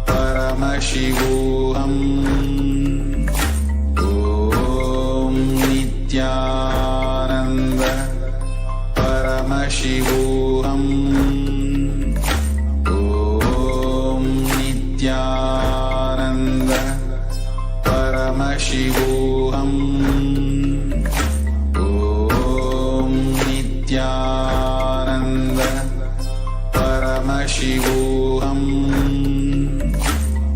Paramashivoham. Om Nithyananda Paramashivoham. Om Nithyananda Paramashivoham. Om Nithyananda Paramashivoham.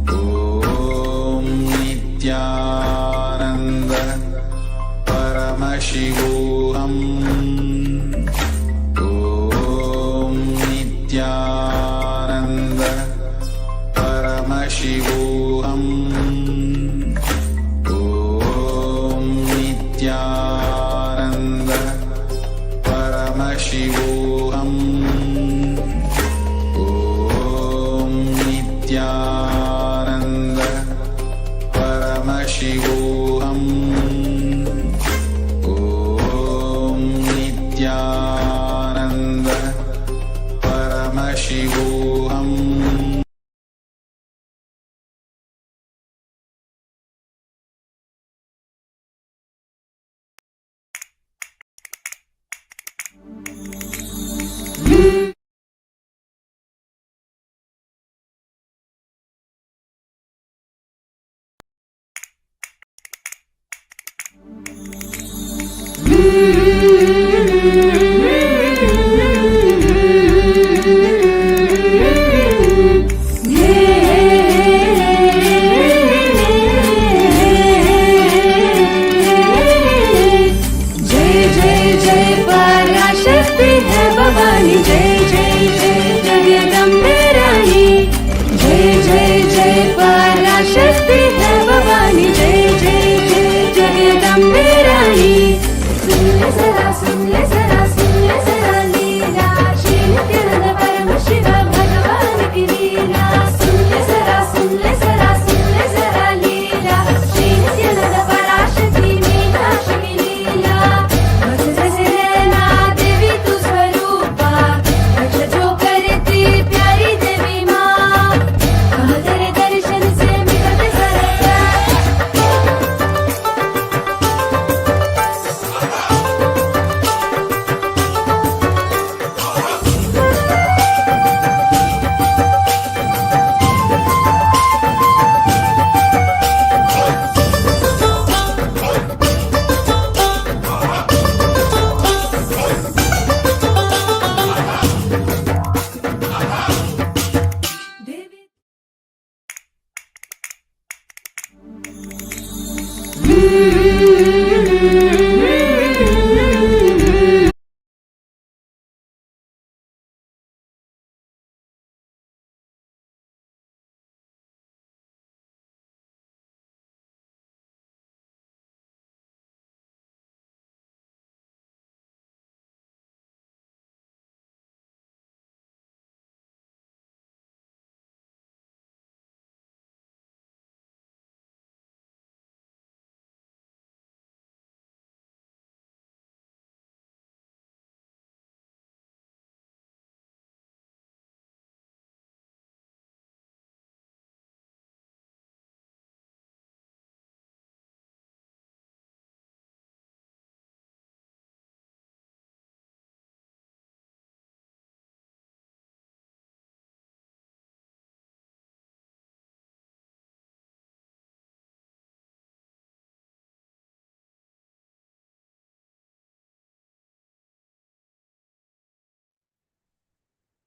Om Nithyananda Paramashivoham. Om Nithyananda Paramashivoham. Om Nithyananda Paramashivoham. Om Nithyananda Paramashivoham. Om Nithyananda Paramashivoham.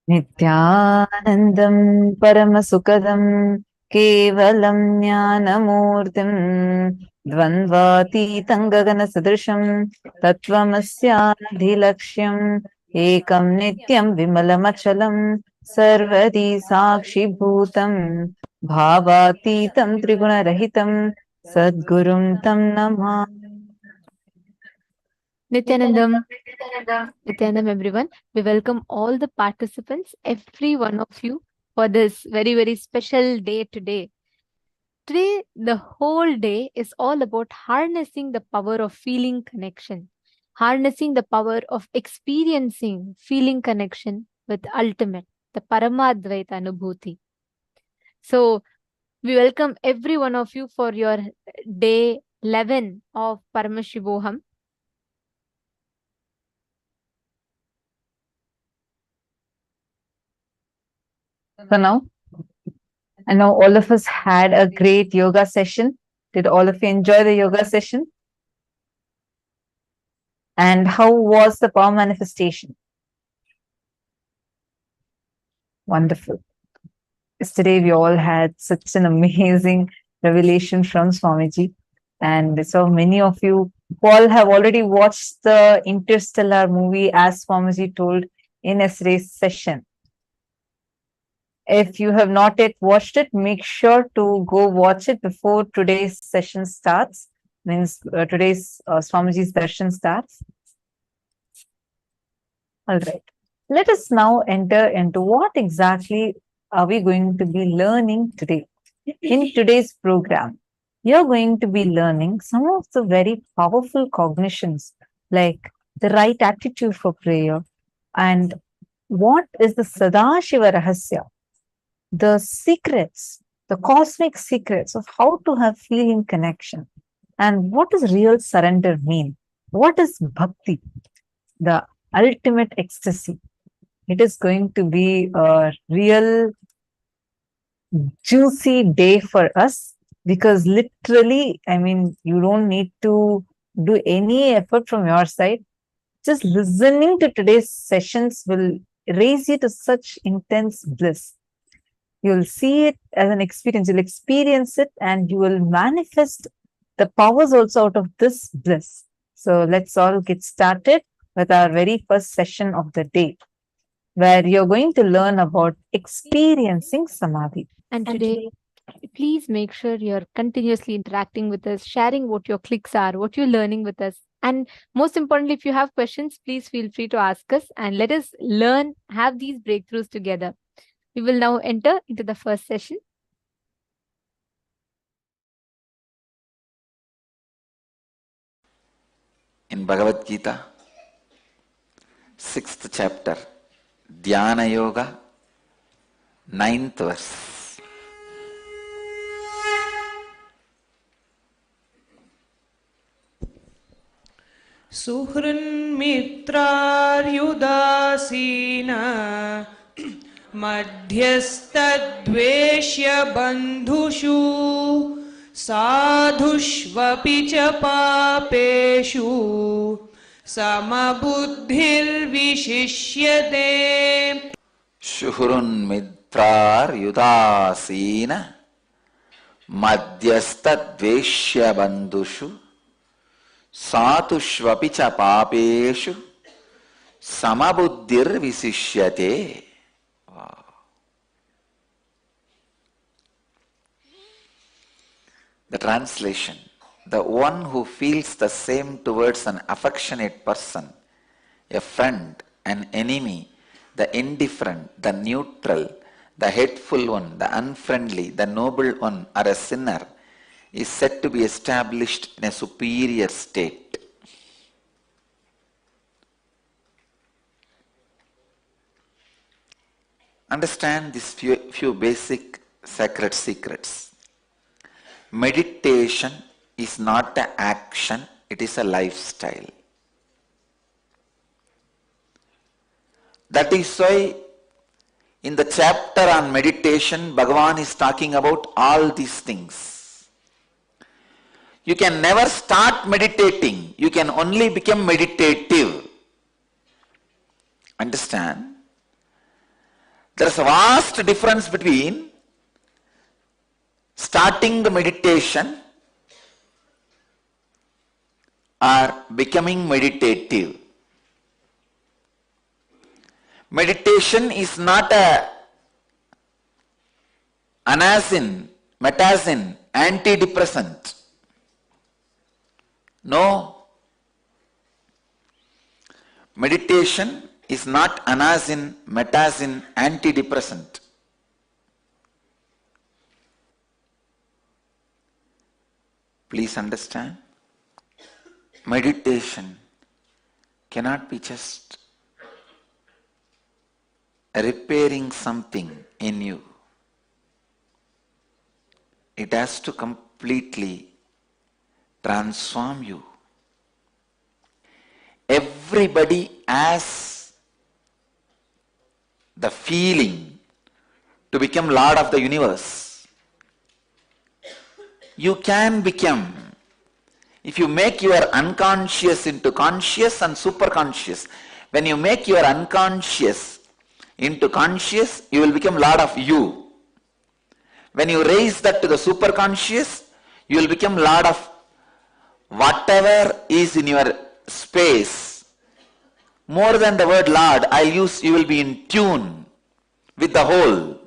Nithyanandam Paramasukadam Kevalam Jnanamurtim Dvandvatitam Gagana Sadrisham Tattvamasyanadhilaksham Ekam Nityam Vimalamachalam Sarvadi Sakshi Bhutam Bhavatitam Triguna-rahitam Sadgurum Tam Namah. Nithyanandam, everyone. We welcome all the participants, every one of you, for this very, very special day today. Today, the whole day is all about harnessing the power of feeling connection, harnessing the power of experiencing feeling connection with ultimate, the Parama Advaita Anubhuti, So we welcome every one of you for your day 11 of Paramashivoham. So now, I know all of us had a great yoga session. Did all of you enjoy the yoga session? And how was the power manifestation? Wonderful. Yesterday, we all had such an amazing revelation from Swamiji. And so many of you all have already watched the Interstellar movie, as Swamiji told in yesterday's session. If you have not yet watched it, make sure to go watch it before today's session starts. Means today's Swamiji's darshan starts. All right. Let us now enter into what exactly are we going to be learning today. In today's program, you're going to be learning some of the very powerful cognitions, like the right attitude for prayer, and what is the Sadashiva Rahasya, the secrets, the cosmic secrets of how to have feeling connection, and what does real surrender mean? What is Bhakti, the ultimate ecstasy? It is going to be a real juicy day for us because literally, I mean, you don't need to do any effort from your side. Just listening to today's sessions will raise you to such intense bliss. You'll see it as an experience, you'll experience it, and you will manifest the powers also out of this bliss. So let's all get started with our very first session of the day, where you're going to learn about experiencing Samadhi. And today, please make sure you're continuously interacting with us, sharing what your clicks are, what you're learning with us. And most importantly, if you have questions, please feel free to ask us and let us learn, have these breakthroughs together. We will now enter into the first session. In Bhagavad Gita, 6th chapter, Dhyana Yoga, 9th verse. सुहृन्मित्रार्युदासीना मध्यस्तद्वेष्य बन्धुषु साधुष्वपि च पापेषु समबुद्धिर्विशिष्यते. Shuhrun Yudasina Madhyastha Dveshya Bandhushu Satushvapicha Papeshu Samabuddhir Visishyate. Wow. The translation: the one who feels the same towards an affectionate person, a friend, an enemy, the indifferent, the neutral, the hateful one, the unfriendly, the noble one, or a sinner, is said to be established in a superior state. Understand these few basic sacred secrets. Meditation is not an action, it is a lifestyle. That is why in the chapter on meditation, Bhagavan is talking about all these things. You can never start meditating, you can only become meditative. Understand? There is a vast difference between starting the meditation or becoming meditative. Meditation is not a anacin, metazin, antidepressant. No. Meditation is not anacin, metazin, antidepressant. Please understand. Meditation cannot be just repairing something in you. it has to completely transform you. Everybody has the feeling to become Lord of the universe. You can become, if you make your unconscious into conscious and superconscious. When you make your unconscious into conscious, you will become Lord of you. When you raise that to the superconscious, you will become Lord of whatever is in your space. More than the word Lord, I'll use you will be in tune with the whole.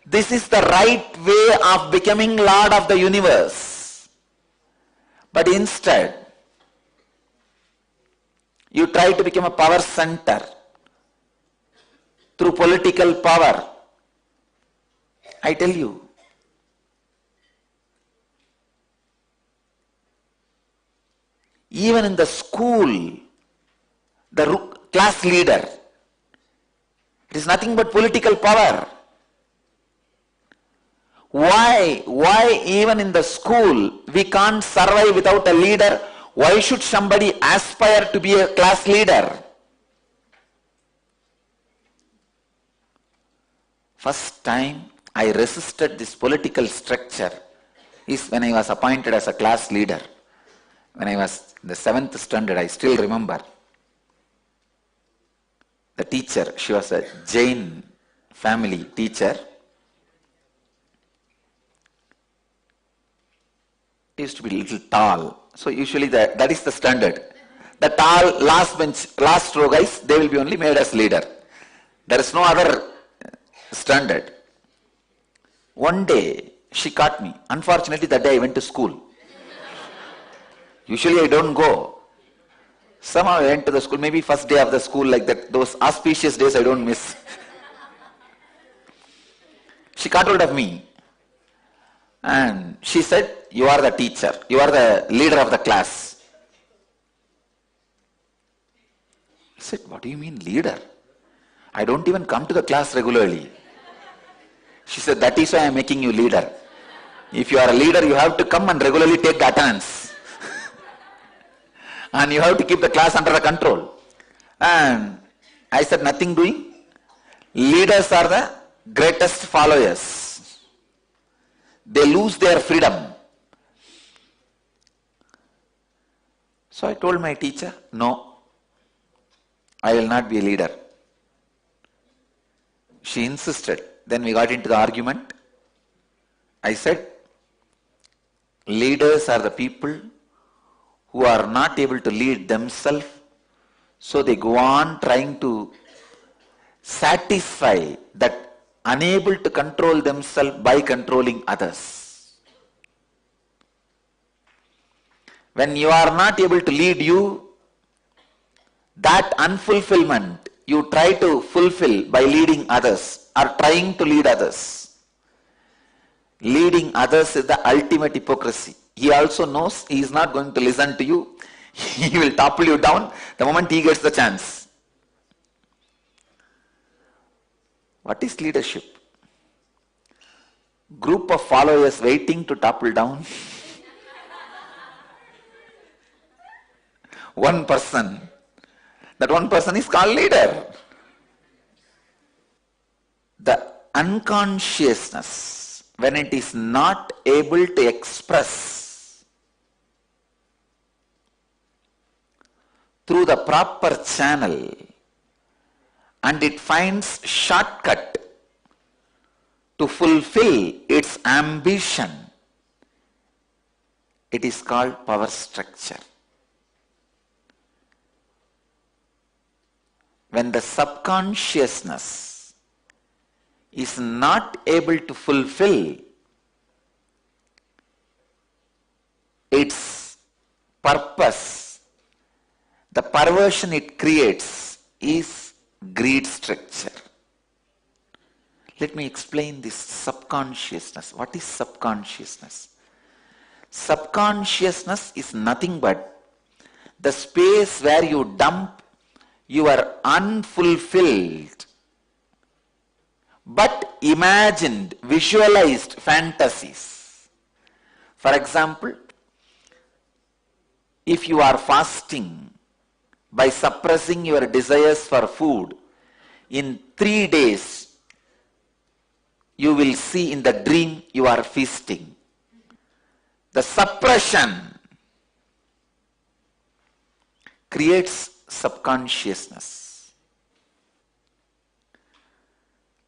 This is the right way of becoming Lord of the universe. But instead, you try to become a power center through political power. I tell you, even in the school, the class leader, it is nothing but political power. Why even in the school we can't survive without a leader? Why should somebody aspire to be a class leader? First time I resisted this political structure is when I was appointed as a class leader. When I was in the 7th standard, I still remember. The teacher, she was a Jain family teacher. Used to be a little tall. So usually that is the standard. The tall last bench, last row guys, they will be only made as leader. There is no other standard. One day she caught me. Unfortunately that day I went to school. Usually I don't go. Somehow I went to the school, maybe first day of the school, like that. Those auspicious days I don't miss. She caught hold of me and she said, you are the teacher, you are the leader of the class. I said, what do you mean leader? I don't even come to the class regularly. She said, that is why I am making you leader. If you are a leader, you have to come and regularly take the attendance. And you have to keep the class under the control. And I said, nothing doing. Leaders are the greatest followers. They lose their freedom. So I told my teacher, no, I will not be a leader. She insisted. Then we got into the argument. I said, leaders are the people who are not able to lead themselves, so they go on trying to satisfy that unable to control themselves by controlling others. When you are not able to lead you, that unfulfillment you try to fulfill by leading others or trying to lead others. Leading others is the ultimate hypocrisy. He also knows he is not going to listen to you. He will topple you down the moment he gets the chance. What is leadership? Group of followers waiting to topple down. One person. That one person is called leader. The unconsciousness, when it is not able to express through the proper channel and it finds shortcut to fulfill its ambition, it is called power structure. When the subconsciousness is not able to fulfill its purpose, the perversion it creates is greed structure. Let me explain this subconsciousness. What is subconsciousness? Subconsciousness is nothing but the space where you dump your unfulfilled but imagined, visualized fantasies. For example, if you are fasting by suppressing your desires for food, in 3 days you will see in the dream you are feasting. The suppression creates subconsciousness.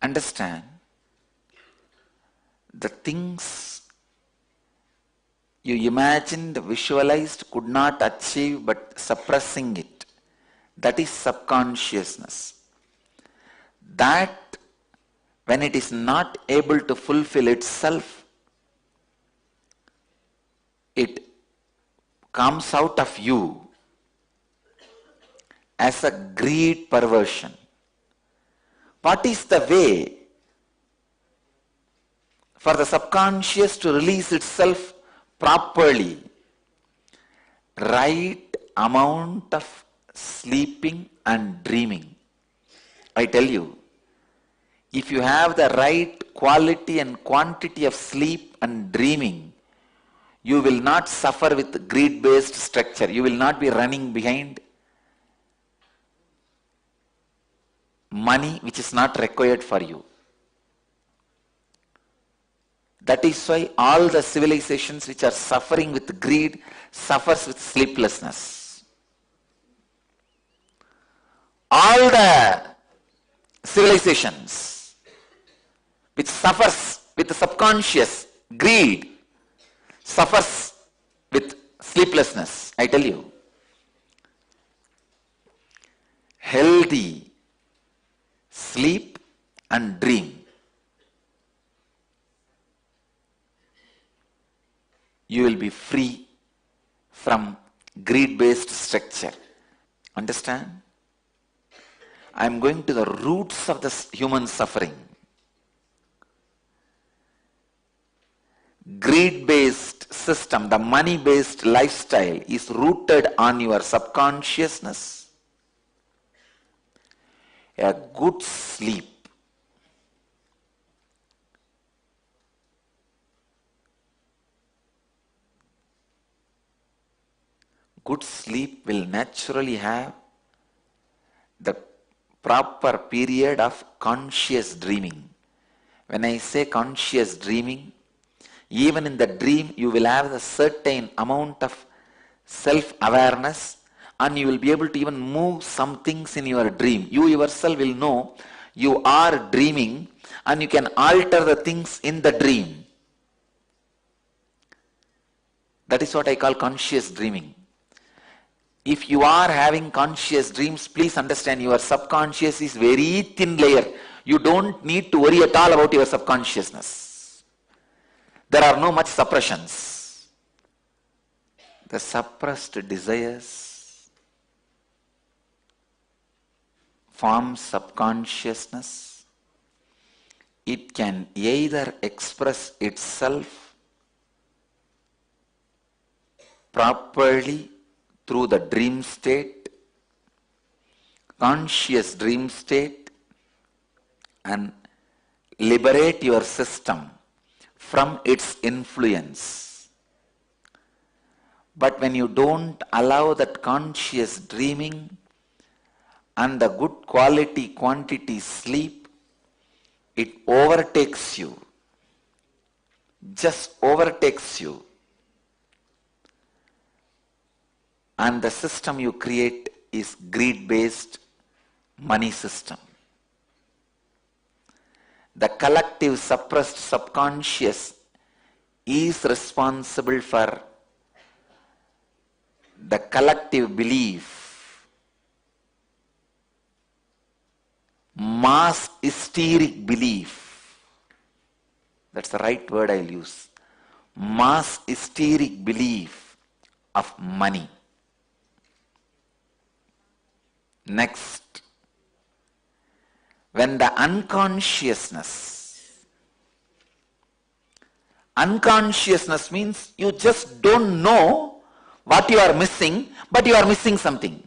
Understand, the things you imagined, visualized, could not achieve but suppressing it. That is subconsciousness. That when it is not able to fulfill itself, it comes out of you as a greed perversion. What is the way for the subconscious to release itself properly? Right amount of sleeping and dreaming. I tell you, if you have the right quality and quantity of sleep and dreaming, you will not suffer with greed-based structure. You will not be running behind money which is not required for you. That is why all the civilizations which are suffering with greed suffers with sleeplessness. All the civilizations which suffers with the subconscious greed suffers with sleeplessness. I tell you, healthy sleep and dream, you will be free from greed-based structure. Understand? I am going to the roots of the human suffering. Greed-based system, the money-based lifestyle is rooted on your subconsciousness. A good sleep will naturally have the proper period of conscious dreaming. When I say conscious dreaming, even in the dream you will have a certain amount of self-awareness, and you will be able to even move some things in your dream. You yourself will know you are dreaming, and you can alter the things in the dream. That is what I call conscious dreaming. If you are having conscious dreams, please understand your subconscious is very thin layer. You don't need to worry at all about your subconsciousness. There are no much suppressions. The suppressed desires form subconsciousness. It can either express itself properly through the dream state, conscious dream state, and liberate your system from its influence. But when you don't allow that conscious dreaming and the good quality quantity sleep, it overtakes you, just overtakes you. And the system you create is greed-based money system. The collective suppressed subconscious is responsible for the collective belief, mass hysteric belief. That's the right word I'll use. Mass hysteric belief of money. Next, when the unconsciousness means you just don't know what you are missing, but you are missing something.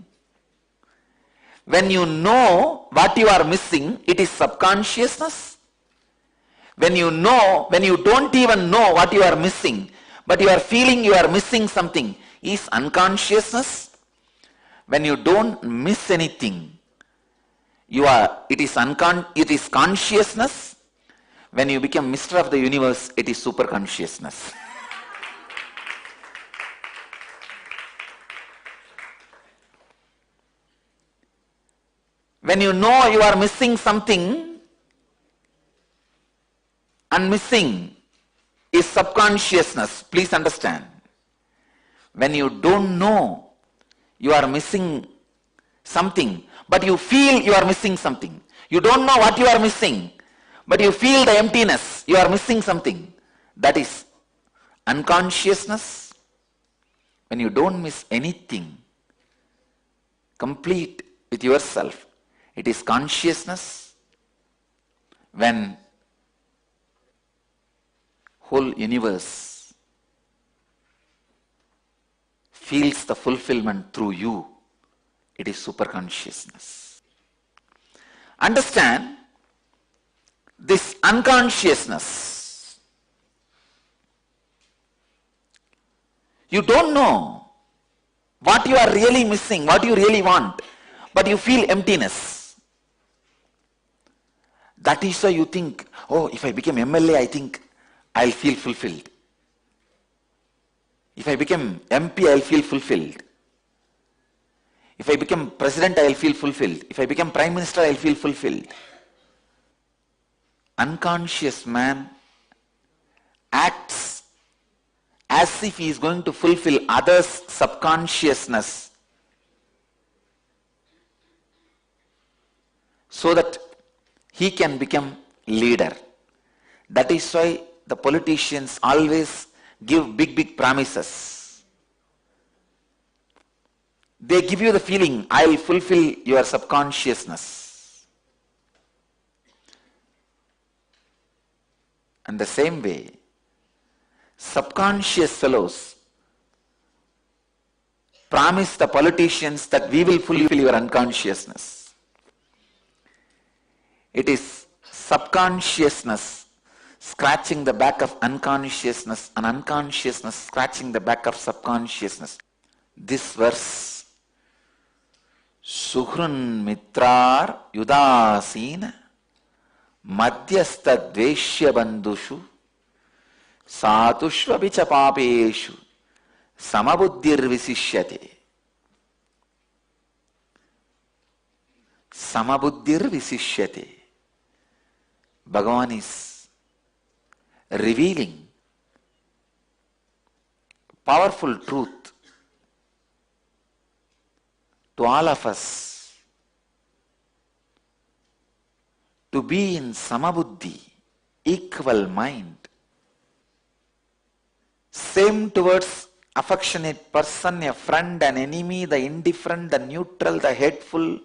When you know what you are missing, it is subconsciousness. When you know, when you don't even know what you are missing, but you are feeling you are missing something, is unconsciousness. When you don't miss anything, it is consciousness. When you become Mister of the Universe, it is superconsciousness. When you know you are missing something, and missing is subconsciousness. Please understand. When you don't know you are missing something, but you feel you are missing something. You don't know what you are missing, but you feel the emptiness. You are missing something. That is unconsciousness. When you don't miss anything, complete with yourself, it is consciousness. When whole universe feels the fulfillment through you, it is superconsciousness. Understand this unconsciousness. You don't know what you are really missing, what you really want, but you feel emptiness. That is why you think, oh, if I become MLA, I think I'll feel fulfilled. If I become MP, I'll feel fulfilled. If I become president, I'll feel fulfilled. If I become prime minister, I'll feel fulfilled. Unconscious man acts as if he is going to fulfill others' subconsciousness so that he can become leader. That is why the politicians always give big promises. They give you the feeling, I will fulfill your subconsciousness. And the same way, subconscious fellows promise the politicians that we will fulfill your unconsciousness. It is subconsciousness scratching the back of unconsciousness and unconsciousness scratching the back of subconsciousness. This verse, Suhrun Mitrar Yudasina Madhyastha Dveshya Bandhushu Satushva Vicha Papeshu Samabuddhir Visishyate. Samabuddhir Visishyate. Bhagavan is revealing powerful truth to all of us to be in samabuddhi, equal mind, same towards affectionate person, a friend, an enemy, the indifferent, the neutral, the hateful,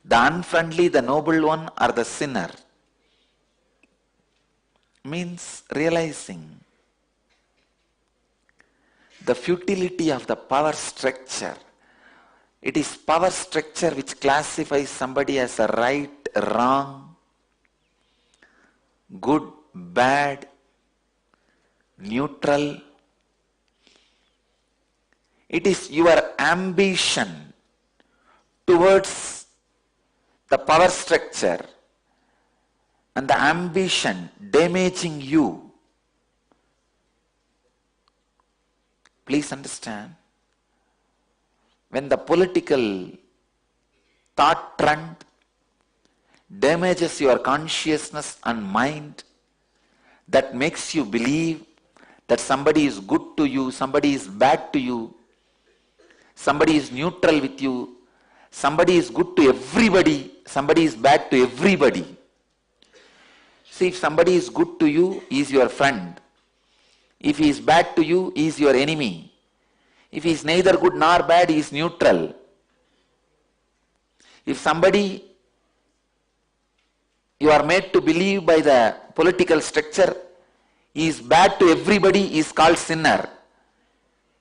the unfriendly, the noble one, or the sinner. Means realizing the futility of the power structure. It is power structure which classifies somebody as a right, wrong, good, bad, neutral. It is your ambition towards the power structure and the ambition damaging you. Please understand, when the political thought trend damages your consciousness and mind, that makes you believe that somebody is good to you, somebody is bad to you, somebody is neutral with you, somebody is good to everybody, somebody is bad to everybody. See, if somebody is good to you, he is your friend. If he is bad to you, he is your enemy. If he is neither good nor bad, he is neutral. If somebody you are made to believe by the political structure, he is bad to everybody, he is called sinner.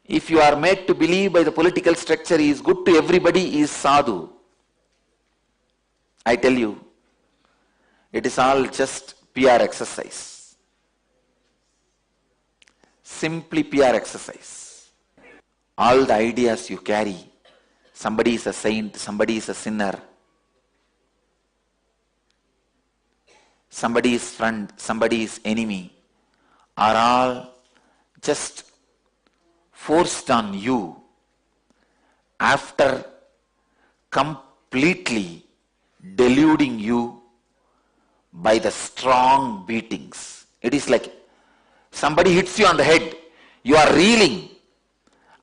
If you are made to believe by the political structure, he is good to everybody, he is sadhu. I tell you, it is all just PR exercise. Simply PR exercise. All the ideas you carry, somebody is a saint, somebody is a sinner, somebody is friend, somebody is enemy, are all just forced on you after completely deluding you by the strong beatings. It is like somebody hits you on the head, you are reeling.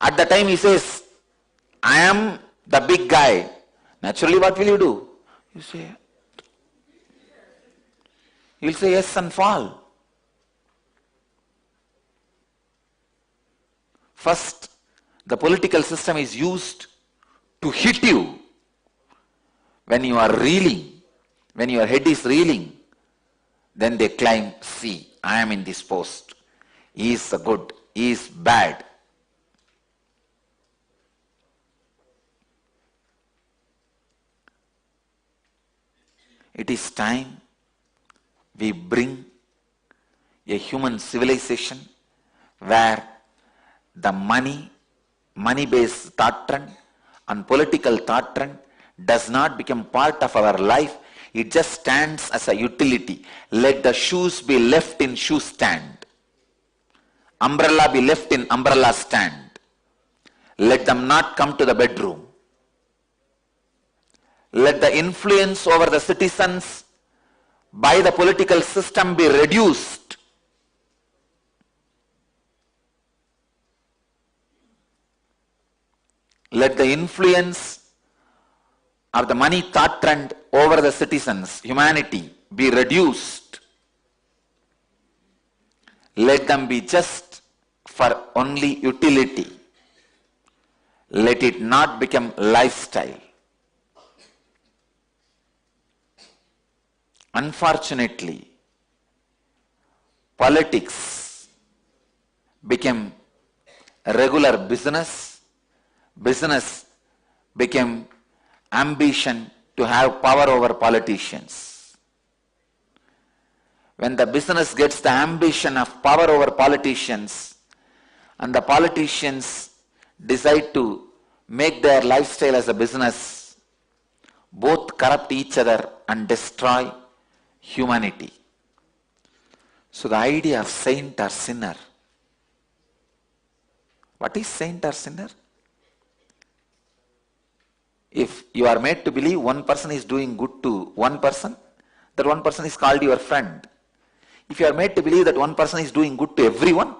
At the time he says, I am the big guy. Naturally, what will you do? You'll say yes and fall. First, the political system is used to hit you when you are reeling, when your head is reeling. Then they claim, see, I am in this post. He is the good, he is bad. It is time we bring a human civilization where the money-based thought trend and political thought trend does not become part of our life. It just stands as a utility. Let the shoes be left in shoe stand. Umbrella be left in umbrella stand. Let them not come to the bedroom. Let the influence over the citizens by the political system be reduced. Let the influence of the money thought trend over the citizens, humanity, be reduced. Let them be just for only utility. Let it not become lifestyle. Unfortunately, politics became a regular business. Business became ambition to have power over politicians. When the business gets the ambition of power over politicians, and the politicians decide to make their lifestyle as a business, both corrupt each other and destroy humanity. So the idea of saint or sinner. What is saint or sinner? If you are made to believe one person is doing good to one person, that one person is called your friend. If you are made to believe that one person is doing good to everyone,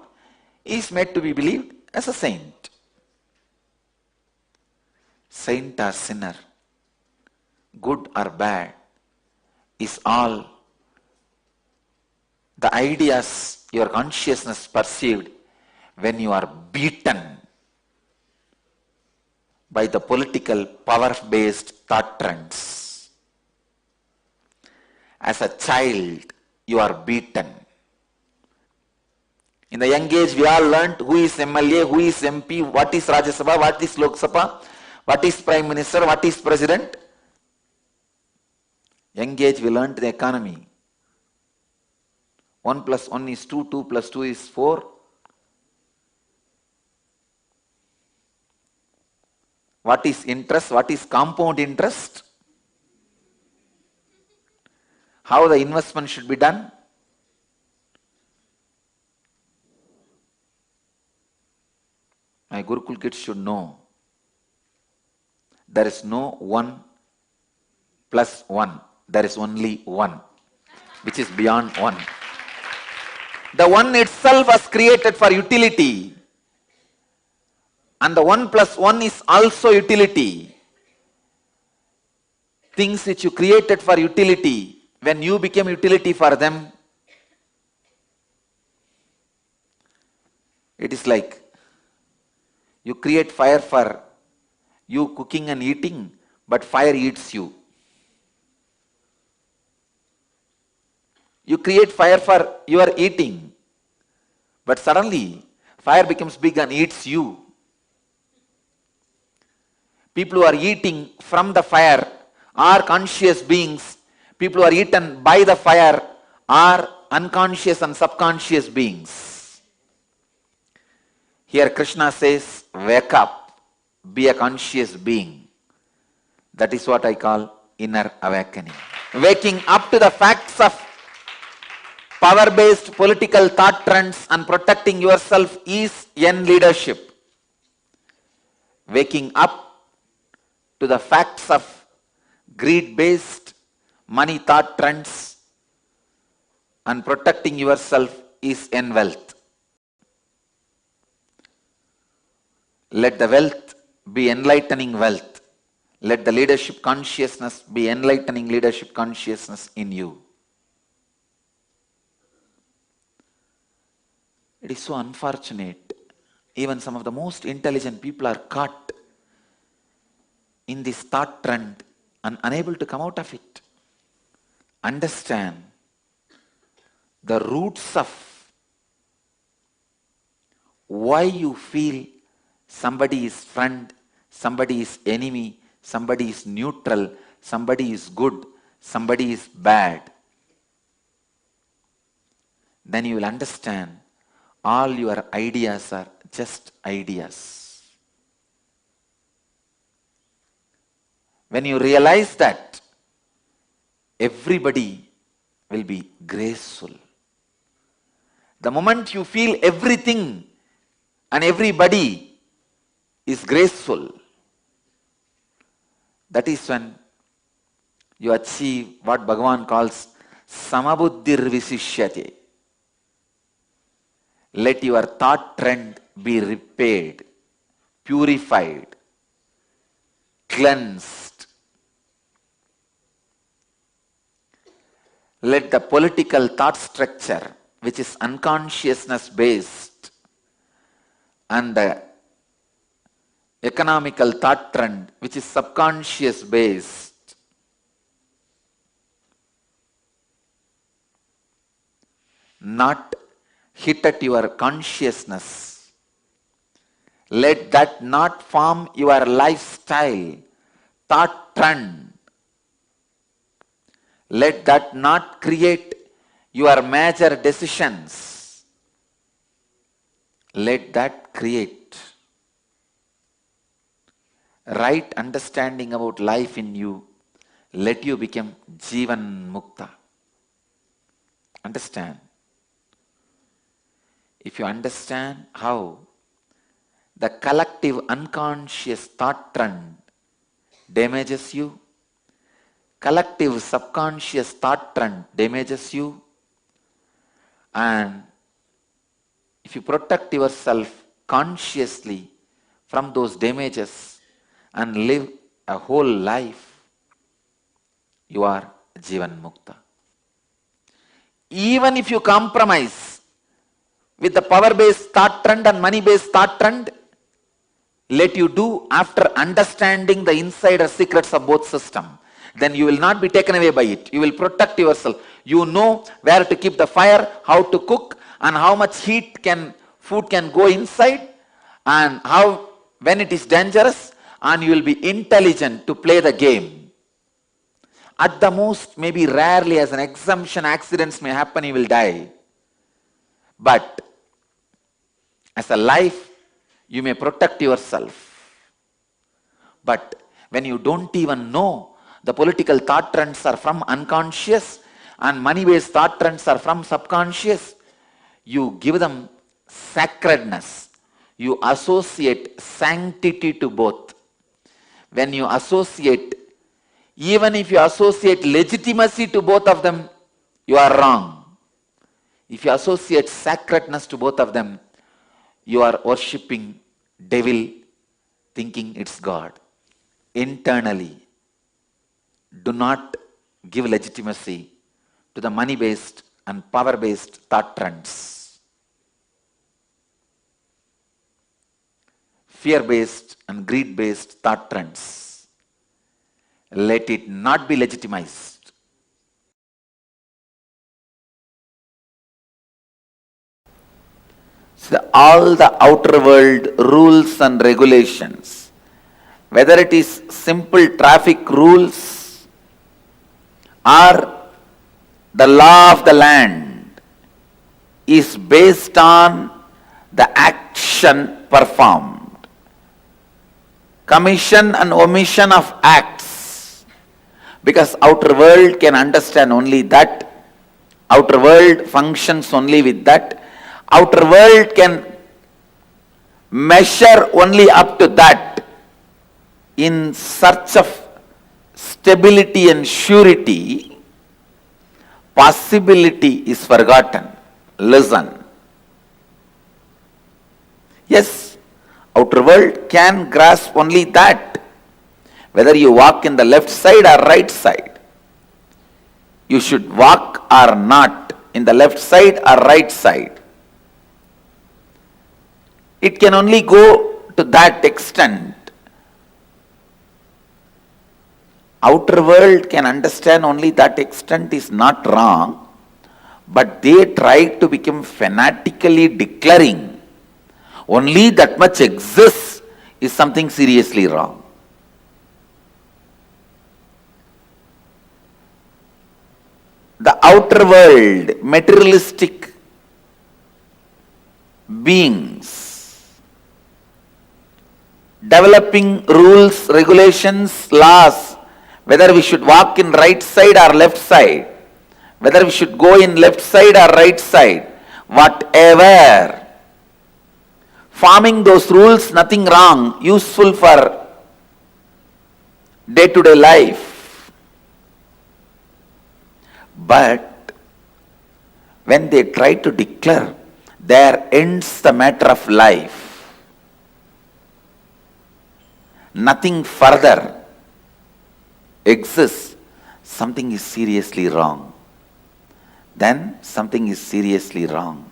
he is made to be believed as a saint. Saint or sinner, good or bad, is all the ideas your consciousness perceived when you are beaten by the political power-based thought trends. As a child, you are beaten. In the young age, we all learnt who is MLA, who is MP, what is Rajya Sabha, what is Lok Sabha, what is Prime Minister, what is President. Young age, we learnt the economy. 1 plus 1 is 2, 2 plus 2 is 4. What is interest? What is compound interest? How the investment should be done? My Gurukul kids should know. There is no 1 plus 1. There is only 1, which is beyond 1. The 1 itself was created for utility. And the 1 plus 1 is also utility. Things which you created for utility, when you became utility for them, it is like you create fire for you cooking and eating, but fire eats you. You create fire for your eating, but suddenly fire becomes big and eats you. People who are eating from the fire are conscious beings. People who are eaten by the fire are unconscious and subconscious beings. Here Krishna says, wake up, be a conscious being. That is what I call inner awakening. Waking up to the facts of power-based political thought trends and protecting yourself is yen leadership. Waking up to the facts of greed-based money thought trends and protecting yourself is yen wealth. Let the wealth be enlightening wealth. Let the leadership consciousness be enlightening leadership consciousness in you. It is so unfortunate. Even some of the most intelligent people are caught in this thought trend and unable to come out of it. Understand the roots of why you feel somebody is friend, somebody is enemy, somebody is neutral, somebody is good, somebody is bad. Then you will understand all your ideas are just ideas. When you realize that, everybody will be graceful. The moment you feel everything and everybody is graceful, that is when you achieve what Bhagavan calls samabuddhir visishyate. Let your thought trend be repaired, purified, cleansed. Let the political thought structure, which is unconsciousness based, and the economical thought trend, which is subconscious based, not hit at your consciousness. Let that not form your lifestyle, thought trend. Let that not create your major decisions. Let that create right understanding about life in you. Let you become Jivan Mukta. Understand? If you understand how the collective unconscious thought trend damages you, collective subconscious thought trend damages you, and if you protect yourself consciously from those damages and live a whole life, you are Jivan Mukta. Even if you compromise with the power-based thought trend and money-based thought trend, let you do after understanding the insider secrets of both systems. Then you will not be taken away by it. You will protect yourself. You know where to keep the fire, how to cook, and how much food can go inside, and how when it is dangerous, and you will be intelligent to play the game. At the most, maybe rarely as an exemption, accidents may happen, you will die. But as a life, you may protect yourself. But when you don't even know the political thought trends are from unconscious and money-based thought trends are from subconscious, you give them sacredness. You associate sanctity to both. When you associate, even if you associate legitimacy to both of them, you are wrong. If you associate sacredness to both of them, you are worshipping devil, thinking it's God. Internally, do not give legitimacy to the money-based and power-based thought trends. Fear-based and greed-based thought trends. Let it not be legitimized. So all the outer world rules and regulations, whether it is simple traffic rules or the law of the land is based on the action performed. Commission and omission of acts, because outer world can understand only that, outer world functions only with that, outer world can measure only up to that. In search of stability and surety, possibility is forgotten. Listen. Yes, outer world can grasp only that. Whether you walk in the left side or right side, you should walk or not in the left side or right side. It can only go to that extent. Outer world can understand only that extent is not wrong, but they try to become fanatically declaring only that much exists is something seriously wrong. The outer world, materialistic beings, developing rules, regulations, laws, whether we should walk in right side or left side, whether we should go in left side or right side, whatever. Forming those rules, nothing wrong, useful for day-to-day life. But when they try to declare, there ends the matter of life. Nothing further exists, something is seriously wrong. Then something is seriously wrong.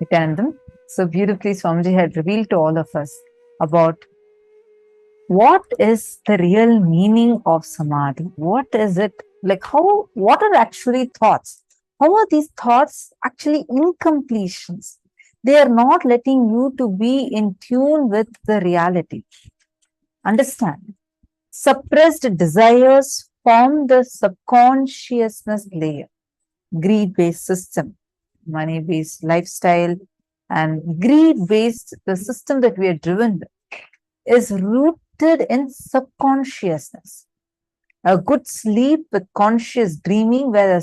Nithyananda, so beautifully Swamiji had revealed to all of us about what is the real meaning of Samadhi. What is it? Like what are actually thoughts? How are these thoughts actually incompletions? They are not letting you to be in tune with the reality. Understand? Suppressed desires form the subconsciousness layer, greed-based system, money-based lifestyle, and greed-based, the system that we are driven with, is rooted in subconsciousness. A good sleep with conscious dreaming where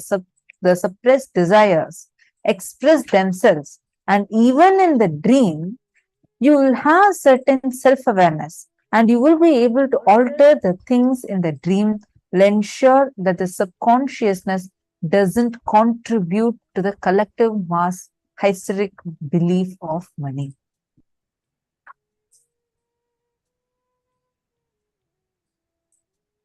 the suppressed desires express themselves. And even in the dream, you will have certain self-awareness and you will be able to alter the things in the dream, will ensure that the subconsciousness doesn't contribute to the collective mass hysteric belief of money.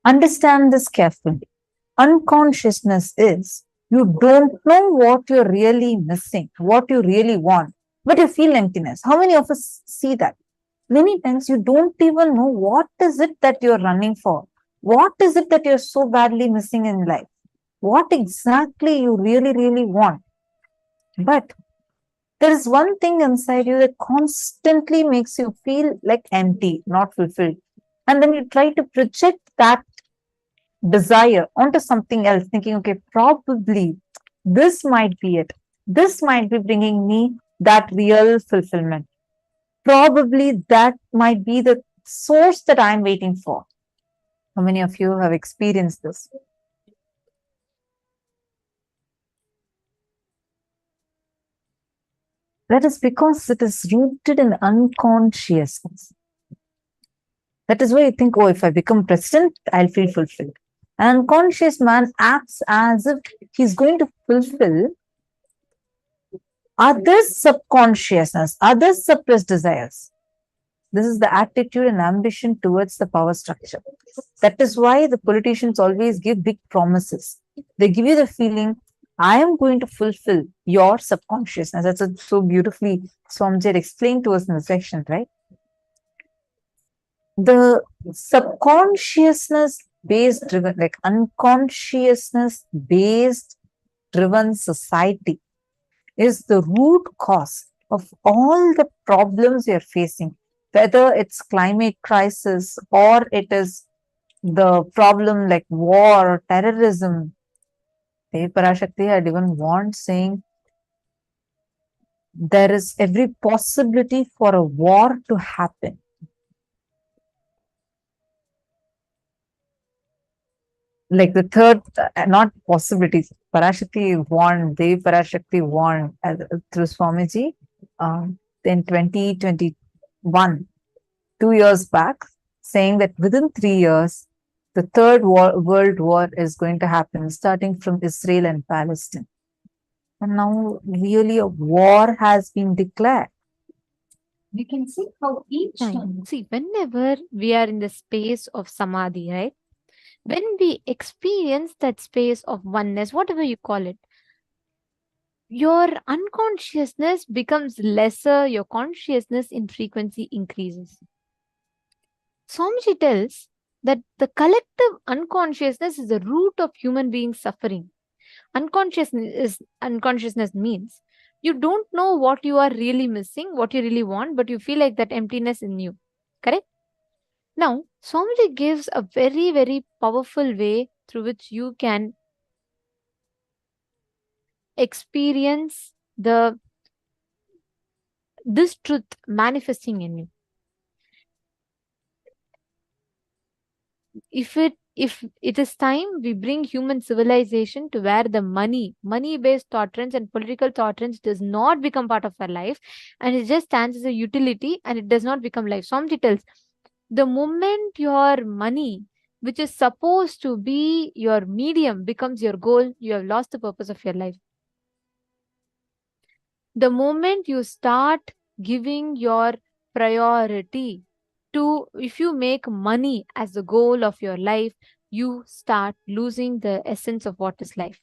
Understand this carefully. Unconsciousness is you don't know what you're really missing, what you really want, but you feel emptiness. How many of us see that? Many times you don't even know what is it that you're running for. What is it that you're so badly missing in life? What exactly you really, really want? But there is one thing inside you that constantly makes you feel like empty, not fulfilled. And then you try to project that desire onto something else, thinking, okay, probably this might be it. This might be bringing me that real fulfillment. Probably that might be the source that I'm waiting for. How many of you have experienced this? That is because it is rooted in unconsciousness. That is why you think, oh, if I become president, I'll feel fulfilled. An unconscious man acts as if he's going to fulfill others' subconsciousness, others' suppressed desires. This is the attitude and ambition towards the power structure. That is why the politicians always give big promises. They give you the feeling, I am going to fulfill your subconsciousness. That's so beautifully Swamiji explained to us in the section, right? The subconsciousness based driven, like unconsciousness based driven society is the root cause of all the problems we are facing, whether it's climate crisis or it is the problem like war or terrorism. Devi Parashakti had even warned, saying there is every possibility for a war to happen. Like the third, not possibilities. Parashakti warned, Devi Parashakti warned through Swamiji in 2021, 2 years back, saying that within 3 years, the third world war is going to happen, starting from Israel and Palestine. And now really a war has been declared. We can see how each time. See, whenever we are in the space of Samadhi, right? When we experience that space of oneness, whatever you call it, your unconsciousness becomes lesser, your consciousness in frequency increases. Swamiji tells that the collective unconsciousness is the root of human being suffering. Unconsciousness means you don't know what you are really missing, what you really want, but you feel like that emptiness in you. Correct? Now, Swamiji gives a very, very powerful way through which you can experience this truth manifesting in you. If it is time, we bring human civilization to where the money-based thought trends and political thought trends does not become part of our life, and it just stands as a utility and it does not become life. Swamiji tells, the moment your money, which is supposed to be your medium, becomes your goal, you have lost the purpose of your life. The moment you start giving your priority to, if you make money as the goal of your life, you start losing the essence of what is life.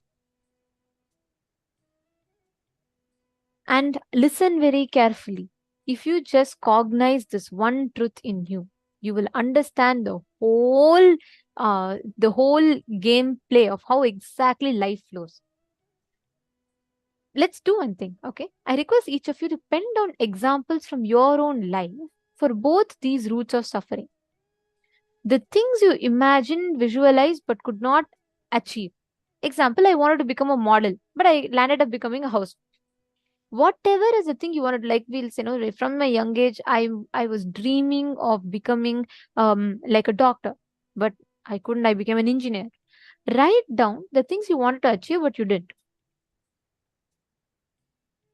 And listen very carefully. If you just cognize this one truth in you, you will understand the whole gameplay of how exactly life flows. Let's do one thing, okay? I request each of you to pen down examples from your own life for both these roots of suffering. The things you imagined, visualized, but could not achieve. Example, I wanted to become a model, but I landed up becoming a house. Whatever is the thing you wanted, like we'll say, from my young age, I was dreaming of becoming like a doctor, but I couldn't, I became an engineer. Write down the things you wanted to achieve, but you didn't.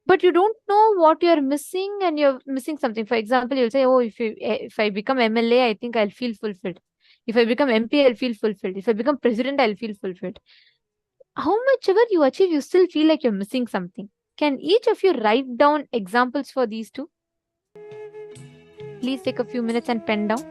But you don't know what you're missing, and you're missing something. For example, you'll say, oh, if I become MLA, I think I'll feel fulfilled. If I become MP, I'll feel fulfilled. If I become president, I'll feel fulfilled. How much ever you achieve, you still feel like you're missing something. Can each of you write down examples for these two? Please take a few minutes and pen down.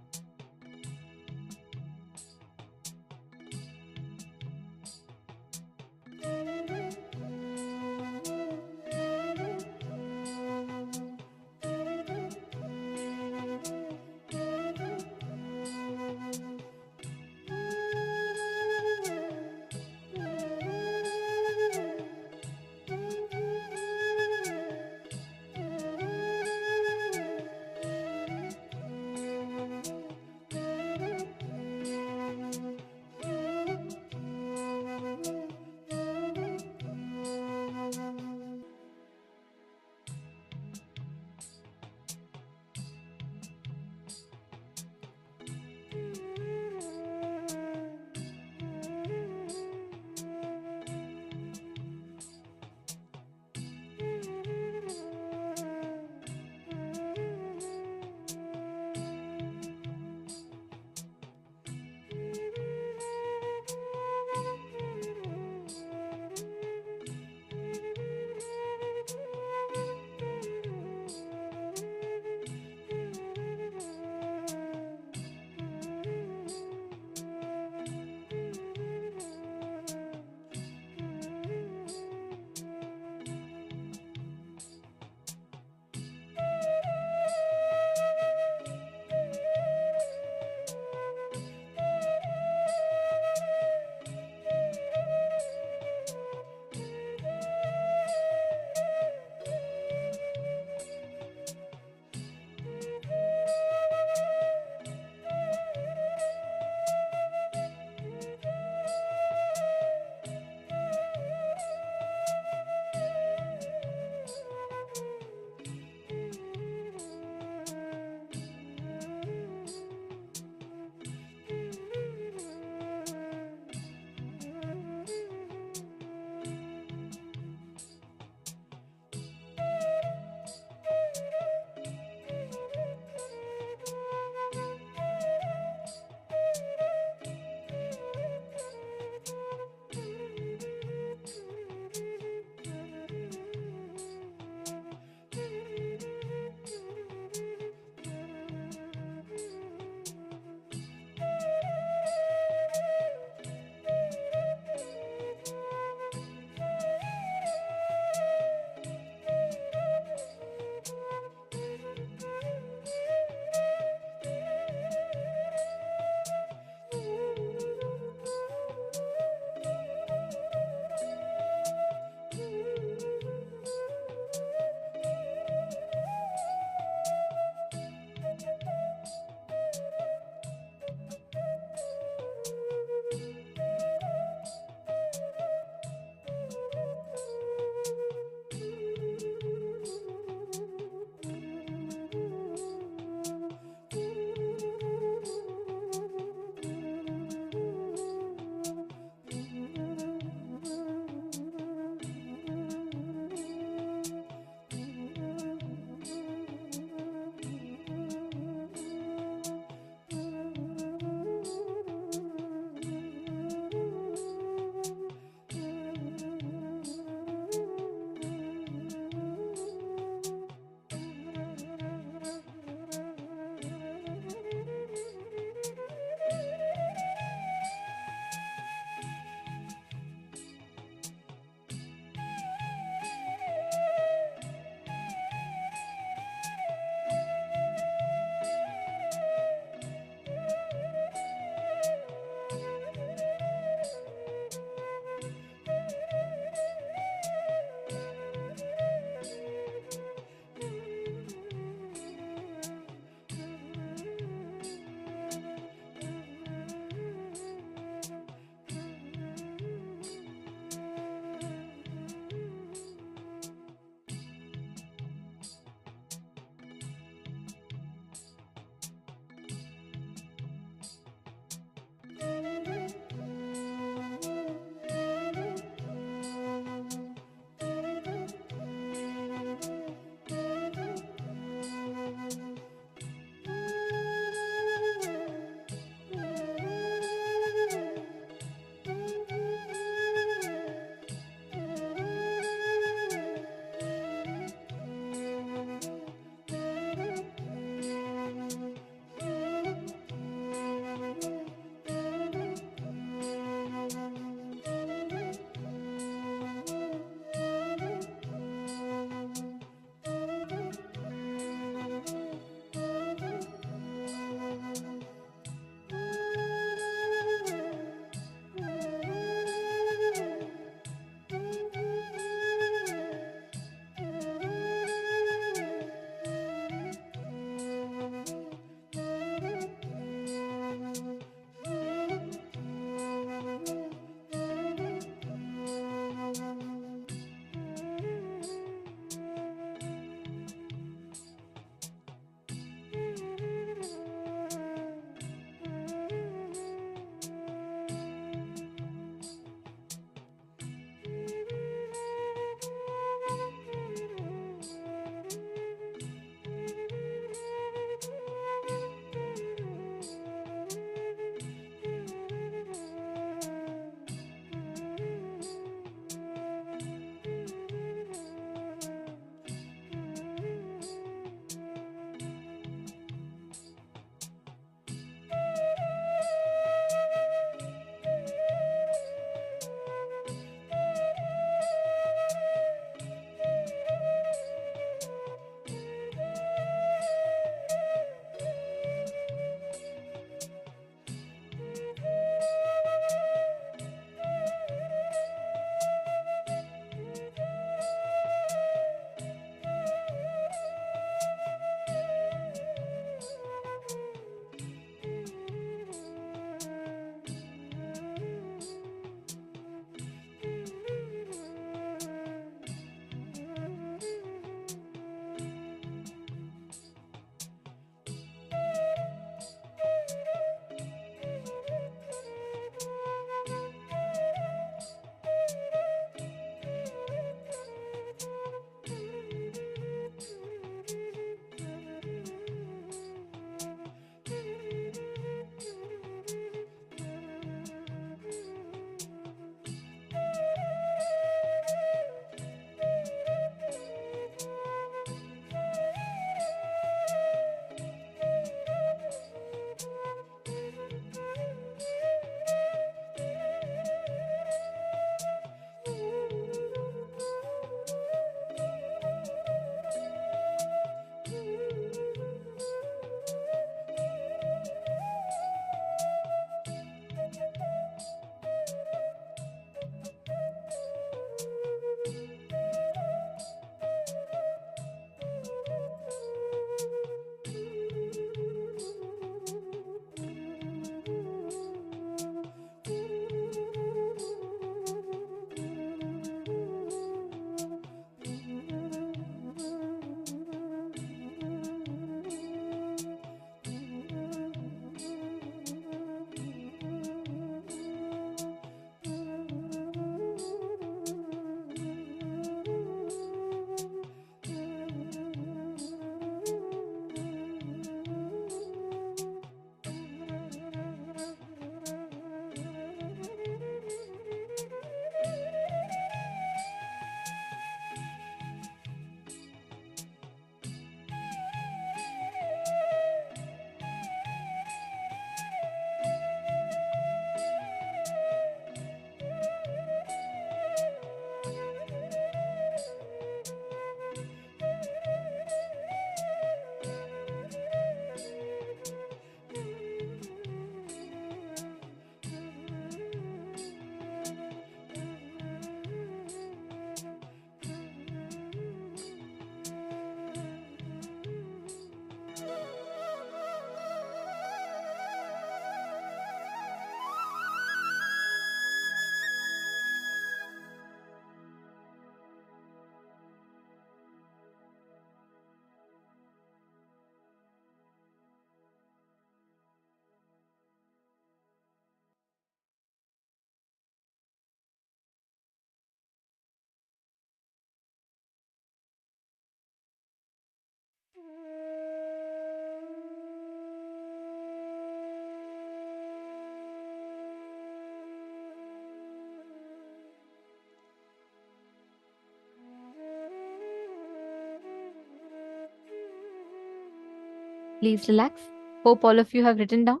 Please relax. Hope all of you have written down.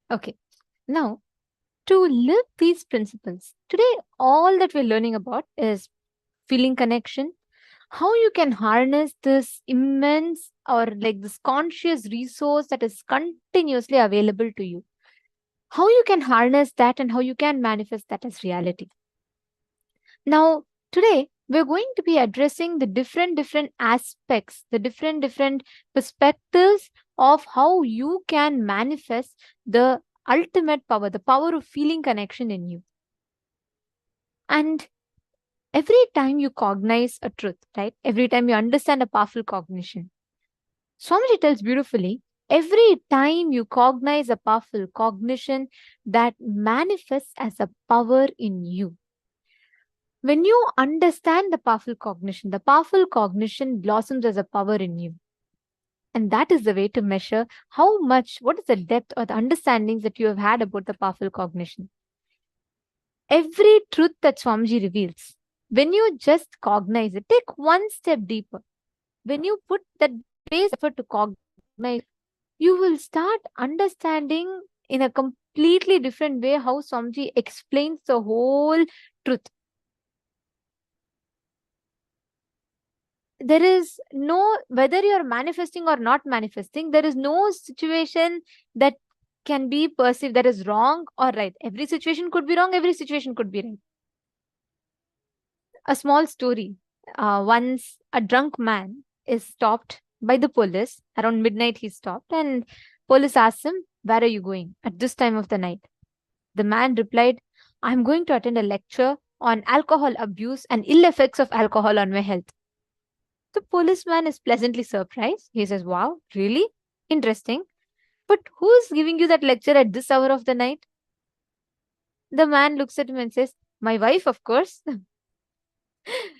Okay. Now, to live these principles, today all that we're learning about is feeling connection, how you can harness this immense or like this conscious resource that is continuously available to you, how you can harness that and how you can manifest that as reality. Now, today we're going to be addressing the different aspects, the different perspectives of how you can manifest the ultimate power, the power of feeling connection in you. And every time you cognize a truth, right? Every time you understand a powerful cognition, Swamiji tells beautifully, every time you cognize a powerful cognition, that manifests as a power in you. When you understand the powerful cognition blossoms as a power in you. And that is the way to measure how much, what is the depth or the understandings that you have had about the powerful cognition. Every truth that Swamiji reveals, when you just cognize it, take one step deeper. When you put that base effort to cognize, you will start understanding in a completely different way how Swamiji explains the whole truth. There is no, whether you're manifesting or not manifesting, there is no situation that can be perceived that is wrong or right. Every situation could be wrong, every situation could be right. A small story. Once a drunk man is stopped by the police. Around midnight he stopped and police asked him, "Where are you going at this time of the night?" The man replied, "I'm going to attend a lecture on alcohol abuse and ill effects of alcohol on my health." The policeman is pleasantly surprised. He says, "Wow, really? Interesting. But who's giving you that lecture at this hour of the night?" The man looks at him and says, "My wife, of course."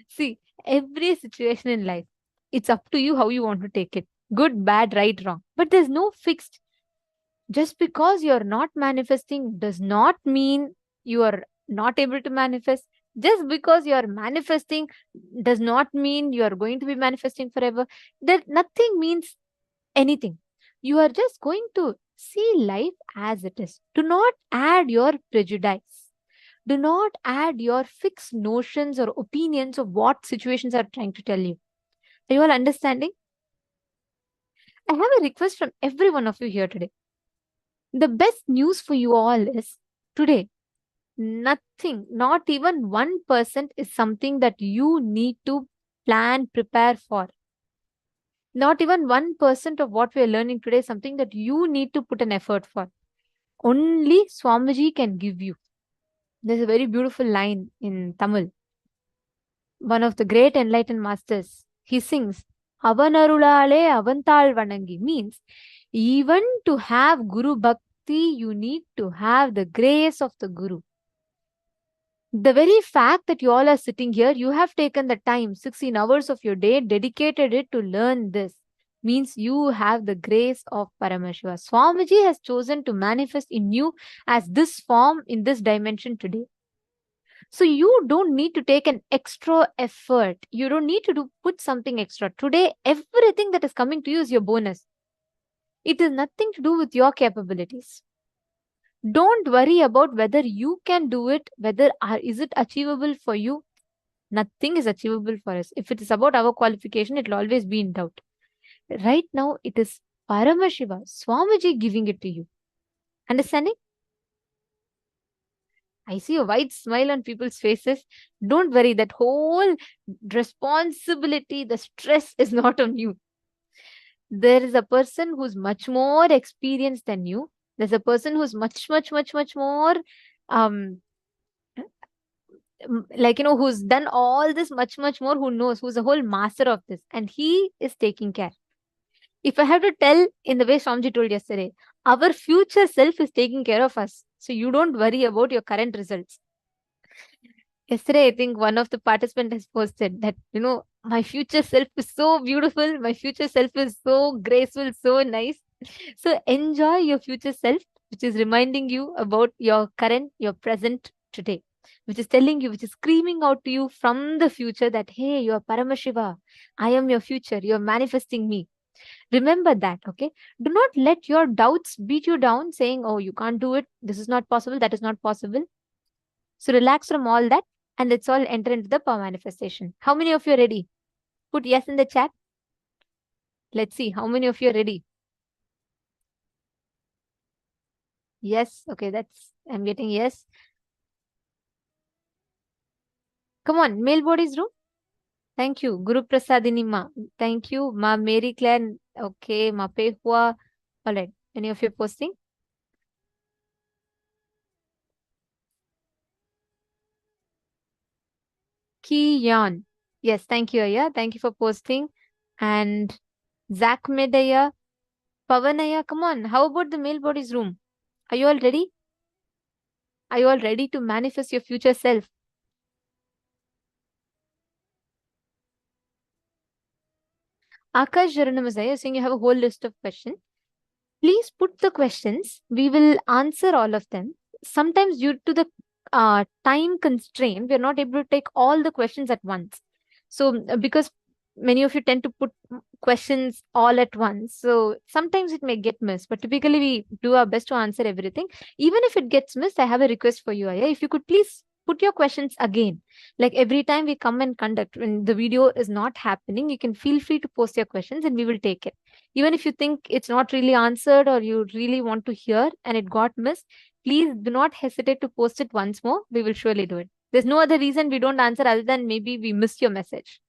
See, every situation in life, it's up to you how you want to take it. Good, bad, right, wrong. But there's no fixed. Just because you're not manifesting does not mean you are not able to manifest. Just because you're manifesting does not mean you are going to be manifesting forever. That nothing means anything. You are just going to see life as it is. Do not add your prejudice. Do not add your fixed notions or opinions of what situations are trying to tell you. Are you all understanding? I have a request from every one of you here today. The best news for you all is today, nothing, not even 1% is something that you need to plan, prepare for. Not even 1% of what we are learning today is something that you need to put an effort for. Only Swamiji can give you. There's a very beautiful line in Tamil. One of the great enlightened masters, he sings, "Avanarulale avantal vanangi," means even to have Guru Bhakti, you need to have the grace of the Guru. The very fact that you all are sitting here, you have taken the time, 16 hours of your day, dedicated it to learn this, means you have the grace of Paramashiva. Swamiji has chosen to manifest in you as this form in this dimension today. So you don't need to take an extra effort. You don't need to put something extra. Today, everything that is coming to you is your bonus. It is nothing to do with your capabilities. Don't worry about whether you can do it, whether is it achievable for you. Nothing is achievable for us. If it is about our qualification, it will always be in doubt. Right now, it is Paramashiva, Swamiji giving it to you. Understanding? I see a wide smile on people's faces. Don't worry, that whole responsibility, the stress is not on you. There is a person who's much more experienced than you. There's a person who's much more who's done all this much more, who knows, who's a whole master of this, and he is taking care. If I have to tell in the way Swamiji told yesterday, our future self is taking care of us. So you don't worry about your current results. Yesterday, I think one of the participants has posted that, my future self is so beautiful. My future self is so graceful, so nice. So enjoy your future self, which is reminding you about your current, your present today, which is telling you, which is screaming out to you from the future that, hey, you are Paramashiva. I am your future. You are manifesting me. Remember that, okay? Do not let your doubts beat you down saying, oh, you can't do it. This is not possible. That is not possible. So relax from all that and let's all enter into the power manifestation. How many of you are ready? Put yes in the chat. Let's see how many of you are ready. Yes. Okay, I'm getting yes. Come on, male bodies room. Thank you. Guru Prasadini Ma. Thank you. Ma Mary Claire. Okay. Ma Pehua. All right. Any of you posting? Kiyan. Yes. Thank you, Aya. Thank you for posting. And Zach Medaya. Pavanaya. Come on. How about the male bodies room? Are you all ready? Are you all ready to manifest your future self? Akash Jaranamazaya saying you have a whole list of questions. Please put the questions. We will answer all of them. Sometimes due to the time constraint, we're not able to take all the questions at once. So because many of you tend to put questions all at once, so sometimes it may get missed, but typically we do our best to answer everything. Even if it gets missed, I have a request for you, Aya. If you could please put your questions again. Like every time we come and conduct, when the video is not happening, you can feel free to post your questions and we will take it. Even if you think it's not really answered or you really want to hear and it got missed, please do not hesitate to post it once more. We will surely do it. There's no other reason we don't answer other than maybe we missed your message.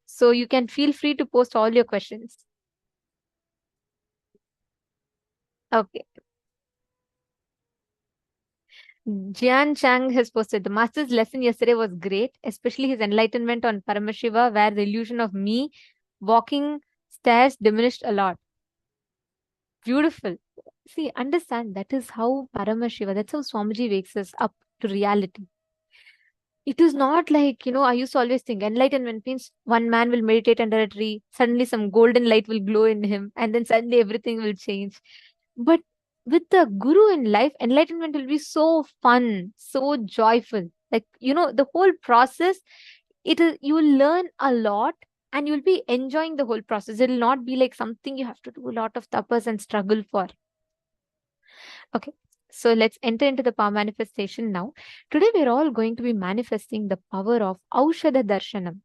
So you can feel free to post all your questions. Okay. Jian Chang has posted, the master's lesson yesterday was great, especially his enlightenment on Paramashiva, where the illusion of me walking stairs diminished a lot. Beautiful. See, understand that is how Paramashiva, that's how Swamiji wakes us up to reality. It is not like, I used to always think enlightenment means one man will meditate under a tree, suddenly some golden light will glow in him, and then suddenly everything will change. But with the Guru in life, enlightenment will be so fun, so joyful. Like, the whole process, you will learn a lot and you'll be enjoying the whole process. It will not be like something you have to do a lot of tapas and struggle for. Okay, so let's enter into the power manifestation now. Today, we're all going to be manifesting the power of Aushadha Darshanam,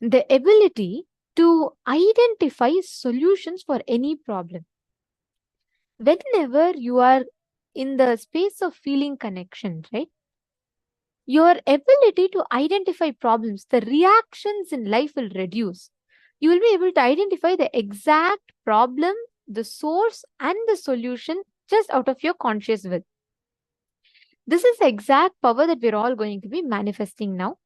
the ability to identify solutions for any problem. Whenever you are in the space of feeling connection, right? Your ability to identify problems, the reactions in life will reduce. You will be able to identify the exact problem, the source, and the solution just out of your conscious will. This is the exact power that we're all going to be manifesting now.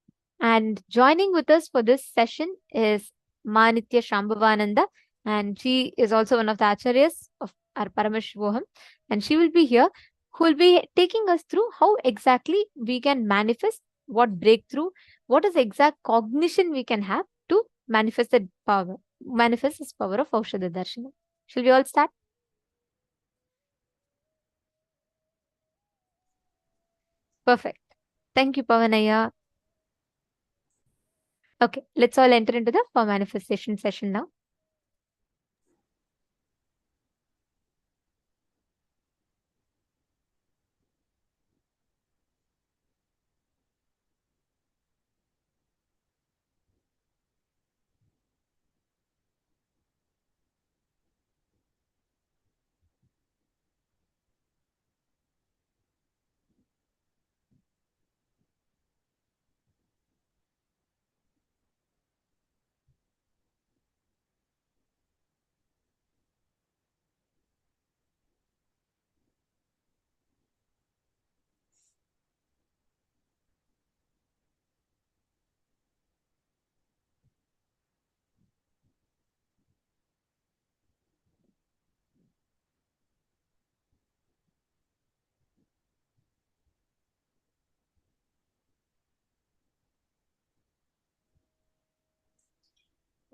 And joining with us for this session is Manitya Shambhavananda, and she is also one of the acharyas of our Paramashivoham, and she will be here, who will be taking us through how exactly we can manifest, what breakthrough, what is the exact cognition we can have to manifest that power, manifest this power of Aushadha Darshanam. Shall we all start? Perfect. Thank you, Pavanaya. Okay, let's all enter into the power manifestation session now.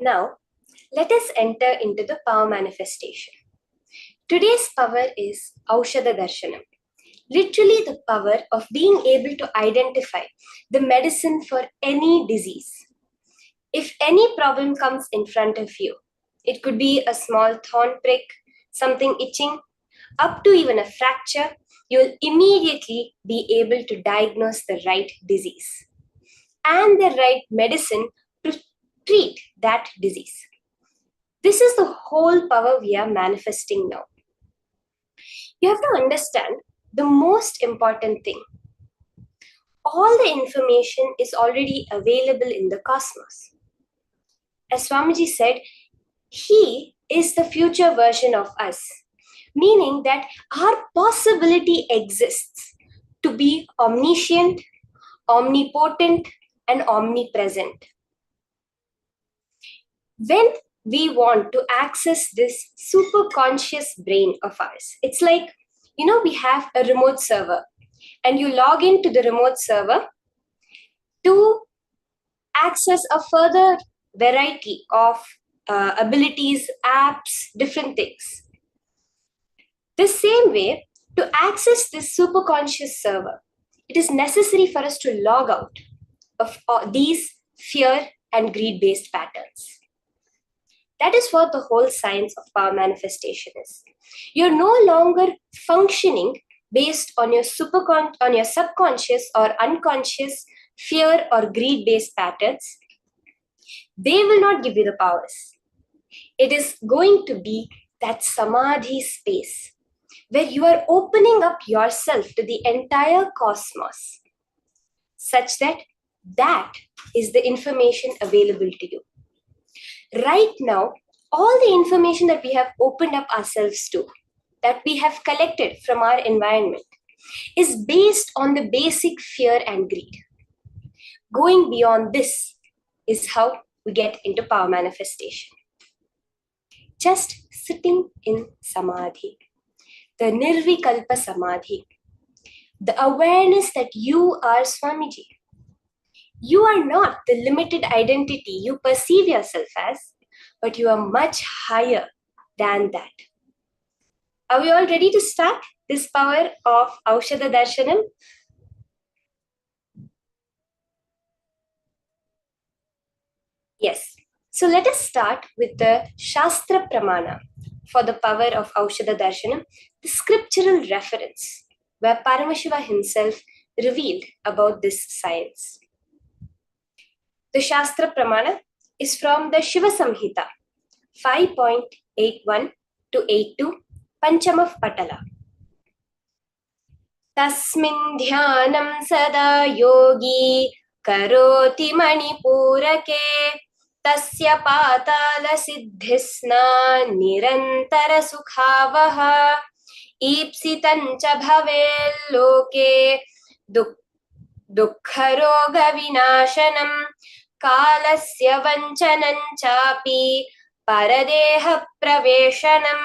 Now, let us enter into the power manifestation. Today's power is Aushadha Darshanam, literally the power of being able to identify the medicine for any disease. If any problem comes in front of you, It could be a small thorn prick, something itching, up to even a fracture. You'll immediately be able to diagnose the right disease and the right medicine to treat that disease. This is the whole power we are manifesting now. You have to understand the most important thing. All the information is already available in the cosmos. As Swamiji said, he is the future version of us, meaning that our possibility exists to be omniscient, omnipotent, and omnipresent. When we want to access this superconscious brain of ours, it's like, we have a remote server, and you log into the remote server to access a further variety of abilities, apps, different things. The same way, to access this superconscious server, it is necessary for us to log out of these fear and greed-based patterns. That is what the whole science of power manifestation is. You're no longer functioning based on your subconscious or unconscious fear or greed-based patterns. They will not give you the powers. It is going to be that Samadhi space where you are opening up yourself to the entire cosmos, such that that is the information available to you. Right now, all the information that we have opened up ourselves to, that we have collected from our environment, is based on the basic fear and greed. Going beyond this is how we get into power manifestation. Just sitting in Samadhi, the Nirvikalpa Samadhi, the awareness that you are Swamiji. You are not the limited identity you perceive yourself as, but you are much higher than that. Are we all ready to start this power of Aushadha Darshanam? Yes. So let us start with the Shastra Pramana for the power of Aushadha Darshanam, the scriptural reference where Paramashiva himself revealed about this science. The Shastra Pramana is from the Shiva Samhita 5.81 to 82, Panchamav Patala. Tasmin dhyanam sada yogi karoti manipurake tasya patala siddhisna nirantara sukhavah ipsitancha bhavel loke dukkharoga vinashanam kalasya vanchanan chapi paradeha praveshanam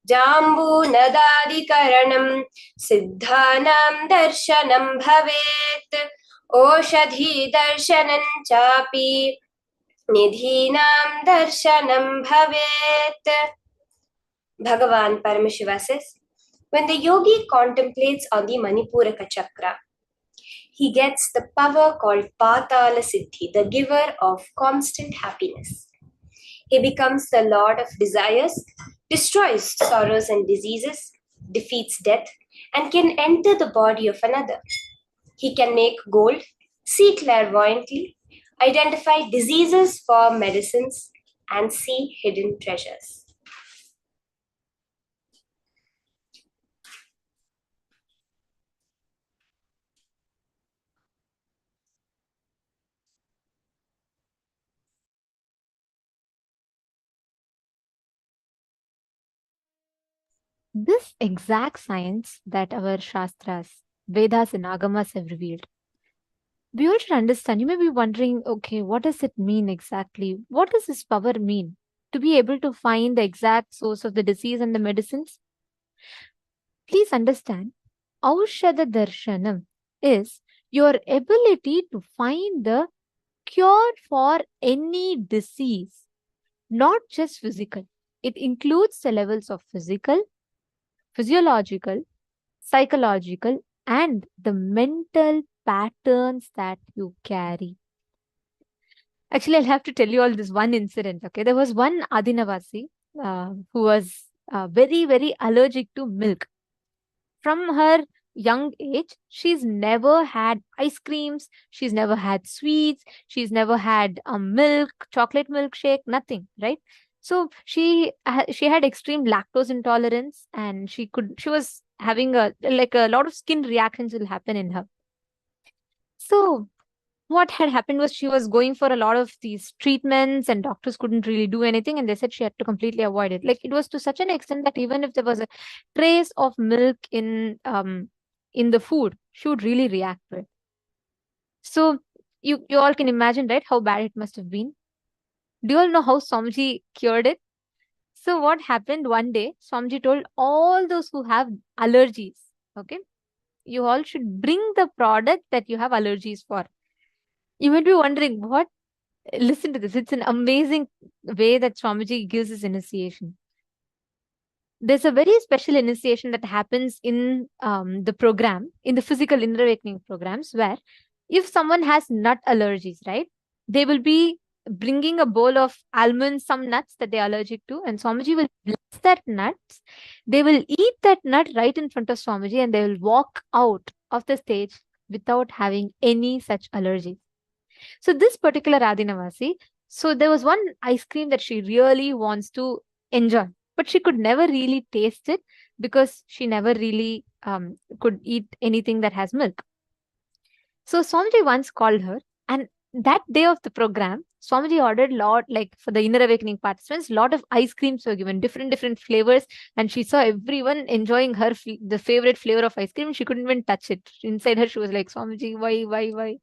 Jambu nadadikaranam siddhanam darshanam bhavet oshadhi darshanam chapi nidhinam darshanam bhavet. Bhagavan Paramashiva says, when the yogi contemplates on the Manipuraka chakra, he gets the power called Patala Siddhi, the giver of constant happiness. He becomes the lord of desires, destroys sorrows and diseases, defeats death, and can enter the body of another. He can make gold, see clairvoyantly, identify diseases for medicines, and see hidden treasures. This exact science that our Shastras, Vedas and Agamas have revealed. We all should understand. You may be wondering, okay, what does it mean exactly? What does this power mean? To be able to find the exact source of the disease and the medicines? Please understand, Aushadha Darshanam is your ability to find the cure for any disease, not just physical. It includes the levels of physical, physiological, psychological, and the mental patterns that you carry. Actually, I'll have to tell you all this one incident. Okay, there was one Adinavasi who was very, very allergic to milk. From her young age, she's never had ice creams, she's never had sweets, she's never had milk, chocolate milkshake, nothing, right? So she had extreme lactose intolerance, and she was having a lot of skin reactions will happen in her. So what had happened was she was going for a lot of these treatments, and doctors couldn't really do anything, and they said she had to completely avoid it. Like, it was to such an extent that even if there was a trace of milk in the food, she would really react to it. So you all can imagine, right, how bad it must have been. Do you all know how Somji cured it? So what happened one day, Somji told all those who have allergies, okay, you all should bring the product that you have allergies for. You might be wondering, what? Listen to this. It's an amazing way that Swamiji gives his initiation. There's a very special initiation that happens in the program, in the physical inner awakening programs, where if someone has nut allergies, right, they will be bringing a bowl of almonds, some nuts that they're allergic to, and Swamiji will bless that nuts. They will eat that nut right in front of Swamiji, and they will walk out of the stage without having any such allergies. So this particular Adinavasi, so there was one ice cream that she really wants to enjoy, but she could never really taste it because she never really could eat anything that has milk. So Swamiji once called her, and that day of the program, Swamiji ordered like for the inner awakening participants, lot of ice creams were given, different flavors, and she saw everyone enjoying the favorite flavor of ice cream. She couldn't even touch it. Inside her, she was like, Swamiji, why?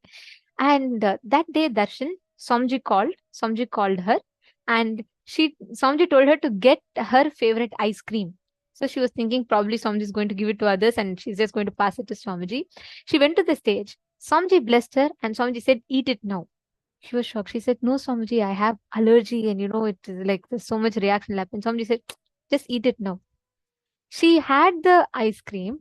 And that day, Darshan, Somji called her, and Somji told her to get her favorite ice cream. So she was thinking probably Somji is going to give it to others and she's just going to pass it to Swamiji. She went to the stage. Somji blessed her and Swamiji said, eat it now. She was shocked. She said, no, Swamiji, I have allergy and it is like there's so much reaction happen. Swamiji said, just eat it now. She had the ice cream,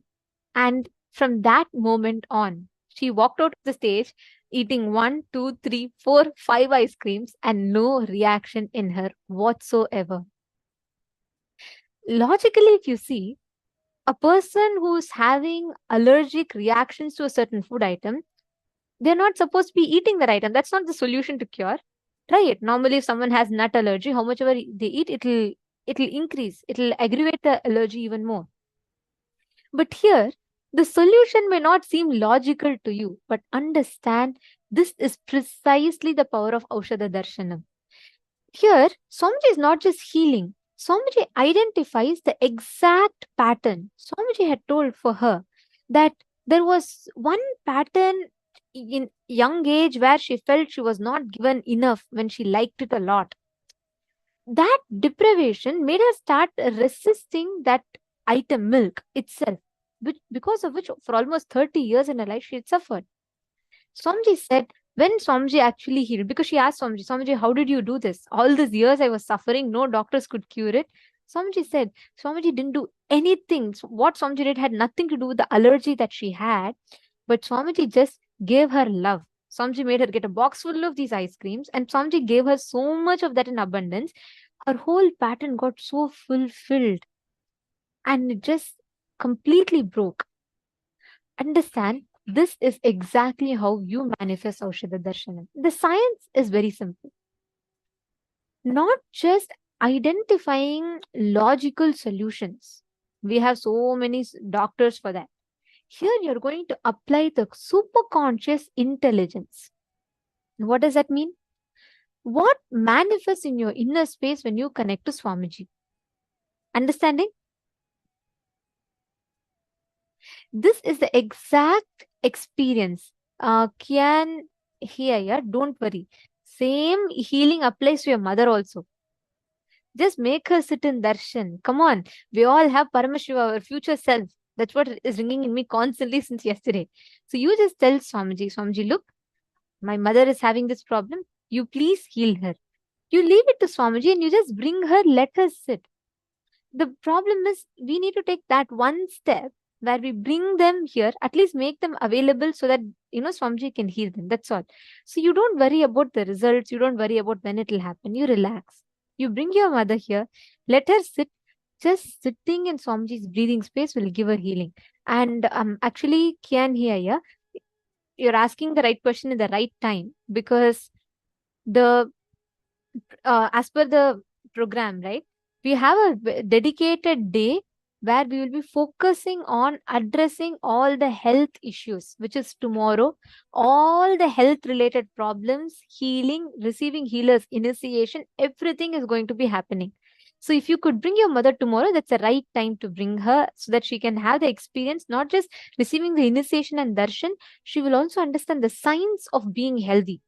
and from that moment on, she walked out of the stage eating 1, 2, 3, 4, 5 ice creams and no reaction in her whatsoever. Logically, if you see, a person who's having allergic reactions to a certain food item, they're not supposed to be eating that item. That's not the solution to cure. Try it. Normally, if someone has nut allergy, how much ever they eat, it'll increase. It'll aggravate the allergy even more. But here, the solution may not seem logical to you, but understand this is precisely the power of Aushadha Darshanam. Here, Swamiji is not just healing. Swamiji identifies the exact pattern. Swamiji had told for her that there was one pattern in young age where she felt she was not given enough when she liked it a lot. That deprivation made her start resisting that item, milk itself, because of which for almost 30 years in her life she had suffered. Swamiji said, when Swamiji actually healed, because she asked Swamiji, how did you do this? All these years I was suffering, no doctors could cure it. Swamiji said, Swamiji didn't do anything. What Swamiji did had nothing to do with the allergy that she had, but Swamiji just gave her love. Swamiji made her get a box full of these ice creams, and Swamiji gave her so much of that in abundance. Her whole pattern got so fulfilled, and it just completely broke. Understand, this is exactly how you manifest Aushadha Darshanam. The science is very simple. Not just identifying logical solutions. We have so many doctors for that. Here you're going to apply the superconscious intelligence. What does that mean? What manifests in your inner space when you connect to Swamiji? Understanding? This is the exact experience. Kian here, don't worry. Same healing applies to your mother also. Just make her sit in darshan. Come on. We all have Paramashiva, our future self. That's what is ringing in me constantly since yesterday. So you just tell Swamiji, look, my mother is having this problem. You please heal her. You leave it to Swamiji and you just bring her, let her sit. The problem is we need to take that one step where we bring them here, at least make them available so that, Swamiji can heal them. That's all. So you don't worry about the results. You don't worry about when it will happen. You relax. You bring your mother here, let her sit. Just sitting in Swamiji's breathing space will give her healing. And actually, Kian here, yeah, you're asking the right question in the right time, because the as per the program, right, we have a dedicated day where we will be focusing on addressing all the health issues, which is tomorrow. All the health related problems, healing, receiving healers, initiation, everything is going to be happening. So if you could bring your mother tomorrow, that's the right time to bring her, so that she can have the experience, not just receiving the initiation and darshan, she will also understand the science of being healthy.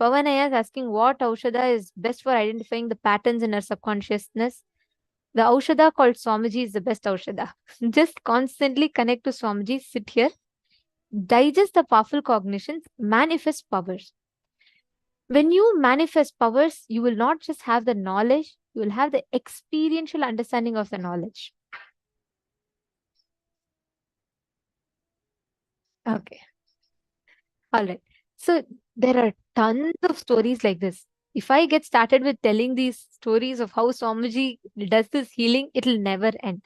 Pavanaya is asking what Aushadha is best for identifying the patterns in our subconsciousness. The Aushadha called Swamiji is the best Aushadha. Just constantly connect to Swamiji, sit here, digest the powerful cognitions, manifest powers. When you manifest powers, you will not just have the knowledge, you will have the experiential understanding of the knowledge. Okay. All right. So there are tons of stories like this. If I get started with telling these stories of how Swamiji does this healing, it'll never end.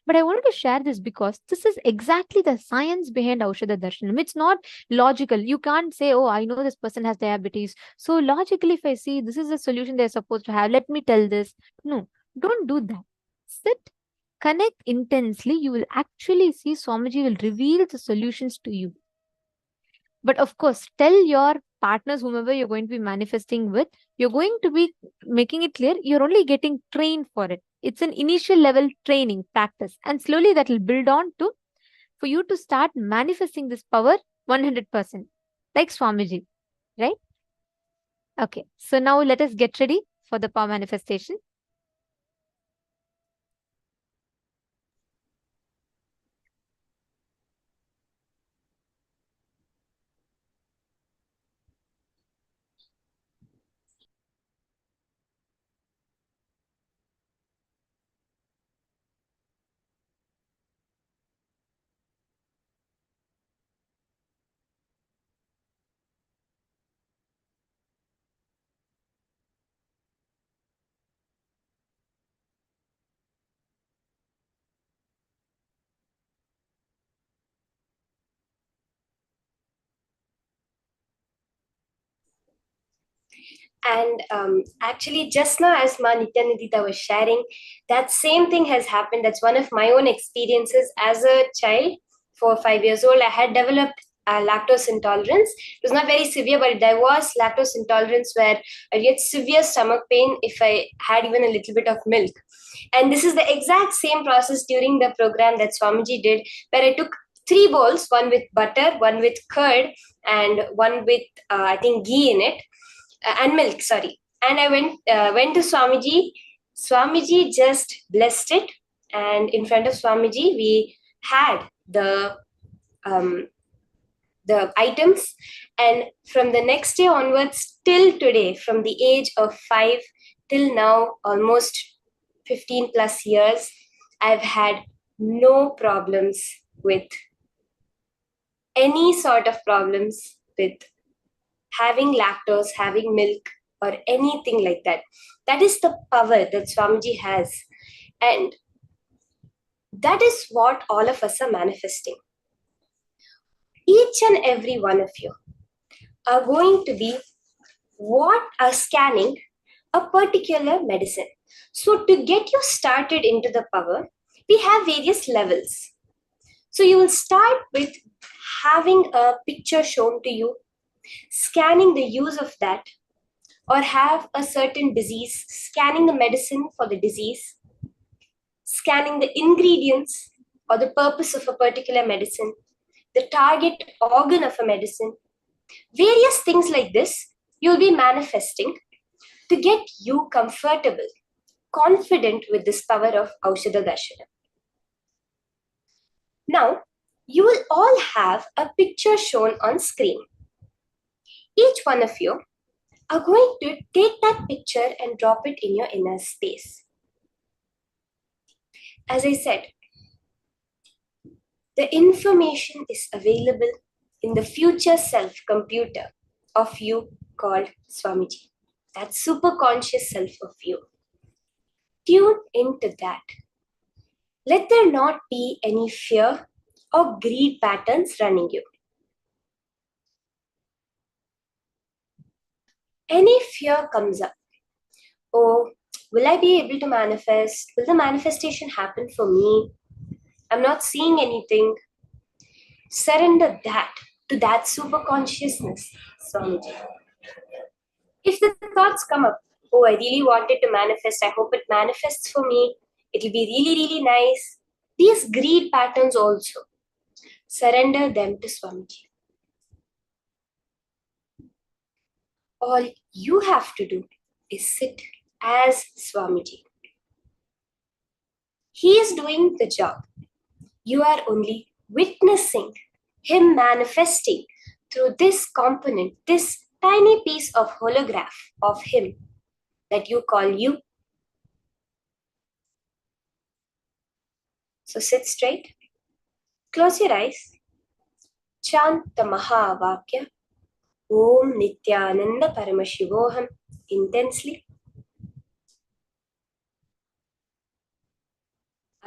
But I wanted to share this because this is exactly the science behind Aushadha Darshanam. It's not logical. You can't say, oh, I know this person has diabetes. So logically, if I see this is the solution they're supposed to have, let me tell this. No, don't do that. Sit, connect intensely. You will actually see Swamiji will reveal the solutions to you. But of course, tell your partners, whomever you're going to be manifesting with, you're going to be making it clear you're only getting trained for it. It's an initial level training, practice. And slowly that will build on to, for you to start manifesting this power 100%. Like Swamiji, right? Okay. So now let us get ready for the power manifestation. And actually, just now, as Ma Nithyananda was sharing, that same thing has happened. That's one of my own experiences. As a child, 4 or 5 years old, I had developed lactose intolerance. It was not very severe, but there was lactose intolerance where I get severe stomach pain if I had even a little bit of milk. And this is the exact same process during the program that Swamiji did, where I took 3 bowls, one with butter, one with curd, and one with, I think, ghee in it, and milk, sorry. And I went to Swamiji. Swamiji just blessed it, and in front of Swamiji, we had um, the items. And from the next day onwards till today, from the age of 5 till now, almost 15 plus years, I've had no problems with any sort of problems with having lactose, having milk, or anything like that. That is the power that Swamiji has. And that is what all of us are manifesting. Each and every one of you are going to be scanning a particular medicine. So to get you started into the power, we have various levels. So you will start with having a picture shown to you, scanning the use of that, or have a certain disease, scanning the medicine for the disease, scanning the ingredients or the purpose of a particular medicine, the target organ of a medicine, various things like this you'll be manifesting to get you comfortable, confident with this power of Aushadha Darshanam. Now, you will all have a picture shown on screen. Each one of you are going to take that picture and drop it in your inner space. As I said, the information is available in the future self computer of you called Swamiji. That superconscious self of you. Tune into that. Let there not be any fear or greed patterns running you. Any fear comes up. Oh, will I be able to manifest? Will the manifestation happen for me? I'm not seeing anything. Surrender that to that super consciousness, Swamiji. If the thoughts come up, oh, I really wanted to manifest, I hope it manifests for me, it'll be really, really nice. These greed patterns also, surrender them to Swamiji. All you have to do is sit as Swamiji. He is doing the job. You are only witnessing him manifesting through this component, this tiny piece of holograph of him that you call you. So sit straight, close your eyes, chant the Mahavakya, Om Nithyananda Paramashivoham intensely.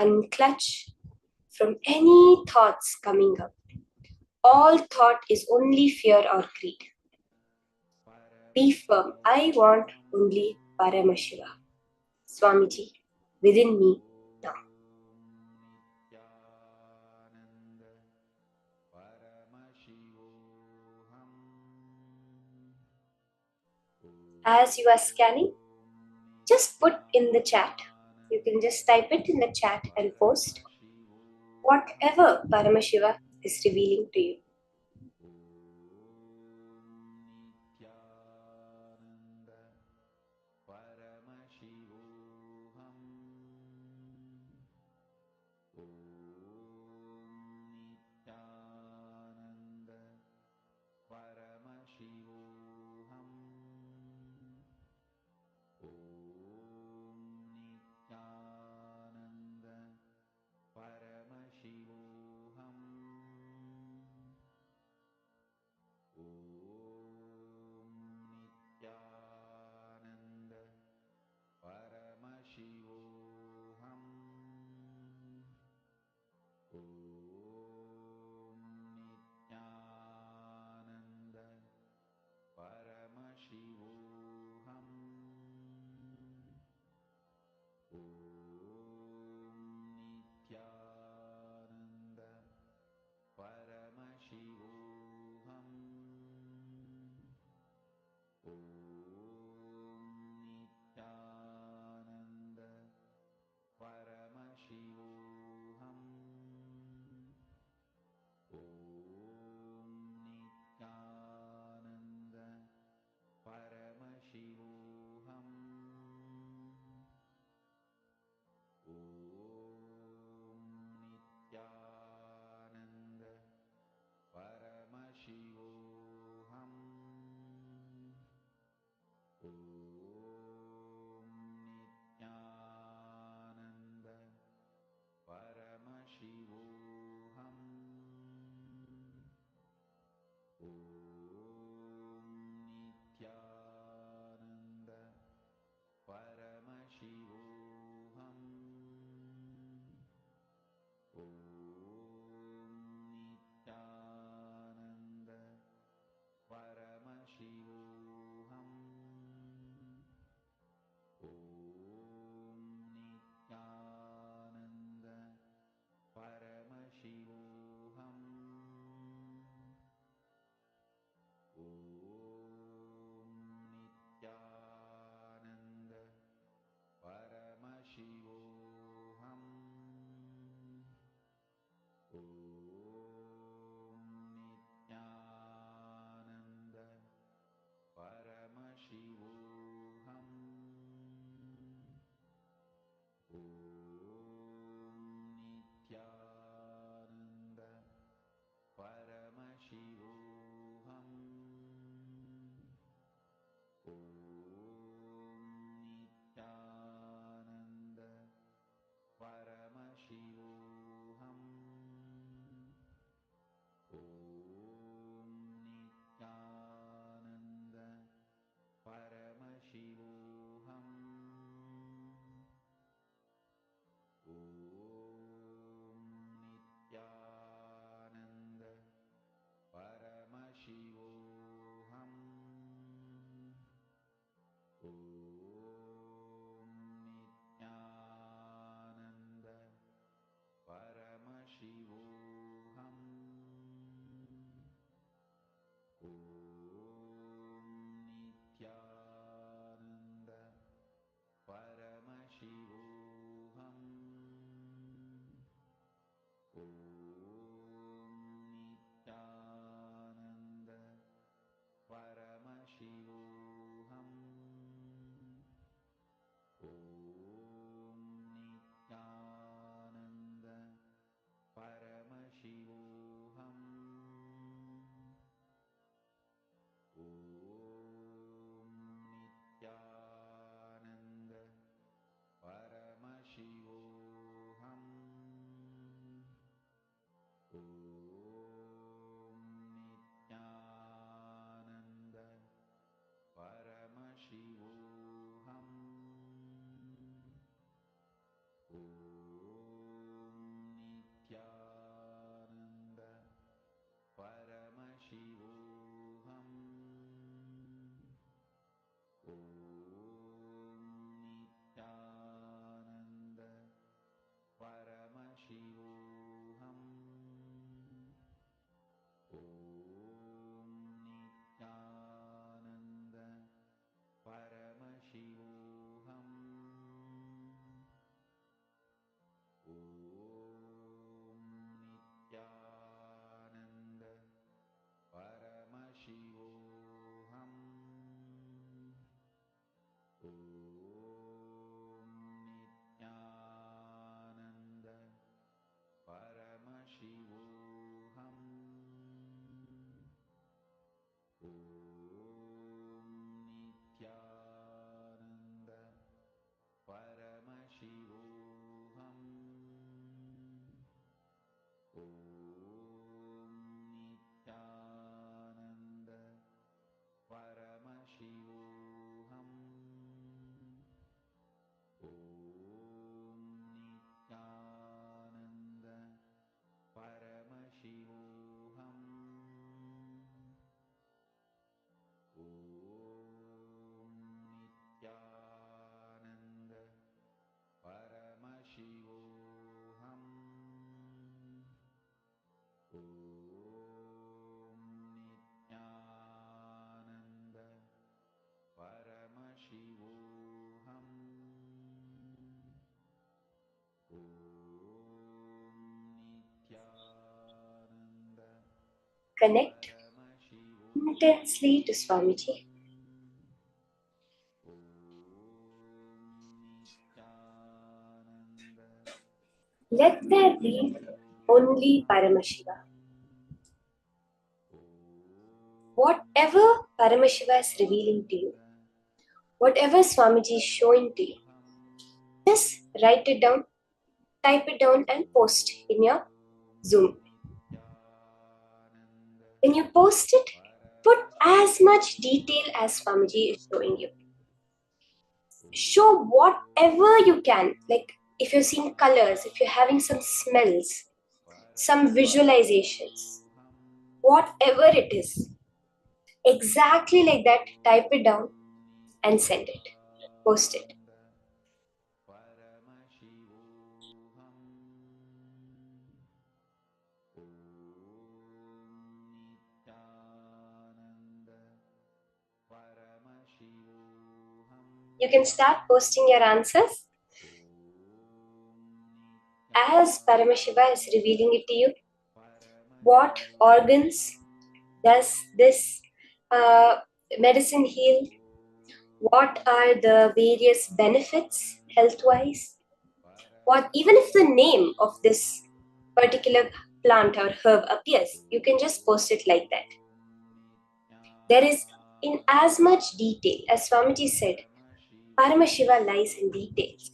Unclutch from any thoughts coming up. All thought is only fear or greed. Be firm. I want only Paramashiva. Swamiji, within me now. As you are scanning, just put in the chat. You can just type it in the chat and post whatever Paramashiva is revealing to you. connect intensely to Swamiji. Let there be only Paramashiva. Whatever Paramashiva is revealing to you, whatever Swamiji is showing to you, just write it down, type it down and post in your Zoom. When you post it, put as much detail as Swamiji is showing you. Show whatever you can, like if you're seeing colors, if you're having some smells, some visualizations, whatever it is, exactly like that, type it down and send it, post it. You can start posting your answers as Paramashiva is revealing it to you. What organs does this medicine heal? What are the various benefits health-wise? What, even if the name of this particular plant or herb appears, you can just post it like that. There is, in as much detail, as Swamiji said, Paramashiva lies in details.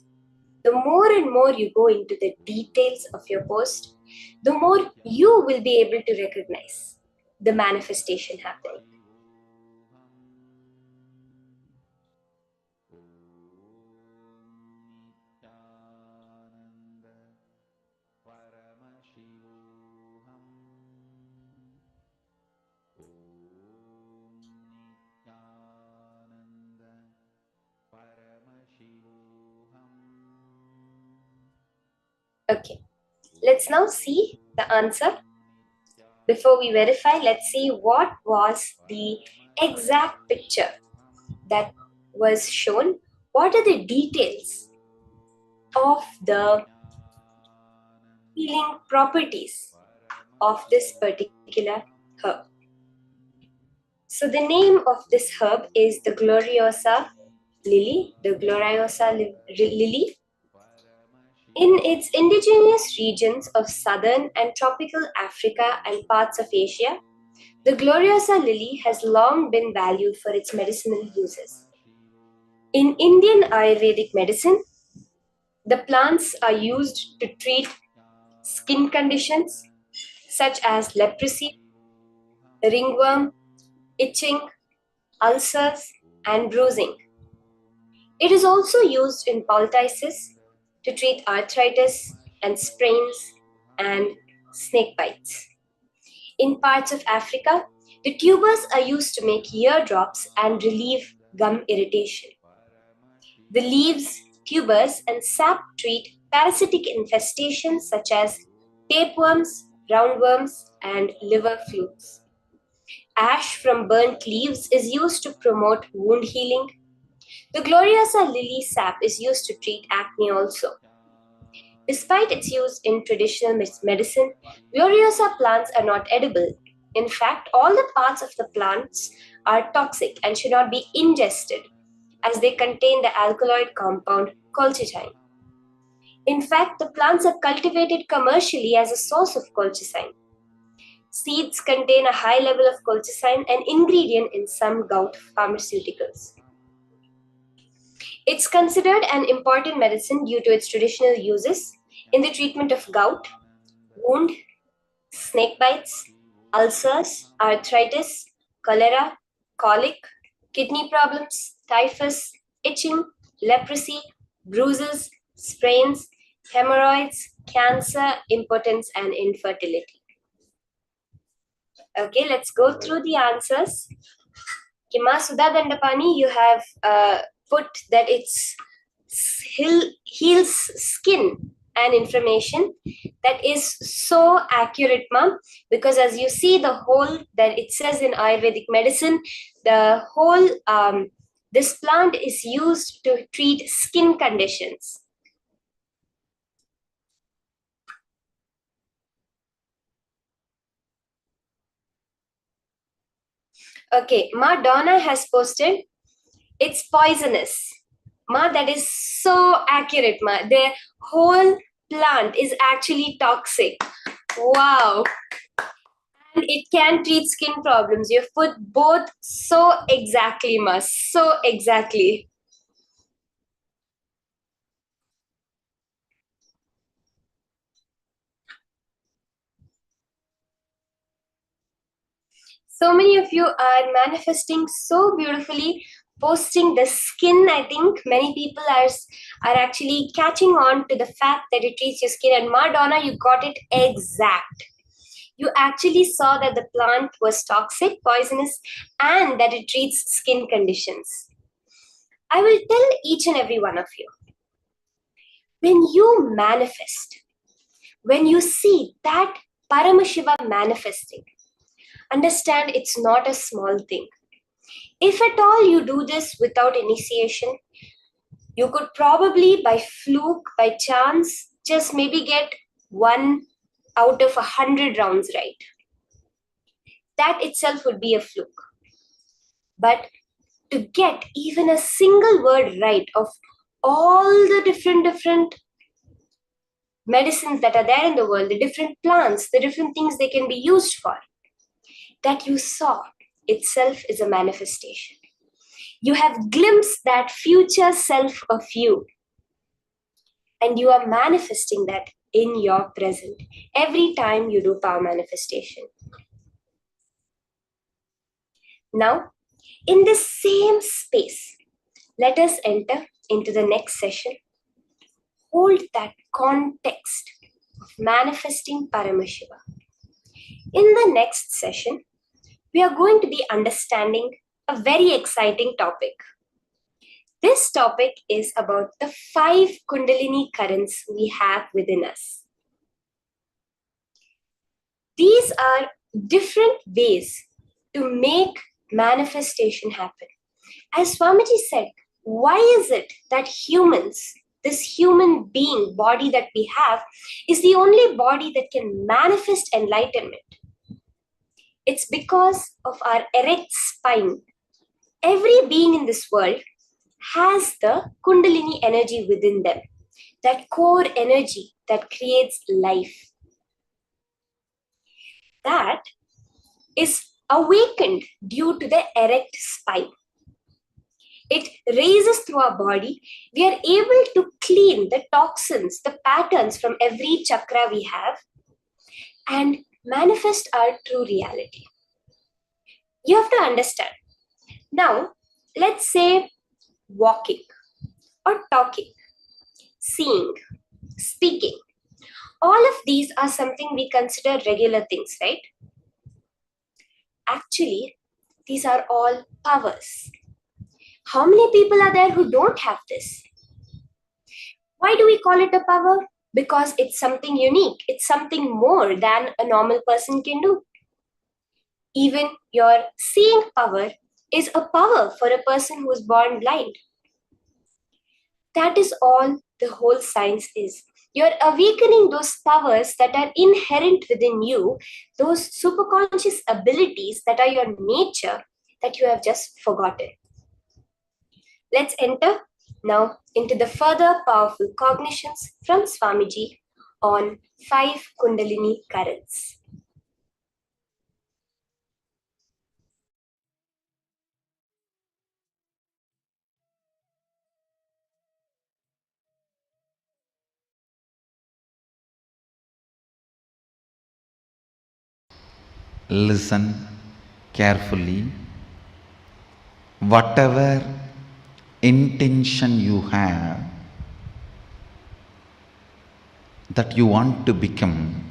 The more and more you go into the details of your post, the more you will be able to recognize the manifestation happening. Okay, let's now see the answer. Before we verify, let's see what was the exact picture that was shown. What are the details of the healing properties of this particular herb? So the name of this herb is the Gloriosa lily, lily. In its indigenous regions of southern and tropical Africa and parts of Asia, the Gloriosa lily has long been valued for its medicinal uses. In Indian Ayurvedic medicine, the plants are used to treat skin conditions such as leprosy, ringworm, itching, ulcers, and bruising. It is also used in poultices to treat arthritis and sprains and snake bites. In parts of Africa, the tubers are used to make eardrops and relieve gum irritation. The leaves, tubers, and sap treat parasitic infestations such as tapeworms, roundworms, and liver flukes. Ash from burnt leaves is used to promote wound healing. The Gloriosa lily sap is used to treat acne also. Despite its use in traditional medicine, Gloriosa plants are not edible. In fact, all the parts of the plants are toxic and should not be ingested, as they contain the alkaloid compound colchicine. In fact, the plants are cultivated commercially as a source of colchicine. Seeds contain a high level of colchicine, an ingredient in some gout pharmaceuticals. It's considered an important medicine due to its traditional uses in the treatment of gout, wound, snake bites, ulcers, arthritis, cholera, colic, kidney problems, typhus, itching, leprosy, bruises, sprains, hemorrhoids, cancer, impotence, and infertility. Okay, let's go through the answers. Kima Sudha Dandapani, you have put that it's heals skin and inflammation. That is so accurate, ma'am, because as you see the whole that it says in Ayurvedic medicine, the whole this plant is used to treat skin conditions. Okay, Ma Donna has posted, it's poisonous. Ma, that is so accurate, Ma. The whole plant is actually toxic. Wow. And it can treat skin problems. You've put both so exactly, Ma. So exactly. So many of you are manifesting so beautifully, posting the skin. I think many people are actually catching on to the fact that it treats your skin. And Madonna, you got it exact. You actually saw that the plant was toxic, poisonous, and that it treats skin conditions. I will tell each and every one of you, when you manifest, when you see that Paramashiva manifesting, understand it's not a small thing. If at all you do this without initiation, you could probably by fluke, by chance, just maybe get 1 out of 100 rounds right. That itself would be a fluke. But to get even a single word right of all the different medicines that are there in the world, the different plants, the different things they can be used for, that you saw itself is a manifestation. You have glimpsed that future self of you, and you are manifesting that in your present every time you do power manifestation. Now, in this same space, let us enter into the next session. Hold that context of manifesting Paramashiva. In the next session, we are going to be understanding a very exciting topic. This topic is about the 5 Kundalini currents we have within us. These are different ways to make manifestation happen. As Swamiji said, why is it that humans, this human being body that we have, is the only body that can manifest enlightenment? It's because of our erect spine. Every being in this world has the Kundalini energy within them, that core energy that creates life. That is awakened due to the erect spine. It raises through our body. We are able to clean the toxins, the patterns from every chakra we have, and manifest our true reality. You have to understand. Now, let's say walking or talking, seeing, speaking. All of these are something we consider regular things, right? Actually, these are all powers. How many people are there who don't have this? Why do we call it a power? Because it's something unique. It's something more than a normal person can do. Even your seeing power is a power for a person who is born blind. That is all the whole science is. You're awakening those powers that are inherent within you, those superconscious abilities that are your nature that you have just forgotten. Let's enter now into the further powerful cognitions from Swamiji on 5 Kundalini currents. Listen carefully. Whatever intention you have that you want to become,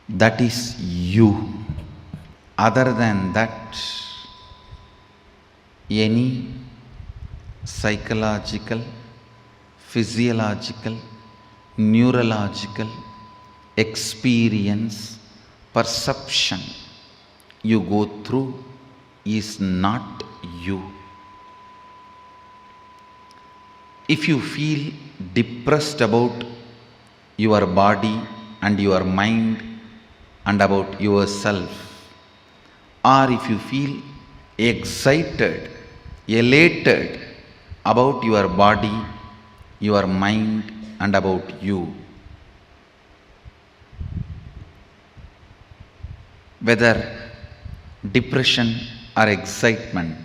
that is you. Other than that, any psychological, physiological, neurological experience, perception you go through is not you. If you feel depressed about your body and your mind and about yourself, or if you feel excited, elated about your body, your mind, and about you. Whether depression or excitement,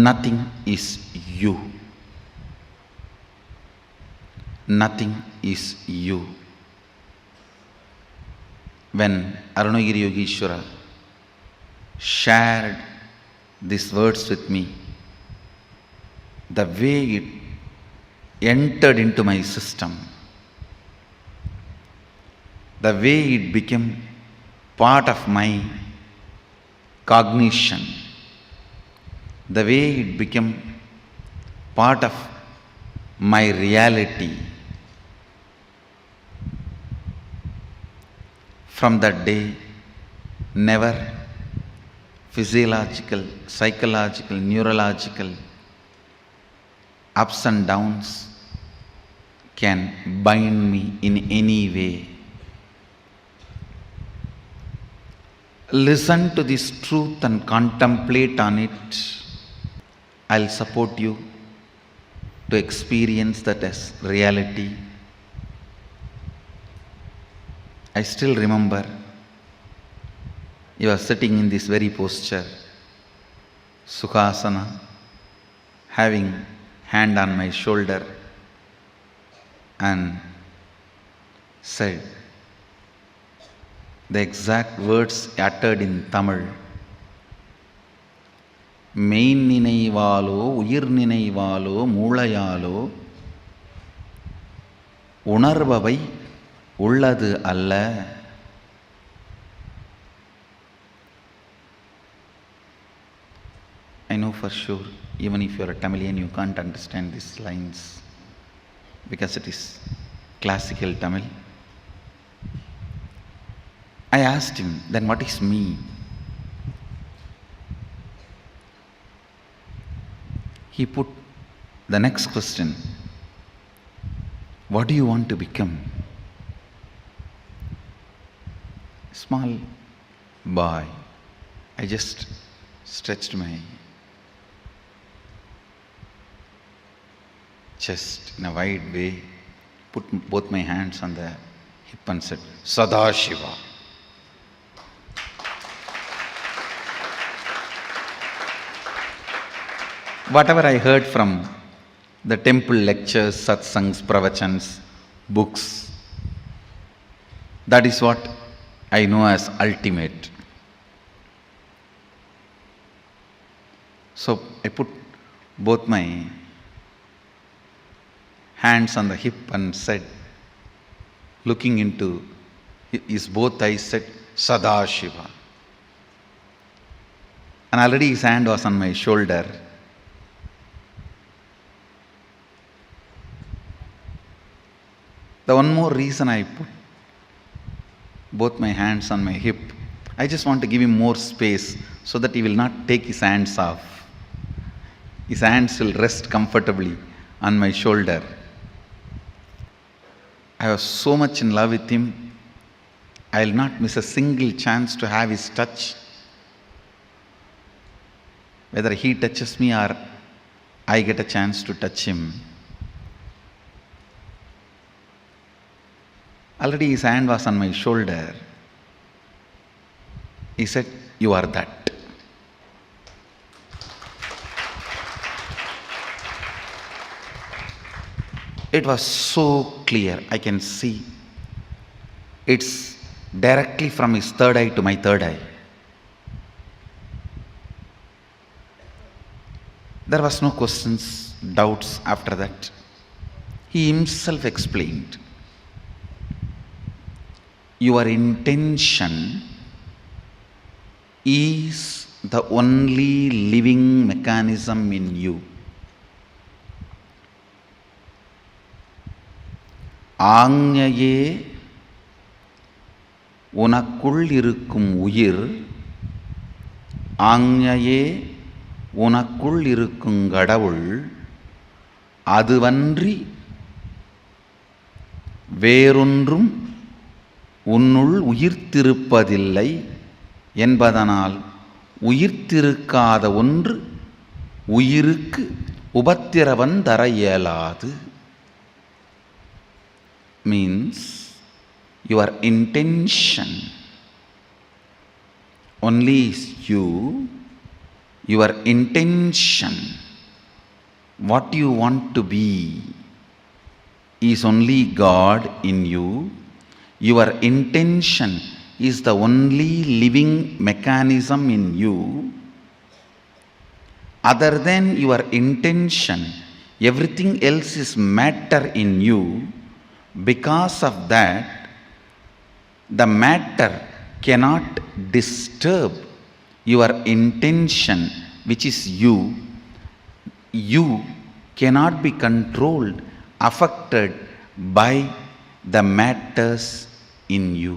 nothing is you. Nothing is you. When Arunagiri Yogeshwara shared these words with me, the way it entered into my system, the way it became part of my cognition, the way it became part of my reality, from that day, never physiological, psychological, neurological ups and downs can bind me in any way. Listen to this truth and contemplate on it. I'll support you to experience that as reality. I still remember you are sitting in this very posture, Sukhasana, having hand on my shoulder, and said the exact words uttered in Tamil. Main நினைவாலோ உயிர் நினைவாலோ மூளையாலோ உணர்பவை உள்ளது அல்ல. I know for sure, even if you are a Tamilian, you can't understand these lines because it is classical Tamil. I asked him, then what is me? He put the next question, what do you want to become? Small boy. I just stretched my chest in a wide way, put both my hands on the hip and said, Sadashiva. Whatever I heard from the temple lectures, satsangs, pravachans, books, that is what I know as ultimate. So I put both my hands on the hip and said, looking into his both eyes, said, Sadashiva. And already his hand was on my shoulder. The one more reason I put both my hands on my hip, I just want to give him more space so that he will not take his hands off. His hands will rest comfortably on my shoulder. I was so much in love with him, I will not miss a single chance to have his touch. Whether he touches me or I get a chance to touch him. Already his hand was on my shoulder. He said, you are that. It was so clear, I can see. It's directly from his third eye to my third eye. There was no questions, doubts after that. He himself explained. Your intention is the only living mechanism in you. ஆஞ்ஞையே உனக்குள் இருக்கும் உயிர், ஆஞ்ஞையே உனக்குள் இருக்கும் கடவுள், அதுவன்றி வேறொன்றும் உன்னுள் உயிர்த்திருப்பதில்லை என்பதனால் உயிர்த்திருக்காத ஒன்று உயிருக்கு உபத்திரவம் தர இயலாது. Means your intention only is you, your intention, what you want to be is only God in you. Your intention is the only living mechanism in you. Other than your intention, everything else is matter in you. Because of that, the matter cannot disturb your intention, which is you. You cannot be controlled, affected by the matters in you.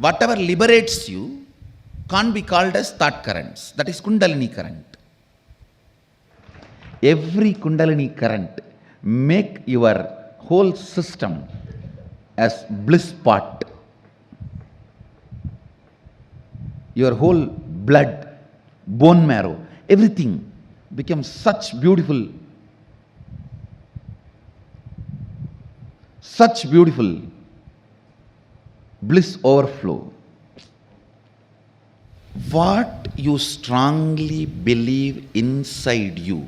Whatever liberates you can't be called as thought currents. That is Kundalini current. Every Kundalini current make your whole system as bliss pot. Your whole blood, bone marrow, everything becomes such beautiful bliss overflow. What you strongly believe inside you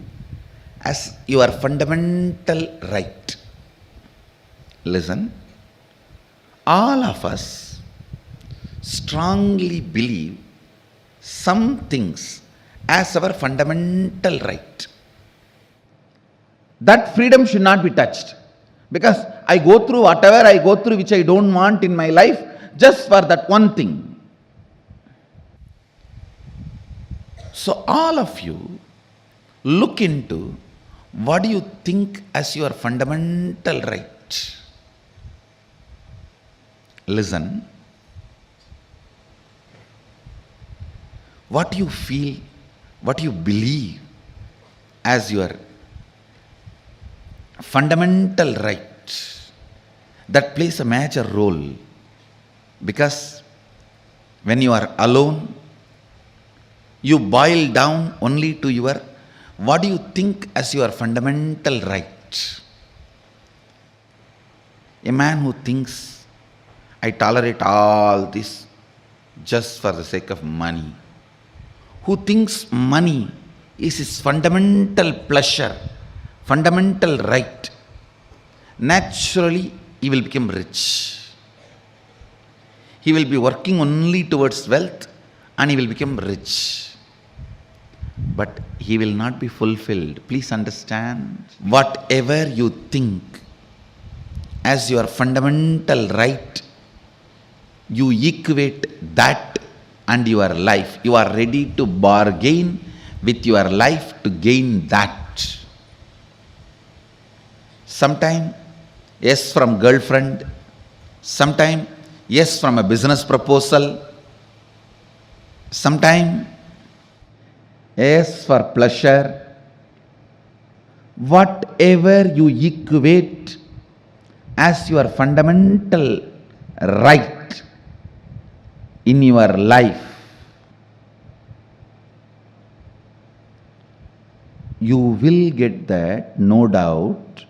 as your fundamental right. Listen, all of us strongly believe some things as our fundamental right. That freedom should not be touched, because I go through whatever I go through which I don't want in my life just for that one thing. So all of you look into what do you think as your fundamental right. Listen, what you feel, what you believe as your fundamental right, that plays a major role. Because when you are alone, you boil down only to your what do you think as your fundamental right. A man who thinks, I tolerate all this just for the sake of money, who thinks money is his fundamental pleasure, fundamental right, naturally he will become rich. He will be working only towards wealth and he will become rich. But he will not be fulfilled. Please understand, whatever you think as your fundamental right, you equate that and your life. You are ready to bargain with your life to gain that. Sometime yes from girlfriend, sometime yes from a business proposal, sometime yes for pleasure. Whatever you equate as your fundamental right in your life, you will get that, no doubt.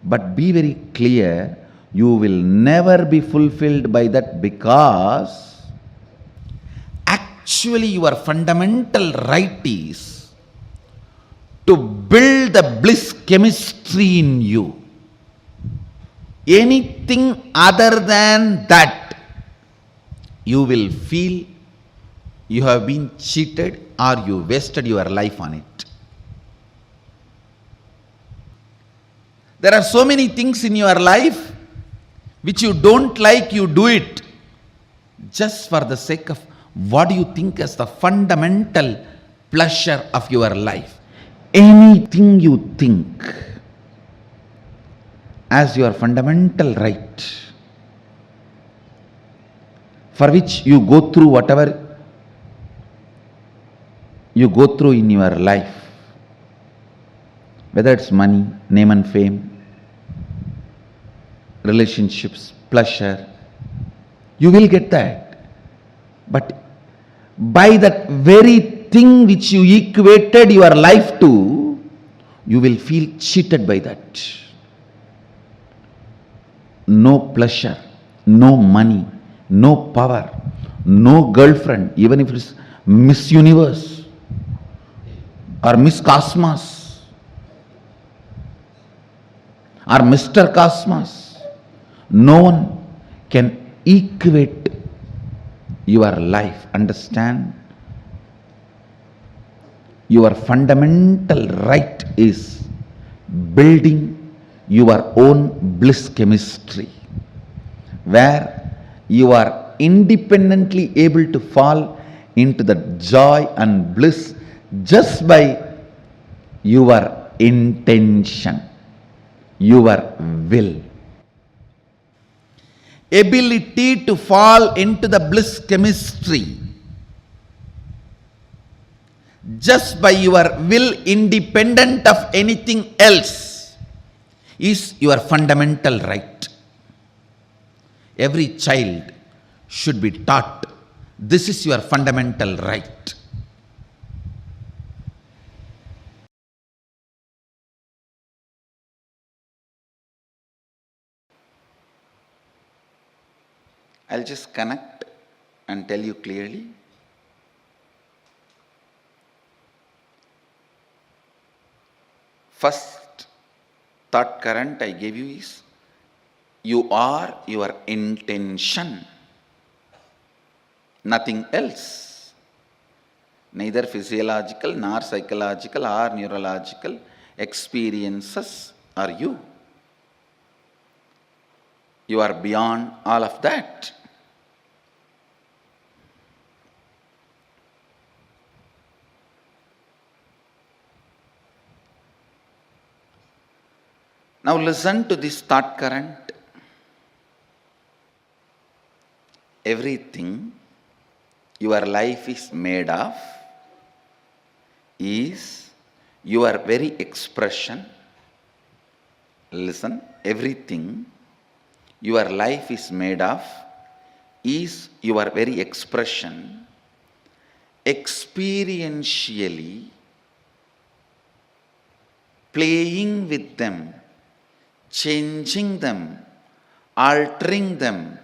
But be very clear, you will never be fulfilled by that, because actually your fundamental right is to build the bliss chemistry in you. Anything other than that, you will feel you have been cheated or you wasted your life on it. There are so many things in your life which you don't like, you do it just for the sake of what you think as the fundamental pleasure of your life. Anything you think as your fundamental right, for which you go through whatever you go through in your life, whether it's money, name and fame, relationships, pleasure, you will get that. But by that very thing which you equated your life to, you will feel cheated by that. No pleasure, no money, no power, no girlfriend, even if it's Miss Universe or Miss Cosmos or Mr. Cosmos, no one can equate your life. Understand? Your fundamental right is building your own bliss chemistry, where you are independently able to fall into the joy and bliss just by your intention, your will. Ability to fall into the bliss chemistry just by your will, independent of anything else, is your fundamental right. Every child should be taught this is your fundamental right. I'll just connect and tell you clearly. First thought current I gave you is, you are your intention, nothing else. Neither physiological nor psychological or neurological experiences are you. You are beyond all of that. Now listen to this thought current. Everything your life is made of is your very expression. Listen, everything your life is made of is your very expression, experientially playing with them, changing them, altering them,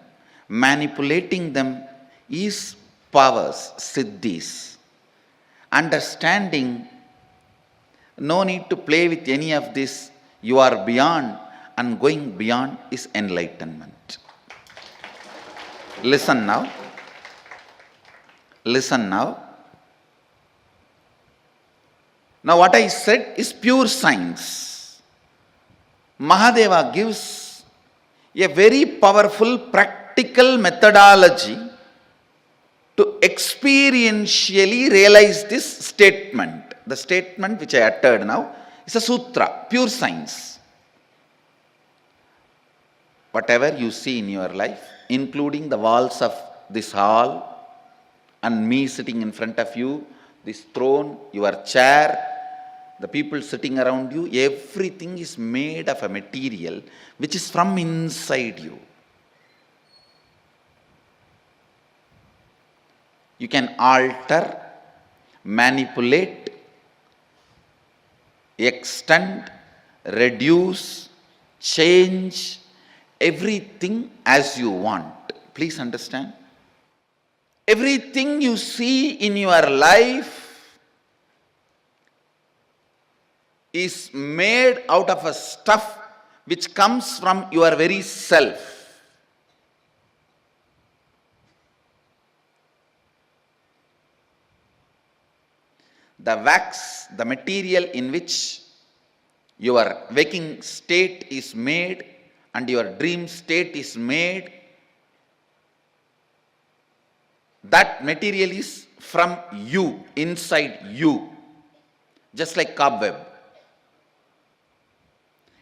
manipulating them is powers, siddhis. Understanding, no need to play with any of this, you are beyond, and going beyond is enlightenment. Listen now. Listen now. Now what I said is pure science. Mahadeva gives a very powerful practical methodology to experientially realize this statement. The statement which I uttered now is a sutra, pure science. Whatever you see in your life, including the walls of this hall and me sitting in front of you, this throne, your chair, the people sitting around you, everything is made of a material which is from inside you. You can alter, manipulate, extend, reduce, change everything as you want. Please understand. Everything you see in your life is made out of a stuff which comes from your very self. The wax, the material in which your waking state is made and your dream state is made, that material is from you, inside you, just like cobweb.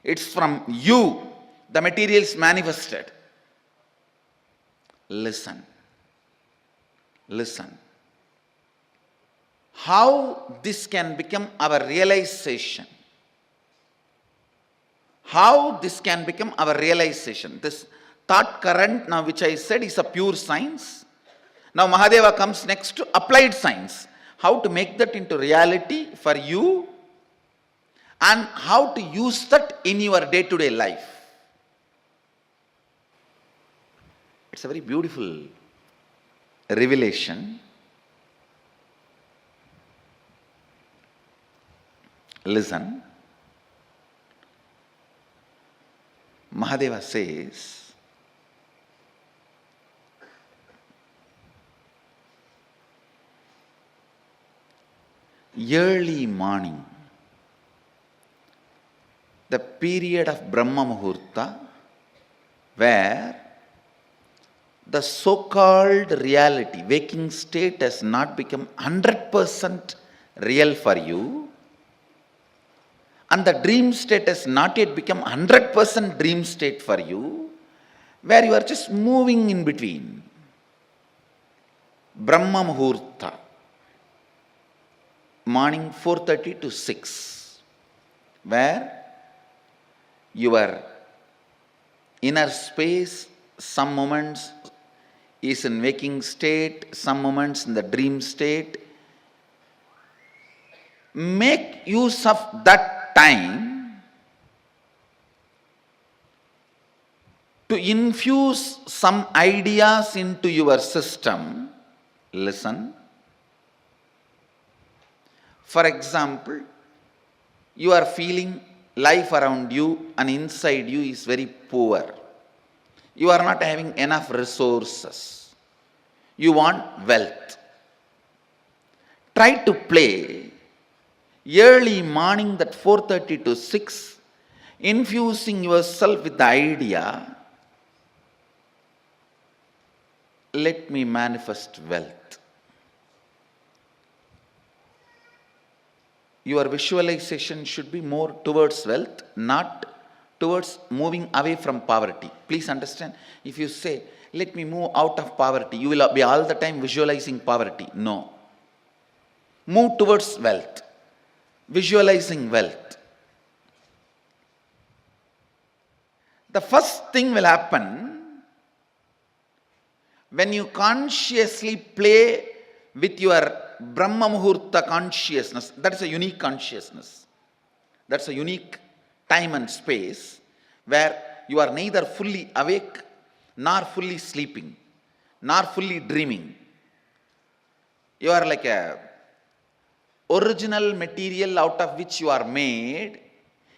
It's from you, the material is manifested. Listen. Listen. How this can become our realization? how this can become our realization. This thought current now which I said is a pure science. Now Mahadeva comes next to applied science. How to make that into reality for you and how to use that in your day-to-day life. It's a very beautiful revelation. Listen. Mahadeva says, early morning, the period of Brahma Muhurta, where the so-called reality, waking state has not become 100% real for you, and the dream state has not yet become 100% dream state for you, where you are just moving in between. Brahma Muhurta, morning 4:30 to 6, where your inner space, some moments is in waking state, some moments in the dream state. Make use of that time to infuse some ideas into your system. Listen. For example, you are feeling life around you and inside you is very poor. You are not having enough resources. You want wealth. Try to play early morning, that 4:30 to 6, infusing yourself with the idea, let me manifest wealth. Your visualization should be more towards wealth, not towards moving away from poverty. Please understand, if you say, let me move out of poverty, you will be all the time visualizing poverty. No. Move towards wealth. Visualizing wealth. The first thing will happen when you consciously play with your Brahma Muhurta consciousness. That is a unique consciousness. That's a unique time and space where you are neither fully awake, nor fully sleeping, nor fully dreaming. You are like a original material out of which you are made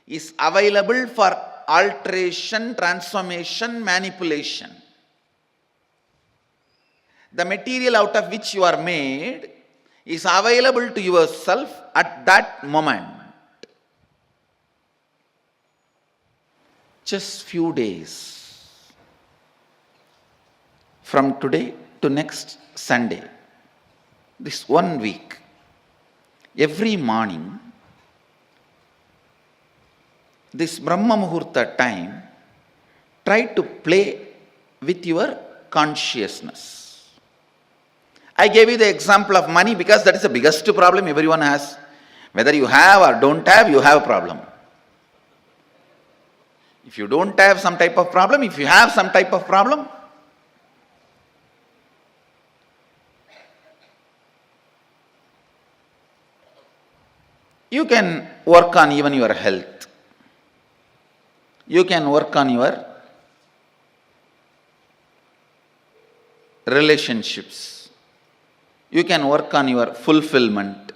is available for alteration, transformation, manipulation. The material out of which you are made is available to yourself at that moment. Just few days from today to next Sunday, this 1 week, every morning, this Brahma Muhurta time, try to play with your consciousness. I gave you the example of money because that is the biggest problem everyone has. Whether you have or don't have, you have a problem. If you don't have some type of problem, if you have some type of problem, you can work on even your health. You can work on your relationships. You can work on your fulfillment,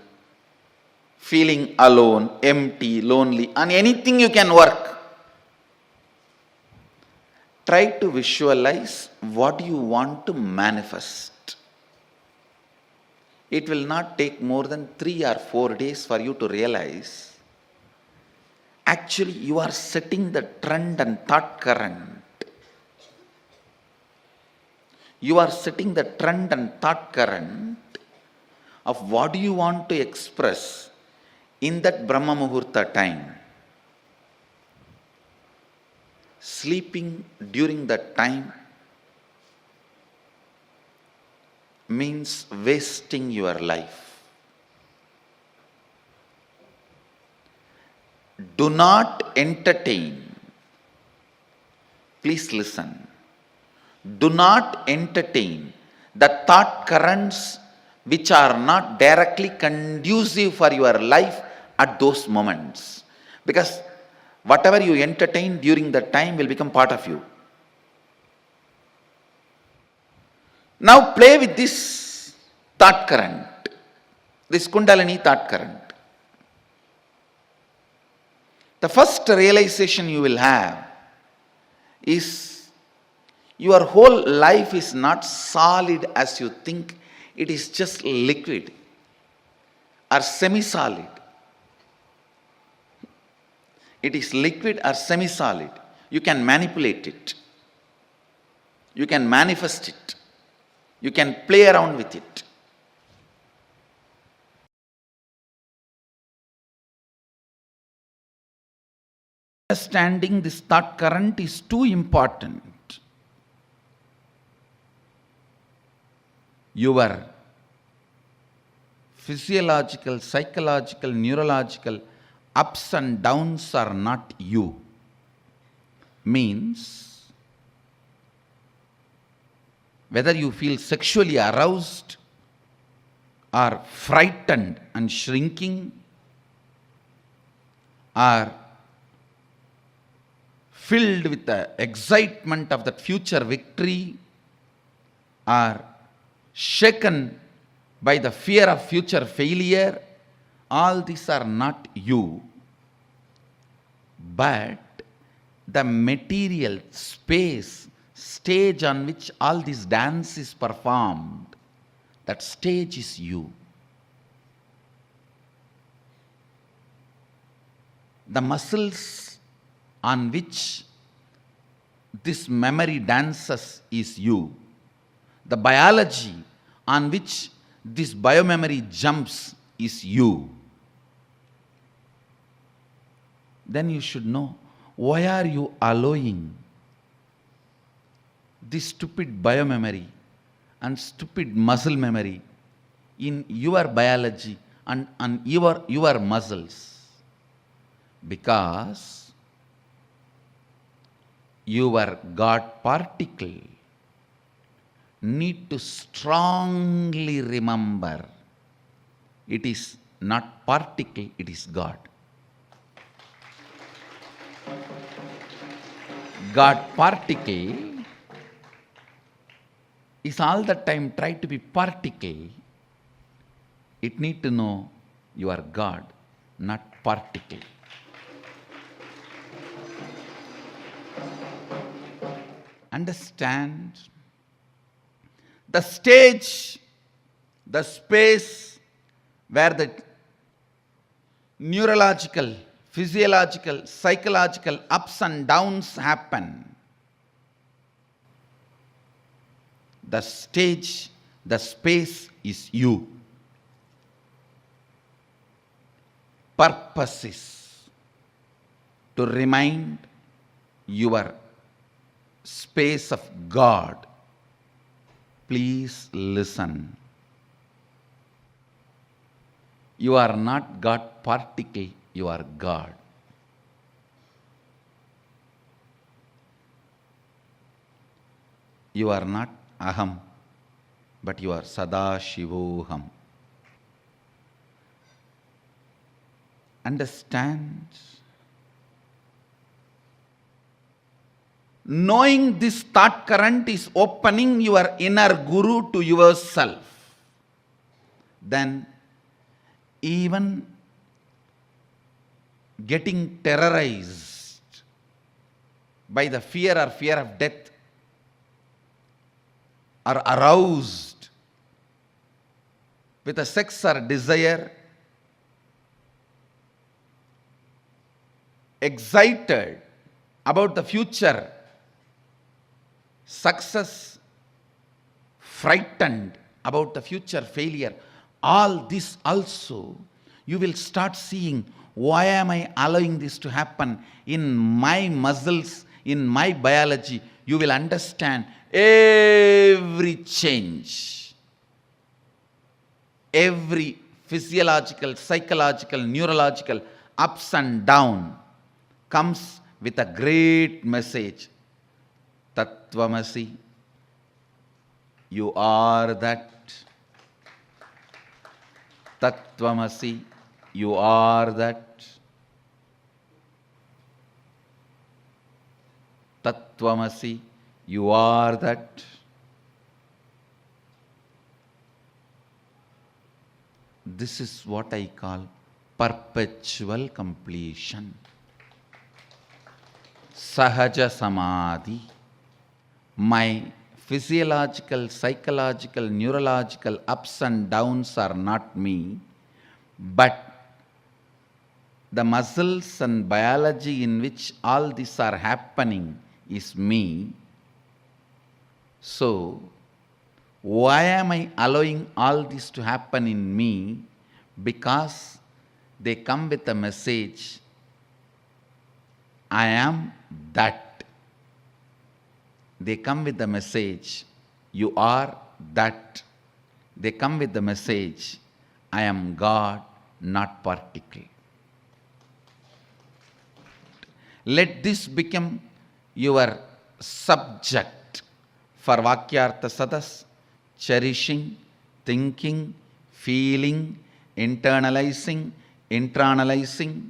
feeling alone, empty, lonely, on anything you can work. Try to visualize what you want to manifest. It will not take more than 3 or 4 days for you to realize actually you are setting the trend and thought current. You are setting the trend and thought current of what you want to express in that Brahma Muhurta time. Sleeping during that time means wasting your life. Do not entertain Please listen. Do not entertain the thought currents which are not directly conducive for your life at those moments. Because whatever you entertain during that time will become part of you. Now play with this thought current, this Kundalini thought current. The first realization you will have is your whole life is not solid as you think. It is just liquid or semi-solid. It is liquid or semi-solid. You can manipulate it. You can manifest it. You can play around with it. Understanding this thought current is too important. Your physiological, psychological, neurological ups and downs are not you. Means, whether you feel sexually aroused or frightened and shrinking, or filled with the excitement of that future victory, or shaken by the fear of future failure, all these are not you, but the material space, stage on which all this dance is performed, that stage is you. The muscles on which this memory dances is you. The biology on which this biomemory jumps is you. Then you should know, why are you allowing this stupid biomemory and stupid muscle memory in your biology and your muscles? Because your God particle need to strongly remember it is not particle, it is God. God particle is all the time try to be particle. It need to know you are God, not particle. Understand the stage, the space where the neurological, physiological, psychological ups and downs happen. The stage, the space is you. Purpose is to remind your space of God. Please listen. You are not God particle, you are God. You are not Aham, but you are Sadashivoham. Understand? Knowing this thought current is opening your inner guru to yourself. Then even getting terrorized by the fear of death, or aroused with a sex or desire, excited about the future success, frightened about the future failure, all this also you will start seeing, why am I allowing this to happen in my muscles, in my biology? You will understand every change, every physiological, psychological, neurological ups and down comes with a great message. Tattvamasi, you are that. Tattvamasi, you are that. Tattvamasi, you are that. This is what I call perpetual completion. Sahaja Samadhi. My physiological, psychological, neurological ups and downs are not me, but the muscles and biology in which all these are happening is me. So, why am I allowing all this to happen in me? Because they come with a message, I am that. They come with the message, you are that. They come with the message, I am God, not particle. Let this become your subject for Vakyartha Sadas, cherishing, thinking, feeling, internalizing, internalizing.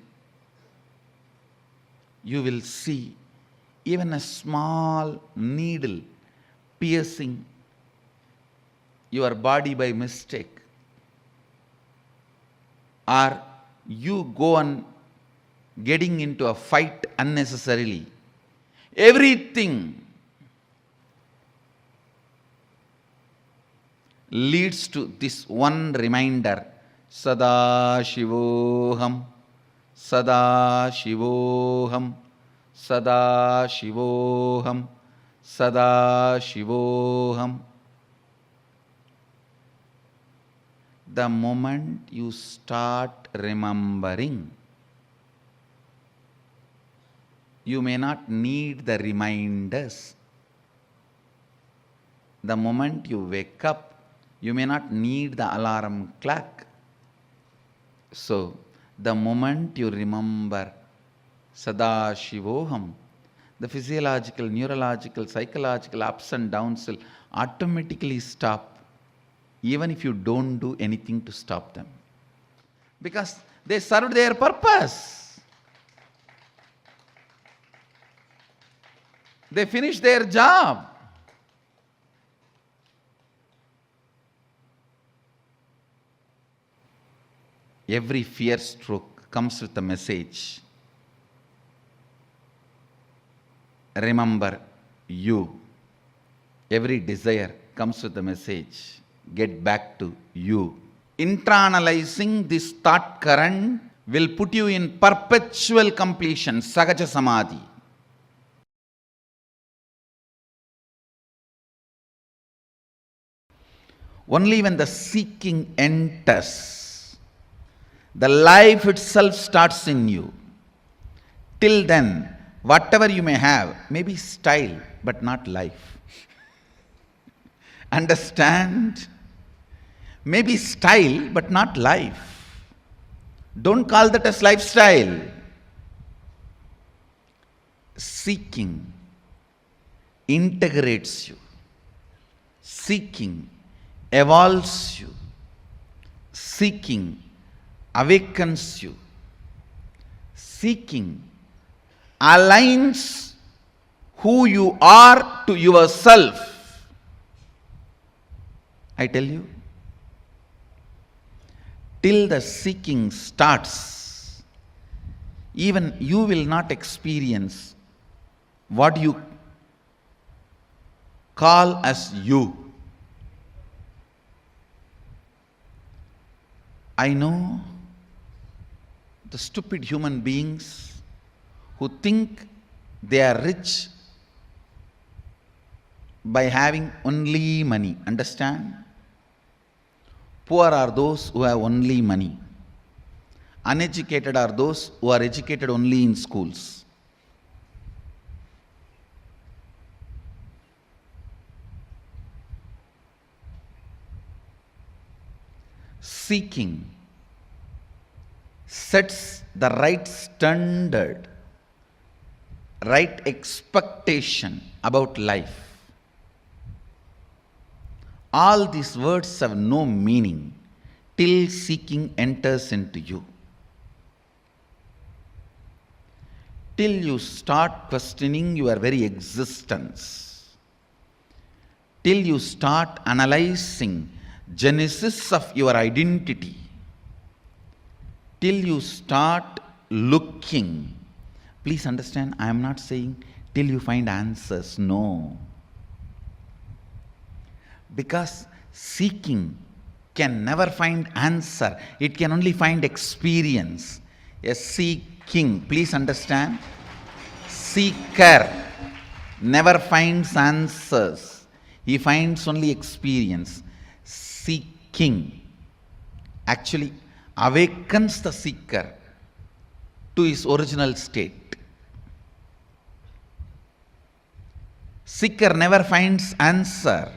You will see even a small needle piercing your body by mistake, or you go on getting into a fight unnecessarily. Everything leads to this one reminder, Sadashivoham, Sadashivoham, Sadashivoham, Sadashivoham. The moment you start remembering, you may not need the reminders. The moment you wake up, you may not need the alarm clock. So, the moment you remember Sadashivoham, the physiological, neurological, psychological ups and downs will automatically stop, even if you don't do anything to stop them. Because they served their purpose. They finished their job. Every fear stroke comes with a message. Remember you. Every desire comes with a message. Get back to you. Internalizing this thought current will put you in perpetual completion, Sahaja Samadhi. Only when the seeking enters, the life itself starts in you. Till then, whatever you may have may be style, but not life. Understand? Maybe style, but not life. Don't call that as lifestyle. Seeking integrates you. Seeking evolves you. Seeking awakens you. Seeking aligns who you are to yourself. I tell you, till the seeking starts, even you will not experience what you call as you. I know the stupid human beings who think they are rich by having only money. Understand? Poor are those who have only money. Uneducated are those who are educated only in schools. Seeking sets the right standard right expectation about life. All these words have no meaning till seeking enters into you. Till you start questioning your very existence. Till you start analyzing genesis of your identity. Till you start looking. Please understand, I am not saying till you find answers. No. Because seeking can never find answer. It can only find experience. A seeking, please understand, seeker never finds answers. He finds only experience. Seeking actually awakens the seeker to his original state. Seeker never finds answer.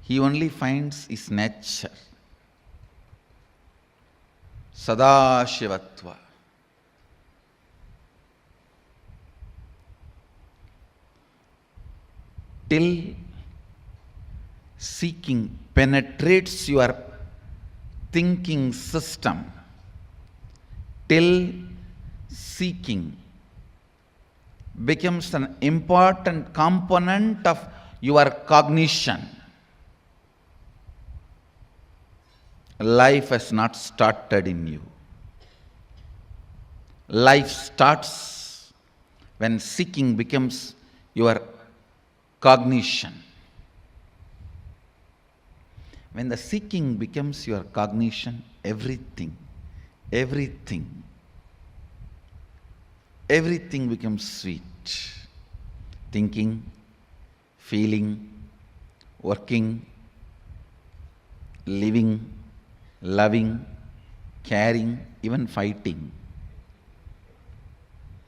He only finds his nature. Sadashivatva. Till seeking penetrates your thinking system, till seeking becomes an important component of your cognition, life has not started in you. Life starts when seeking becomes your cognition. When the seeking becomes your cognition, everything becomes sweet. Thinking, feeling, working, living, loving, caring, even fighting.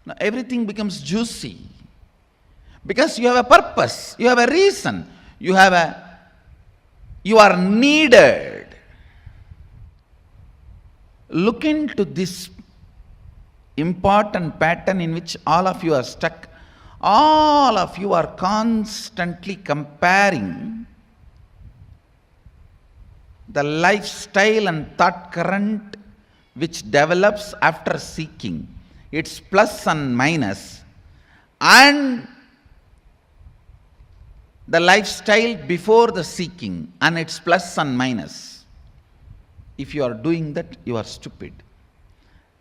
Now everything becomes juicy. Because you have a purpose, you have a reason, you are needed. Look into this important pattern in which all of you are stuck. All of you are constantly comparing the lifestyle and thought current which develops after seeking. Its plus and minus, and the lifestyle before the seeking and its plus and minus. If you are doing that, you are stupid.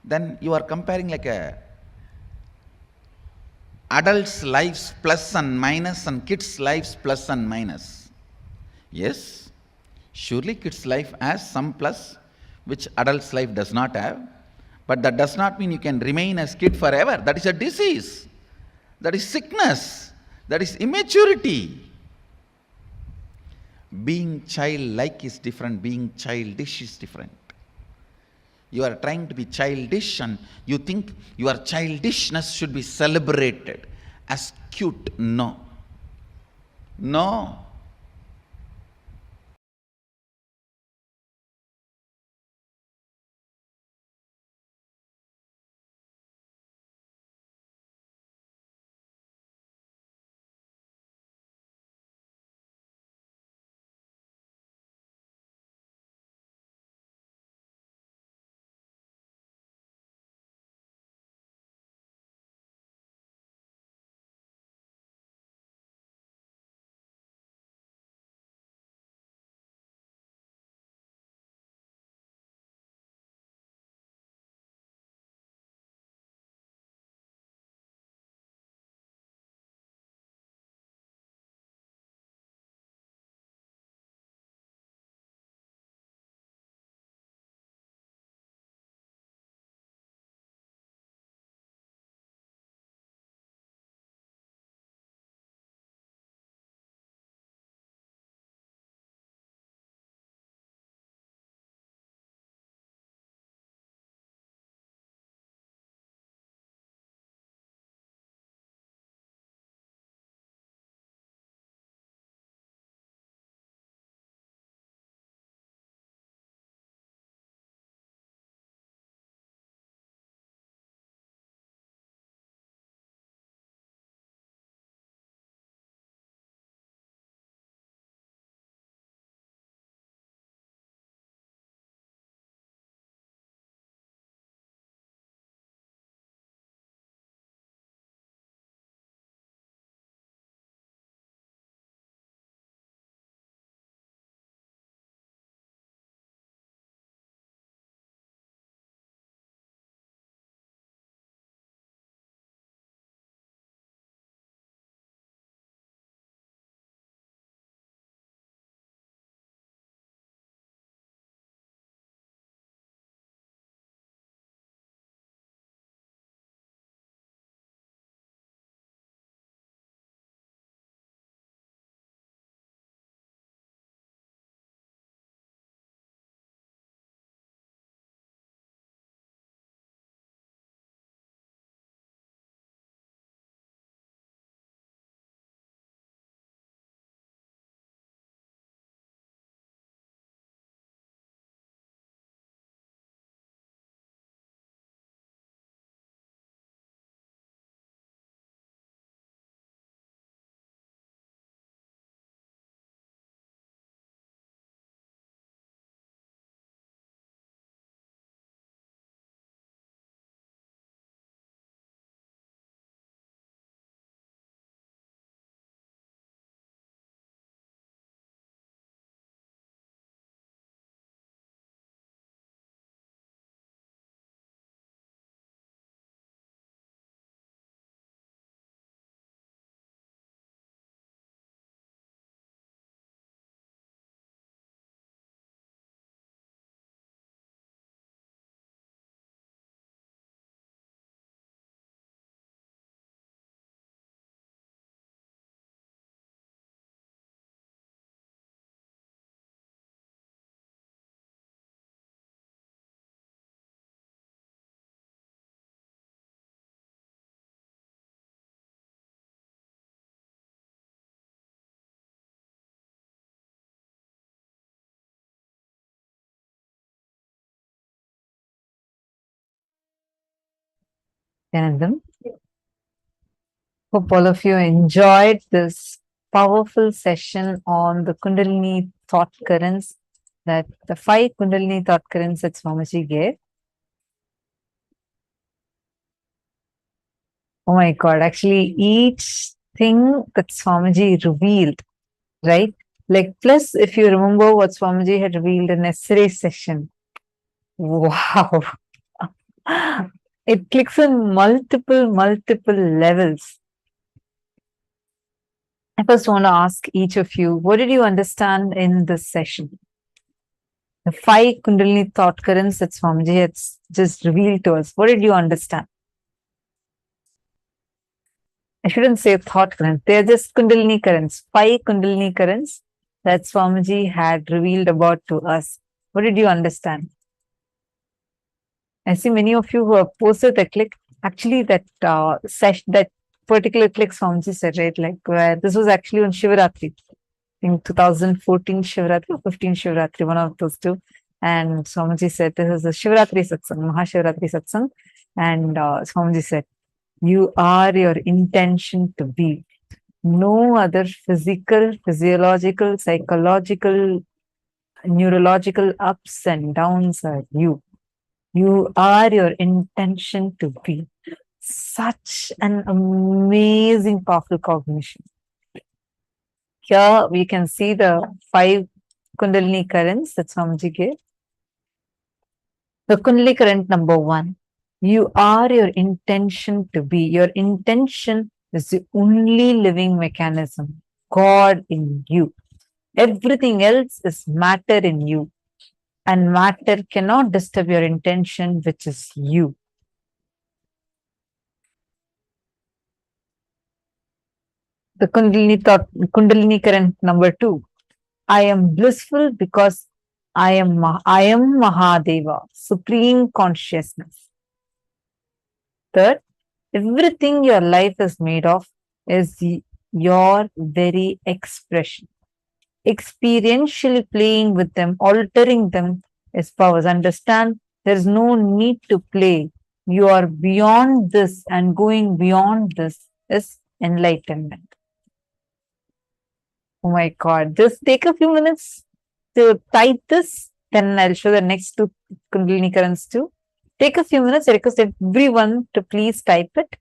Then you are comparing like a adults' lives plus and minus and kids' lives plus and minus. Yes, surely kids' life has some plus which adults' life does not have. But that does not mean you can remain as kid forever. That is a disease. That is sickness. That is immaturity. Being childlike is different. Being childish is different. You are trying to be childish and you think your childishness should be celebrated as cute. No. No. Nityanandam. Hope all of you enjoyed this powerful session on the Kundalini thought currents, that the 5 Kundalini thought currents that Swamiji gave. Oh my God, actually each thing that Swamiji revealed, right? Like, plus if you remember what Swamiji had revealed in yesterday's session, wow. It clicks on multiple levels. I first want to ask each of you, what did you understand in this session? The 5 Kundalini thought currents that Swamiji had just revealed to us. What did you understand? I shouldn't say thought currents. They are just Kundalini currents. 5 Kundalini currents that Swamiji had revealed about to us. What did you understand? I see many of you who have posted the click. Actually, that that particular click Swamiji said, right? Like, where this was actually on Shivaratri. In 2014 Shivaratri or 15 Shivaratri, one of those two. And Swamiji said, this is the Shivaratri Satsang, Mahashivaratri Satsang. And Swamiji said, you are your intention to be. No other physical, physiological, psychological, neurological ups and downs are you. You are your intention to be. Such an amazing, powerful cognition. Here we can see the 5 Kundalini currents that Swamiji gave. The Kundalini current number 1. You are your intention to be. Your intention is the only living mechanism. God in you. Everything else is matter in you. And matter cannot disturb your intention, which is you. The Kundalini current number 2. I am blissful because I am Mahadeva, supreme consciousness. Third, everything your life is made of is your very expression. Experientially playing with them, altering them is powers. Understand, there is no need to play. You are beyond this, and going beyond this is enlightenment. Oh my God, just take a few minutes to type this, then I'll show the next 2 Kundalini currents too. Take a few minutes. I request everyone to please type it.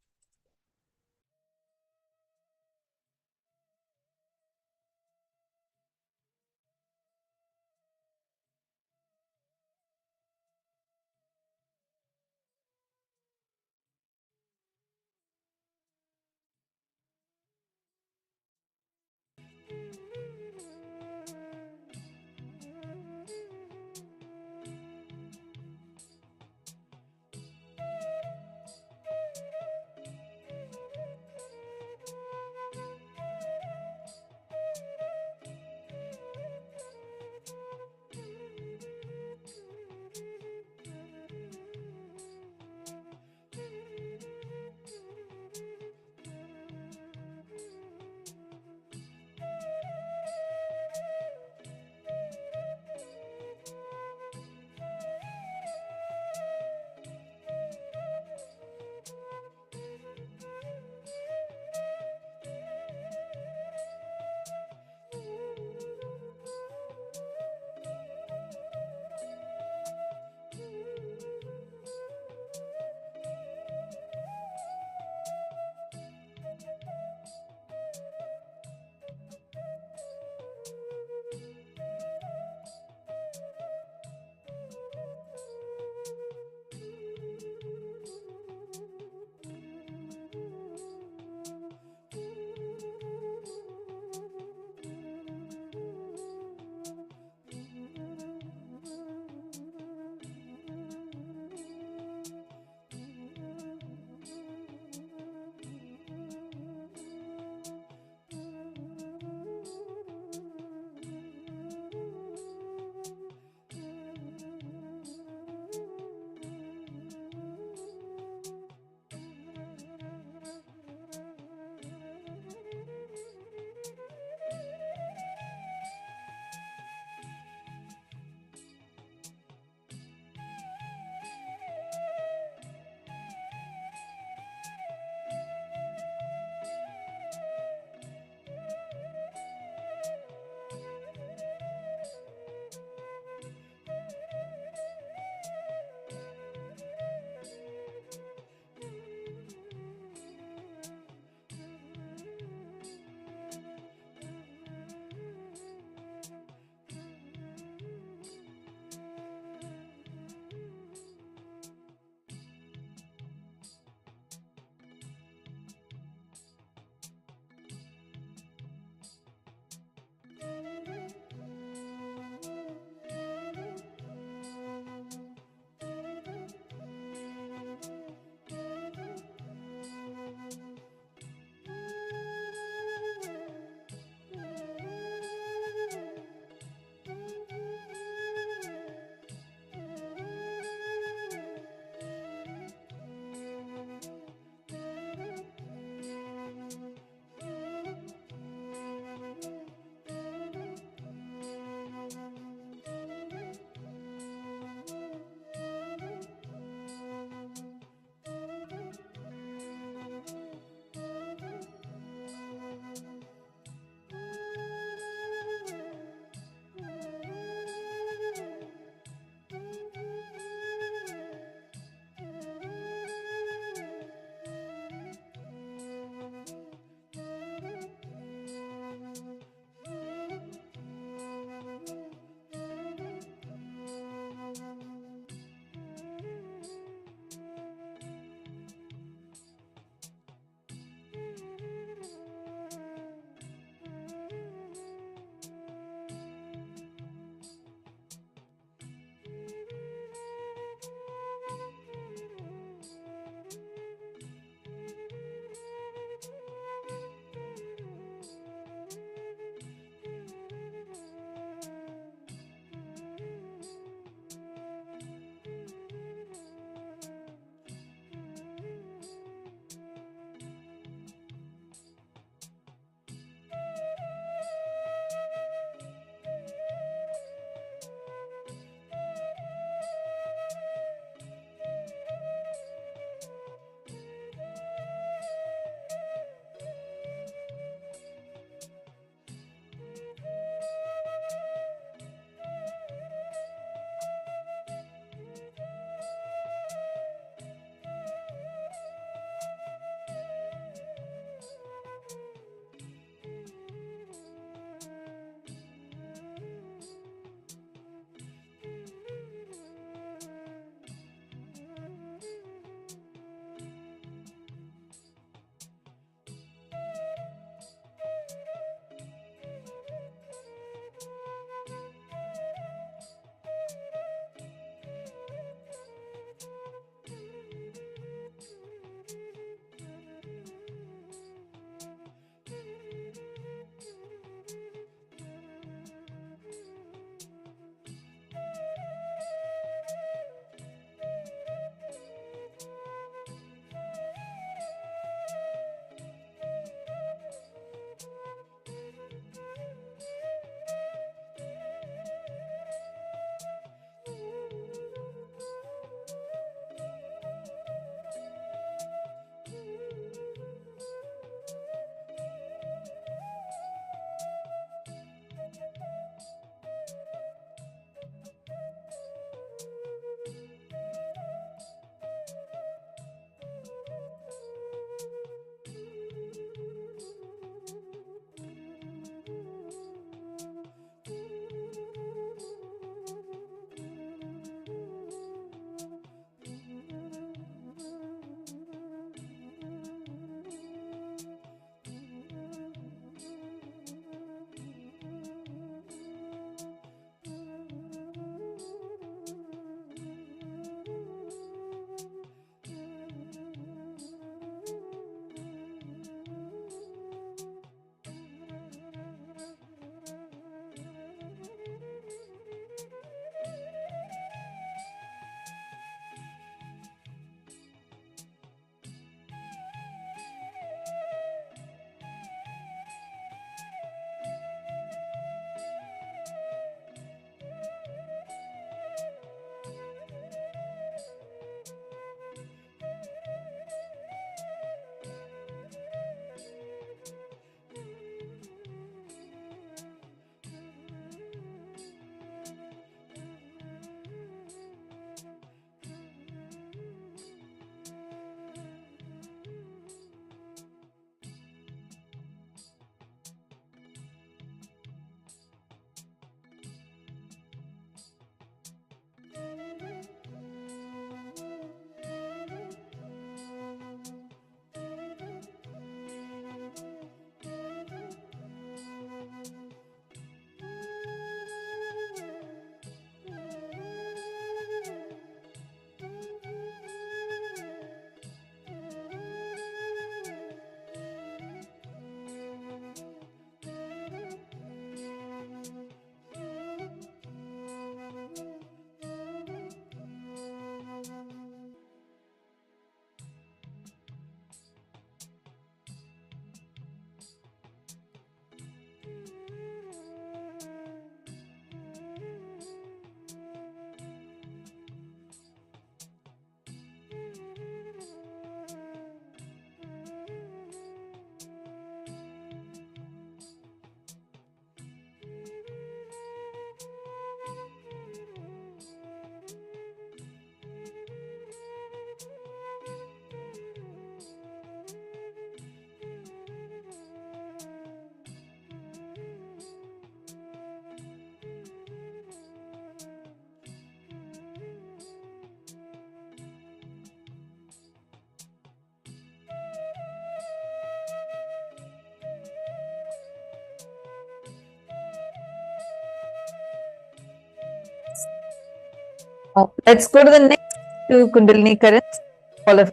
Oh, let's go to the next two Kundalini currents. All of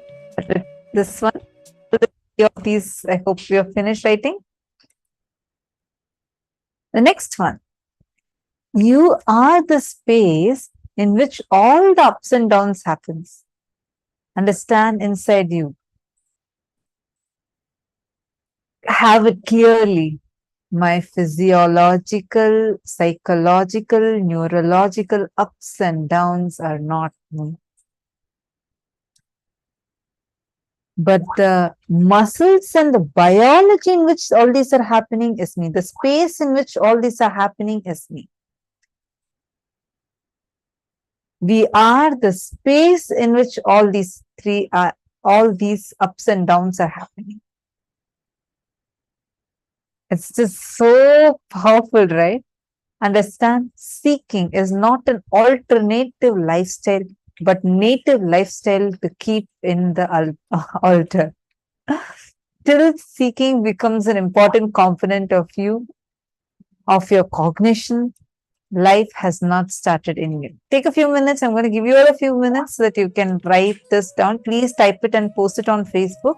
this one. Of these, I hope you have finished writing. The next one. You are the space in which all the ups and downs happens. Understand inside you. Have it clearly. My physiological, psychological, neurological ups and downs are not me. But the muscles and the biology in which all these are happening is me. The space in which all these are happening is me. We are the space in which all these ups and downs are happening. It's just so powerful, right? Understand, seeking is not an alternative lifestyle, but native lifestyle to keep in the altar. Till seeking becomes an important component of you, of your cognition, life has not started in you. Take a few minutes. I'm going to give you all a few minutes so that you can write this down. Please type it and post it on Facebook.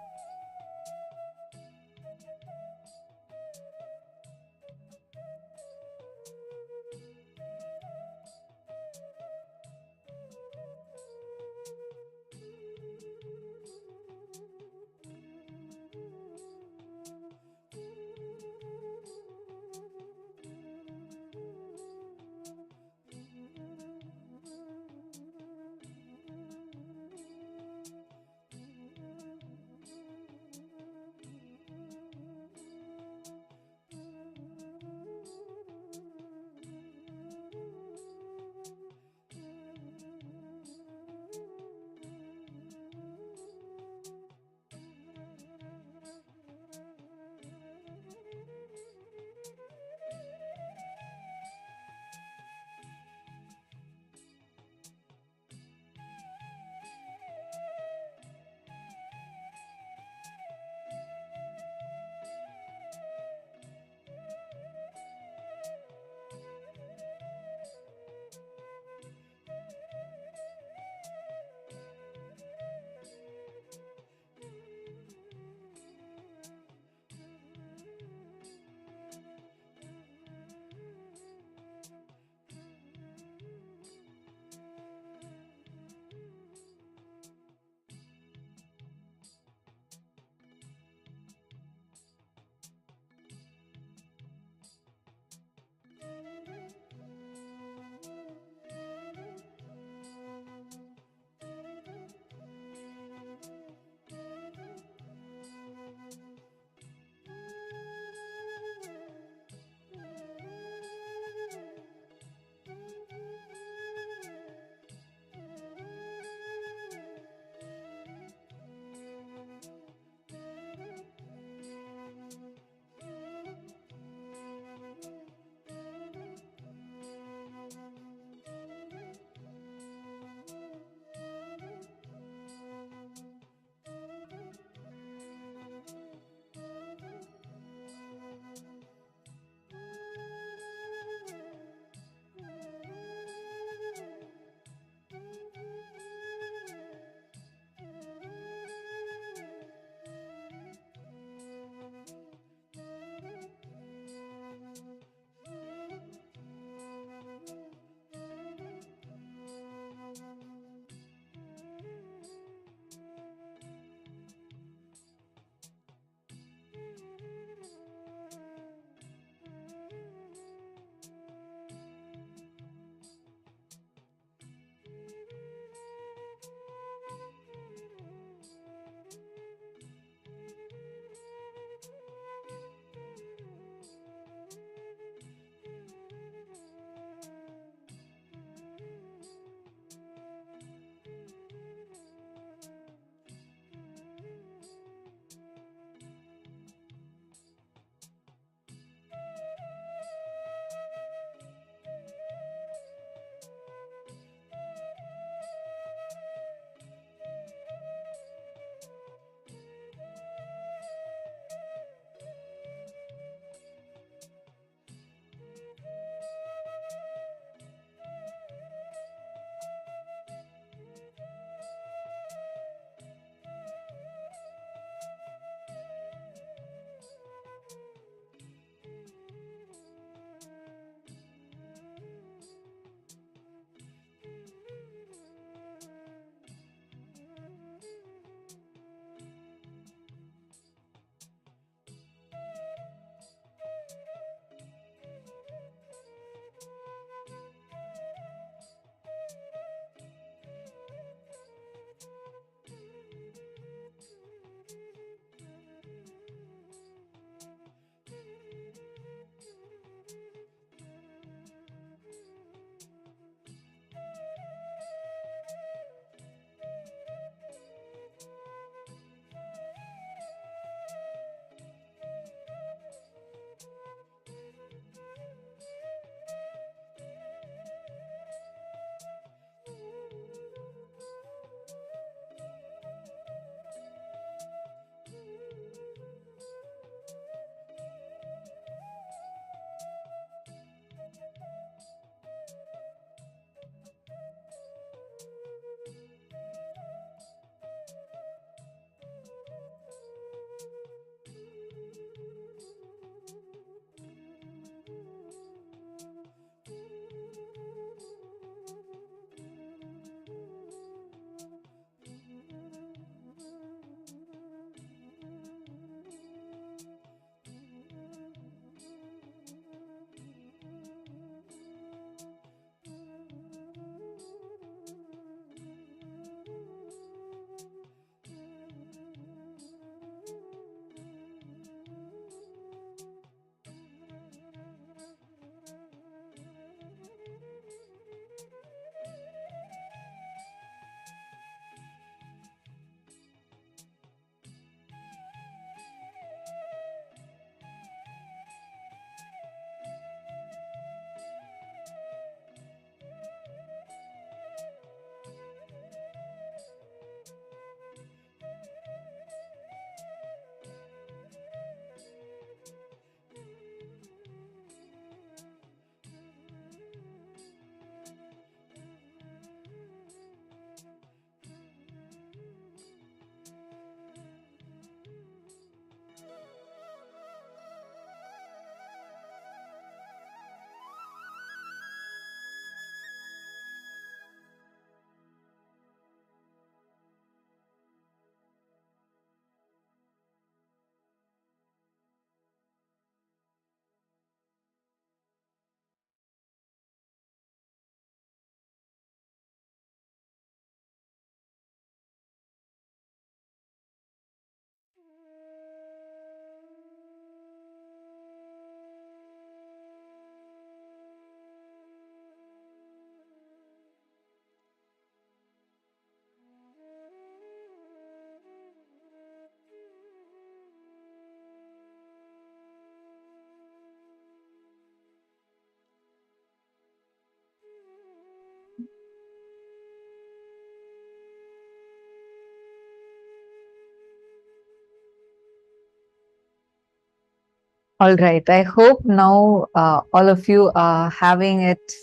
All right. I hope now all of you are having it.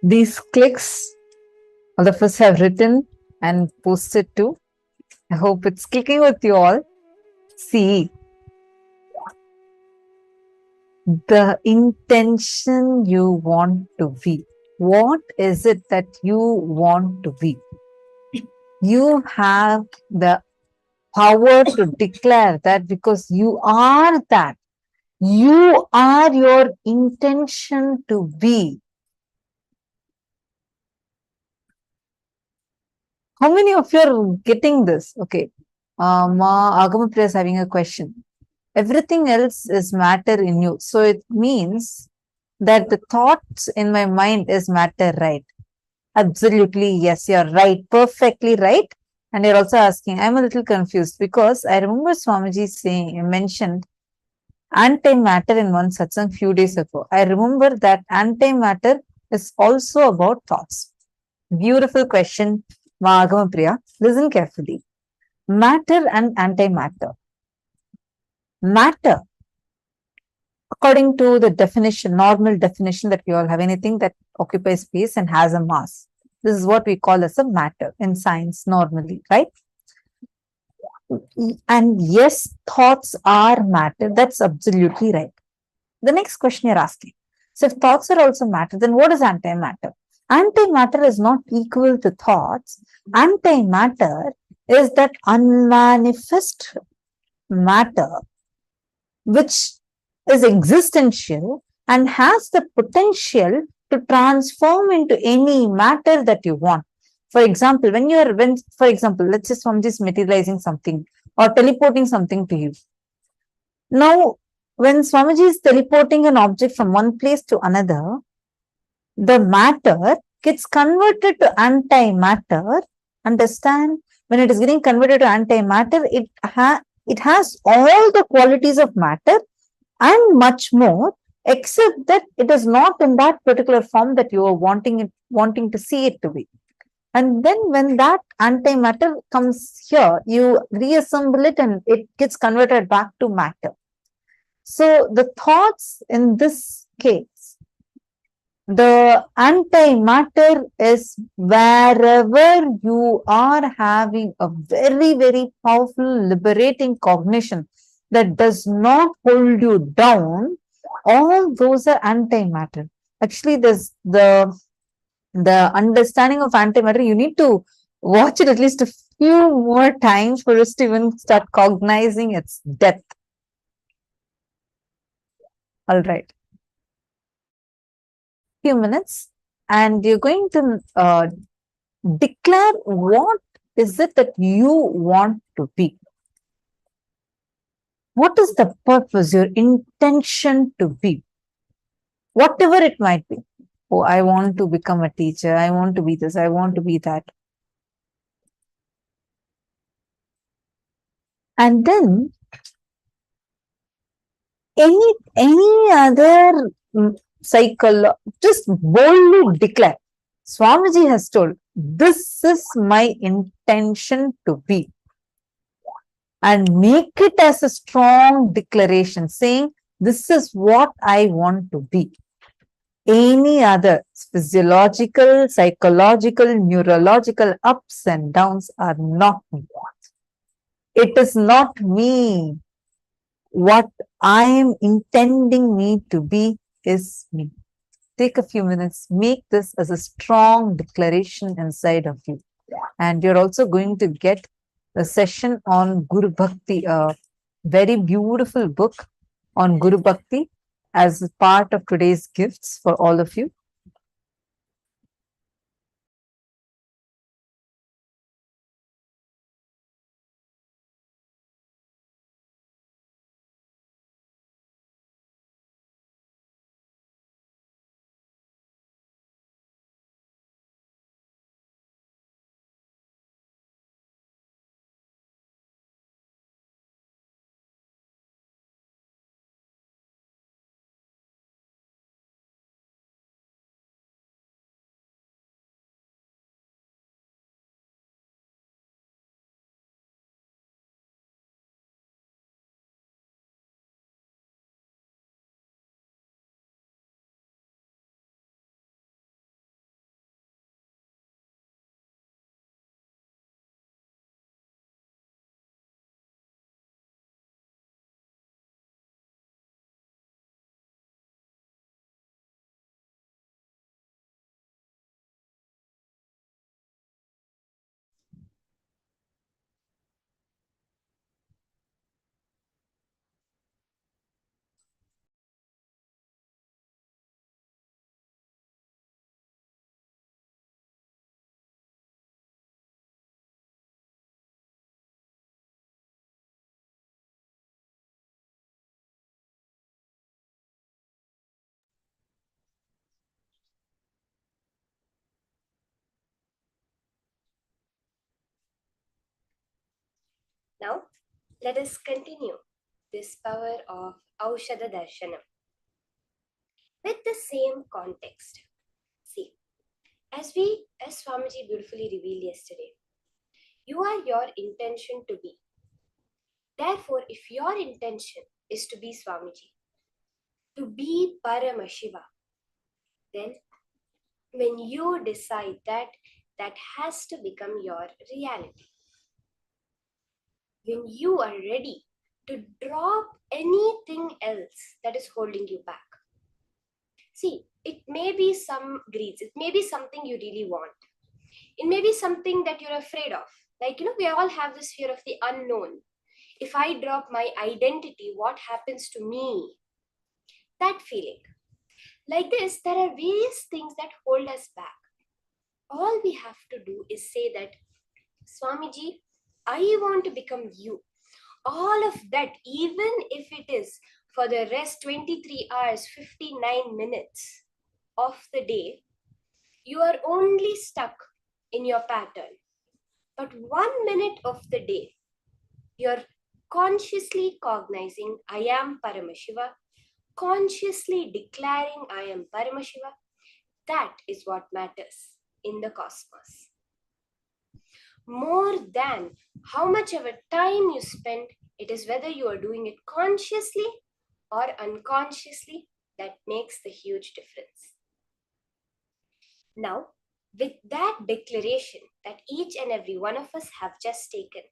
These clicks, all of us have written and posted too. I hope it's clicking with you all. See, the intention you want to be. What is it that you want to be? You have the power to declare that because you are that. You are your intention to be. How many of you are getting this? Okay. Ma Agamapriya is having a question. Everything else is matter in you. So it means that the thoughts in my mind is matter, right? Absolutely, yes, you're right. Perfectly right. And you're also asking, I'm a little confused because I remember Swamiji saying, mentioned antimatter in one satsang few days ago. I remember that antimatter is also about thoughts. Beautiful question, Magama Priya. Listen carefully. Matter and antimatter. Matter, according to the definition, normal definition that we all have, anything that occupies space and has a mass. This is what we call as a matter in science normally, right? And yes, thoughts are matter. That's absolutely right. The next question you're asking. So if thoughts are also matter, then what is antimatter? Antimatter is not equal to thoughts. Antimatter is that unmanifest matter which is existential and has the potential to transform into any matter that you want. For example, for example, let's just from this materializing something or teleporting something to you. Now, when Swamiji is teleporting an object from one place to another, the matter gets converted to antimatter. Understand? When it is getting converted to antimatter, it has all the qualities of matter and much more, except that it is not in that particular form that you are wanting to see it to be. And then when that antimatter comes here, you reassemble it and it gets converted back to matter. So the thoughts in this case, the antimatter is wherever you are having a very, very powerful liberating cognition that does not hold you down, all those are antimatter. Actually, there's the understanding of antimatter, you need to watch it at least a few more times for us to even start cognizing its depth. All right. Few minutes, and you're going to declare what is it that you want to be. What is the purpose, your intention to be? Whatever it might be. Oh, I want to become a teacher. I want to be this. I want to be that. And then any other cycle, just boldly declare. Swamiji has told, this is my intention to be. And make it as a strong declaration saying, this is what I want to be. Any other physiological, psychological, neurological ups and downs are not me. It is not me. What I am intending me to be is me. Take a few minutes, make this as a strong declaration inside of you. And you're also going to get a session on Guru Bhakti, a very beautiful book on Guru Bhakti as part of today's gifts for all of you. Now, let us continue this power of Aushadha Darshanam with the same context. See, as Swamiji beautifully revealed yesterday, you are your intention to be. Therefore, if your intention is to be Swamiji, to be Paramashiva, then when you decide that, that has to become your reality. When you are ready to drop anything else that is holding you back. See, it may be some greeds, it may be something you really want. It may be something that you're afraid of. Like, we all have this fear of the unknown. If I drop my identity, what happens to me? That feeling. Like this, there are various things that hold us back. All we have to do is say that, Swamiji, I want to become you. All of that, even if it is for the rest 23 hours, 59 minutes of the day, you are only stuck in your pattern. But 1 minute of the day, you're consciously cognizing, I am Paramashiva, consciously declaring, I am Paramashiva. That is what matters in the cosmos. More than how much of a time you spend, it is whether you are doing it consciously or unconsciously that makes the huge difference. Now, with that declaration that each and every one of us have just taken,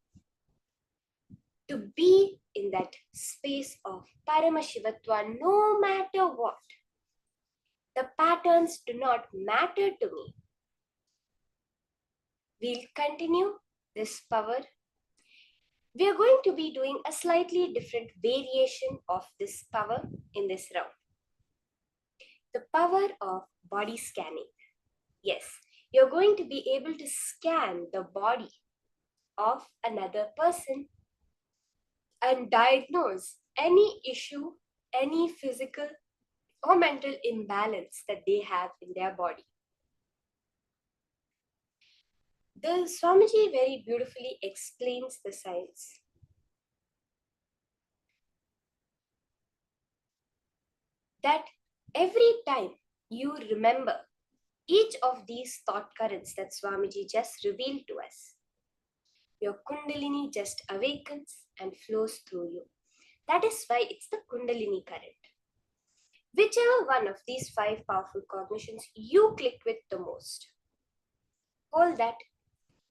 to be in that space of Paramashivatva, no matter what, the patterns do not matter to me. We'll continue this power. We are going to be doing a slightly different variation of this power in this round. The power of body scanning. Yes, you're going to be able to scan the body of another person and diagnose any issue, any physical or mental imbalance that they have in their body. The Swamiji very beautifully explains the science. That every time you remember each of these thought currents that Swamiji just revealed to us, your Kundalini just awakens and flows through you. That is why it's the Kundalini current. Whichever one of these 5 powerful cognitions you click with the most, hold that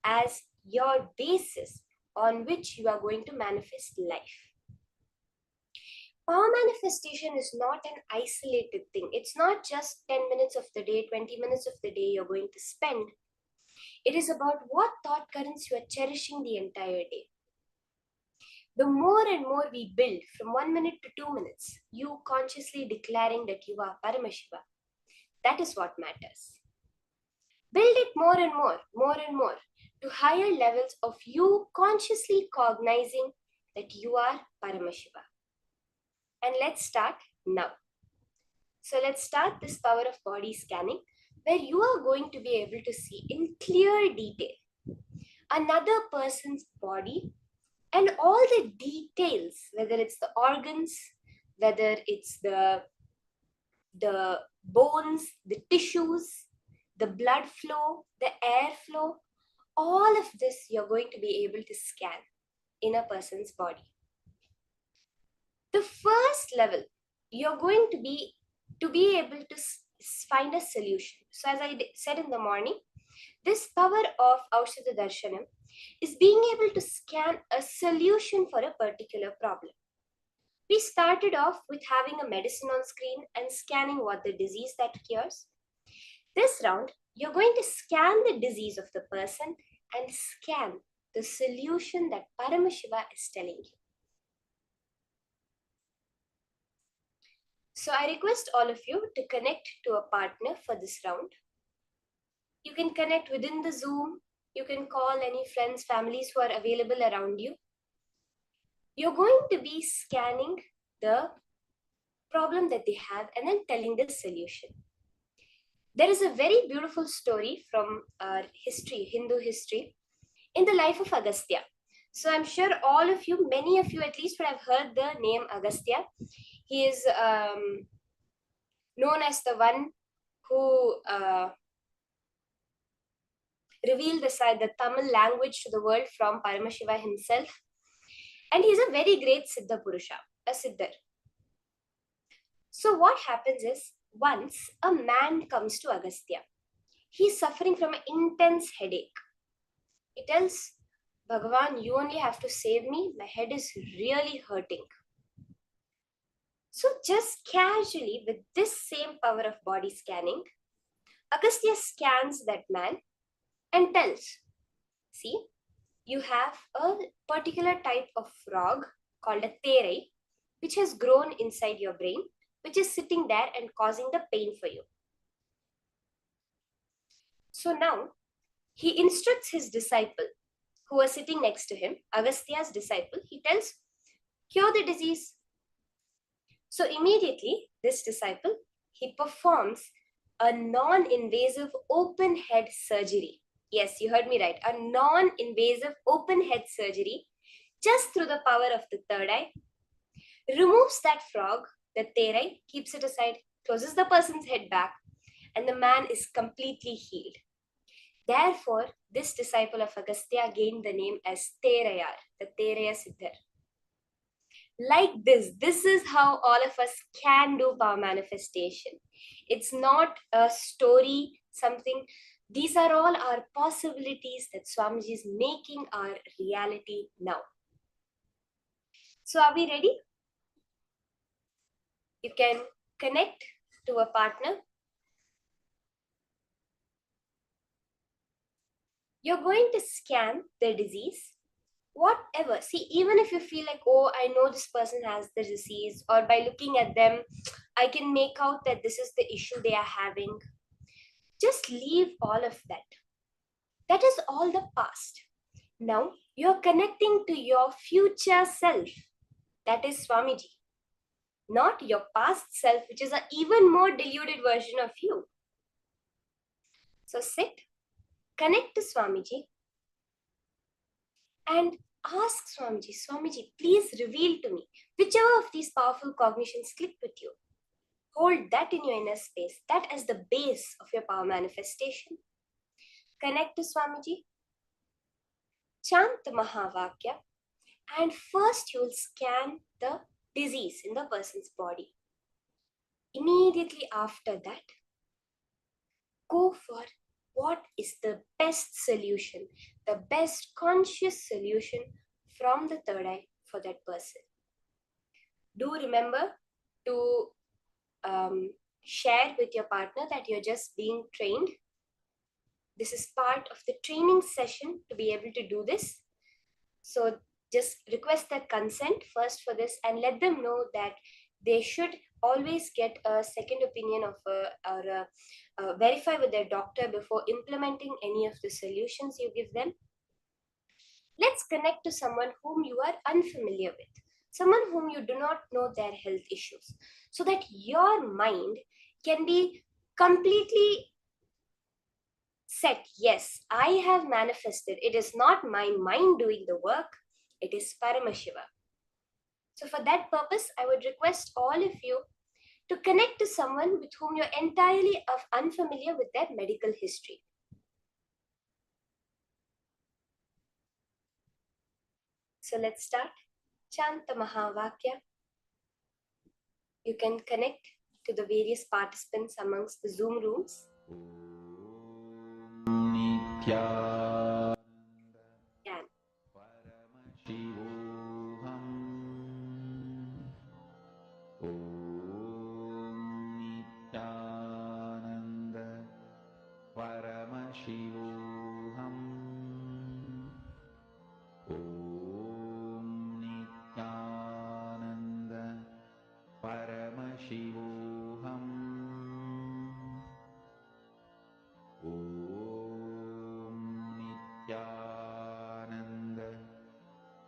as your basis on which you are going to manifest life. Power manifestation is not an isolated thing. It's not just 10 minutes of the day, 20 minutes of the day you're going to spend. It is about what thought currents you are cherishing the entire day. The more and more we build from 1 minute to 2 minutes, you consciously declaring that you are Paramashiva, that is what matters. Build it more and more to higher levels of you consciously cognizing that you are Paramashiva. And let's start now. So let's start this power of body scanning, where you are going to be able to see in clear detail another person's body and all the details, whether it's the organs, whether it's the bones, the tissues, the blood flow, the air flow, all of this you're going to be able to scan in a person's body. The first level, you're going to be able to find a solution. So as I said in the morning, this power of Aushadha Darshanam is being able to scan a solution for a particular problem. We started off with having a medicine on screen and scanning what the disease that cures. This round, you're going to scan the disease of the person and scan the solution that Paramashiva is telling you. So I request all of you to connect to a partner for this round. You can connect within the Zoom. You can call any friends, families who are available around you. You're going to be scanning the problem that they have and then telling the solution. There is a very beautiful story from our history, Hindu history, in the life of Agastya. So I'm sure all of you, many of you at least, would have heard the name Agastya. He is known as the one who revealed the Tamil language to the world from Paramashiva himself. And he's a very great Siddha Purusha, a Siddhar. So what happens is, once a man comes to Agastya. He's suffering from an intense headache. He tells Bhagavan, you only have to save me. My head is really hurting. So just casually, with this same power of body scanning, Agastya scans that man and tells, see, you have a particular type of frog called a terai, which has grown inside your brain, which is sitting there and causing the pain for you. So now, he instructs his disciple, who was sitting next to him, Agastya's disciple, he tells, cure the disease. So immediately, this disciple, he performs a non-invasive open head surgery. Yes, you heard me right. A non-invasive open head surgery, just through the power of the third eye, removes that frog, the terai, keeps it aside, closes the person's head back, and the man is completely healed. Therefore, this disciple of Agastya gained the name as Terayar, the Teraya Siddhar. Like this is how all of us can do power manifestation. It's not a story, something. These are all our possibilities that Swamiji is making our reality now. So are we ready? You can connect to a partner. You're going to scan their disease, whatever. See, even if you feel like, oh, I know this person has the disease, or by looking at them, I can make out that this is the issue they are having. Just leave all of that. That is all the past. Now, you're connecting to your future self. That is Swamiji. Not your past self, which is an even more deluded version of you. So sit, connect to Swamiji, and ask Swamiji, Swamiji, please reveal to me whichever of these powerful cognitions click with you. Hold that in your inner space, that as the base of your power manifestation. Connect to Swamiji, chant the Mahavakya, and first you will scan the disease in the person's body. Immediately after that, go for what is the best solution, the best conscious solution from the third eye for that person. Do remember to share with your partner that you're just being trained. This is part of the training session to be able to do this. So just request that consent first for this and let them know that they should always get a second opinion of verify with their doctor before implementing any of the solutions you give them. Let's connect to someone whom you are unfamiliar with, someone whom you do not know their health issues, so that your mind can be completely set. Yes, I have manifested. It is not my mind doing the work. It is Paramashiva. So for that purpose, I would request all of you to connect to someone with whom you're entirely unfamiliar with their medical history. So let's start. Chant the Mahavakya. You can connect to the various participants amongst the Zoom rooms. Nithyananda And Paramashivoham. Nithyananda Paramashivoham. Nithyananda Paramashivoham. Nithyananda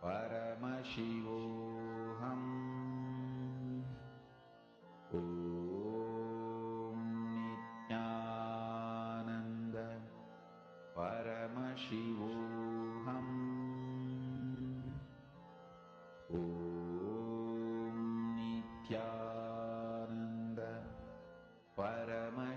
Paramashivoham. Nithyananda Paramashivoham.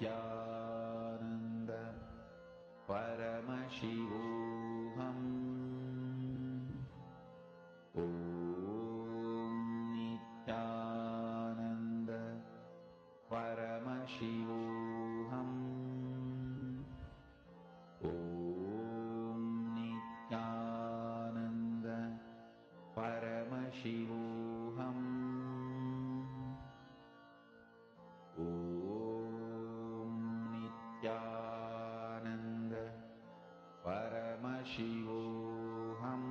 Nithyananda Paramashivoham. Om Nithyananda Paramashivoham. Om Nithyananda Paramashivoham. Om Nithyananda Paramashivoham.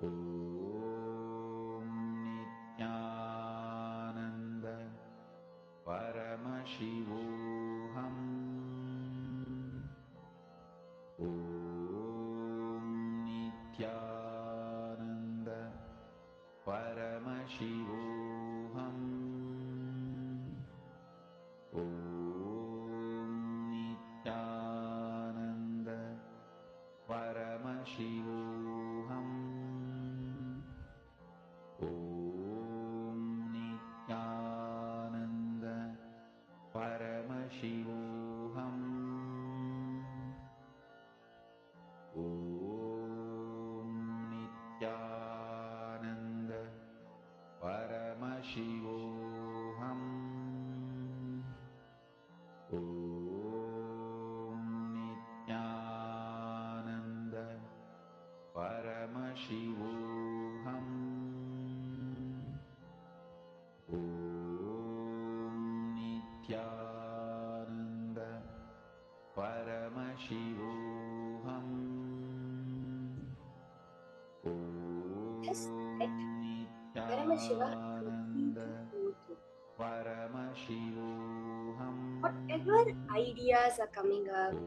Om Nithyananda Paramashivoham. Om Nithyananda Paramashivoham. Om Nithyananda Paramashivoham. Om Nithyananda Paramashivoham. Om Nithyananda Paramashivoham. Om Nithyananda Paramashivoham. Om Nithyananda Paramashivoham. Just let Om Paramashiva Nithyananda completely flow through. Paramashivoham. Whatever ideas are coming up, Om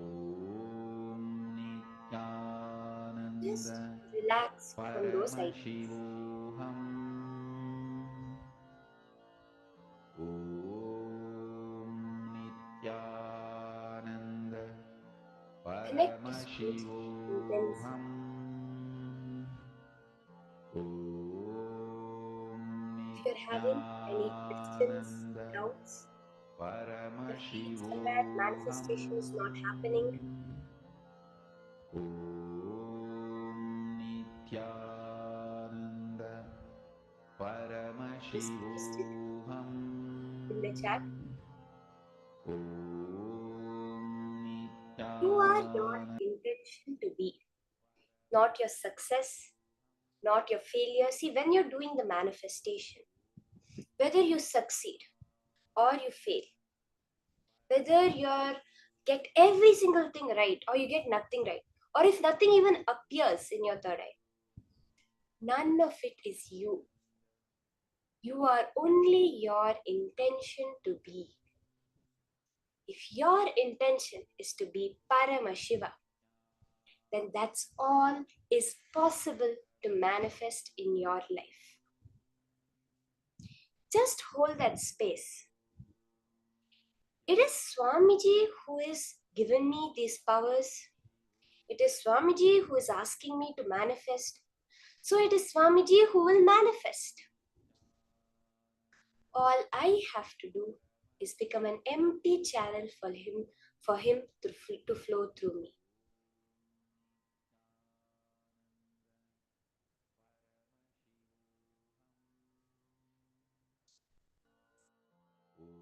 just Nithyananda relax from those ideas. Paramashivoham. Om Nithyananda Connect to spirit intensely. Paramashivoham. Om If you're having any questions, Nithyananda doubts, you're feeling somewhere Paramashivoham. manifestation is not happening, Om Nithyananda just post it Paramashivoham. in the chat. Om You are your Nithyananda intention to be, not your success, not your failure. See, when you're doing the manifestation, whether you succeed or you fail, whether you get every single thing right or you get nothing right, or if nothing even appears in your third eye, none of it is you. You are only your intention to be. If your intention is to be Paramashiva, then that's all is possible to manifest in your life. Just hold that space. It is Swamiji who is given me these powers. It is Swamiji who is asking me to manifest. So it is Swamiji who will manifest. All I have to do is become an empty channel for him to flow through me.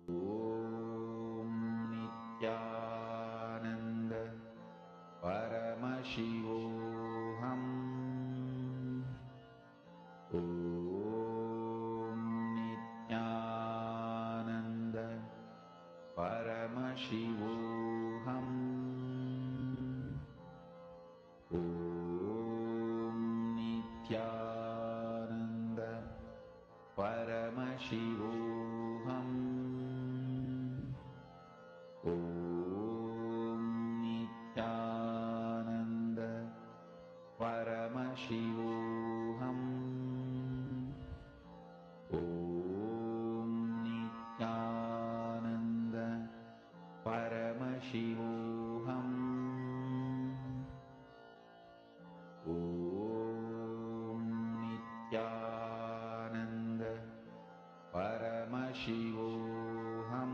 Om Nithyananda Paramashivoham. Om Nithyananda Paramashivoham. Om Nithyananda Paramashivoham. Om Nithyananda Paramashivoham. Om Nithyananda Paramashivoham. Om Nithyananda Paramashivoham.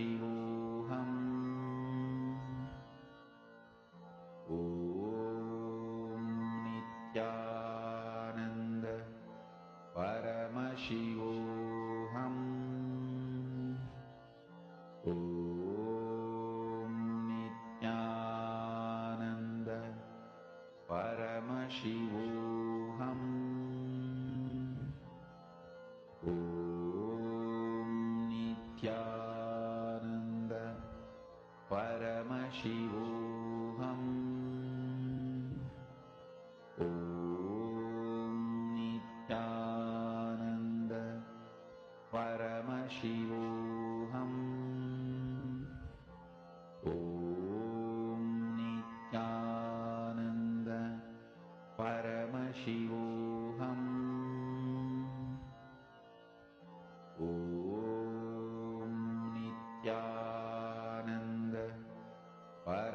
Paramashivoham. Om Nithyananda Paramashivoham. Om Nithyananda Paramashivoham. Om Nithyananda Paramashivoham. Om Nithyananda Paramashivoham. Om Nithyananda Paramashivoham. Om Nithyananda Paramashivoham.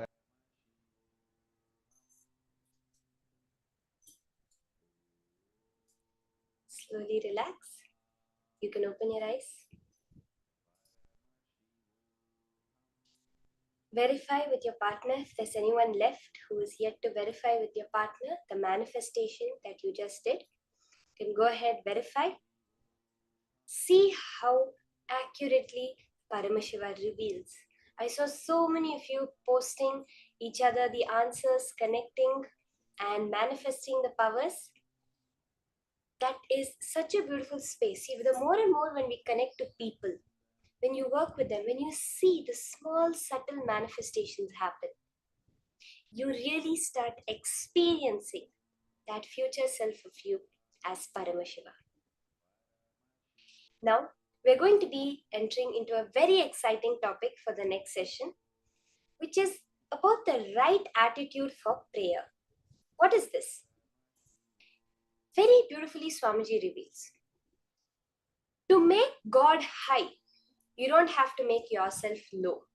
Slowly relax. You can open your eyes. Verify with your partner if there's anyone left who is yet to verify with your partner the manifestation that you just did. You can go ahead, verify. See how accurately Paramashiva reveals. I saw so many of you posting each other the answers, connecting and manifesting the powers. That is such a beautiful space. See, the more and more when we connect to people, when you work with them, when you see the small subtle manifestations happen, you really start experiencing that future self of you as Paramashiva. Now, we're going to be entering into a very exciting topic for the next session, which is about the right attitude for prayer. What is this? Very beautifully, Swamiji reveals. To make God high, you don't have to make yourself low.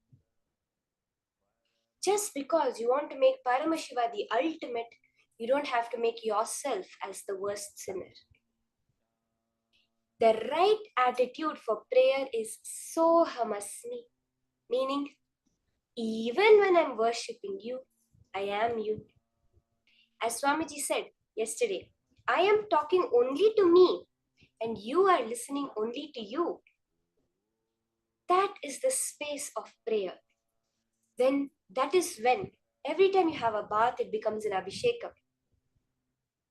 Just because you want to make Paramashiva the ultimate, you don't have to make yourself as the worst sinner. The right attitude for prayer is Sohamasmi, meaning even when I'm worshipping you, I am you. As Swamiji said yesterday, I am talking only to me and you are listening only to you. That is the space of prayer. Then that is when every time you have a bath, it becomes an abhishekam.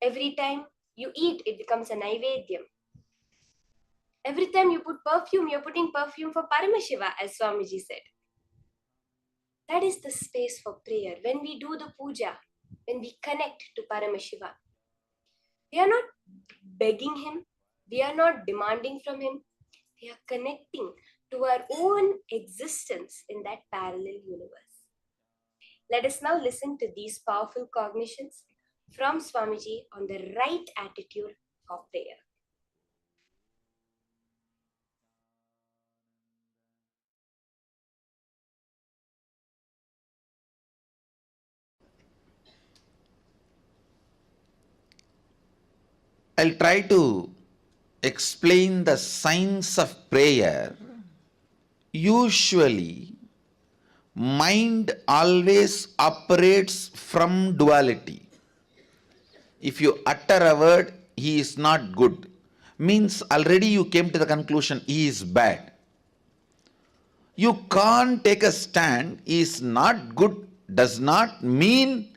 Every time you eat, it becomes a naivedyam. Every time you put perfume, you're putting perfume for Paramashiva, as Swamiji said. That is the space for prayer. When we do the puja, when we connect to Paramashiva, we are not begging him, we are not demanding from him, we are connecting to our own existence in that parallel universe. Let us now listen to these powerful cognitions from Swamiji on the right attitude for prayer. I'll try to explain the science of prayer. Usually, mind always operates from duality. If you utter a word, he is not good, means already you came to the conclusion he is bad. You can't take a stand, he is not good does not mean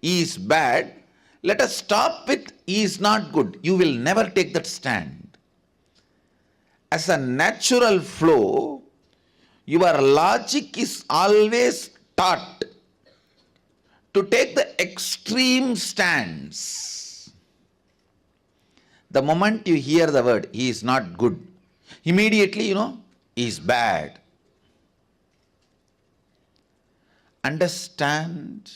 he is bad. Let us stop with he is not good. You will never take that stand. As a natural flow, your logic is always taught to take the extreme stance. The moment you hear the word, he is not good, immediately he is bad. Understand,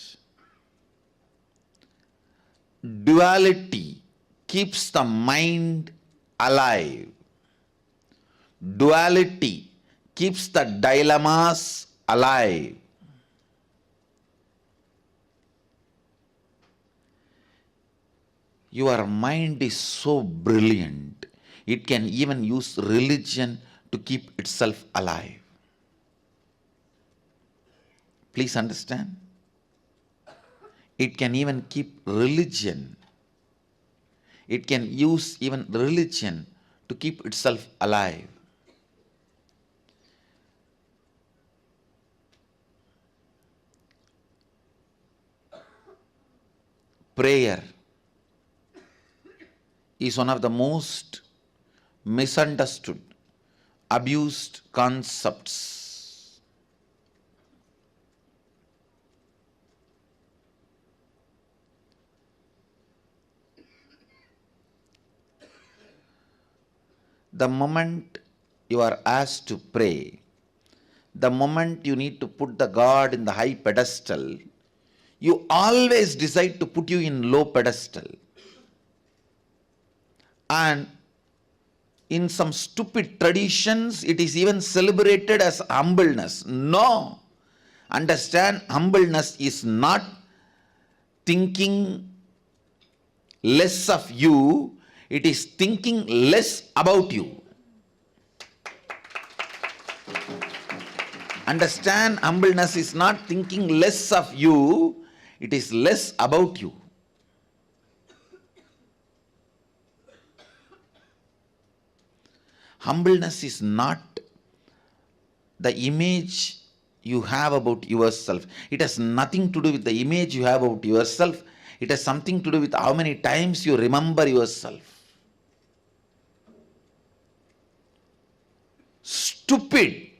duality keeps the mind alive. Duality keeps the dilemmas alive. Your mind is so brilliant, it can even use religion to keep itself alive. Please understand. It can even keep religion. It can use even religion to keep itself alive. Prayer is one of the most misunderstood, abused concepts. The moment you are asked to pray, the moment you need to put the God in the high pedestal, you always decide to put you in low pedestal. And in some stupid traditions, it is even celebrated as humbleness. No! Understand, humbleness is not thinking less of you, it is thinking less about you. Understand, humbleness is not thinking less of you, it is less about you. Humbleness is not the image you have about yourself. It has nothing to do with the image you have about yourself. It has something to do with how many times you remember yourself. Stupid,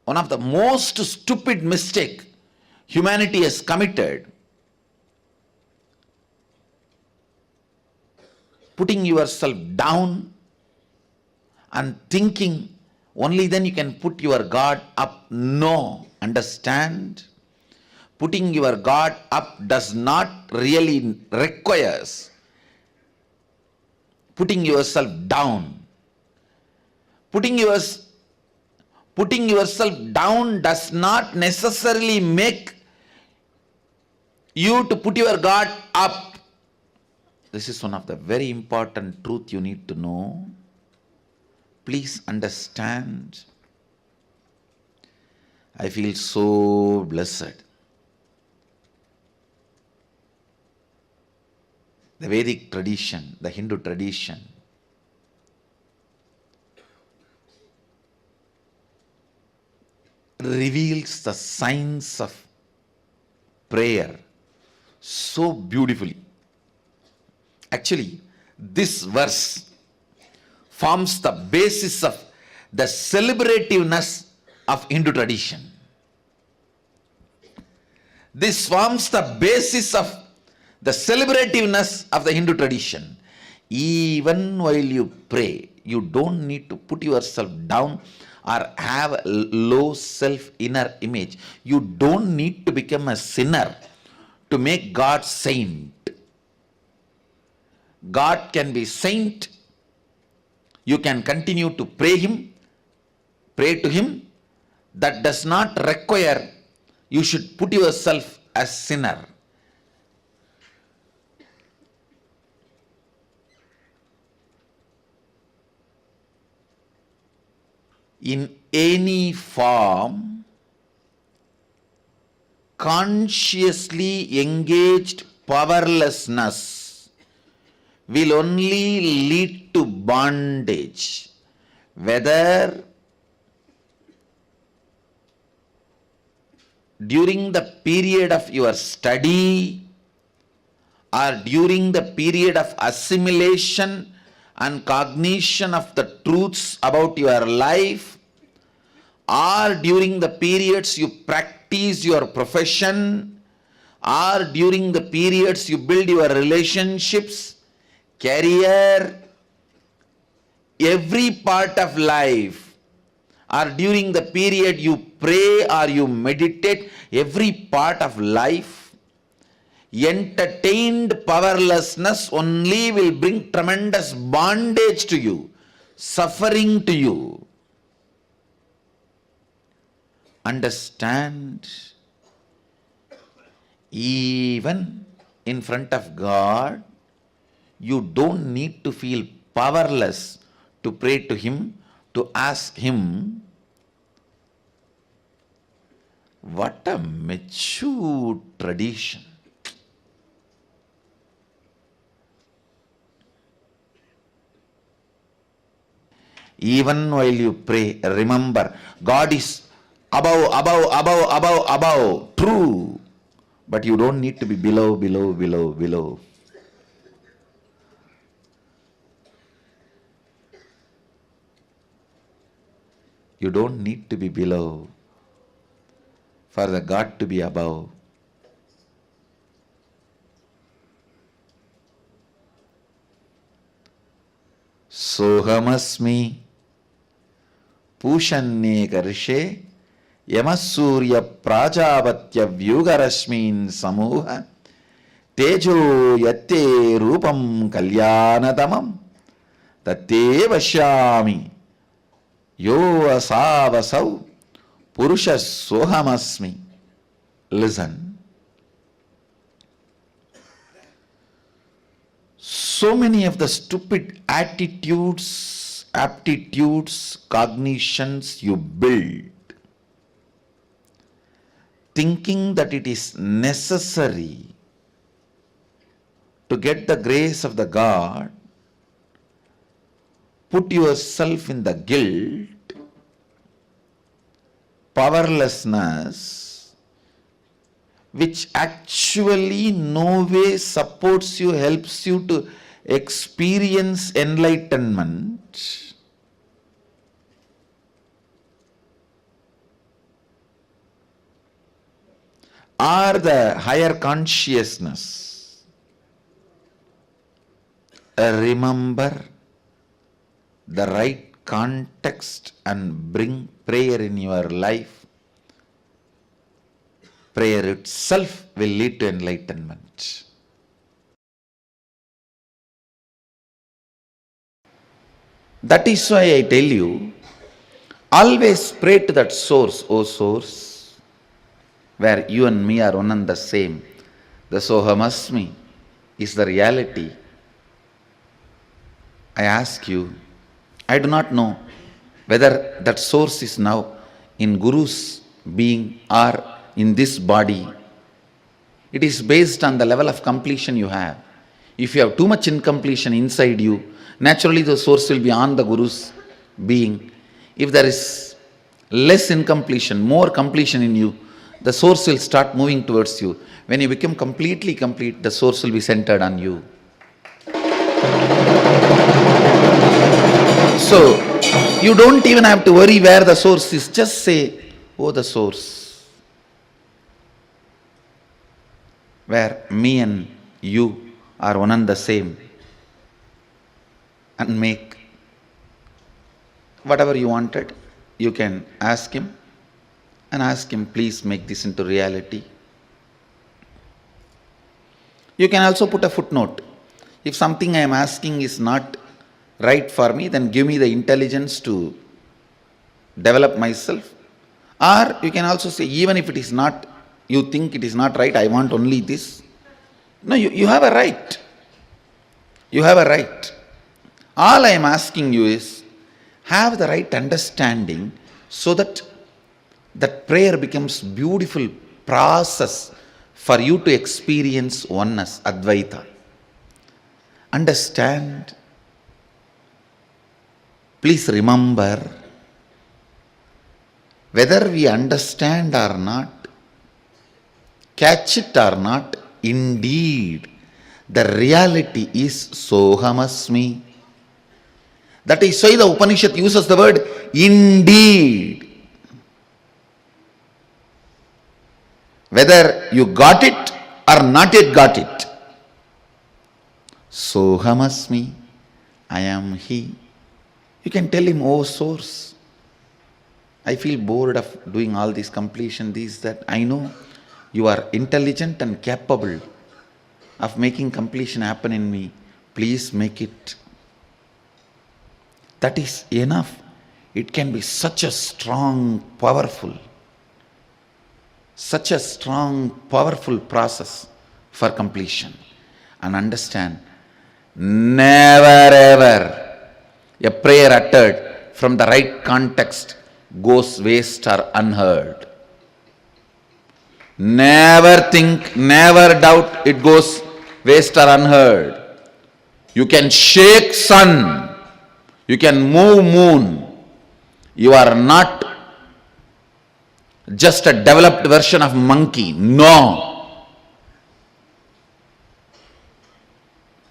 one of the most stupid mistake humanity has committed, putting yourself down and thinking only then you can put your God up. No, understand? Putting your God up does not really requires putting yourself down. Putting yourself down does not necessarily make you to put your God up. This is one of the very important truth you need to know. Please understand. I feel so blessed. The Vedic tradition, the Hindu tradition, reveals the science of prayer so beautifully. Actually, this verse forms the basis of the celebrativeness of Hindu tradition. This forms the basis of the celebrativeness of the Hindu tradition. Even while you pray, you don't need to put yourself down or have a low self inner image. You don't need to become a sinner to make God saint. God can be saint. You can continue to pray to him. That does not require you should put yourself as sinner. In any form, consciously engaged powerlessness will only lead to bondage, whether during the period of your study or during the period of assimilation and cognition of the truths about your life, or during the periods you practice your profession, or during the periods you build your relationships, career, every part of life, or during the period you pray or you meditate, every part of life, entertained powerlessness only will bring tremendous bondage to you, suffering to you. Understand, even in front of God, you don't need to feel powerless to pray to him, to ask him. What a mature tradition. Even while you pray, remember, God is above, above, above, above, above. True. But you don't need to be below, below, below, below. You don't need to be below for the God to be above. Sohamasmi Pushanye Karshe Yamasurya Prajavatya Vyugarashmin Samuha Tejo Yatte Rupam Kalyanadamam Tate Vashyami Yo Asavasau Purusha Sohamasmi. Listen. So many of the stupid attitudes, aptitudes, cognitions you build, thinking that it is necessary to get the grace of the God, put yourself in the guilt, powerlessness, which actually no way supports you, helps you to experience enlightenment. Or the higher consciousness. Remember the right context and bring prayer in your life. Prayer itself will lead to enlightenment. That is why I tell you, always pray to that source, O source, where you and me are one and the same. The Sohamasmi is the reality. I ask you, I do not know whether that source is now in Guru's being or in this body. It is based on the level of completion you have. If you have too much incompletion inside you, naturally the source will be on the Guru's being. If there is less incompletion, more completion in you, the source will start moving towards you. When you become completely complete, the source will be centered on you. So, you don't even have to worry where the source is. Just say, oh, the source, where me and you are one and the same, and make whatever you wanted. You can ask him and ask him, please make this into reality. You can also put a footnote. If something I am asking is not right for me, then give me the intelligence to develop myself. Or you can also say, even if it is not, you think it is not right, I want only this. No, you have a right. You have a right. All I am asking you is, have the right understanding so that that prayer becomes beautiful process for you to experience oneness, Advaita. Understand. Please remember, whether we understand or not, catch it or not, indeed, the reality is Sohamasmi. That is why the Upanishad uses the word indeed. Whether you got it or not yet got it. Sohamasmi, I am He. You can tell him, oh source, I feel bored of doing all this completion, this, that. I know you are intelligent and capable of making completion happen in me. Please make it. That is enough. It can be such a strong, powerful process for completion. And understand, never ever a prayer uttered from the right context goes waste or unheard. Never think, never doubt it goes waste or unheard. You can shake sun, you can move moon. You are not just a developed version of monkey. No.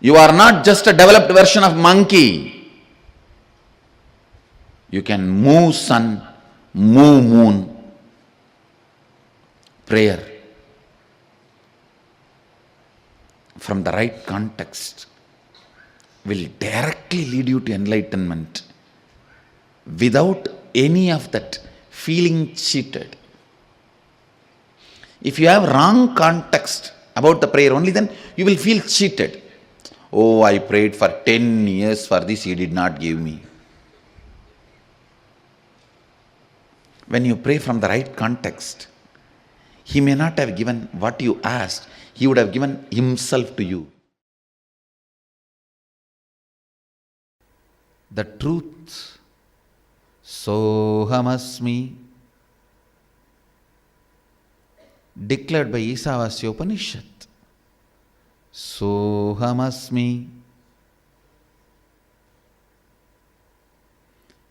You are not just a developed version of monkey. You can move sun, move moon. Prayer from the right context will directly lead you to enlightenment without any of that feeling cheated. If you have wrong context about the prayer only, then you will feel cheated. Oh, I prayed for 10 years for this, he did not give me. When you pray from the right context, he may not have given what you asked, he would have given himself to you. The truth, Sohamasmi, declared by Isavasya Upanishad. Sohamasmi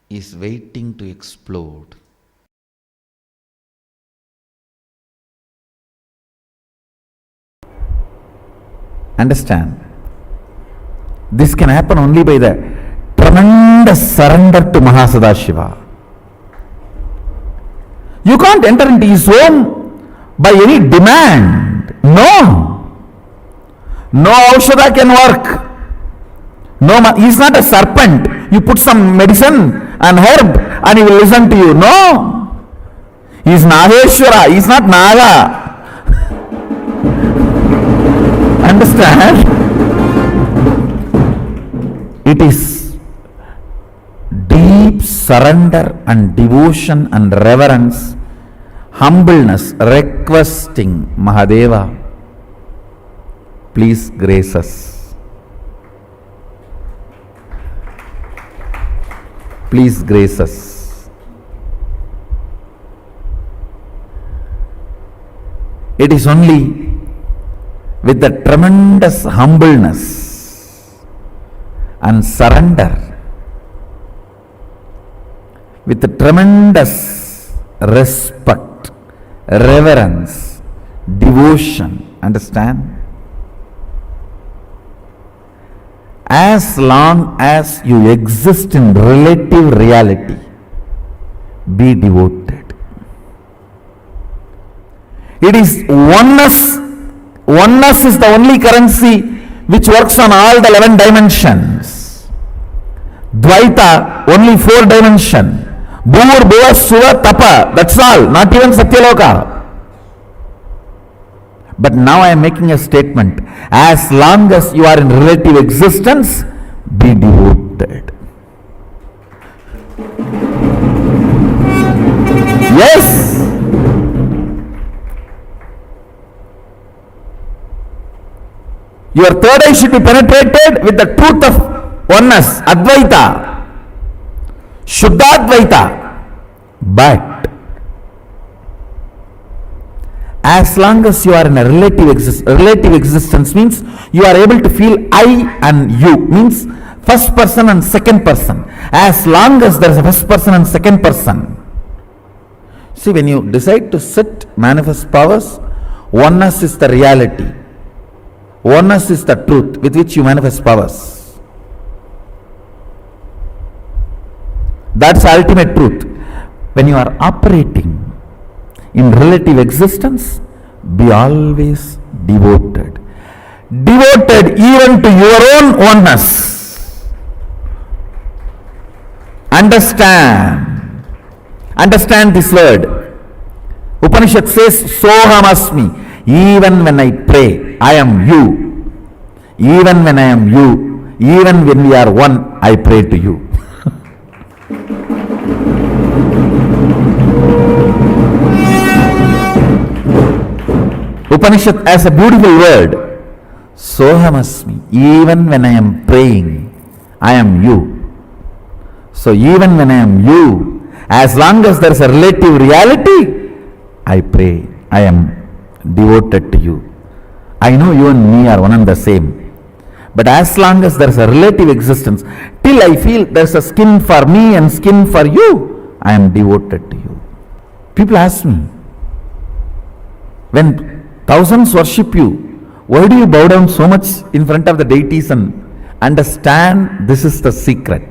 is waiting to explode. Understand, this can happen only by the tremendous surrender to Sadashiva. You can't enter into his home by any demand. No. No aushadha can work. No, he is not a serpent. You put some medicine and herb and he will listen to you. No. He is Naheshwara. He is not Naga. Understand? It is deep surrender and devotion and reverence, humbleness, requesting Mahadeva, please grace us. Please grace us. It is only with the tremendous humbleness and surrender, with the tremendous respect, reverence, devotion, understand? As long as you exist in relative reality, be devoted. It is oneness. Oneness is the only currency which works on all the 11 dimensions. Dvaita, only 4 dimensions. Bhur, Bhuva, Suva, Tapa, that's all, not even Satyaloka. But now I am making a statement. As long as you are in relative existence, be devoted. Yes. Your third eye should be penetrated with the truth of oneness, Advaita, Shuddhadvaita. But as long as you are in a relative existence means you are able to feel I and you, means first person and second person. As long as there is a first person and second person. See, when you decide to sit, manifest powers, oneness is the reality. Oneness is the truth with which you manifest powers. That's ultimate truth. When you are operating in relative existence, be always devoted. Devoted even to your own oneness. Understand. Understand this word. Upanishad says, Sohamasmi. Even when I pray, I am you. Even when I am you, even when we are one, I pray to you. Upanishad has a beautiful word. Sohamasmi. Even when I am praying, I am you. So even when I am you, as long as there is a relative reality, I pray, I am devoted to you. I know you and me are one and the same. But as long as there is a relative existence, till I feel there is a skin for me and skin for you, I am devoted to you. People ask me, when thousands worship you, why do you bow down so much in front of the deities? And understand, this is the secret.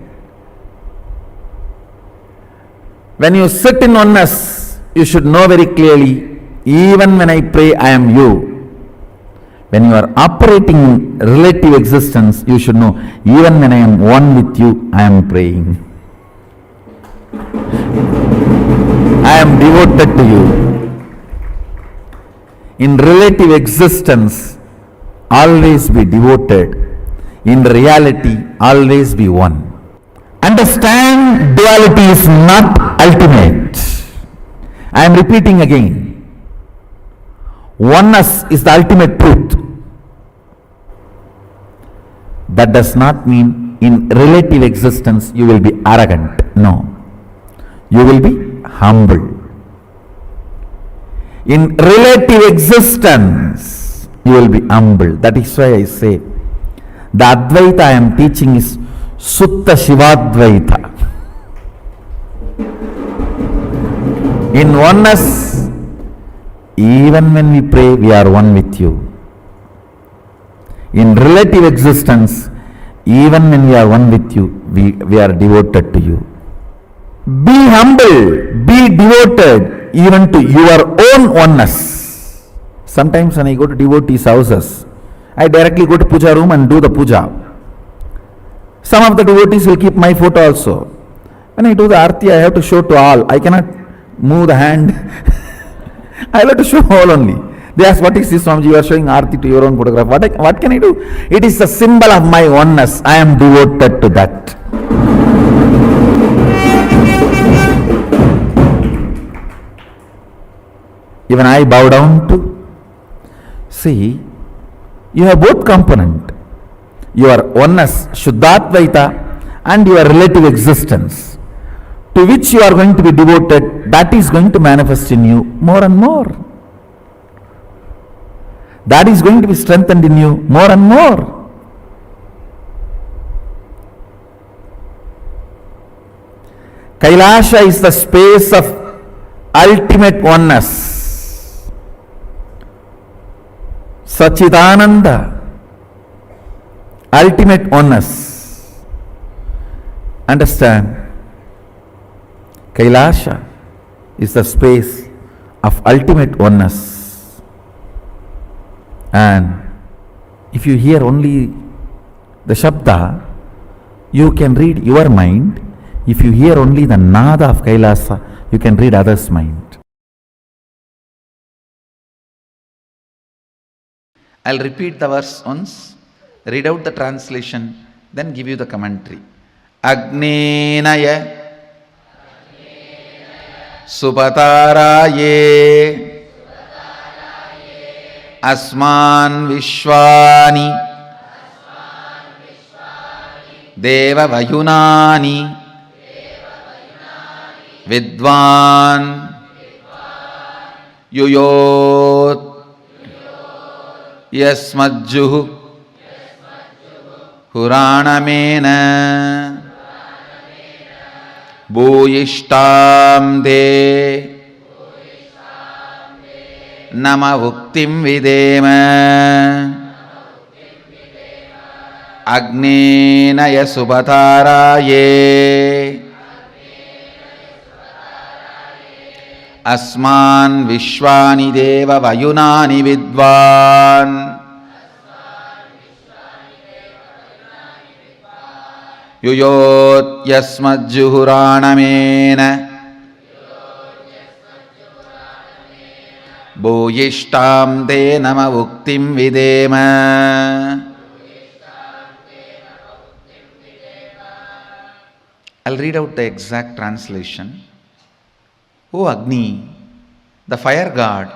When you sit in oneness, you should know very clearly, even when I pray, I am you. When you are operating in relative existence, you should know, even when I am one with you, I am praying. I am devoted to you. In relative existence, always be devoted. In reality, always be one. Understand, duality is not ultimate. I am repeating again. Oneness is the ultimate truth. That does not mean in relative existence you will be arrogant. No. You will be humble. In relative existence, you will be humble. That is why I say, the Advaita I am teaching is Sutta Shivadvaita. In oneness, even when we pray, we are one with you. In relative existence, even when we are one with you, we are devoted to you. Be humble, be devoted even to your own oneness. Sometimes when I go to devotees' houses, I directly go to puja room and do the puja. Some of the devotees will keep my photo also. When I do the arti, I have to show to all. I cannot move the hand. I have to show all only. They ask, what is this, Swamiji? You are showing arti to your own photograph. What can I do? It is the symbol of my oneness. I am devoted to that. Even I bow down to. See, you have both component. Your oneness, Shuddhadvaita, and your relative existence, to which you are going to be devoted, that is going to manifest in you more and more. That is going to be strengthened in you more and more. KAILASA is the space of ultimate oneness. Sachidananda, ultimate oneness. Understand? KAILASA is the space of ultimate oneness. And if you hear only the Shabda, you can read your mind. If you hear only the Nada of KAILASA, you can read others' mind. I'll repeat the verse once, read out the translation, then give you the commentary. Agnenaya Supataraye Asman Vishwani Deva Vayunani Vidvan Yuyot Yasmajjuhu Puranamena Bhuyishtam De Nama Bhuktim Videma Agnenaya Subhataraye Asman Vishwani Deva Vayunani Vidvan Yuyot Yasmajjuhuranamena Bhuyishtam Te Nama Bhuktim Videma. I'll read out the exact translation. O Agni, the fire god,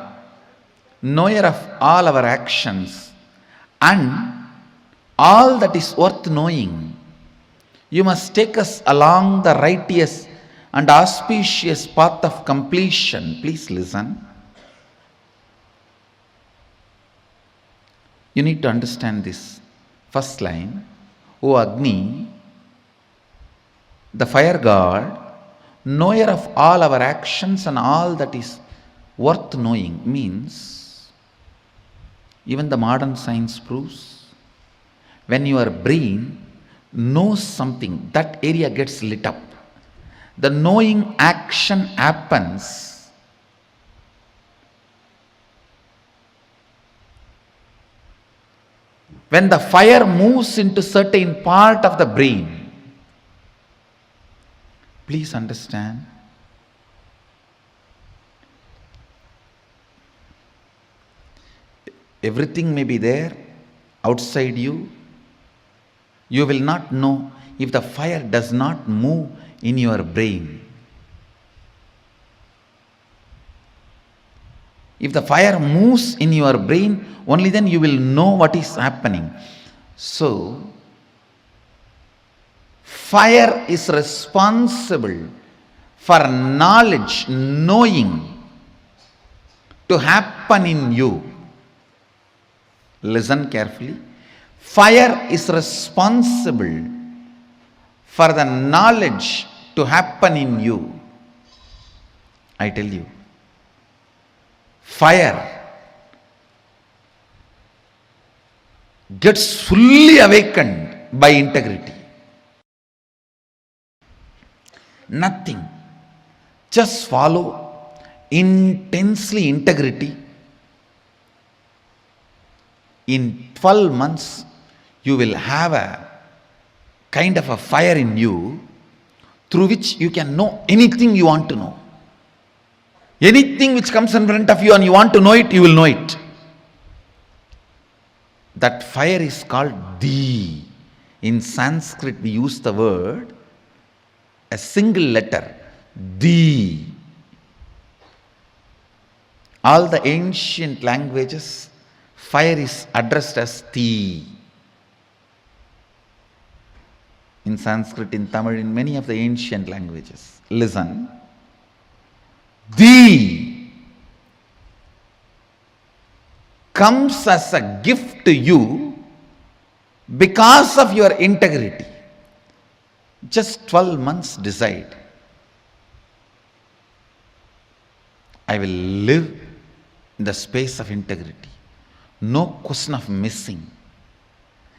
knower of all our actions and all that is worth knowing, you must take us along the righteous and auspicious path of completion. Please listen. You need to understand this first line. O Agni, the fire god, knower of all our actions and all that is worth knowing, means even the modern science proves when your brain knows something, that area gets lit up. The knowing action happens when the fire moves into certain part of the brain. Please understand. Everything may be there outside you. You will not know if the fire does not move in your brain. If the fire moves in your brain, only then you will know what is happening. So, fire is responsible for knowledge, knowing to happen in you. Listen carefully. Fire is responsible for the knowledge to happen in you. I tell you, fire gets fully awakened by integrity. Nothing. Just follow intensely integrity. In 12 months, you will have a kind of a fire in you through which you can know anything you want to know. Anything which comes in front of you and you want to know it, you will know it. That fire is called Di. In Sanskrit, we use the word, a single letter, Di. All the ancient languages, fire is addressed as Ti. In Sanskrit, in Tamil, in many of the ancient languages. Listen. Di comes as a gift to you because of your integrity. Just 12 months decide. I will live in the space of integrity. No question of missing.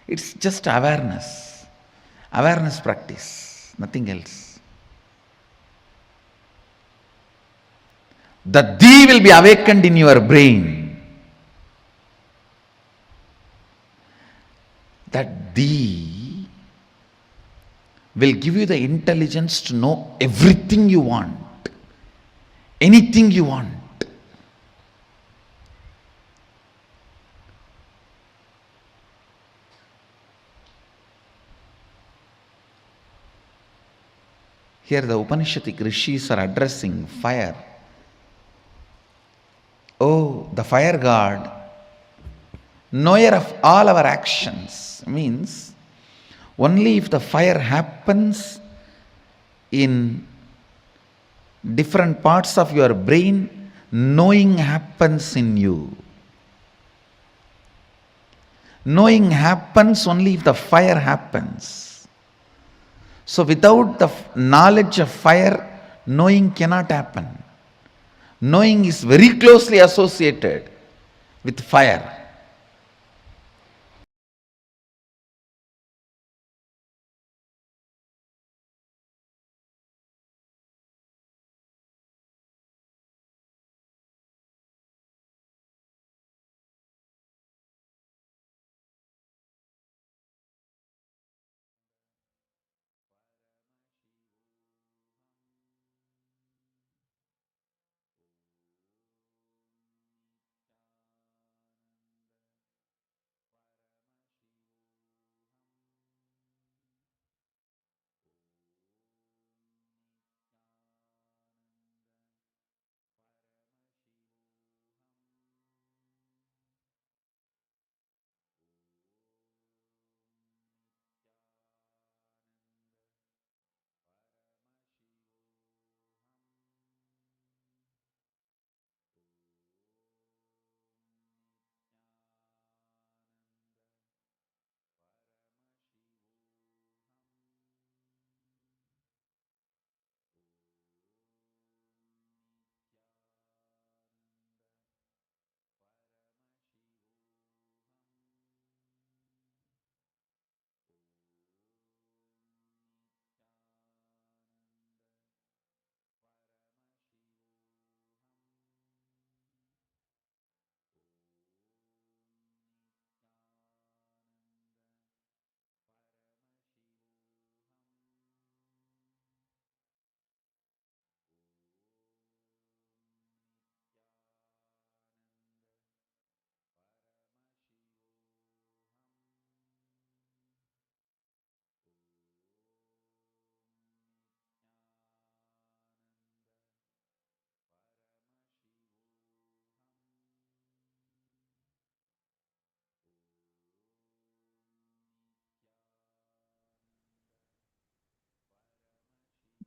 It's just awareness. Awareness practice, nothing else. The Di will be awakened in your brain. That Di will give you the intelligence to know everything you want, anything you want. Here the Upanishadic rishis are addressing fire. Oh, the fire god, knower of all our actions, means only if the fire happens in different parts of your brain, knowing happens in you. Knowing happens only if the fire happens. So without the knowledge of fire, knowing cannot happen. Knowing is very closely associated with fire.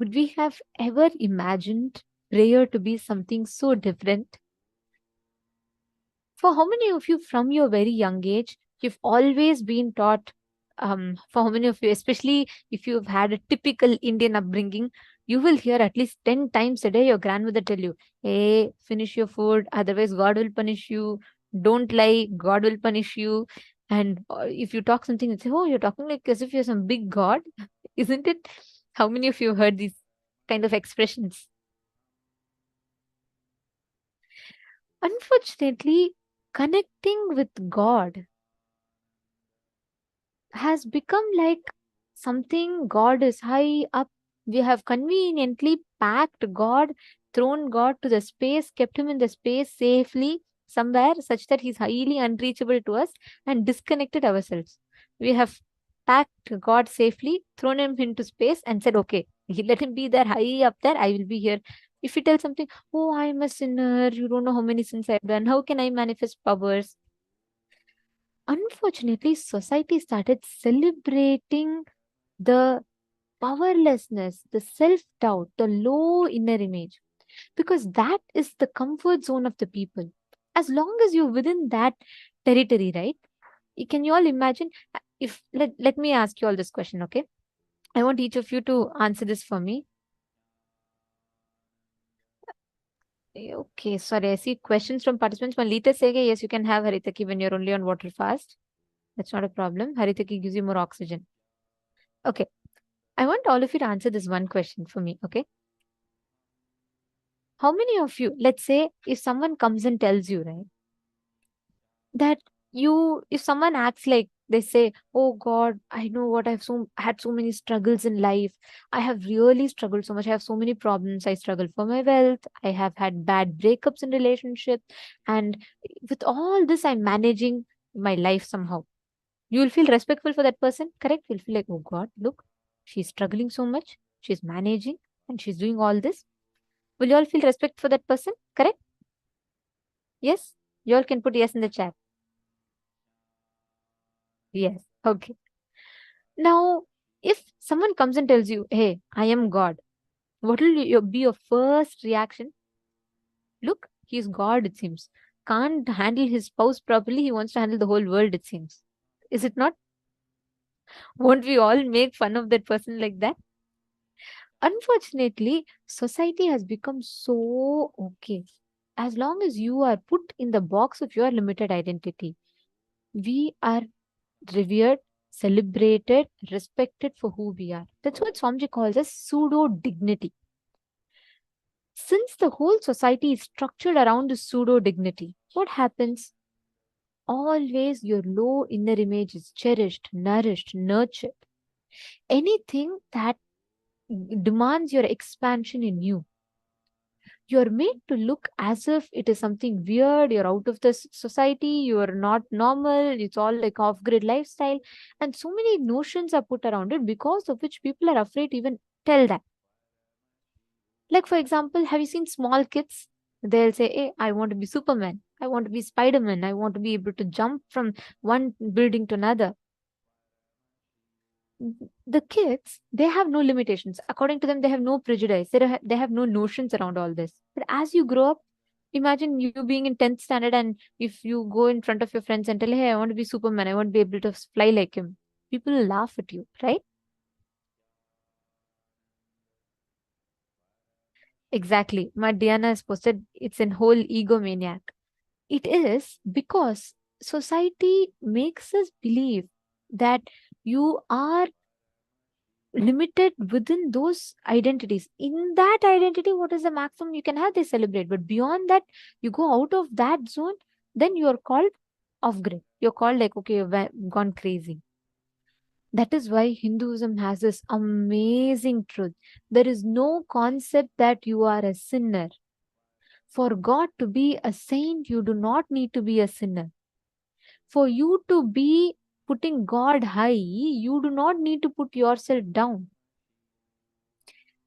would we have ever imagined prayer to be something so different? For how many of you from your very young age, you've always been taught, for how many of you, especially if you've had a typical Indian upbringing, you will hear at least 10 times a day your grandmother tell you, hey, finish your food, otherwise God will punish you. Don't lie, God will punish you. And if you talk something, they say, oh, you're talking like as if you're some big God. Isn't it? How many of you have heard these kind of expressions? Unfortunately, connecting with God has become like something God is high up. We have conveniently packed God, thrown God to the space, kept him in the space safely somewhere such that he's highly unreachable to us and disconnected ourselves. We have packed God safely, thrown him into space and said, okay, let him be there high up there, I will be here. If you tell something, oh, I'm a sinner, you don't know how many sins I've done, how can I manifest powers? Unfortunately, society started celebrating the powerlessness, the self doubt, the low inner image, because that is the comfort zone of the people. As long as you're within that territory, right? Can you all imagine? If let me ask you all this question, okay? I want each of you to answer this for me. Okay, sorry, I see questions from participants. Malita saying, yes, you can have Haritaki when you're only on water fast. That's not a problem. Haritaki gives you more oxygen. Okay. I want all of you to answer this one question for me, okay? How many of you, let's say, if someone comes and tells you, right, that if someone acts like they say, oh God, I know what had so many struggles in life. I have really struggled so much. I have so many problems. I struggle for my wealth. I have had bad breakups in relationships. And with all this, I'm managing my life somehow. You will feel respectful for that person, correct? You'll feel like, oh God, look, she's struggling so much. She's managing and she's doing all this. Will you all feel respect for that person? Correct? Yes? You all can put yes in the chat. Yes. Okay. Now, if someone comes and tells you, hey, I am God, what will be your first reaction? Look, he's God, it seems. Can't handle his spouse properly. He wants to handle the whole world, it seems. Is it not? Won't we all make fun of that person like that? Unfortunately, society has become so okay. As long as you are put in the box of your limited identity, we are revered, celebrated, respected for who we are. That's what Swamiji calls as pseudo dignity. Since the whole society is structured around the pseudo dignity, what happens? Always your low inner image is cherished, nourished, nurtured. Anything that demands your expansion in you, you're made to look as if it is something weird, you're out of the society, you're not normal, it's all like off-grid lifestyle. And so many notions are put around it because of which people are afraid to even tell that. Like, for example, have you seen small kids? They'll say, hey, I want to be Superman. I want to be Spider-Man. I want to be able to jump from one building to another. The kids, they have no limitations. According to them, they have no prejudice. They have no notions around all this. But as you grow up, imagine you being in 10th standard and if you go in front of your friends and tell, hey, I want to be Superman. I want to be able to fly like him. People will laugh at you, right? Exactly. My Diana has posted, it's an whole egomaniac. It is because society makes us believe that you are limited within those identities. In that identity, what is the maximum you can have? They celebrate. But beyond that, you go out of that zone, then you're called off grid. You're called like, okay, you've gone crazy. That is why Hinduism has this amazing truth. There is no concept that you are a sinner. For God to be a saint, you do not need to be a sinner. For you to be putting God high, you do not need to put yourself down.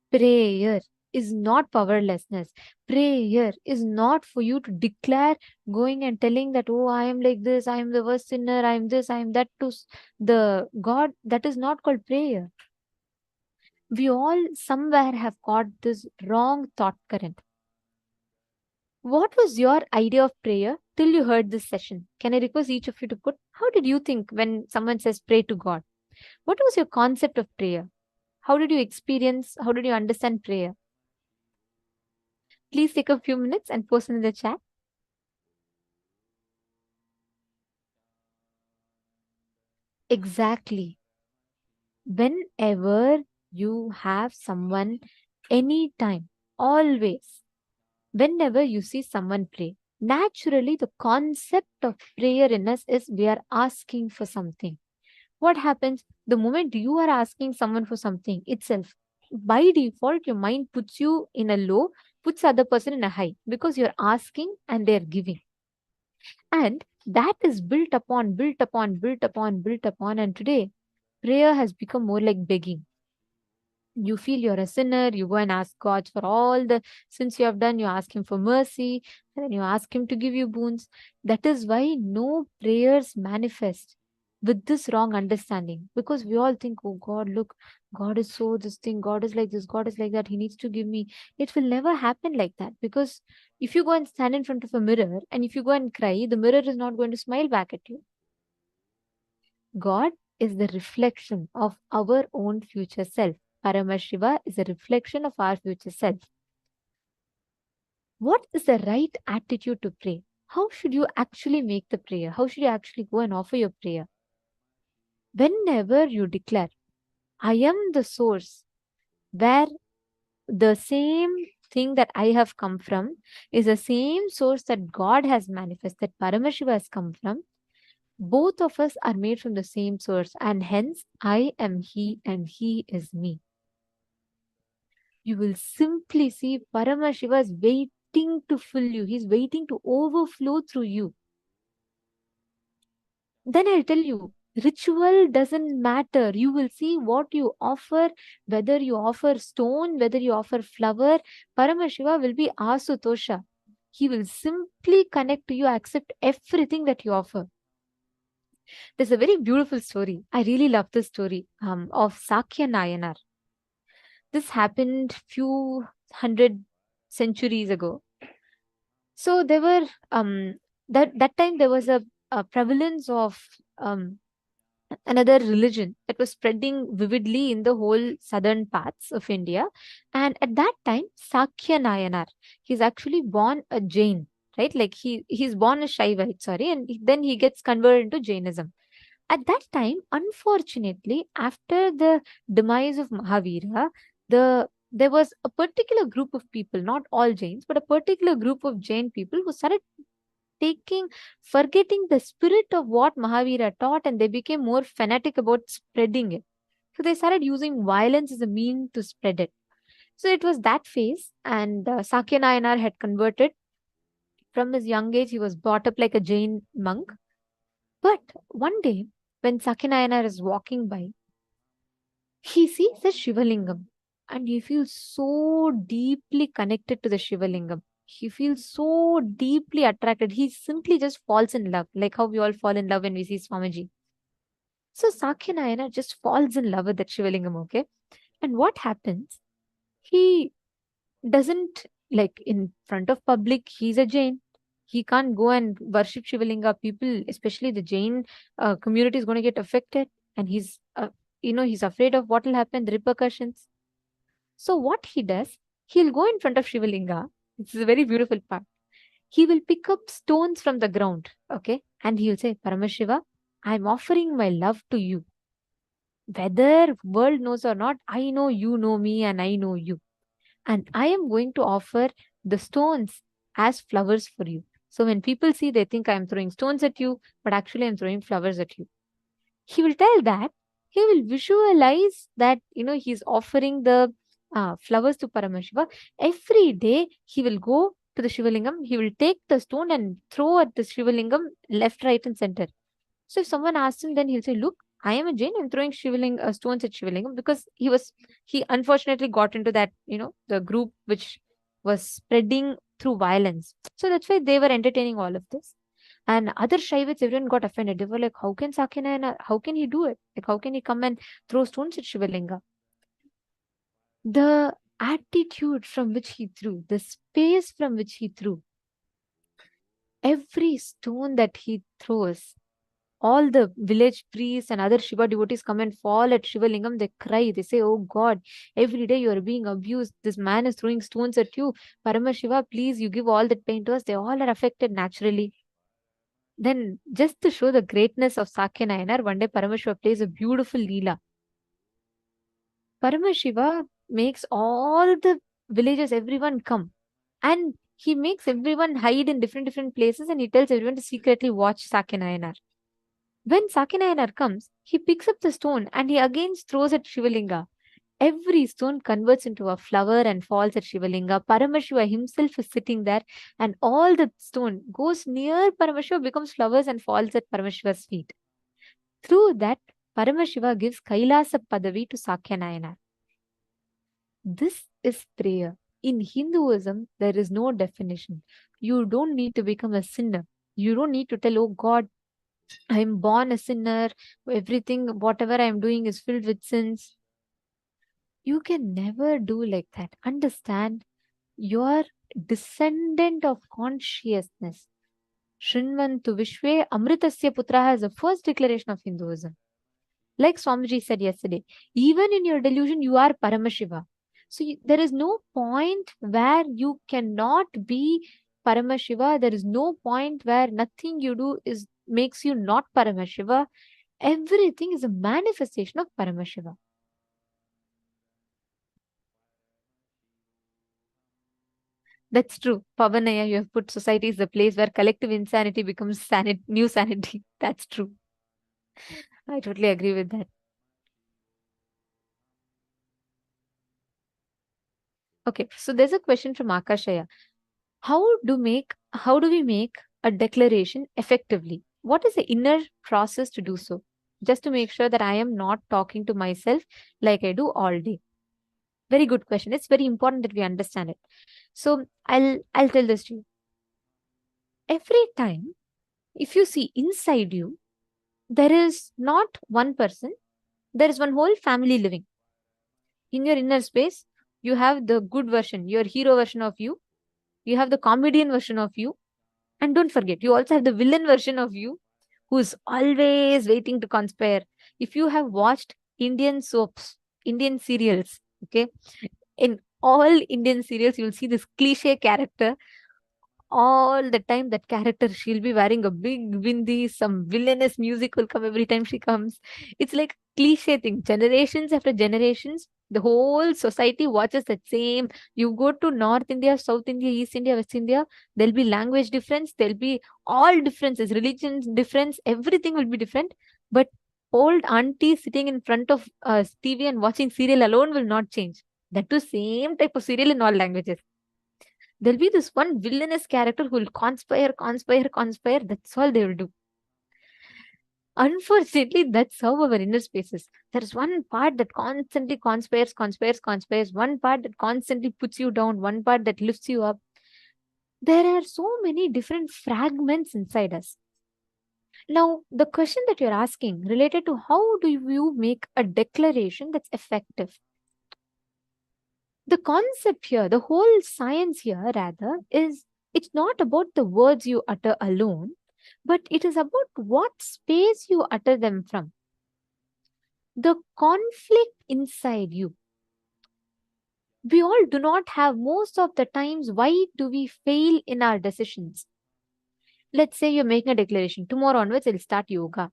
Prayer is not powerlessness. Prayer is not for you to declare, going and telling that, oh, I am like this, I am the worst sinner, I am this, I am that, to the God. That is not called prayer. We all somewhere have got this wrong thought current. What was your idea of prayer till you heard this session? Can I request each of you to put, how did you think when someone says pray to God? What was your concept of prayer? How did you experience, how did you understand prayer? Please take a few minutes and post in the chat. Exactly. Whenever you have someone, anytime, always, whenever you see someone pray, naturally the concept of prayer in us is we are asking for something. What happens the moment you are asking someone for something itself? By default, your mind puts you in a low, puts the other person in a high because you're asking and they're giving. And that is built upon, built upon, built upon, built upon. And today, prayer has become more like begging. You feel you're a sinner, you go and ask God for all the sins you have done, you ask Him for mercy, and then you ask Him to give you boons. That is why no prayers manifest with this wrong understanding, because we all think, oh God, look, God is so this thing, God is like this, God is like that, He needs to give me. It will never happen like that, because if you go and stand in front of a mirror and if you go and cry, the mirror is not going to smile back at you. God is the reflection of our own future self. Paramashiva is a reflection of our future self. What is the right attitude to pray? How should you actually make the prayer? How should you actually go and offer your prayer? Whenever you declare, I am the source where the same thing that I have come from is the same source that God has manifested, Paramashiva has come from. Both of us are made from the same source, and hence I am He and He is me. You will simply see Paramashiva is waiting to fill you. He's waiting to overflow through you. Then I'll tell you, ritual doesn't matter. You will see what you offer, whether you offer stone, whether you offer flower. Paramashiva will be Asutosha. He will simply connect to you, accept everything that you offer. There's a very beautiful story. I really love this story of Sakya Nayanar. This happened few hundred centuries ago. So there were that time there was a prevalence of another religion that was spreading vividly in the whole southern parts of India. And at that time, Sakya Nayanar, he's actually born a Jain, right? Like he's born a Shaivite, sorry, and then he gets converted into Jainism. At that time, unfortunately, after the demise of Mahavira, there was a particular group of people, not all Jains, but a particular group of Jain people who started forgetting the spirit of what Mahavira taught, and they became more fanatic about spreading it. So they started using violence as a mean to spread it. So it was that phase, and Sakya Nayanar had converted. From his young age, he was brought up like a Jain monk. But one day, when Sakya Nayanar is walking by, he sees the Shivalingam and he feels so deeply connected to the Shivalingam. He feels so deeply attracted. He simply just falls in love, like how we all fall in love when we see Swamiji. So Sakya Nayanar just falls in love with that Shivalingam, okay? And what happens? He doesn't, like in front of public, he's a Jain. He can't go and worship Shivalinga. People, especially the Jain community, is going to get affected. And he's afraid of what will happen, the repercussions. So what he does, he'll go in front of Shivalinga. This is a very beautiful part. He will pick up stones from the ground, okay? And he'll say, Paramashiva, I'm offering my love to you. Whether world knows or not, I know you know me and I know you. And I am going to offer the stones as flowers for you. So when people see, they think I'm throwing stones at you, but actually I'm throwing flowers at you. He will tell that, he will visualize that, he's offering the flowers to Paramashiva. Every day he will go to the Shivalingam, he will take the stone and throw at the Shivalingam left, right, and center. So if someone asks him, then he'll say, look, I am a Jain, I'm throwing stones at Shivalingam, because he unfortunately got into that, the group which was spreading through violence. So that's why they were entertaining all of this. And other Shaivites, everyone got offended. They were like, how can Sakyanayana, how can he do it? Like, how can he come and throw stones at Shivalinga? the attitude from which he threw, the space from which he threw, every stone that he throws, all the village priests and other Shiva devotees come and fall at Shiva Lingam. They cry. They say, "Oh God, every day you are being abused. This man is throwing stones at you. Paramashiva, please, you give all that pain to us." They all are affected naturally. Then, just to show the greatness of Sakya Nayanar, one day Paramashiva plays a beautiful Leela. Paramashiva makes all the villagers, everyone come. And he makes everyone hide in different places, and he tells everyone to secretly watch Sakya Nayanar. When Sakya Nayanar comes, he picks up the stone and he again throws at Shivalinga. Every stone converts into a flower and falls at Shivalinga. Paramashiva himself is sitting there, and all the stone goes near Paramashiva, becomes flowers and falls at Paramashiva's feet. Through that, Paramashiva gives Kailasa Padavi to Sakya Nayanar. This is prayer. In Hinduism, there is no definition. You don't need to become a sinner. You don't need to tell, "Oh God, I'm born a sinner. Everything, whatever I'm doing is filled with sins." You can never do like that. Understand, you're descendant of consciousness. Shrinvantu Vishwe Amritasya Putraha is the first declaration of Hinduism. Like Swamiji said yesterday, even in your delusion, you are Paramashiva. So there is no point where you cannot be Paramashiva. There is no point where nothing you do makes you not Paramashiva. Everything is a manifestation of Paramashiva. That's true. Pavanaya, you have put society is the place where collective insanity becomes new sanity. That's true. I totally agree with that. Okay, so there's a question from Akashaya. How do we make a declaration effectively? What is the inner process to do so? Just to make sure that I am not talking to myself like I do all day. Very good question. It's very important that we understand it. So I'll tell this to you. Every time, if you see inside you, there is not one person, there is one whole family living. In your inner space, you have the good version, your hero version of you. You have the comedian version of you. And don't forget, you also have the villain version of you who's always waiting to conspire. If you have watched Indian soaps, Indian serials, okay, in all Indian serials, you'll see this cliche character. All the time, that character, she'll be wearing a big bindi, some villainous music will come every time she comes. It's like cliche thing. Generations after generations, the whole society watches that same. You go to North India, South India, East India, West India, there'll be language difference, there'll be all differences, religion difference, everything will be different. But old auntie sitting in front of TV and watching serial alone will not change. That too, same type of serial in all languages. There'll be this one villainous character who will conspire. That's all they will do. Unfortunately, that's how our inner space is. There's one part that constantly conspires, one part that constantly puts you down, one part that lifts you up. There are so many different fragments inside us. Now, the question that you're asking related to how do you make a declaration that's effective? The concept here, the whole science here rather, is it's not about the words you utter alone, but it is about what space you utter them from. The conflict inside you. We all do not have, most of the times, why do we fail in our decisions? Let's say you're making a declaration. Tomorrow onwards, I'll start yoga.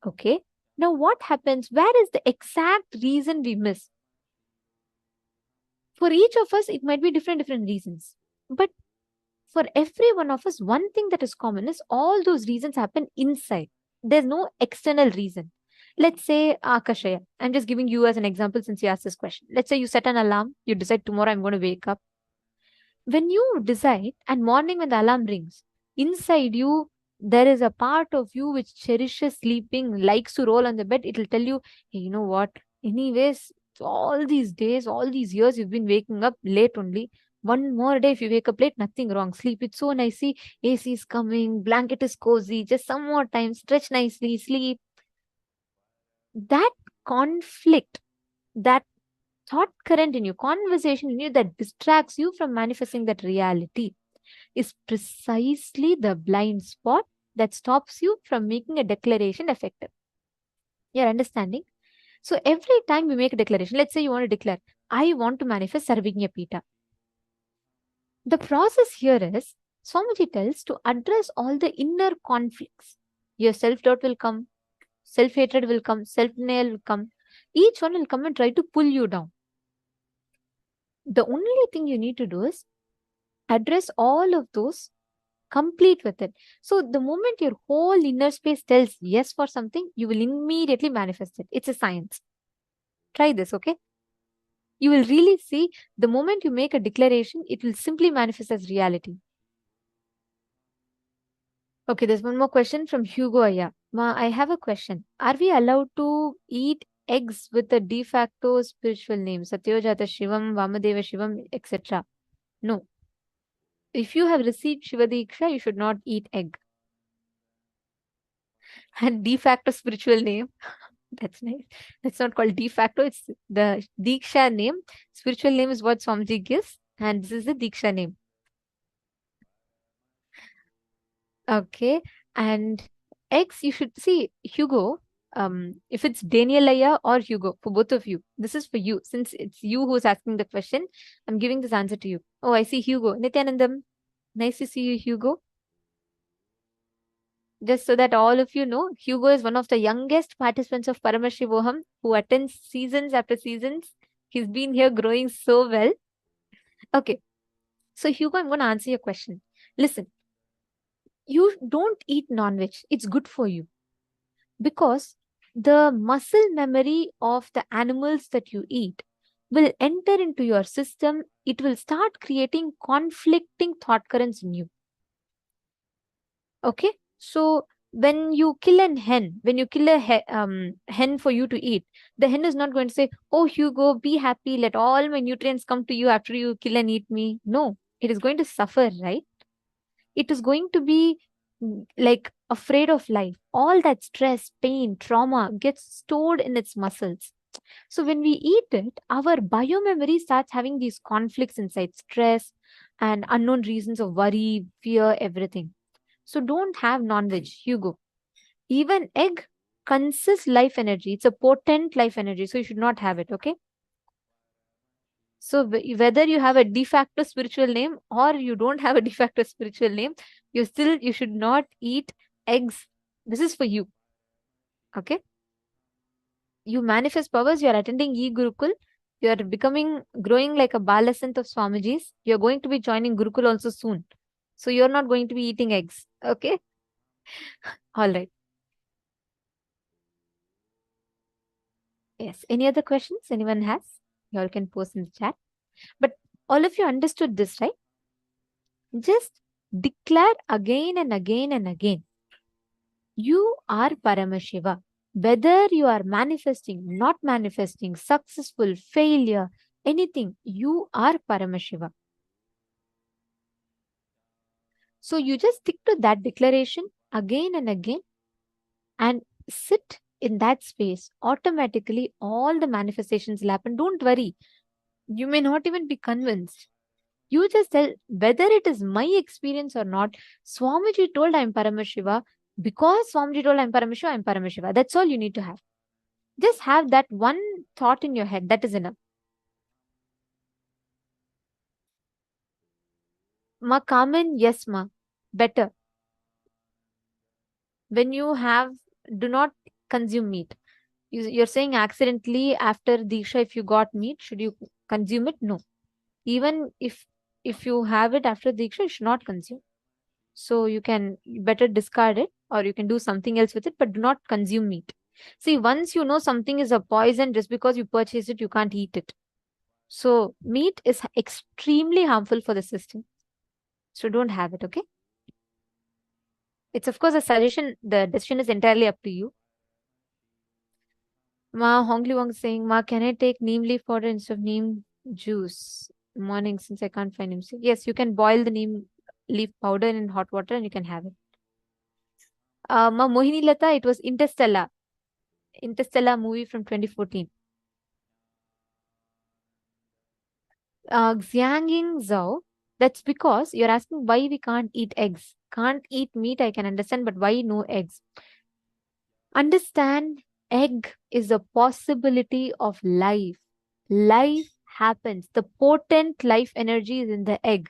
Okay. Now what happens? Where is the exact reason we miss? For each of us, it might be different reasons. But for every one of us, one thing that is common is all those reasons happen inside. There's no external reason. Let's say, Akashaya, I'm just giving you as an example since you asked this question. Let's say you set an alarm, you decide tomorrow I'm going to wake up. When you decide, and morning when the alarm rings, inside you, there is a part of you which cherishes sleeping, likes to roll on the bed. It will tell you, hey, you know what? Anyways, all these days, all these years, you've been waking up late only. One more day, if you wake up late, nothing wrong. Sleep it so nicely. AC is coming, blanket is cozy. Just some more time, stretch nicely, sleep. That conflict, that thought current in you, conversation in you that distracts you from manifesting that reality is precisely the blind spot that stops you from making a declaration effective. You're understanding? So every time we make a declaration, let's say you want to declare, I want to manifest Sarvignya Pita. The process here is, Swamiji tells to address all the inner conflicts. Your self-doubt will come, self-hatred will come, self-denial will come. Each one will come and try to pull you down. The only thing you need to do is address all of those, complete with it. So the moment your whole inner space tells yes for something, you will immediately manifest it. It's a science. Try this, okay? You will really see the moment you make a declaration, it will simply manifest as reality. Okay, there's one more question from Hugo Aya. Ma, I have a question. Are we allowed to eat eggs with a de facto spiritual name? Satyojata Shivam, Vamadeva Shivam, etc. No. If you have received Shiva Diksha, you should not eat egg. And de facto spiritual name, that's nice. That's not called de facto, it's the Diksha name. Spiritual name is what Swamiji gives, and this is the Diksha name. Okay, and X, you should see, Hugo, if it's Danielaya or Hugo, for both of you, this is for you. Since it's you who's asking the question, I'm giving this answer to you. Oh, I see Hugo. Nithyanandam, nice to see you, Hugo. Just so that all of you know, Hugo is one of the youngest participants of Paramashivoham who attends seasons after seasons. He's been here growing so well. Okay, so Hugo, I'm going to answer your question. Listen, you don't eat non-veg. It's good for you. Because the muscle memory of the animals that you eat will enter into your system. It will start creating conflicting thought currents in you. Okay, so when you kill a hen, when you kill a hen for you to eat, the hen is not going to say, oh, Hugo, be happy, let all my nutrients come to you after you kill and eat me. No, it is going to suffer, right? It is going to be like afraid of life. All that stress, pain, trauma gets stored in its muscles. So when we eat it, our biomemory starts having these conflicts inside, stress and unknown reasons of worry, fear, everything. So don't have non-veg, Hugo. Even egg consists life energy. It's a potent life energy. So you should not have it, okay? So whether you have a de facto spiritual name or you don't have a de facto spiritual name, you should not eat eggs. This is for you. Okay? You manifest powers, you are attending e-Gurukul, you are growing like a Balasant of Swamijis. You're going to be joining Gurukul also soon. So you're not going to be eating eggs. Okay? All right. Yes. Any other questions anyone has? You all can post in the chat. But all of you understood this, right? Just declare again and again and again. You are Paramashiva. Whether you are manifesting, not manifesting, successful, failure, anything, you are Paramashiva. So you just stick to that declaration again and again and sit in that space. Automatically, all the manifestations will happen. Don't worry. You may not even be convinced. You just tell whether it is my experience or not. Swamiji told I'm Paramashiva. Because Swamiji told I'm Paramashiva, I'm Paramashiva. That's all you need to have. Just have that one thought in your head. That is enough. Ma Kamen, yes ma. Better. When you have, do not consume meat. You're saying accidentally after Diksha, if you got meat, should you consume it? No. Even if you have it after Diksha, you should not consume. So you can better discard it or you can do something else with it, but do not consume meat. See, once you know something is a poison, just because you purchase it, you can't eat it. So meat is extremely harmful for the system. So don't have it, okay? It's of course a suggestion. The decision is entirely up to you. Ma Hongli Wong saying, Ma, can I take neem leaf powder instead of neem juice morning since I can't find neem seed? Yes, you can boil the neem leaf powder in hot water and you can have it. Ma Mohini Lata, it was Interstellar movie from 2014. Xianging Zhao, that's because you're asking why we can't eat eggs. Can't eat meat, I can understand, but why no eggs? Understand, egg is a possibility of life. Life happens. The potent life energy is in the egg,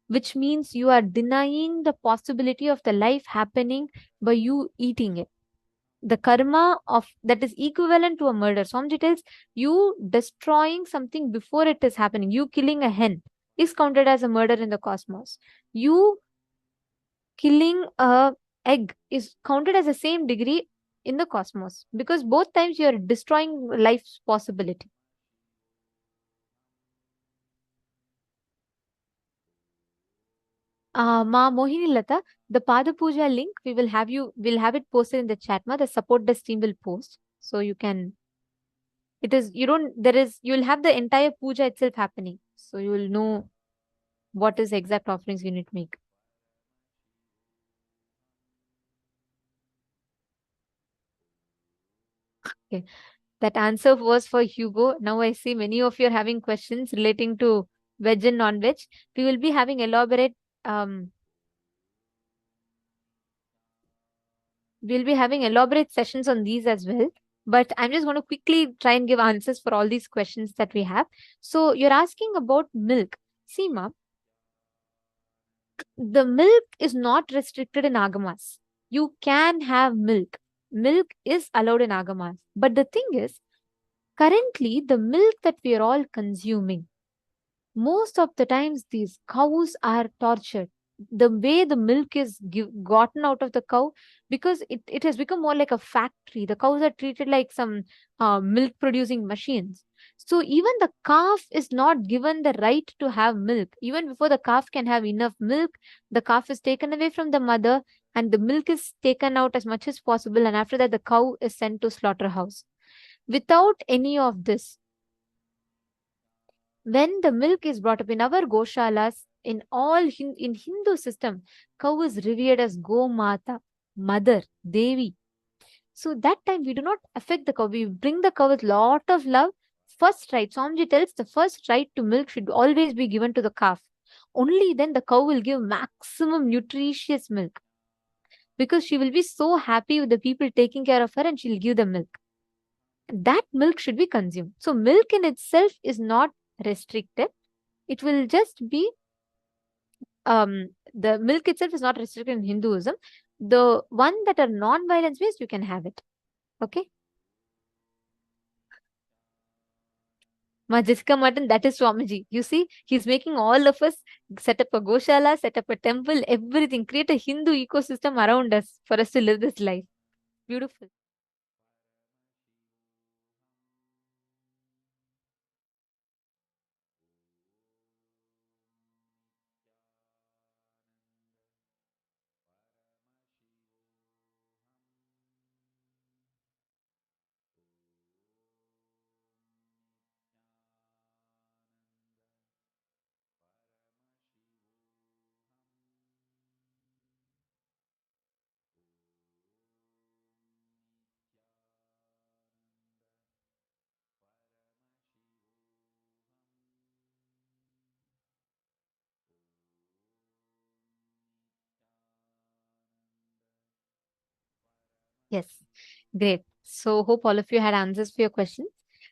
which means you are denying the possibility of the life happening by you eating it. The karma of that is equivalent to a murder. Swamiji tells you destroying something before it is happening. You killing a hen is counted as a murder in the cosmos. You killing a egg is counted as the same degree in the cosmos, because both times you are destroying life's possibility. Ma Mohini Lata, the Pada Puja link, we'll have it posted in the chat. The support desk team will post. So you can, you'll have the entire puja itself happening. So you will know what is the exact offerings you need to make. Okay. That answer was for Hugo. Now I see many of you are having questions relating to veg and non-veg. We will be having elaborate sessions on these as well. But I'm just going to quickly try and give answers for all these questions that we have. So you're asking about milk. See, ma'am, the milk is not restricted in agamas. You can have milk. Milk is allowed in agamas. But the thing is, currently, the milk that we are all consuming, most of the times these cows are tortured. The way the milk is gotten out of the cow, because it has become more like a factory. The cows are treated like some milk producing machines. So even the calf is not given the right to have milk. Even before the calf can have enough milk, the calf is taken away from the mother and the milk is taken out as much as possible, and after that the cow is sent to slaughterhouse. Without any of this, when the milk is brought up in our goshalas, in in Hindu system, cow is revered as Gomata, mother, Devi. So that time we do not affect the cow. We bring the cow with lot of love. First right, Swamiji tells the first right to milk should always be given to the calf. Only then the cow will give maximum nutritious milk, because she will be so happy with the people taking care of her and she'll give the milk. That milk should be consumed. So milk in itself is not restricted. It will just be the milk itself is not restricted in Hinduism. The one that are non-violence based, you can have it. Okay. Jessica Martin, that is Swamiji. You see, he's making all of us set up a goshala, set up a temple, everything, create a Hindu ecosystem around us for us to live this life. Beautiful. Yes, great. So hope all of you had answers for your questions.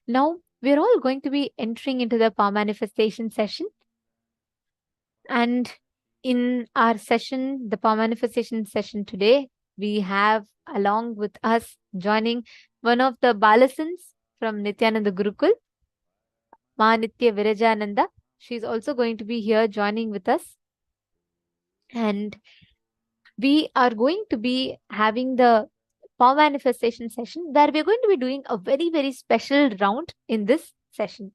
Now we're all going to be entering into the power manifestation session. And in our session, the power manifestation session today, we have along with us joining one of the Balasans from Nithyananda Gurukul, Ma Nitya Virajananda. She's also going to be here joining with us. And we are going to be having the power manifestation session where we're going to be doing a very, very special round in this session.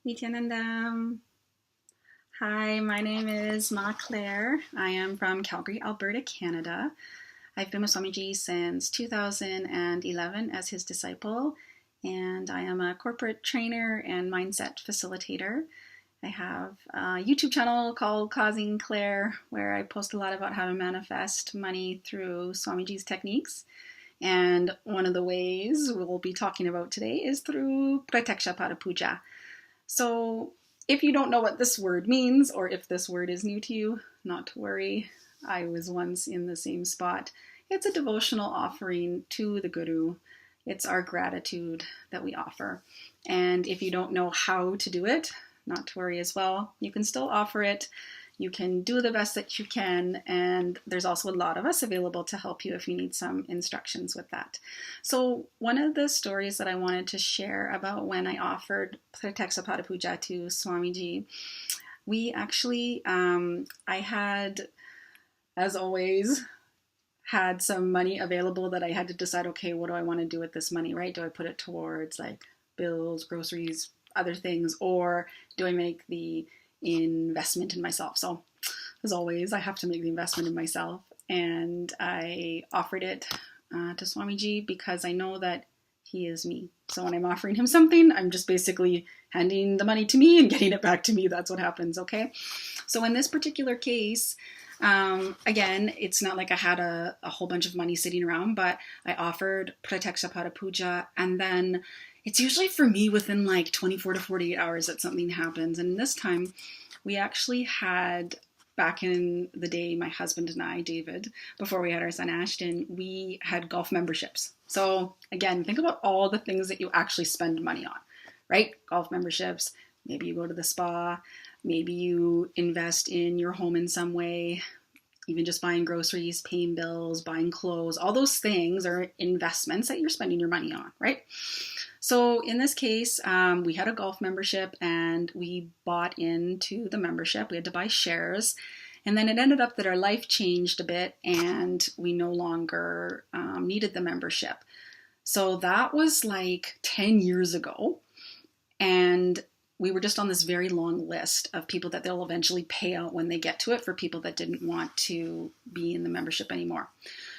Nithyananda. Hi, my name is Ma Claire. I am from Calgary, Alberta, Canada. I've been with Swamiji since 2011 as his disciple, and I am a corporate trainer and mindset facilitator. I have a YouTube channel called Causing Claire, where I post a lot about how to manifest money through Swamiji's techniques. And one of the ways we'll be talking about today is through Prataksha Puja. So if you don't know what this word means, or if this word is new to you, not to worry. I was once in the same spot. It's a devotional offering to the Guru. It's our gratitude that we offer. And if you don't know how to do it, not to worry as well. You can still offer it. You can do the best that you can, and there's also a lot of us available to help you if you need some instructions with that. So one of the stories that I wanted to share about when I offered Prataksha Puja to Swamiji, we actually, I had, as always, had some money available that I had to decide, okay, what do I want to do with this money, right? Do I put it towards like bills, groceries, other things, or do I make the investment in myself? So as always, I have to make the investment in myself, and I offered it to Swamiji because I know that he is me. So when I'm offering him something, I'm just basically handing the money to me and getting it back to me. That's what happens, okay? So in this particular case, again, it's not like I had a whole bunch of money sitting around, but I offered Prataksha Puja, and then it's usually for me within like 24 to 48 hours that something happens. And this time we actually had, back in the day, my husband and I, David, before we had our son Ashton, we had golf memberships. So again, think about all the things that you actually spend money on, right? Golf memberships, maybe you go to the spa, maybe you invest in your home in some way, even just buying groceries, paying bills, buying clothes, all those things are investments that you're spending your money on, right? So in this case, we had a golf membership and we bought into the membership. We had to buy shares. And then it ended up that our life changed a bit and we no longer needed the membership. So that was like 10 years ago. And we were just on this very long list of people that they'll eventually pay out when they get to it for people that didn't want to be in the membership anymore.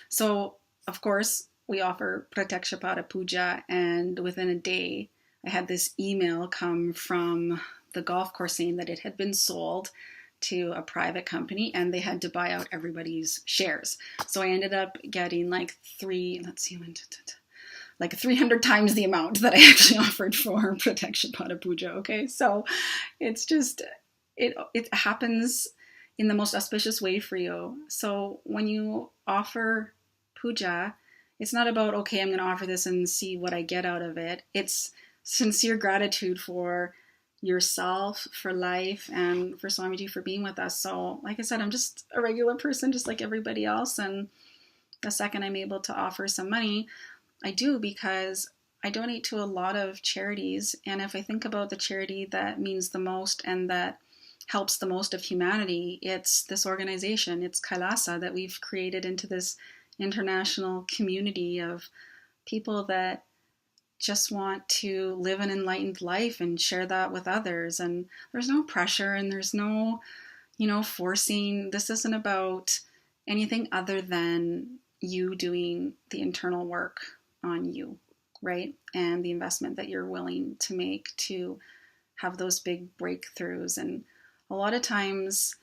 So, of course, we offer Prataksha Puja, and within a day, I had this email come from the golf course saying that it had been sold to a private company and they had to buy out everybody's shares. So I ended up getting like 300 times the amount that I actually offered for Prataksha Puja, okay? So it's just, it happens in the most auspicious way for you. So when you offer puja, it's not about, okay, I'm going to offer this and see what I get out of it. It's sincere gratitude for yourself, for life, and for Swamiji for being with us. So like I said, I'm just a regular person, just like everybody else. And the second I'm able to offer some money, I do, because I donate to a lot of charities. And if I think about the charity that means the most and that helps the most of humanity, it's this organization, it's KAILASA, that we've created into this international community of people that just want to live an enlightened life and share that with others. And there's no pressure and there's no, forcing. This isn't about anything other than you doing the internal work on you, right? And the investment that you're willing to make to have those big breakthroughs. And a lot of times,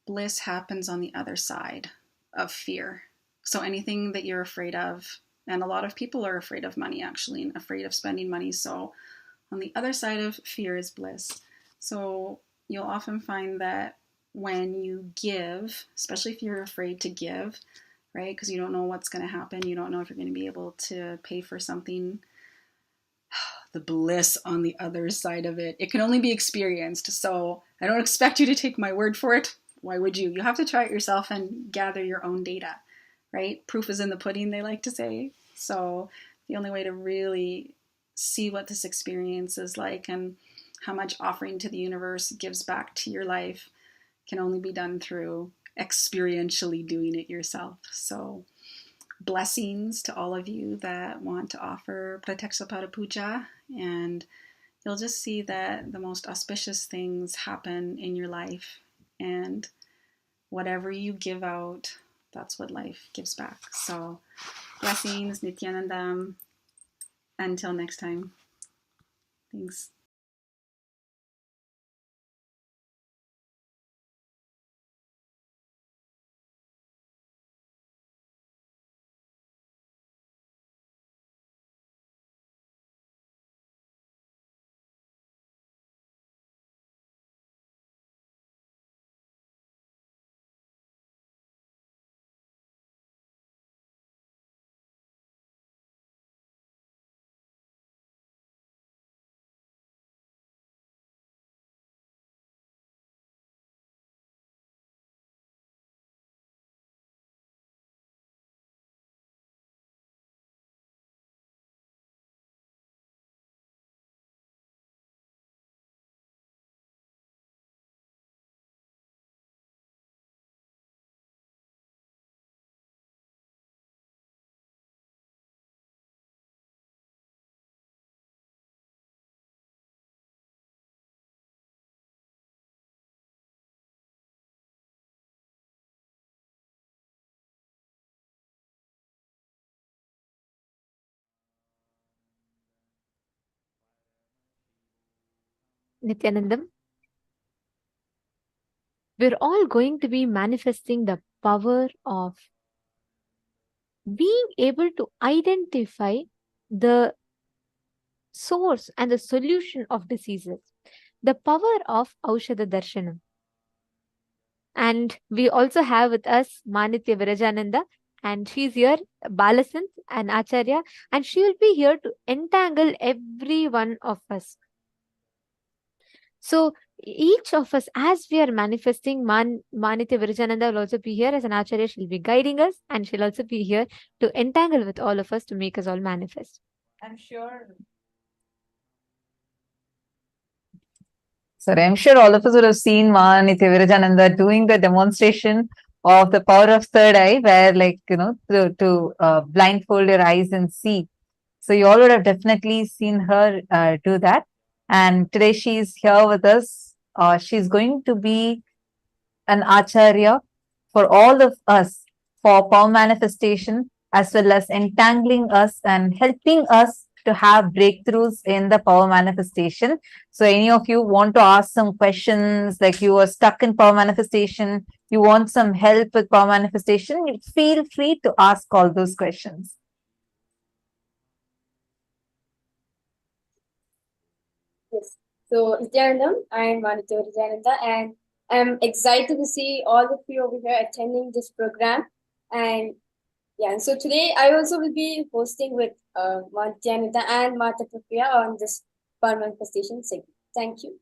bliss happens on the other side of fear. So anything that you're afraid of, and a lot of people are afraid of money actually, and afraid of spending money. So on the other side of fear is bliss. So you'll often find that when you give, especially if you're afraid to give, right? Because you don't know what's going to happen. You don't know if you're going to be able to pay for something. The bliss on the other side of it, it can only be experienced. So I don't expect you to take my word for it. Why would you? You have to try it yourself and gather your own data, right? Proof is in the pudding, they like to say. So the only way to really see what this experience is like and how much offering to the universe gives back to your life can only be done through experientially doing it yourself. So blessings to all of you that want to offer Prataksha Puja, and you'll just see that the most auspicious things happen in your life. And whatever you give out, that's what life gives back. So blessings, Nithyananda. Until next time. Thanks. Nithyanandam, we're all going to be manifesting the power of being able to identify the source and the solution of diseases, the power of Aushadha Darshanam. And we also have with us Manitya Virajananda, and she's here, Balasant and Acharya, and she will be here to entangle every one of us. So each of us, as we are manifesting, Manitya Virajananda will also be here as an Acharya. She'll be guiding us, and she'll also be here to entangle with all of us to make us all manifest. I'm sure. Sorry, I'm sure all of us would have seen Nithya Virajananda doing the demonstration of the power of third eye, where, like, to blindfold your eyes and see. So you all would have definitely seen her do that. And today she's here with us. She's going to be an acharya for all of us for power manifestation, as well as entangling us and helping us to have breakthroughs in the power manifestation. So any of you want to ask some questions, like you are stuck in power manifestation, you want some help with power manifestation, feel free to ask all those questions. Yes. So, Nithyanandam, I'm Manitya Virajananda, and I'm excited to see all of you over here attending this program. And yeah, so today I also will be hosting with Nithyananda and Mata Prapriya on this power manifestation segment. Thank you.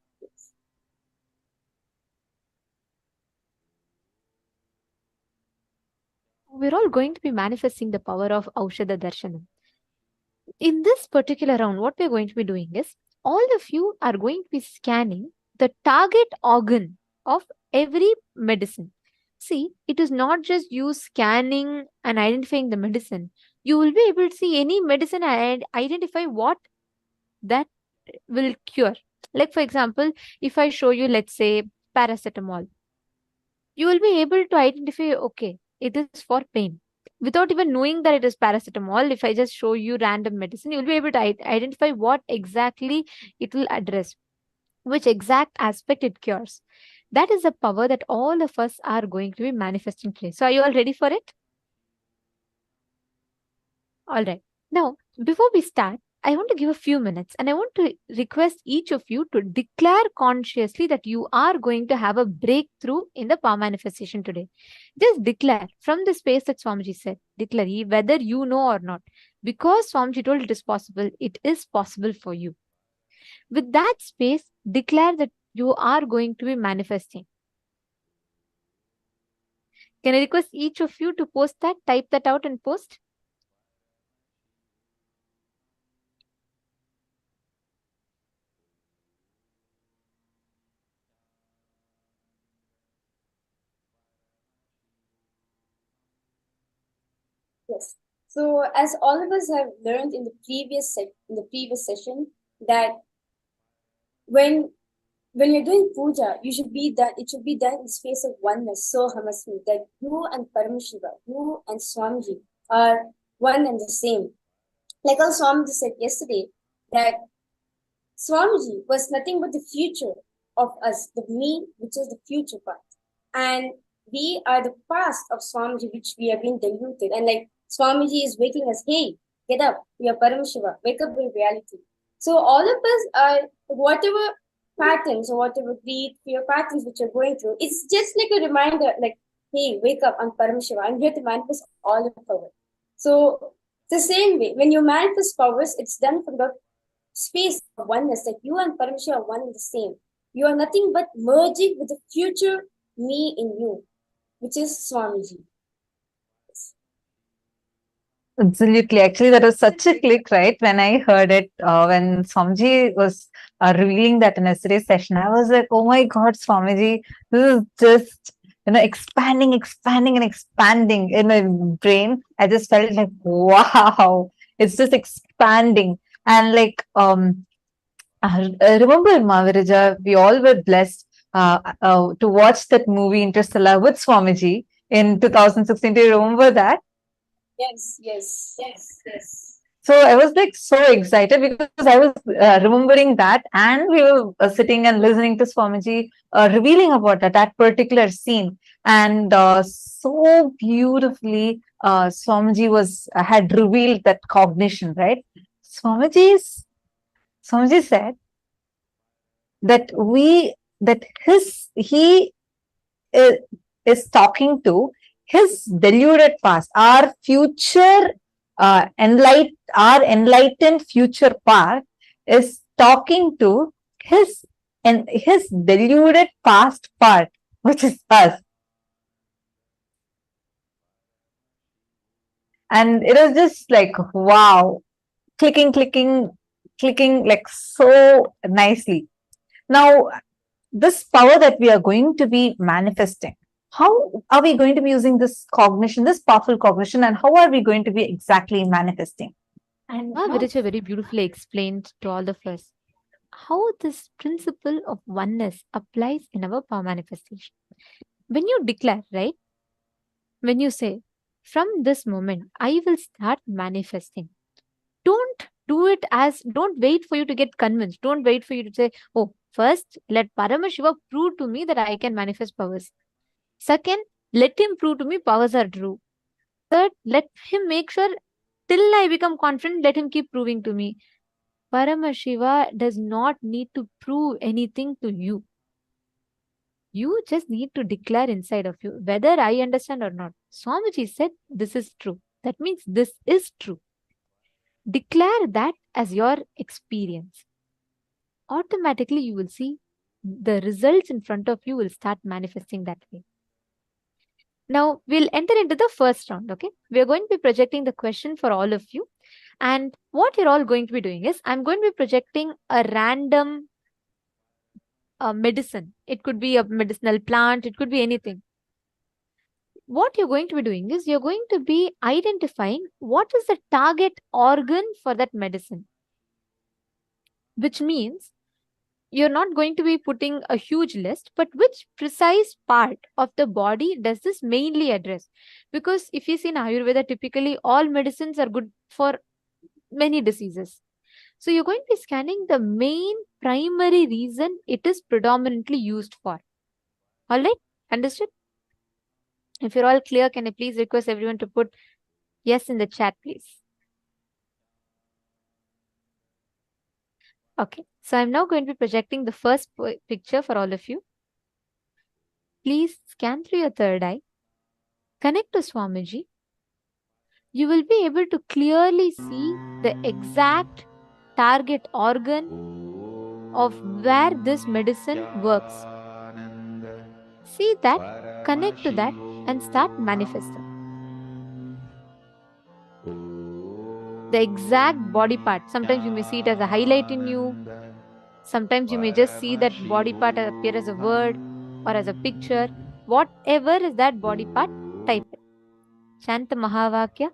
We're all going to be manifesting the power of Aushadha Darshanam. In this particular round, what we're going to be doing is, all of you are going to be scanning the target organ of every medicine. See, it is not just you scanning and identifying the medicine. You will be able to see any medicine and identify what that will cure. Like, for example, if I show you, let's say, paracetamol, you will be able to identify, okay, it is for pain. Without even knowing that it is paracetamol, if I just show you random medicine, you'll be able to identify what exactly it will address, which exact aspect it cures. That is the power that all of us are going to be manifesting today. So, are you all ready for it? All right. Now, before we start, I want to give a few minutes and I want to request each of you to declare consciously that you are going to have a breakthrough in the power manifestation today. Just declare from the space that Swamiji said. Declare whether you know or not. Because Swamiji told it is possible for you. With that space, declare that you are going to be manifesting. Can I request each of you to post that? Type that out and post. Yes. So, as all of us have learned in the previous session, that when you're doing puja, you should be done. It should be done in the space of oneness, Sohamasmi, that you and Paramashiva, you and Swamiji are one and the same. Like our Swamiji said yesterday, that Swamiji was nothing but the future of us, the me, which is the future part. And we are the past of Swamiji, which we have been diluted. And like Swamiji is waking us, hey, get up, we are Paramashiva, wake up in reality. So all of us are, whatever patterns or whatever greed, fear patterns which you're going through, it's just like a reminder, like, hey, wake up, I'm Paramashiva, I'm here to manifest all of power. So the same way, when you manifest powers, it's done from the space of oneness, that you and Paramashiva are one and the same. You are nothing but merging with the future me in you, which is Swamiji. Absolutely. Actually, that was such a click, right? When I heard it, when Swamiji was revealing that in yesterday's session, I was like, oh my God, Swamiji, this is just, expanding, and expanding in my brain. I just felt like, wow, it's just expanding. And like, I remember, Mavirija, we all were blessed to watch that movie Interstellar with Swamiji in 2016. Do you remember that? Yes. So I was like so excited because I was remembering that, and we were sitting and listening to Swamiji revealing about that particular scene, and so beautifully Swamiji had revealed that cognition, right? Swamiji said that he is talking to his deluded past, our future, our enlightened future part is talking to his deluded past part, which is us. And it was just like, wow, clicking like so nicely. Now, this power that we are going to be manifesting, how are we going to be using this cognition, this powerful cognition, and how are we going to be exactly manifesting? And Virija very beautifully explained to all of us how this principle of oneness applies in our power manifestation. When you declare, right? When you say, from this moment, I will start manifesting. Don't wait for you to get convinced. Don't wait for you to say, oh, first, let Paramashiva prove to me that I can manifest powers. Second, let him prove to me powers are true. Third, let him make sure till I become confident, let him keep proving to me. Paramashiva does not need to prove anything to you. You just need to declare inside of you, whether I understand or not. Swamiji said, this is true. That means this is true. Declare that as your experience. Automatically, you will see the results in front of you will start manifesting that way. Now, we'll enter into the first round, okay? We're going to be projecting the question for all of you. And what you're all going to be doing is, I'm going to be projecting a random medicine. It could be a medicinal plant. It could be anything. What you're going to be doing is, you're going to be identifying what is the target organ for that medicine. Which means, you're not going to be putting a huge list, but which precise part of the body does this mainly address? Because if you see in Ayurveda, typically all medicines are good for many diseases. So you're going to be scanning the main primary reason it is predominantly used for. All right? Understood? If you're all clear, can I please request everyone to put yes in the chat, please? Okay, so I'm now going to be projecting the first picture for all of you. Please scan through your third eye. Connect to Swamiji. You will be able to clearly see the exact target organ of where this medicine works. See that, connect to that, and start manifesting. The exact body part. Sometimes you may see it as a highlight in you. Sometimes you may just see that body part appear as a word or as a picture. Whatever is that body part, type it. Chant the Mahavakya.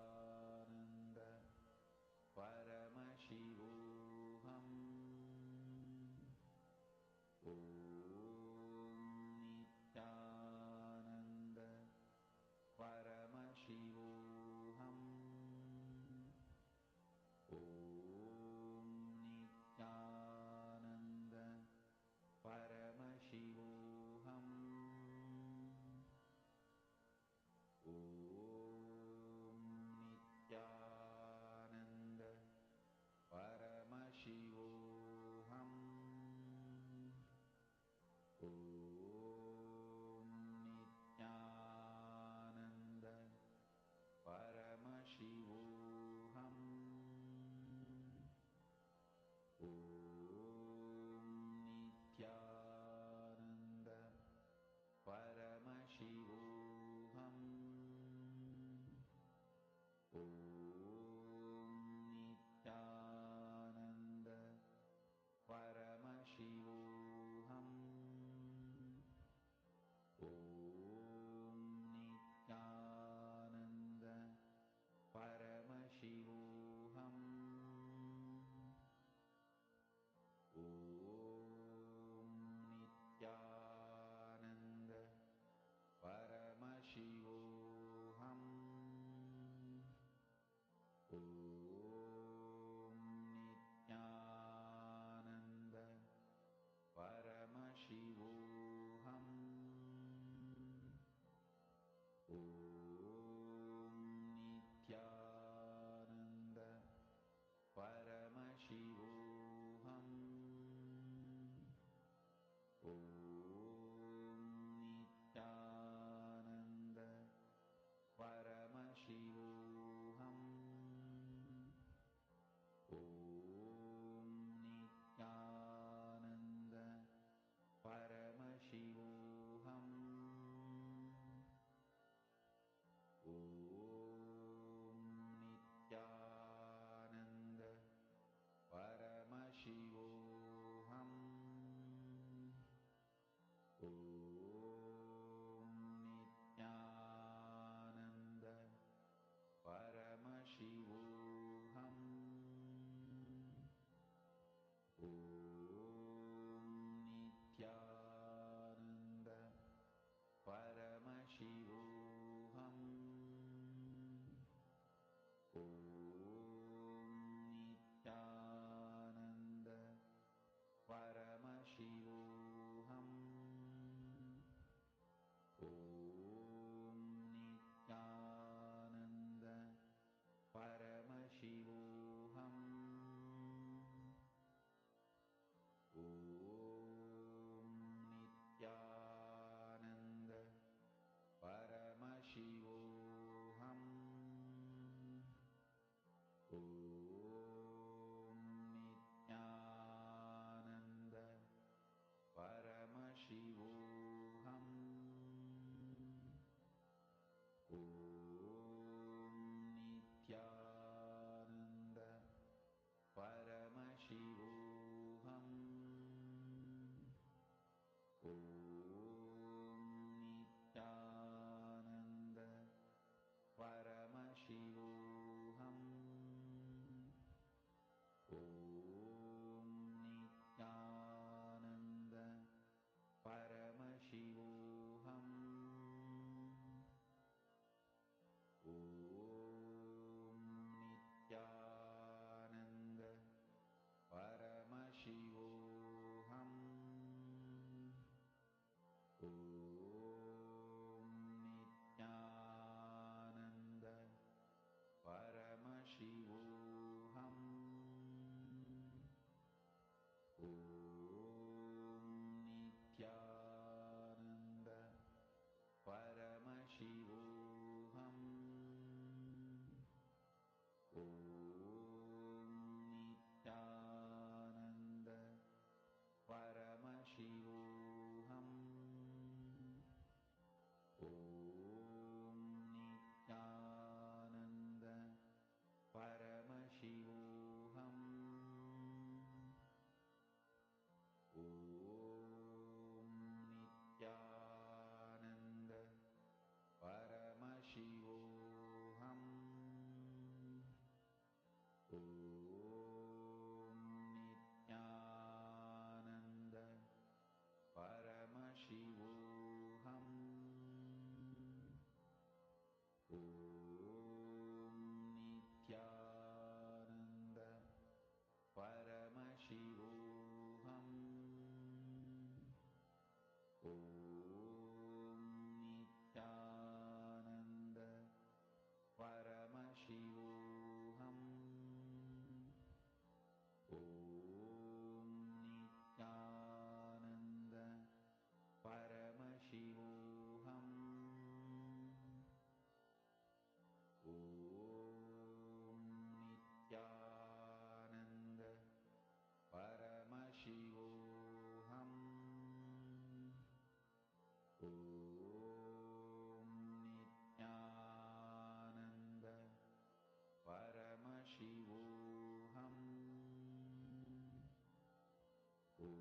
Om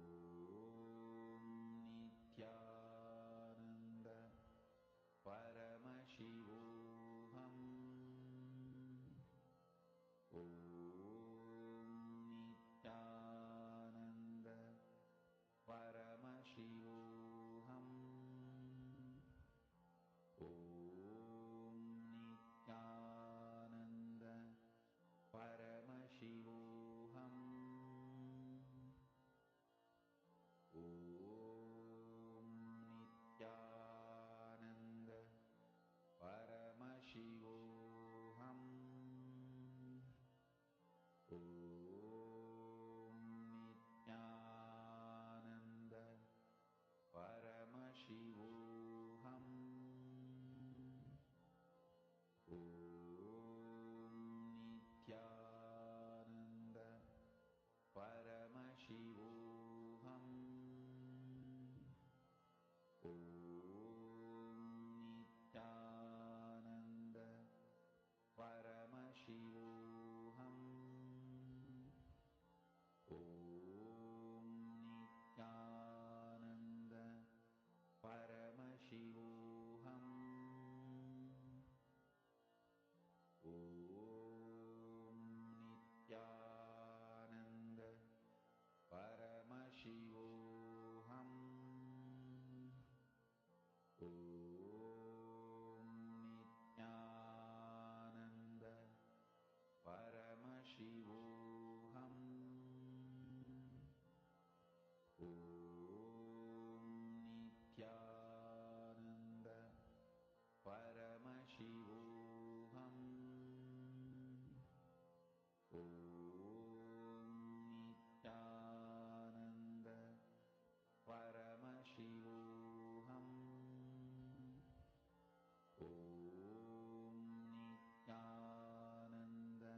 Nithyananda Paramashivoham. Om Nithyananda Paramashivoham. Om Nithyananda Paramashivoham. Om Nithyananda Paramashivoham. Om Nithyananda Paramashivoham. Om Nithyananda Paramashivoham. Om Nithyananda Paramashivoham. Om Nithyananda Paramashivoham. Om Nithyananda Paramashivoham. Om Nithyananda Paramashivoham. Om Nithyananda Paramashivoham. Om Nithyananda Paramashivoham. Om Nithyananda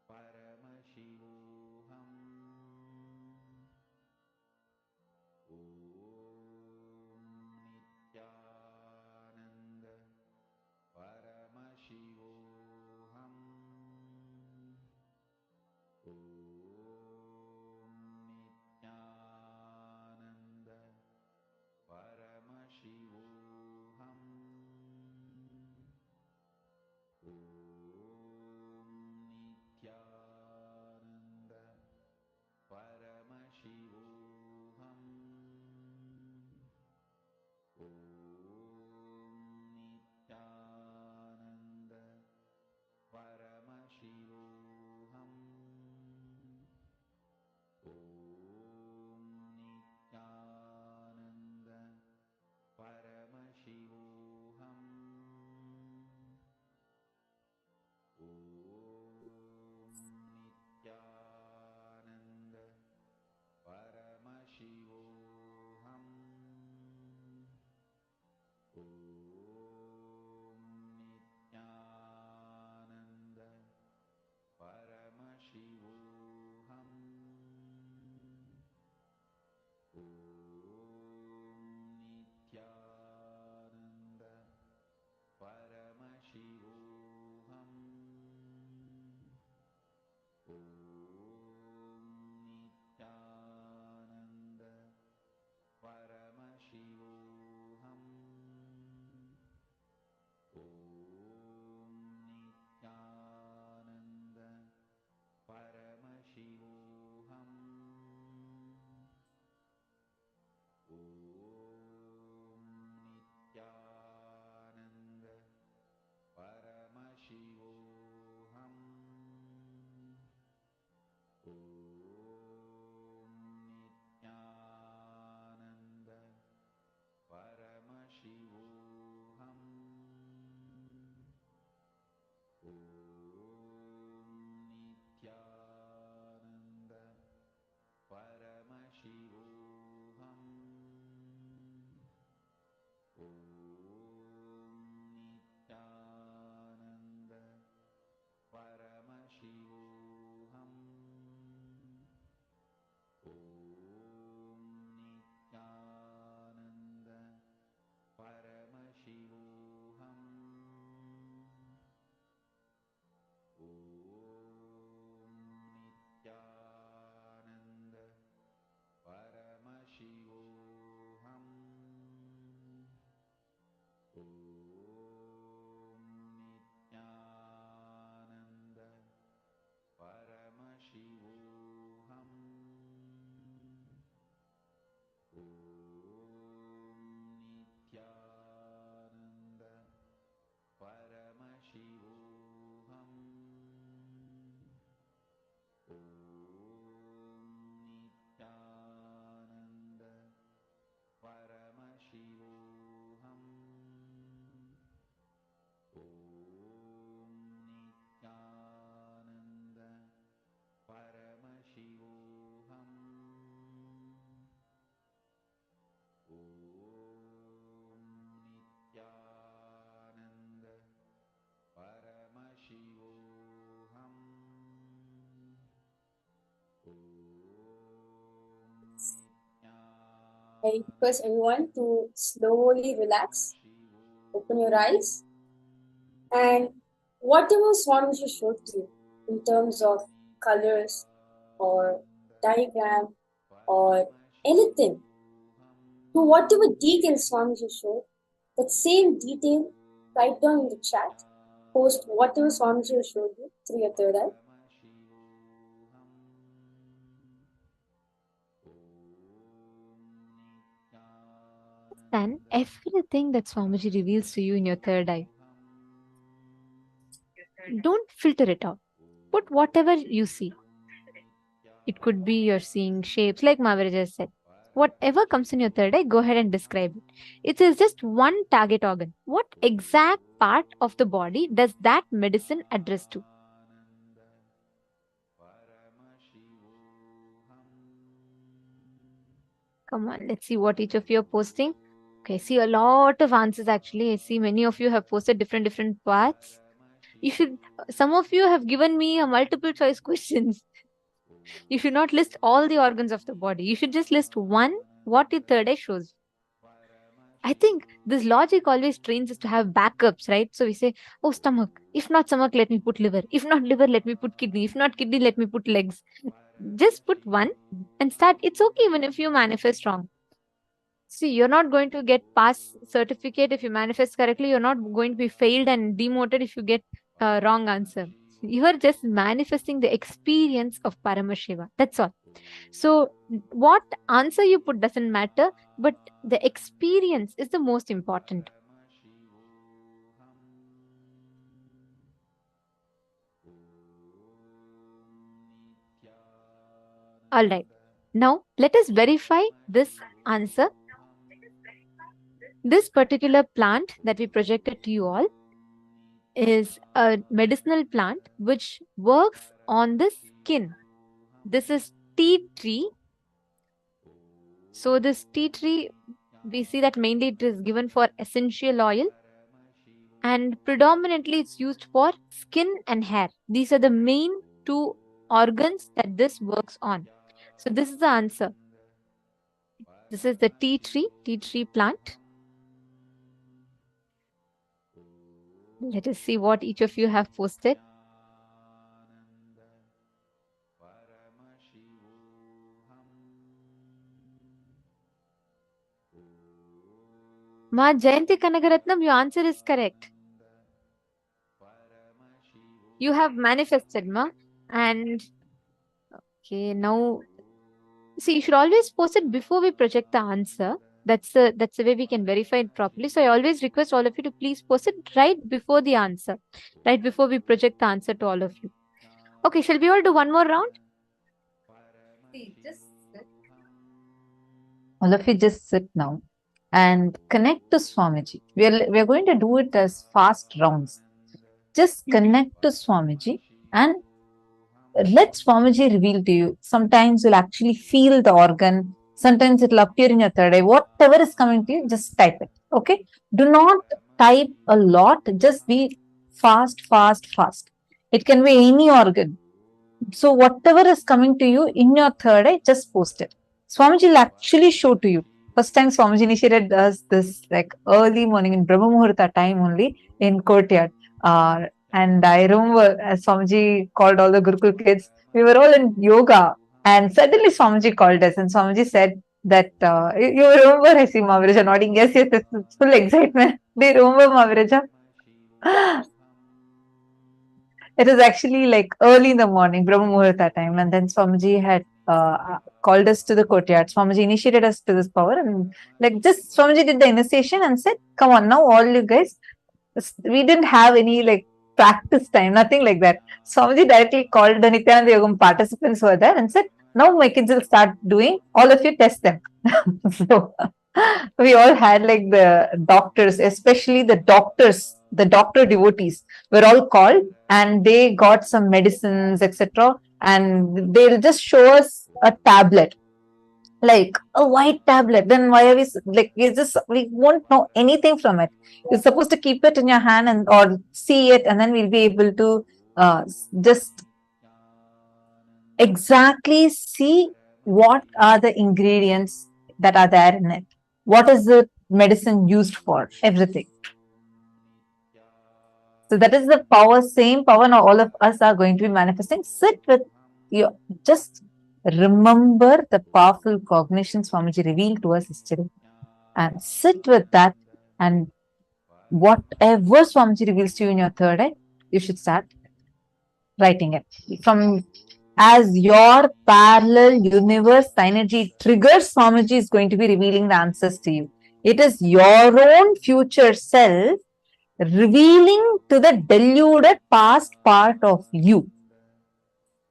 Paramashivoham. I request everyone to slowly relax, open your eyes, and whatever Swamiji showed you in terms of colors or diagram or anything, to whatever detail Swamiji showed, that same detail, write down in the chat, post whatever Swamiji showed you through your third eye. Then everything that Swamiji reveals to you in your third eye, don't filter it out. Put whatever you see. It could be you're seeing shapes, like Maharaj said. Whatever comes in your third eye, go ahead and describe it. It is just one target organ. What exact part of the body does that medicine address to? Come on, let's see what each of you are posting. Okay, I see a lot of answers actually. I see many of you have posted different parts. Some of you have given me a multiple choice questions. You should not list all the organs of the body. You should just list one, what your third eye shows. I think this logic always trains us to have backups, right? So we say, oh, stomach. If not stomach, let me put liver. If not liver, let me put kidney. If not kidney, let me put legs. Just put one and start. It's okay even if you manifest wrong. See, you're not going to get pass certificate if you manifest correctly. You're not going to be failed and demoted if you get a wrong answer. You are just manifesting the experience of Paramashiva. That's all. So what answer you put doesn't matter, but the experience is the most important. All right. Now let us verify this answer. This particular plant that we projected to you all is a medicinal plant which works on the skin. This is tea tree. So this tea tree, we see that mainly it is given for essential oil, and predominantly it's used for skin and hair. These are the main two organs that this works on. So this is the answer. This is the tea tree plant. Let us see what each of you have posted. Ma Jayanti Kanagaratnam, your answer is correct. You have manifested, Ma. And okay, now see, you should always post it before we project the answer. That's the way we can verify it properly. So I always request all of you to please post it right before the answer, right before we project the answer to all of you. Okay, shall we all do one more round? All of you just sit now and connect to Swamiji. We are going to do it as fast rounds. Just connect to Swamiji and let Swamiji reveal to you. Sometimes you'll actually feel the organ. Sometimes it'll appear in your third eye. Whatever is coming to you, just type it. Okay? Do not type a lot. Just be fast. It can be any organ. So whatever is coming to you in your third eye, just post it. Swamiji will actually show to you. First time Swamiji initiated us this like early morning in Brahma Muhurta time only in courtyard. And I remember as Swamiji called all the Gurukul kids, we were all in yoga, and suddenly Swamiji called us, and Swamiji said that you remember, I see Maviraja nodding, yes, it's full excitement. Do you remember Maviraja? It was actually like early in the morning, Brahma Muhurta time, and then Swamiji had called us to the courtyard. Swamiji initiated us to this power, and like just Swamiji did the initiation and said, "Come on, now all you guys." We didn't have any like practice time, nothing like that. Swamiji directly called the Nithyananda Yogam participants who were there and said, "Now my kids will start doing. All of you test them." So we all had like the doctors, especially the doctor devotees were all called, and they got some medicines, etc. And they'll just show us a tablet, like a white tablet. Then why are we like we won't know anything from it. You're supposed to keep it in your hand and or see it, and then we'll be able to just exactly see what are the ingredients that are there in it. What is the medicine used for? Everything. So that is the power, same power now all of us are going to be manifesting. Sit with you. Just remember the powerful cognitions Swamiji revealed to us yesterday. And sit with that, and whatever Swamiji reveals to you in your third eye, you should start writing it. From as your parallel universe energy triggers, Swamiji is going to be revealing the answers to you. It is your own future self revealing to the deluded past part of you.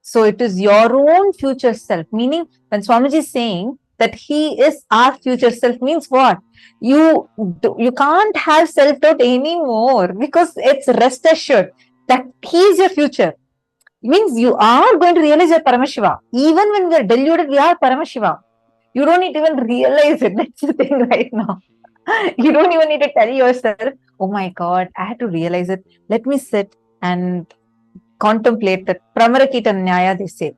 So it is your own future self. Meaning, when Swamiji is saying that he is our future self, means what? You can't have self-doubt anymore, because it's rest assured that he is your future. Means you are going to realize your Paramashiva. Even when we are deluded, we are Paramashiva. You don't need to even realize it. That's the thing right now. You don't even need to tell yourself, oh my God, I had to realize it. Let me sit and contemplate that Pramarakita Nyaya, they say.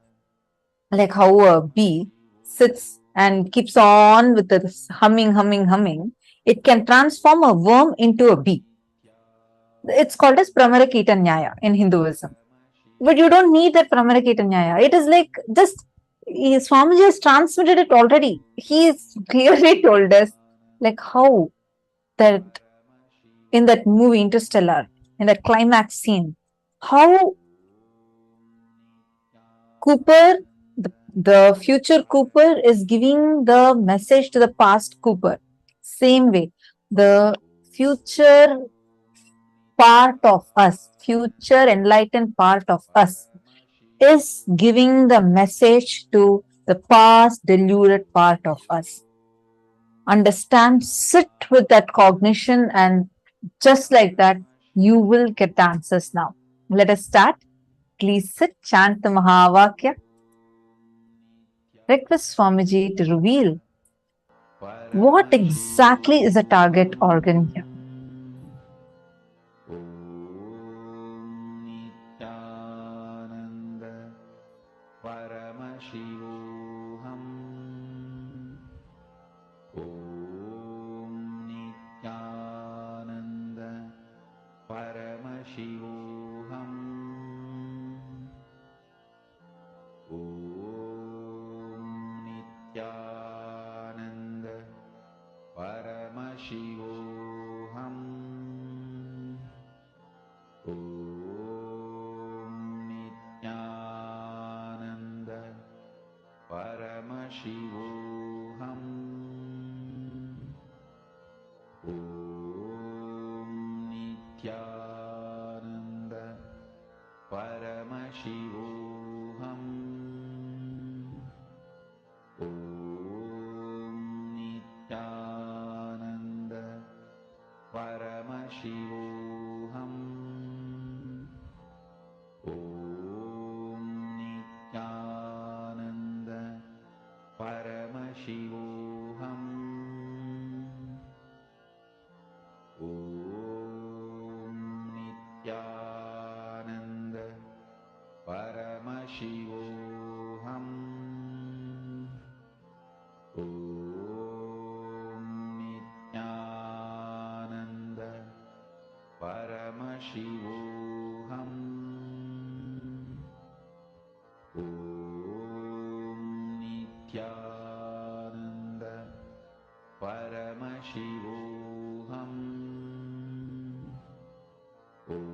Like how a bee sits and keeps on with this humming. It can transform a worm into a bee. It's called as Pramarakita Nyaya in Hinduism. But you don't need that Pramarakita Nyaya. It is like just, Swamiji has transmitted it already. He has clearly told us like how that in that movie Interstellar, in that climax scene, how Cooper, the future Cooper is giving the message to the past Cooper. Same way, the future part of us, future enlightened part of us, is giving the message to the past deluded part of us. Understand, sit with that cognition, and just like that, you will get the answers now. Let us start. Please sit, chant the Mahavakya. Request Swamiji to reveal what exactly is the target organ here. Nithyananda Paramashivoham. Om Nithyananda Paramashivoham. Om Nithyananda Paramashivoham. Om Nithyananda Paramashivoham. Om Nithyananda Paramashivoham. Om Nithyananda Paramashivoham. Om Nithyananda Paramashivoham. Om Nithyananda Paramashivoham. Om Nithyananda Paramashivoham. Om Nithyananda Paramashivoham. Om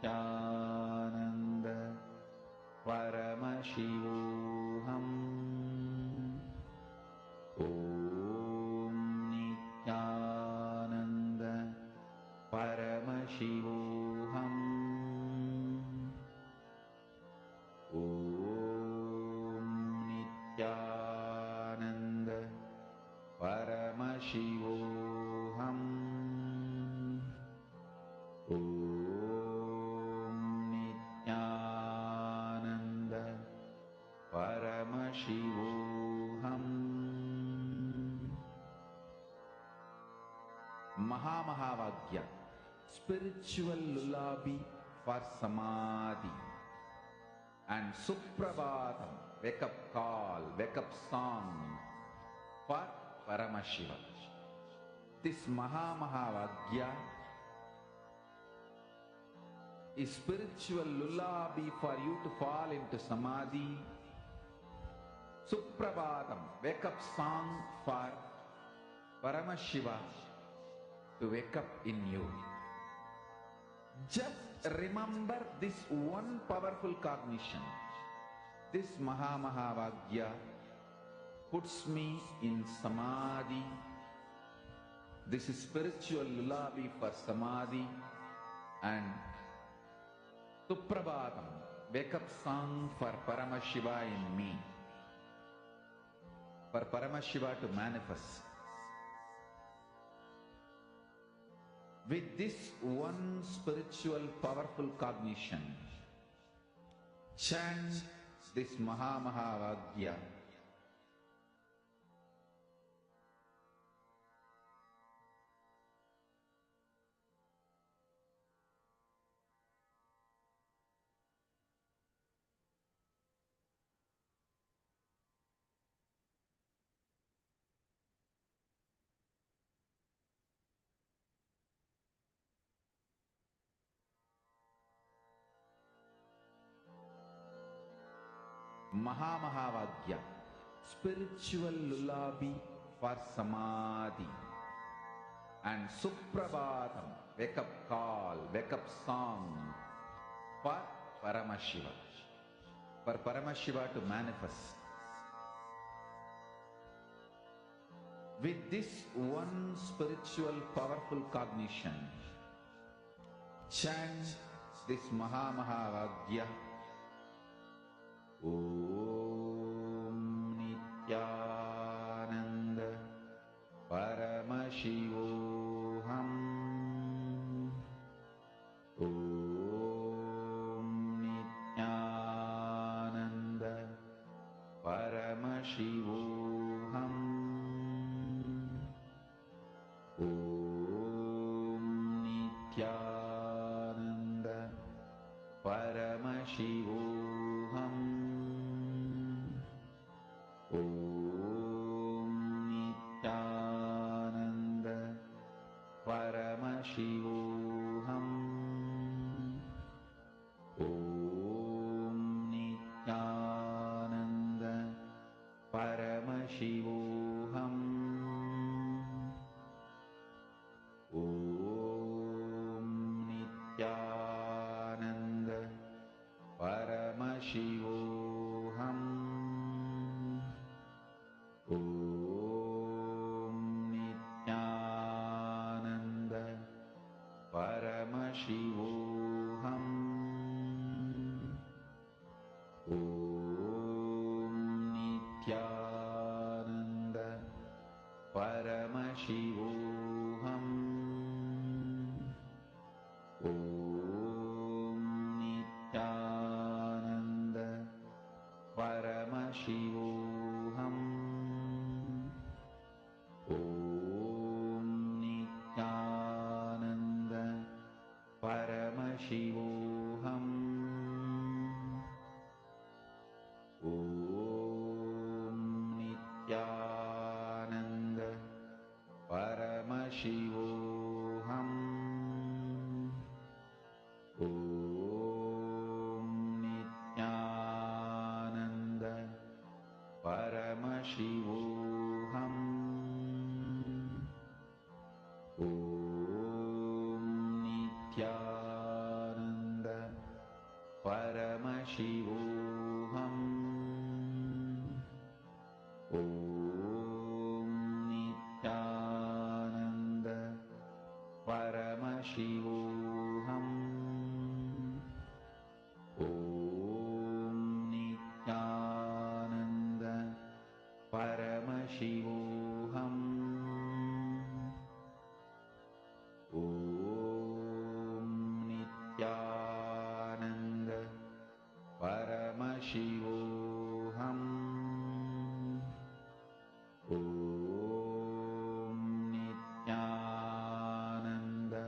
Nithyananda Paramashivoham. Om Nithyananda Paramashivoham. Om Nithyananda Paramashivoham. Om Nithyananda Paramashivoham. Mahamahavaagya, spiritual lullaby for Samadhi, and Suprabhatam, wake up call, wake up song for Paramashiva. This Mahavagya is spiritual lullaby for you to fall into Samadhi. Suprabhatam, wake up song for Paramashiva to wake up in you. Just remember this one powerful cognition. This Mahavagya puts me in Samadhi. This is spiritual lullaby for Samadhi. And Suprabhatam, wake up song for Paramashiva in me. For Paramashiva to manifest. With this one spiritual powerful cognition, chant this Mahavagya. Mahavagya, spiritual lullaby for Samadhi. And Suprabhatam, wake up call, wake up song for Paramashiva. For Paramashiva to manifest. With this one spiritual powerful cognition, chant this Mahavagya. Om Nithyananda Paramashivoham. Om Nithyananda Paramashivoham. Om Nithyananda Paramashivoham. Om Nithyananda Paramashivoham. Om Nithyananda Paramashivoham. Om Nithyananda Paramashivoham. Om Nithyananda Paramashivoham. Om Nithyananda Paramashivoham. Om Nithyananda Paramashivoham. Om Nithyananda Paramashivoham. Om Nithyananda Paramashivoham. Om Nithyananda Paramashivoham. Om Nithyananda Paramashivoham. Om Nithyananda Paramashivoham. Om Nithyananda Paramashivoham. Om Nithyananda Paramashivoham. Om Nithyananda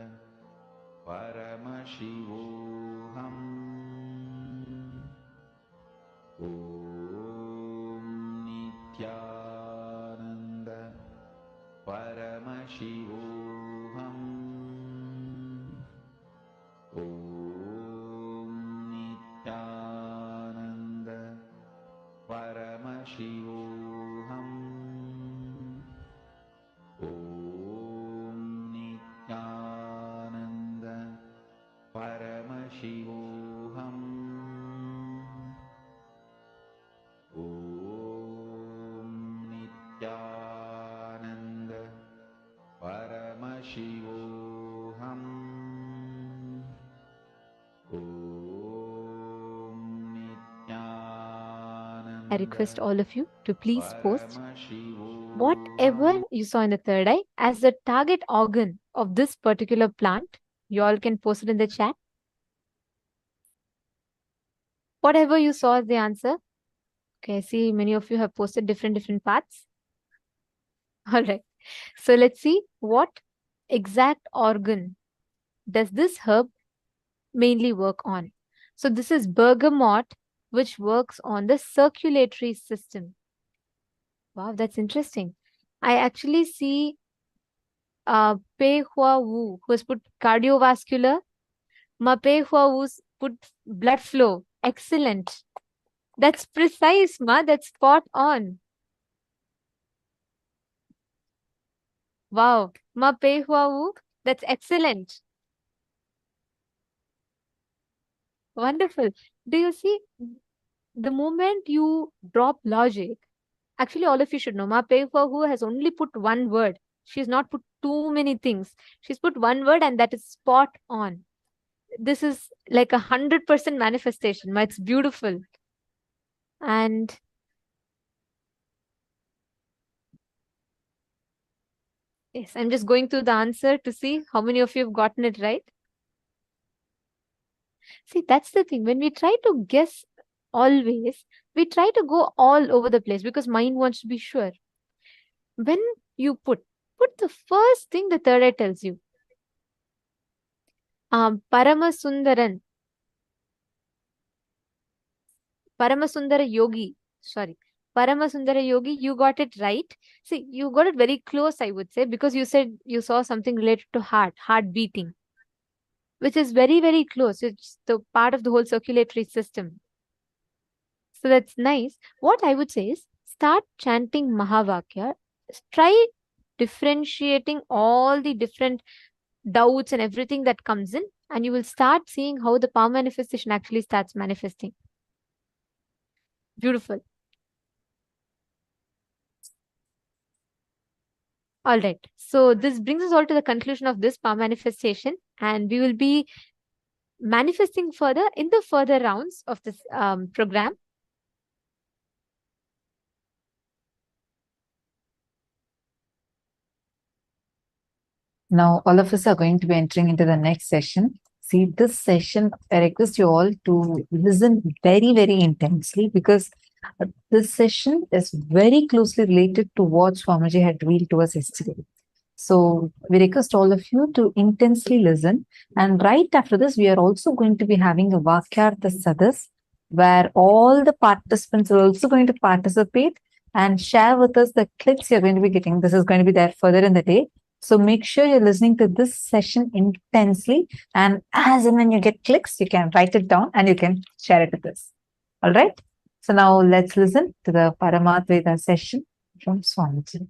Paramashivoham. Om Om Nithyananda Paramashivoham. Om Nithyananda Paramashivoham. Om Nithyananda. I request all of you to please post whatever you saw in the third eye as the target organ of this particular plant. You all can post it in the chat. Whatever you saw as the answer. Okay, I see many of you have posted different parts. All right. So let's see what exact organ does this herb mainly work on. So this is bergamot, which works on the circulatory system. Wow, that's interesting. I actually see Pei Hua Wu, who has put cardiovascular. Ma Pei Hua Wu's put blood flow. Excellent. That's precise, Ma. That's spot on. Wow. Ma Pei Hua Wu, that's excellent. Wonderful. Do you see, the moment you drop logic, actually all of you should know, Ma Pei Hua Wu has only put one word. She's not put too many things. She's put one word and that is spot on. This is like 100% manifestation. Ma. It's beautiful. And yes, I'm just going through the answer to see how many of you have gotten it right. See, that's the thing. When we try to guess always, we try to go all over the place because mind wants to be sure. When you put the first thing the third eye tells you. Paramasundara Yogi. Sorry. Paramasundara Yogi, you got it right. See, you got it very close, I would say, because you said you saw something related to heart beating, which is very close. It's the part of the whole circulatory system. So that's nice. What I would say is start chanting Mahavakya. Try differentiating all the different doubts and everything that comes in, and you will start seeing how the power manifestation actually starts manifesting. Beautiful. All right. So this brings us all to the conclusion of this power manifestation, and we will be manifesting further in the further rounds of this program. Now, all of us are going to be entering into the next session. See, this session, I request you all to listen very intensely because this session is very closely related to what Swamiji had revealed to us yesterday. So, we request all of you to intensely listen. And right after this, we are also going to be having a Vakyartha Sadas, where all the participants are also going to participate and share with us the clips you're going to be getting. This is going to be there further in the day. So make sure you're listening to this session intensely, and as and when you get clicks, you can write it down and you can share it with us. All right. So now let's listen to the Parama Advaita session from Swamiji.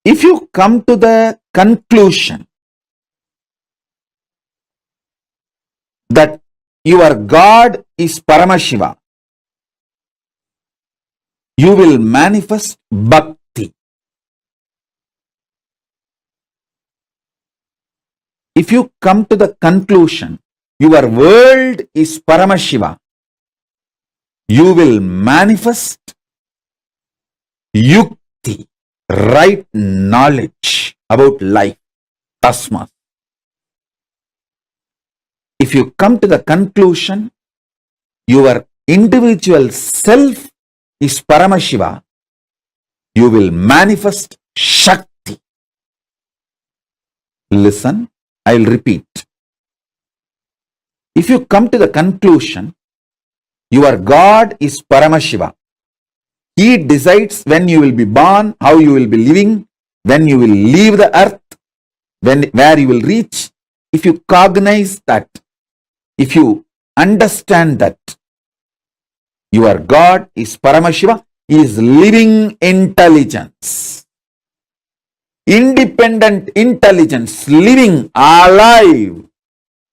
If you come to the conclusion that your God is Paramashiva, you will manifest Bhakti. If you come to the conclusion your world is Paramashiva, you will manifest Yukti, right knowledge about life. Tasma. If you come to the conclusion your individual self is Paramashiva, you will manifest Shakti. Listen, I'll repeat. If you come to the conclusion your God is Paramashiva, He decides when you will be born, how you will be living, when you will leave the earth, where you will reach. If you cognize that, if you understand that your God is Paramashiva, is living intelligence, independent intelligence, living alive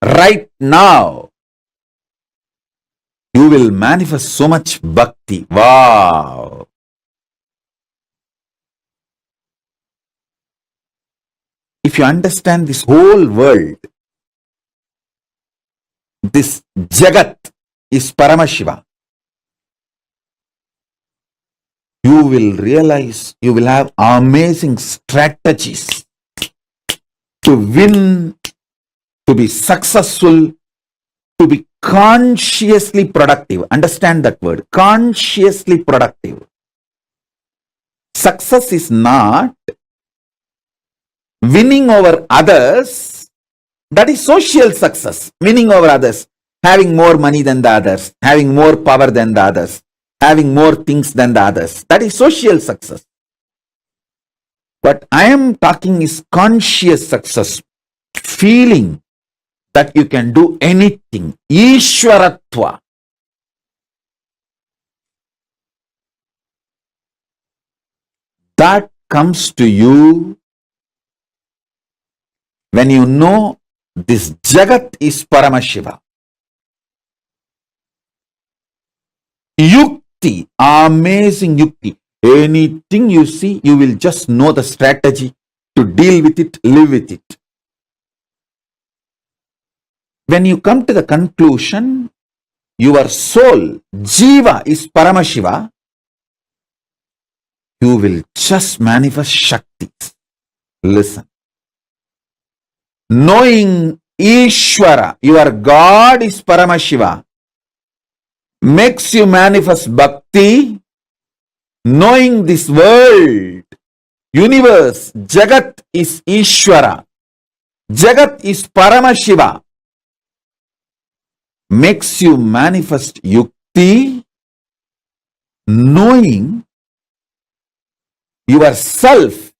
right now, you will manifest so much bhakti. Wow! If you understand this whole world, this Jagat is Paramashiva, you will realize you will have amazing strategies to win, to be successful, to be consciously productive. Understand that word, consciously productive. Success is not winning over others. That is social success. Winning over others, having more money than the others, having more power than the others, having more things than the others. That is social success. What I am talking is conscious success, feeling that you can do anything. Ishwaratva. That comes to you when you know this Jagat is Paramashiva. Yukti, amazing yukti. Anything you see, you will just know the strategy to deal with it, live with it. When you come to the conclusion, your soul, Jiva, is Paramashiva, you will just manifest Shaktis. Listen. Knowing Ishvara, your God is Paramashiva, makes you manifest Bhakti. Knowing this world, universe, Jagat is Ishvara, Jagat is Paramashiva, makes you manifest Yukti. Knowing yourself,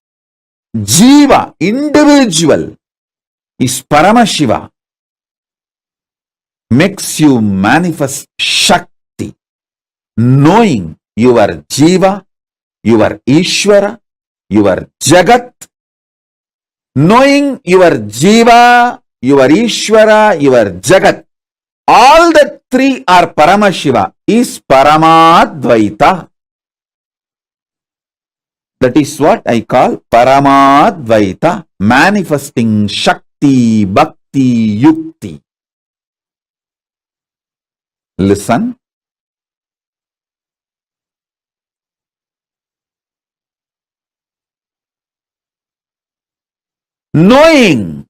Jiva, individual, is Paramashiva, makes you manifest Shakti. Knowing your Jiva, your Ishvara, your Jagat, knowing your Jiva, your Ishvara, your Jagat, all the three are Paramashiva, is Parama Advaita. That is what I call Parama Advaita, manifesting Shakti, Bhakti, Yukti. Listen. Knowing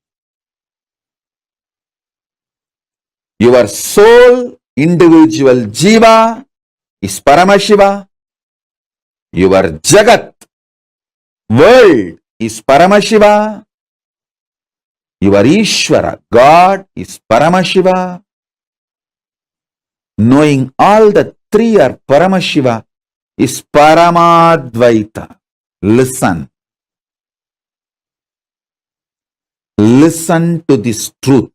your soul, individual Jiva, is Paramashiva, your Jagat, world, is Paramashiva, your Ishvara, God, is Paramashiva. Knowing all the three are Paramashiva is Paramadvaita. Listen. Listen to this truth.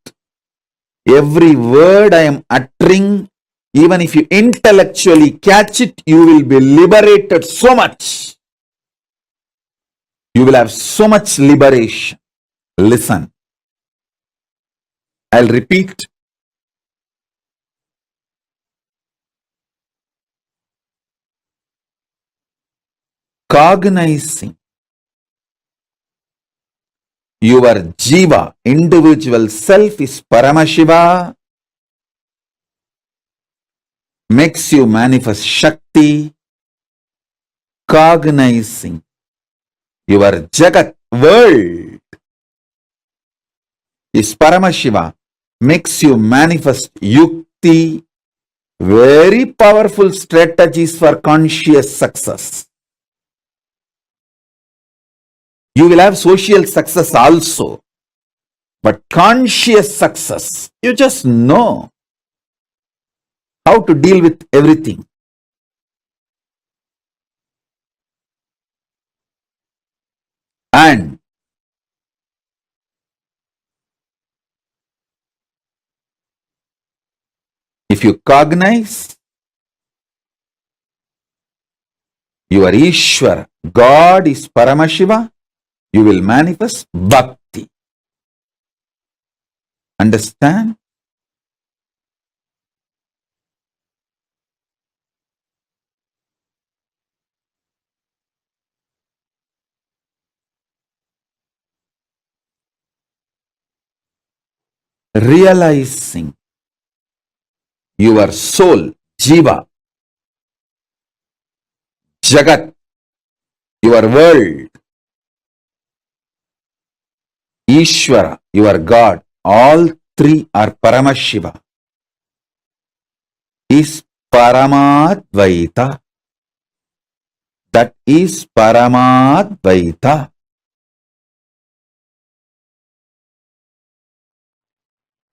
Every word I am uttering, even if you intellectually catch it, you will be liberated so much. You will have so much liberation. Listen. I'll repeat. Cognizing your Jiva, individual self, is Paramashiva, makes you manifest Shakti. Cognizing your Jagat, world, is Paramashiva, makes you manifest Yukti. Very powerful strategies for conscious success. You will have social success also, but conscious success, you just know how to deal with everything. And If you cognize your Ishvara, God is Paramashiva, you will manifest Bhakti. Understand? Realizing your soul, Jiva, Jagat, your world, Ishvara, your God, all three are Paramashiva, is Parama Advaita. That is Parama Advaita.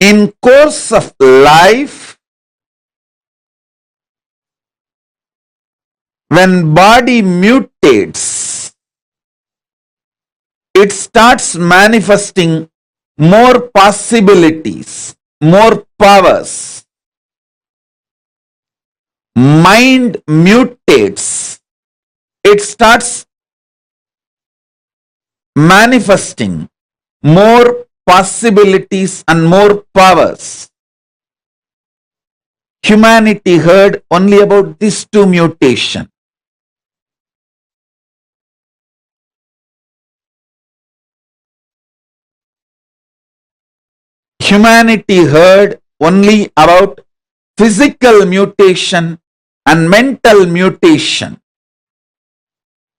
In course of life, when body mutates, it starts manifesting more possibilities, more powers. Mind mutates, it starts manifesting more possibilities and more powers. Humanity heard only about these two mutations. Humanity heard only about physical mutation and mental mutation.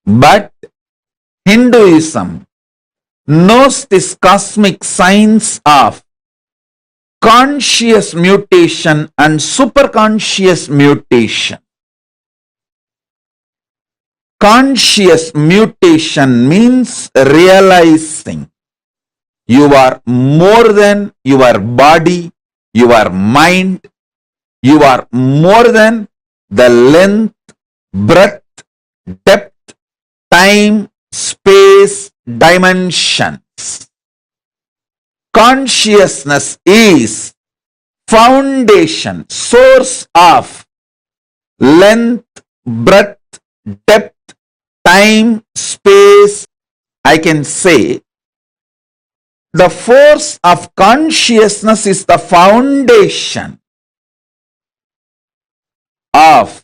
But Hinduism knows this cosmic science of conscious mutation and superconscious mutation. Conscious mutation means realizing you are more than your body, your mind. You are more than the length, breadth, depth, time, space, dimensions. Consciousness is foundation, source of length, breadth, depth, time, space. I can say the force of consciousness is the foundation of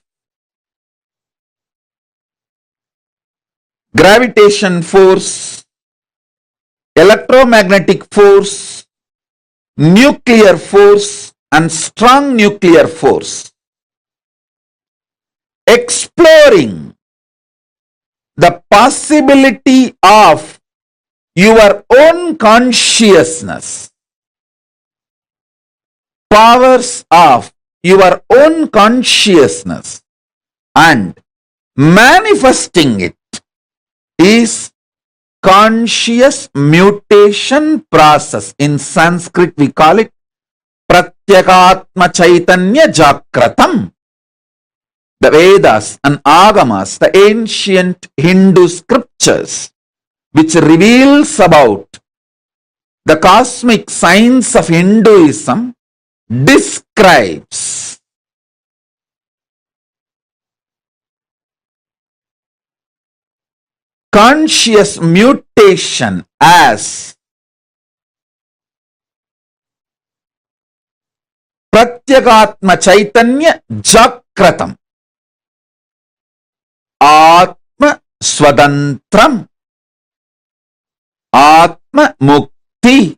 gravitation force, electromagnetic force, nuclear force, and strong nuclear force. Exploring the possibility of your own consciousness, powers of your own consciousness, and manifesting it is conscious mutation process. In Sanskrit we call it Pratyakatma Chaitanya Jakratam. The Vedas and Agamas, the ancient Hindu scriptures, which reveals about the cosmic science of Hinduism, describes conscious mutation as Pratyakatma Chaitanya Jakratam, Atma Swadantram, Atma Mukti,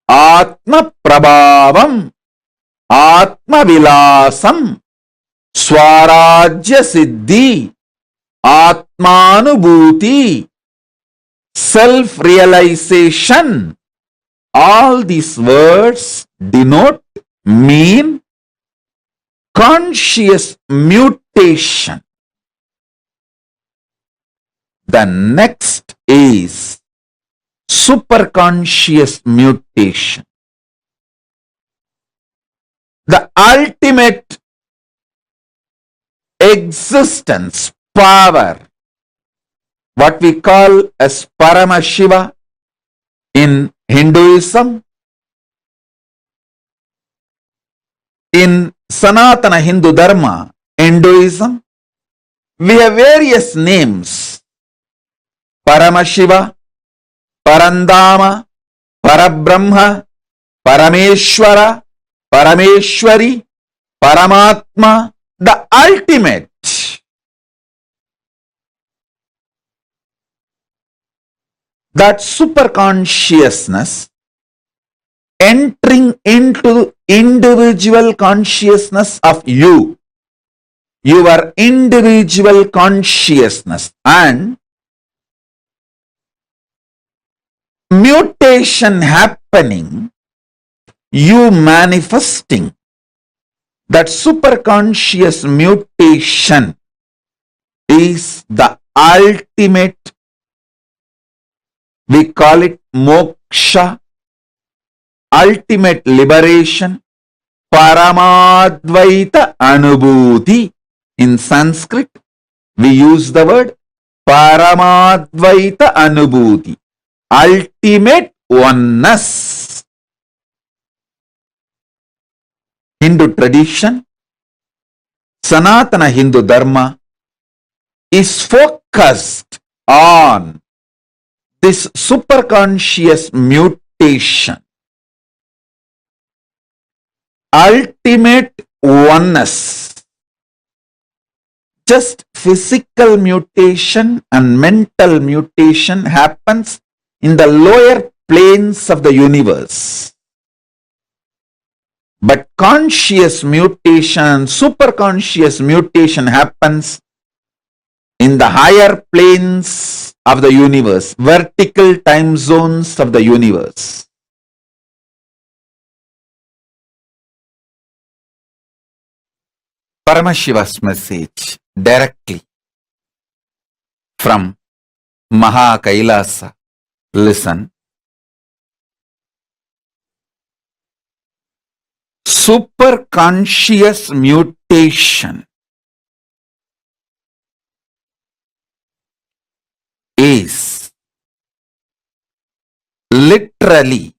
Atma Prabhavam, Atma Vilasam, Swarajya Siddhi, Atmanubhuti, self-realization. All these words denote, mean conscious mutation. The next is superconscious mutation. The ultimate existence, power, what we call as Paramashiva in Hinduism, in Sanatana Hindu Dharma, Hinduism, we have various names. Paramashiva, Parandama, Parabrahma, Parameshwara, Parameshwari, Paramatma, the ultimate. That superconsciousness entering into individual consciousness of you, your individual consciousness, and mutation happening, you manifesting. That superconscious mutation is the ultimate. We call it moksha, ultimate liberation, Parama Advaita Anubhuti. In Sanskrit, we use the word Parama Advaita Anubhuti, ultimate oneness. Hindu tradition, Sanatana Hindu Dharma is focused on this superconscious mutation, ultimate oneness. Just physical mutation and mental mutation happens in the lower planes of the universe. But conscious mutation, superconscious mutation happens in the higher planes of the universe, vertical time zones of the universe. Paramashiva's message directly from Maha KAILASA. Listen. Superconscious mutation is literally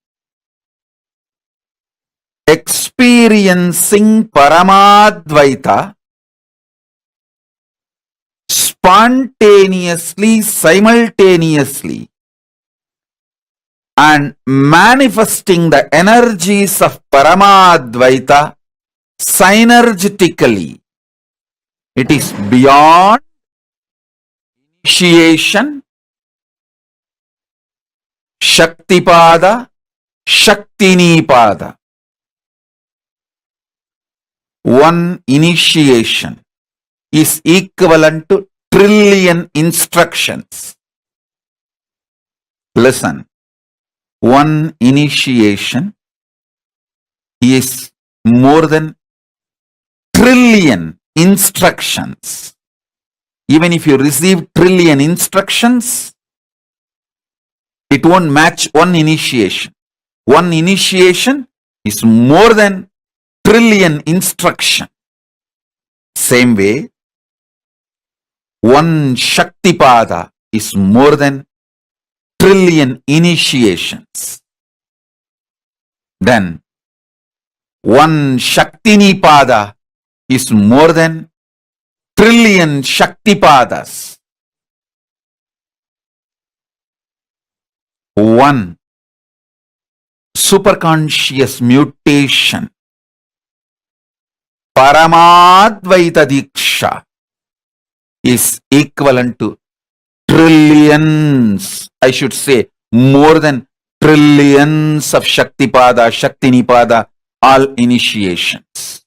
experiencing Parama Advaita spontaneously, simultaneously, and manifesting the energies of Parama Advaita synergetically. It is beyond initiation, Shaktipada, Shaktinipada. One initiation is equivalent to trillion instructions. Listen. One initiation is more than trillion instructions. Even if you receive trillion instructions, it won't match one initiation. One initiation is more than trillion instruction. Same way, one Shaktipada is more than trillion initiations. Then one Shaktinipada is more than trillion Shaktipadas. One superconscious mutation, Parama Advaita Diksha, is equivalent to trillions, I should say more than trillions of Shaktipada, Shaktinipada, all initiations.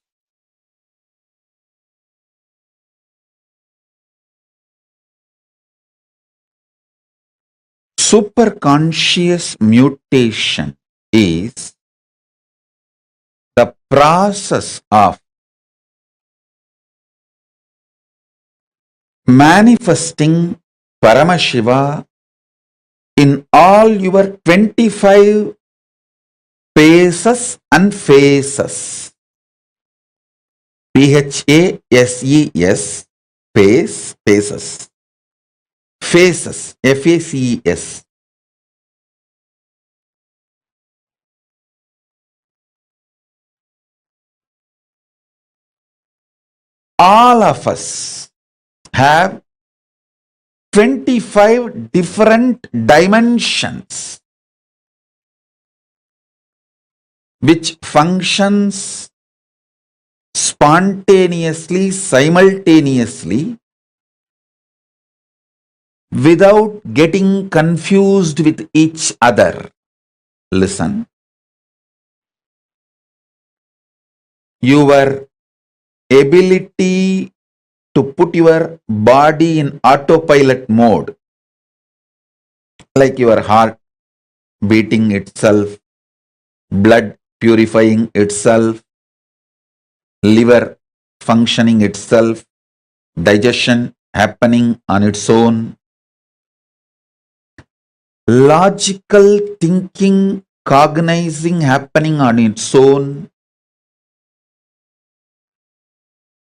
Superconscious mutation is the process of manifesting Paramashiva in all your 25 phases and phases. PHASES, phase, phases. Phases, FACES. all of us have 25 different dimensions which functions spontaneously, simultaneously, without getting confused with each other. Listen. Your ability to put your body in autopilot mode, like your heart beating itself, blood purifying itself, liver functioning itself, digestion happening on its own, logical thinking, cognizing happening on its own,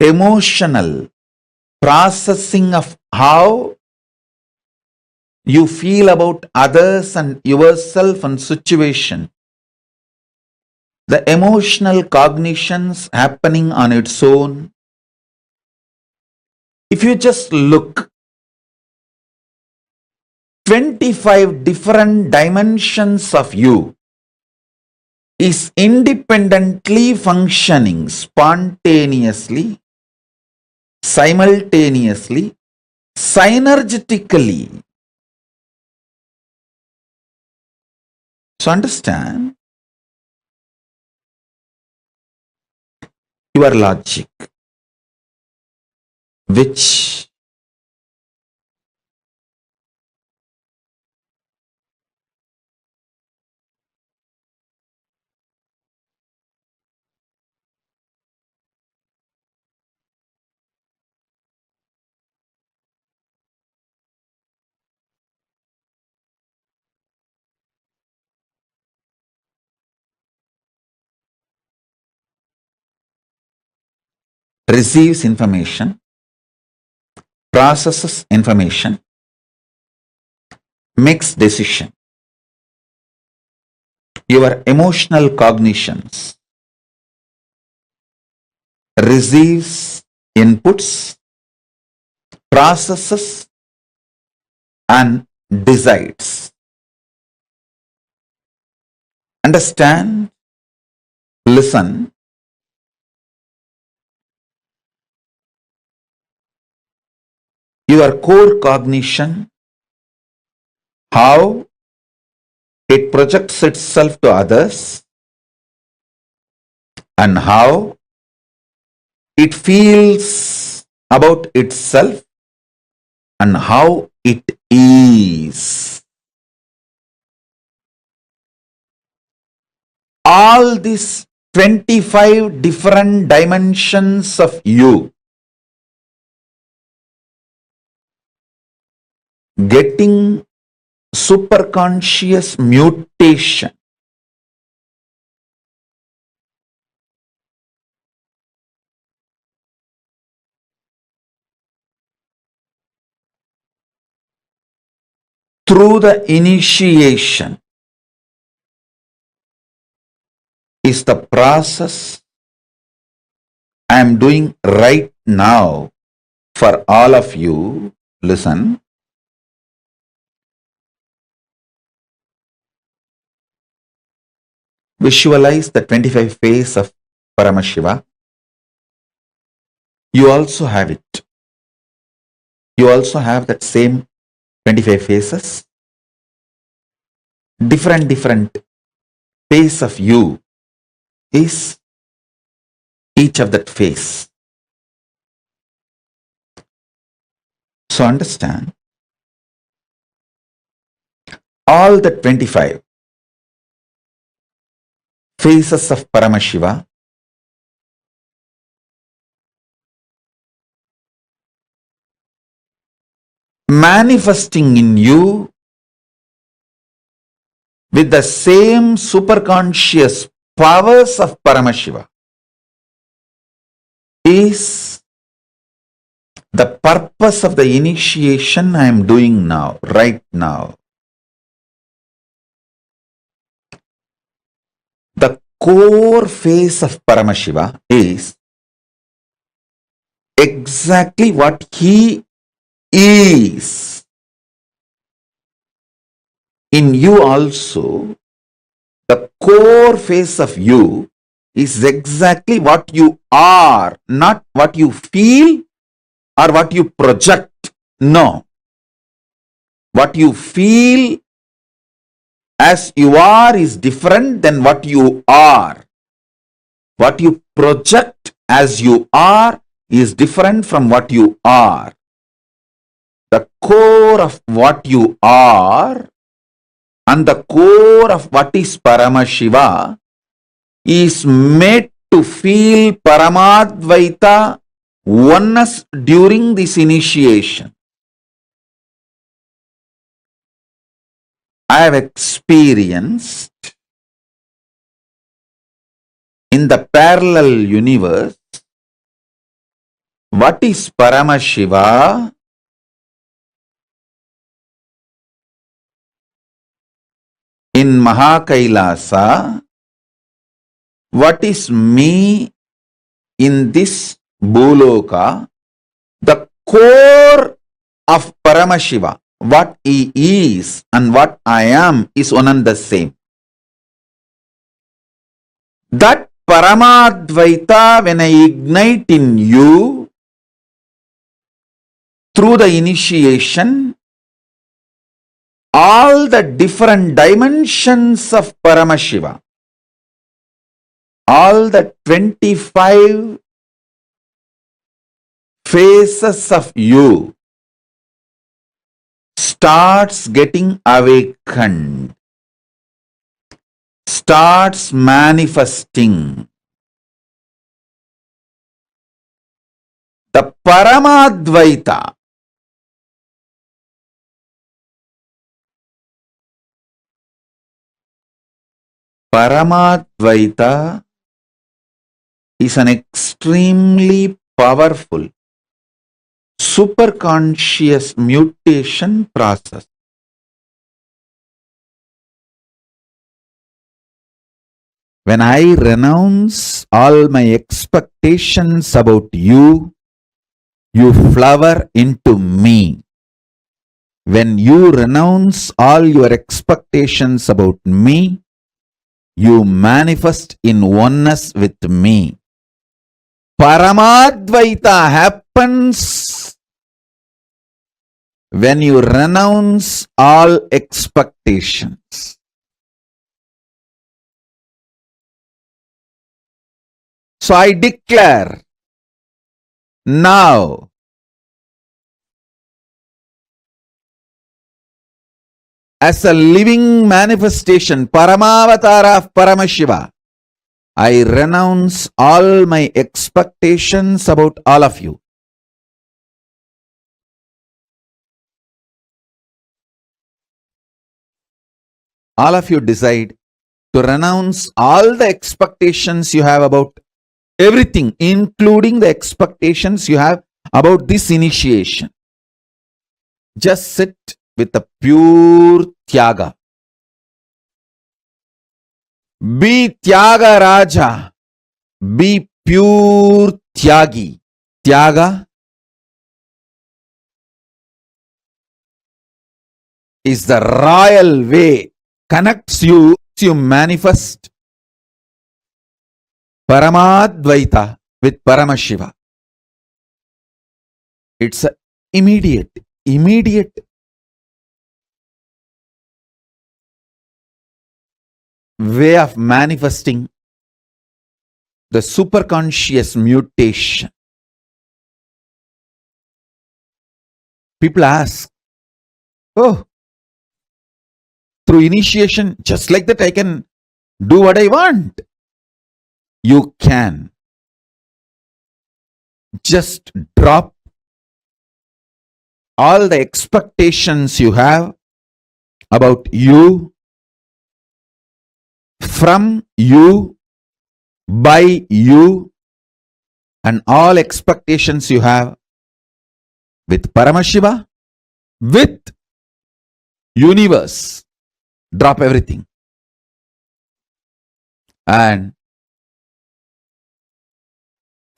emotional processing of how you feel about others and yourself and situation, the emotional cognitions happening on its own. If you just look, 25 different dimensions of you is independently functioning spontaneously, simultaneously, synergetically. So understand, your logic, which receives information, processes information, makes decision. Your emotional cognitions receives inputs, processes and decides. Understand, listen, your core cognition, how it projects itself to others and how it feels about itself and how it is. All these 25 different dimensions of you getting superconscious mutation. Through the initiation is the process I am doing right now for all of you. Listen. Visualize the 25 face of Paramashiva. You also have it. You also have that same 25 faces. Different face of you is each of that face. So understand, all the 25 faces of Paramashiva manifesting in you with the same superconscious powers of Paramashiva is the purpose of the initiation I am doing now, right now. The core phase of Paramashiva is exactly what he is. In you also, the core face of you is exactly what you are, not what you feel or what you project. No. What you feel as you are is different than what you are. What you project as you are is different from what you are. The core of what you are and the core of what is Paramashiva is made to feel Parama Advaita oneness during this initiation. I have experienced in the parallel universe what is Paramashiva in KAILASA, what is me in this Bhuloka, the core of Paramashiva, what he is and what I am is one and the same. That Parama Advaita, when I ignite in you through the initiation, all the different dimensions of Paramashiva, all the 25 faces of you starts getting awakened, starts manifesting. The Paramadvaita, Paramadvaita is an extremely powerful superconscious mutation process. When I renounce all my expectations about you, you flower into me. When you renounce all your expectations about me, you manifest in oneness with me. Paramadvaita happens when you renounce all expectations. So I declare now, as a living manifestation, Paramavatara of Paramashiva, I renounce all my expectations about all of you. All of you decide to renounce all the expectations you have about everything, including the expectations you have about this initiation. Just sit with a pure Tyaga. Be Tyaga Raja. Be pure Tyagi. Tyaga is the royal way, connects you to manifest Paramadvaita with Paramashiva. It's an immediate way of manifesting the superconscious mutation. People ask, oh, through initiation, just like that I can do what I want. You can. Just drop all the expectations you have about you, from you, by you, and all expectations you have with Paramashiva, with universe. Drop everything. And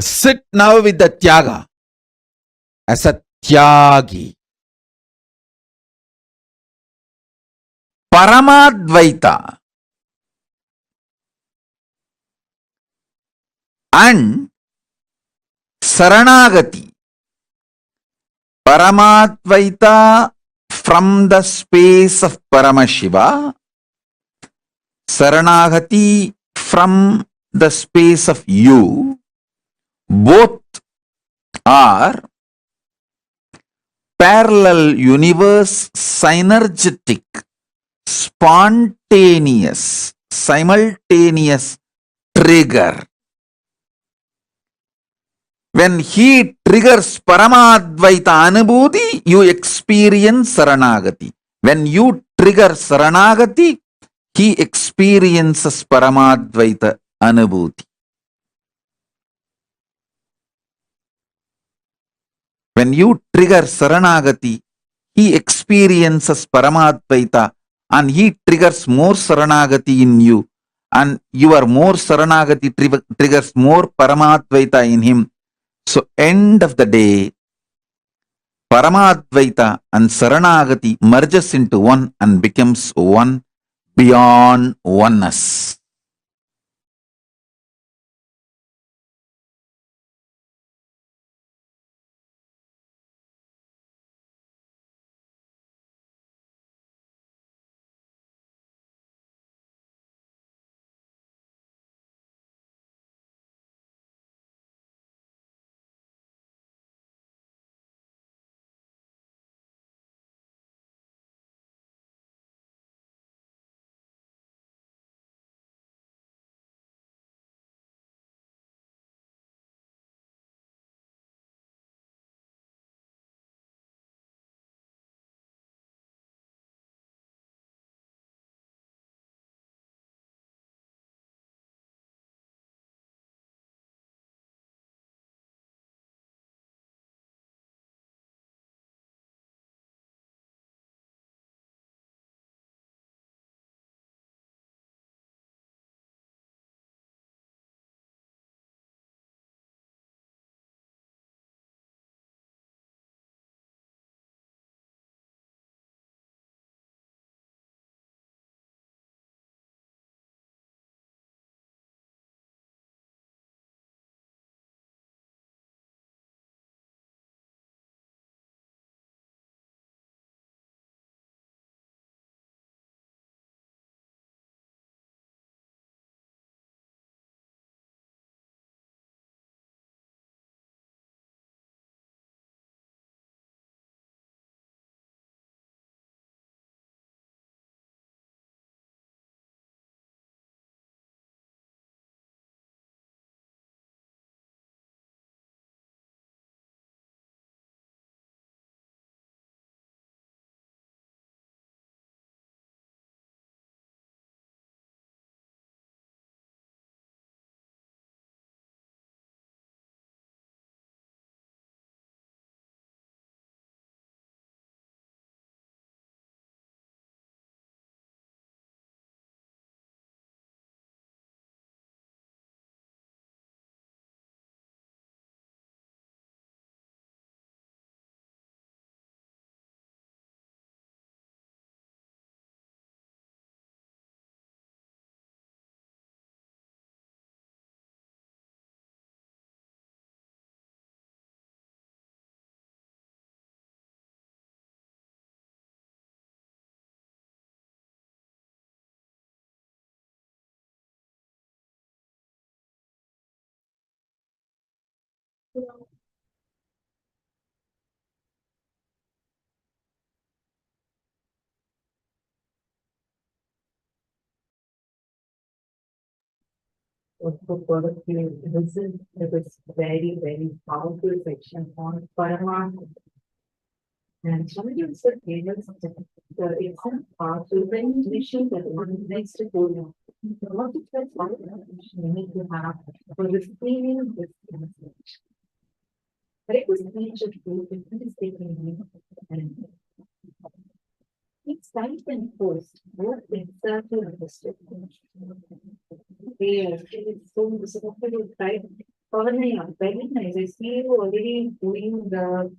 sit now with the Tyaga. as a tyagi. Parama Advaita and Saranagati. Parama Advaita from the space of Paramashiva, Saranagati from the space of you. Both are parallel universe, synergetic, spontaneous, simultaneous trigger. When he triggers Paramadvaita Anubhuti, you experience Saranagati. When you trigger Saranagati, he experiences Paramadvaita Anubhuti. When you trigger Saranagati, he experiences Paramadvaita and he triggers more Saranagati in you. And your more Saranagati triggers more Paramadvaita in him. So, end of the day, Paramadvaita and Saranagati merges into one and becomes one beyond oneness. This is very, very powerful section on Parama. And somebody said, the exam part, so when we show that one next to go, what is that part we need to have for receiving this message? But was speech of two different statements and each type and post both exactly understood. It is so type. Very nice. I see you already doing the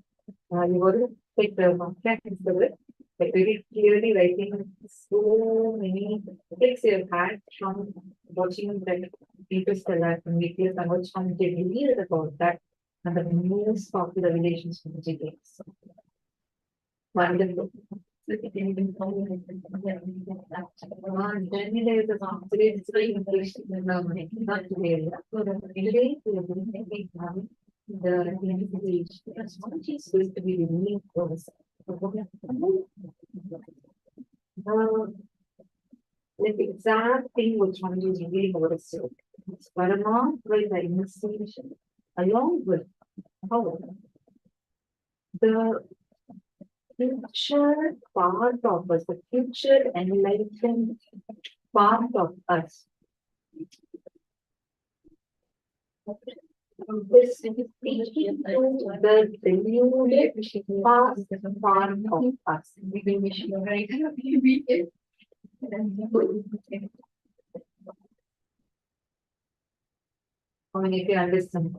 You already take the contract into it, but very clearly writing so many things you have had from watching that Interstellar and videos and what's from the real about that and the most popular relations from the games. Wonderful. Then there is a today it's very interesting not today. So today we are going to be having the Swamiji is going to be revealing for us. The exact thing which Swamiji is revealing for us. It's Parama Advaita investigation along with how the future part of us, the future enlightened part of us. This is teaching the renewed past part of us. I mean, if you understand.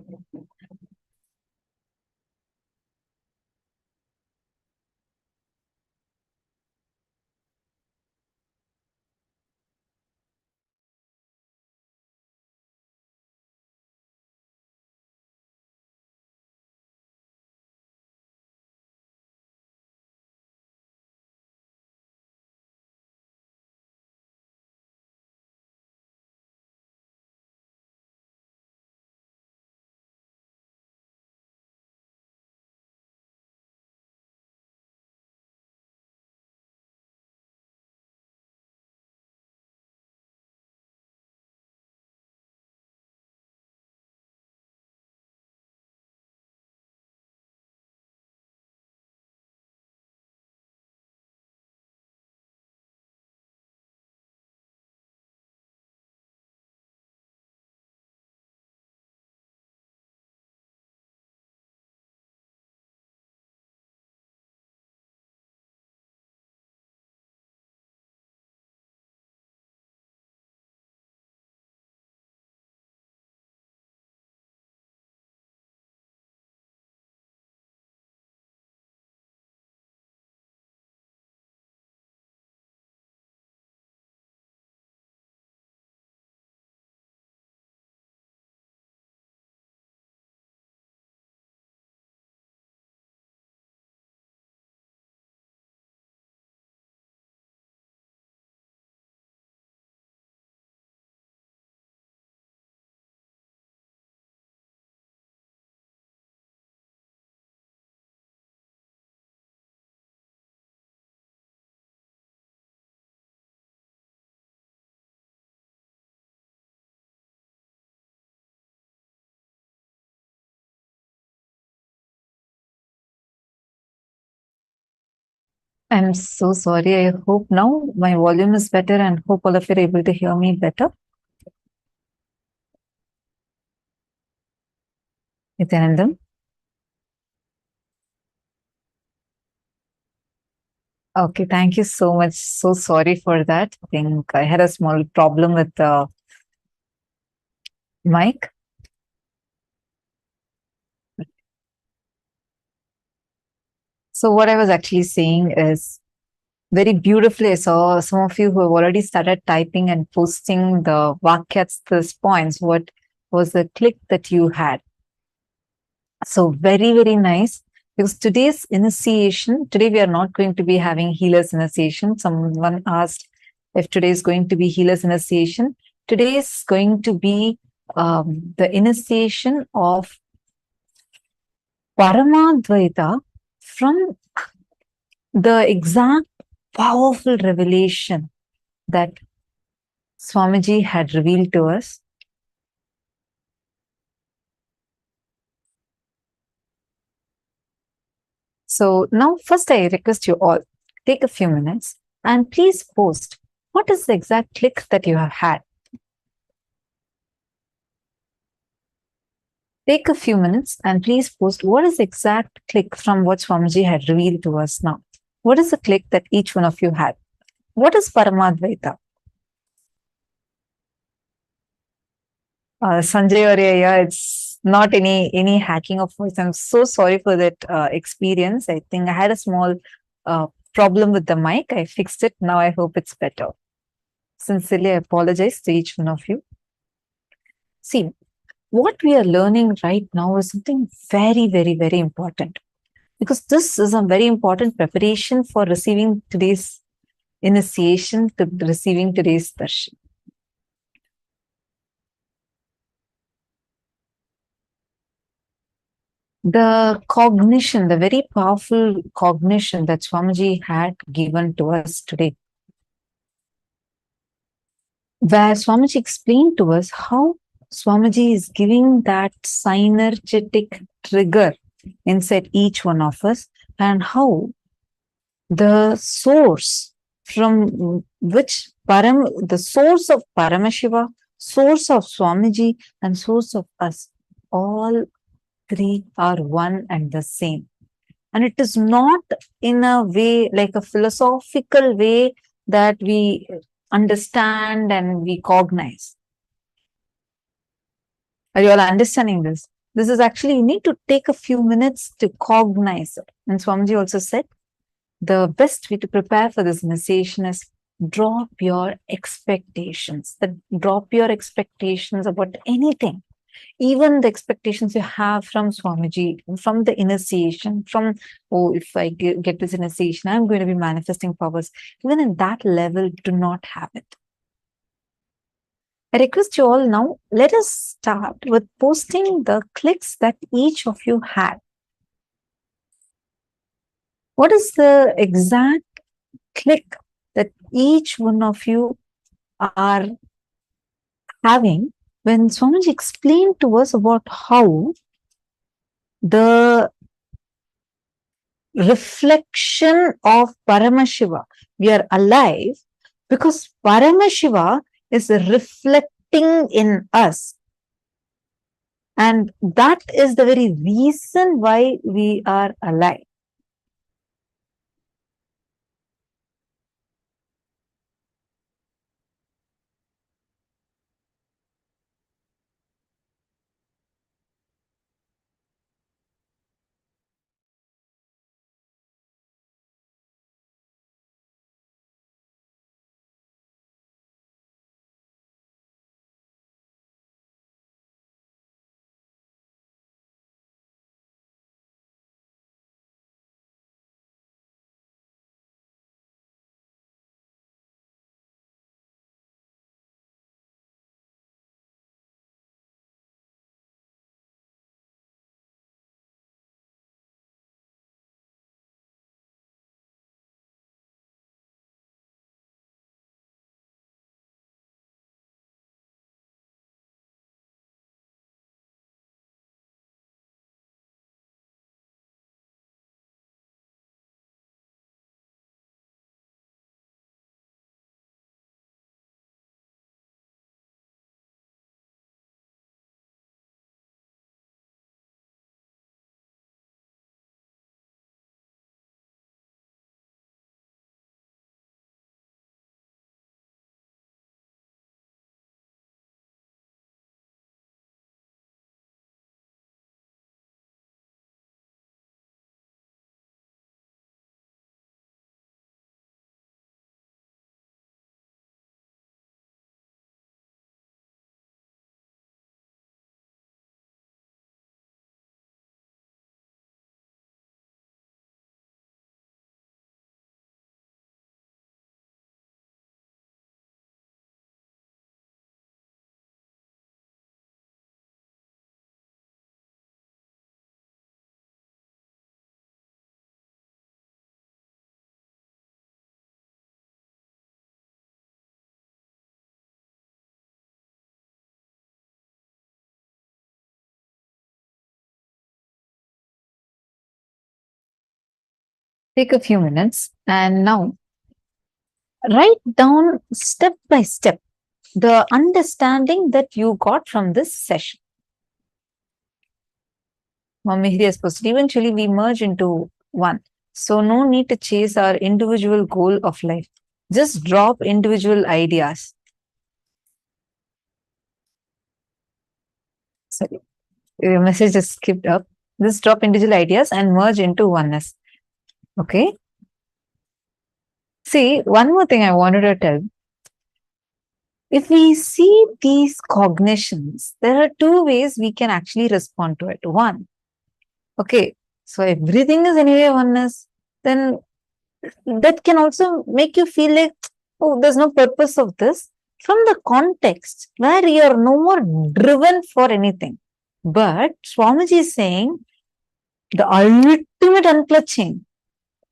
I'm so sorry. I hope now my volume is better and hope all of you are able to hear me better. Nithyananda. Okay, thank you so much. So sorry for that. I think I had a small problem with the mic. So what I was actually saying is very beautifully, I saw some of you who have already started typing and posting the vakyats, these points. What was the click that you had? So very, very nice. Because today's initiation, today we are not going to be having healer's initiation. Someone asked if today is going to be healer's initiation. Today is going to be the initiation of Parama Advaita from the exact powerful revelation that Swamiji had revealed to us. So now first I request you all, take a few minutes and please post what is the exact click that you have had. Take a few minutes and please post what is the exact click from what Swamiji had revealed to us now. What is the click that each one of you had? What is Parama Advaita? Sanjay Arya, it's not any hacking of voice. I'm so sorry for that experience. I think I had a small problem with the mic. I fixed it. Now I hope it's better. Sincerely, I apologize to each one of you. See, what we are learning right now is something very, very, very important, because this is a very important preparation for receiving today's initiation, to receiving today's darshan. The cognition, the very powerful cognition that Swamiji had given to us today, where Swamiji explained to us how Swamiji is giving that synergetic trigger inside each one of us, and how the source from which the source of Paramashiva, source of Swamiji, and source of us, all three are one and the same. And it is not in a way like a philosophical way that we understand and we cognize. Are you all understanding this? This is actually, you need to take a few minutes to cognize it. And Swamiji also said, the best way to prepare for this initiation is drop your expectations. Drop your expectations about anything. Even the expectations you have from Swamiji, from the initiation, from, oh, if I get this initiation, I'm going to be manifesting powers. Even in that level, do not have it. I request you all now, let us start with posting the clicks that each of you had. What is the exact click that each one of you are having when Swamiji explained to us about how the reflection of Paramashiva, we are alive because Paramashiva is reflecting in us. And that is the very reason why we are alive. Take a few minutes and now write down step by step the understanding that you got from this session. Mami Hiri has posted, eventually we merge into one. So no need to chase our individual goal of life. Just drop individual ideas. Sorry. your message is skipped up. This drop individual ideas and merge into oneness. Okay. See, one more thing I wanted to tell. If we see these cognitions, there are two ways we can actually respond to it. One, okay, so everything is anyway oneness, then that can also make you feel like, oh, there's no purpose of this. From the context where you are no more driven for anything. But Swamiji is saying the ultimate unclutching,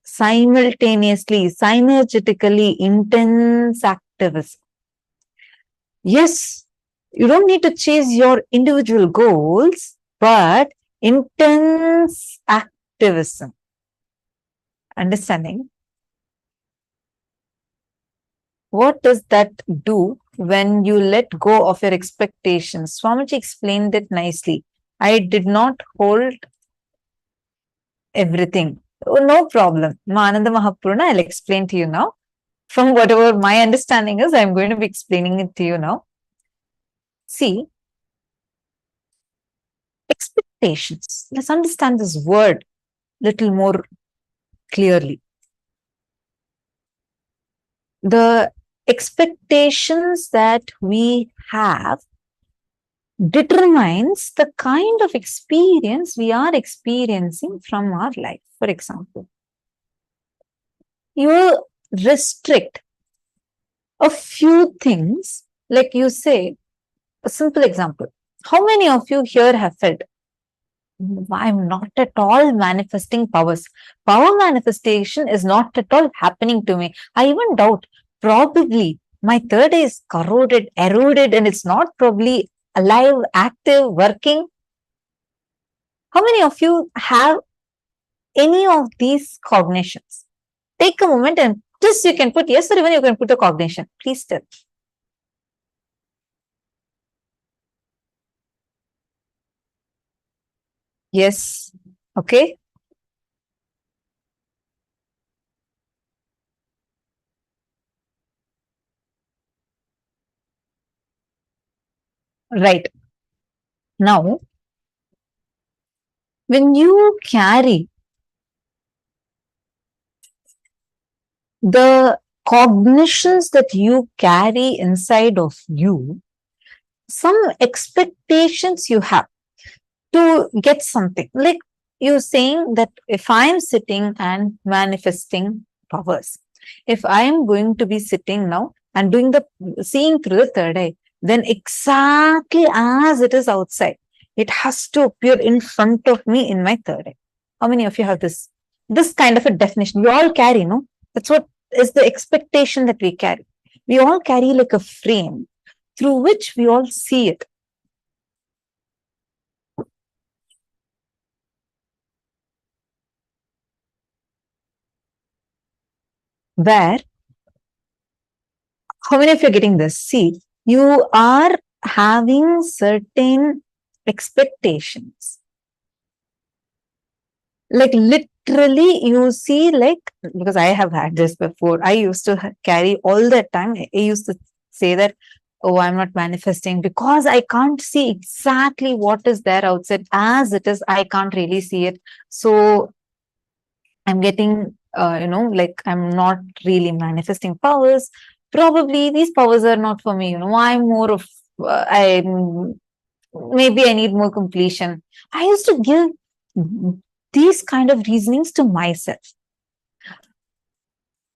simultaneously, synergetically intense activism. Yes, you don't need to chase your individual goals, but intense activism. Understanding? What does that do when you let go of your expectations? Swamiji explained it nicely. I did not hold everything. Oh, no problem. Mananda Mahapurana, I'll explain to you now. From whatever my understanding is, I'm going to be explaining it to you now. See, expectations. Let's understand this word little more clearly. The expectations that we have determines the kind of experience we are experiencing from our life. For example, you restrict a few things, like you say, a simple example. How many of you here have felt, I'm not at all manifesting powers. Power manifestation is not at all happening to me. I even doubt, probably my third eye is corroded, eroded, and it's not probably alive, active, working. How many of you have any of these cognitions? Take a moment and just you can put yes, or even you can put a cognition. Please tell. Yes. Okay. Right. Now, when you carry the cognitions that you carry inside of you, some expectations you have to get something. Like you're saying that if I'm sitting and manifesting powers, if I am going to be sitting now and doing the seeing through the third eye, then exactly as it is outside, it has to appear in front of me in my third eye. How many of you have this kind of a definition? We all carry, no? That's what is the expectation that we carry. We all carry like a frame through which we all see it. Where, how many of you are getting this? See, you are having certain expectations. Like literally, you see, like, because I have had this before, I used to carry all the time. I used to say that, oh, I'm not manifesting because I can't see exactly what is there outside as it is. I can't really see it. So I'm getting, like I'm not really manifesting powers. Probably these powers are not for me. I'm more of, maybe I need more completion. I used to give these kind of reasonings to myself.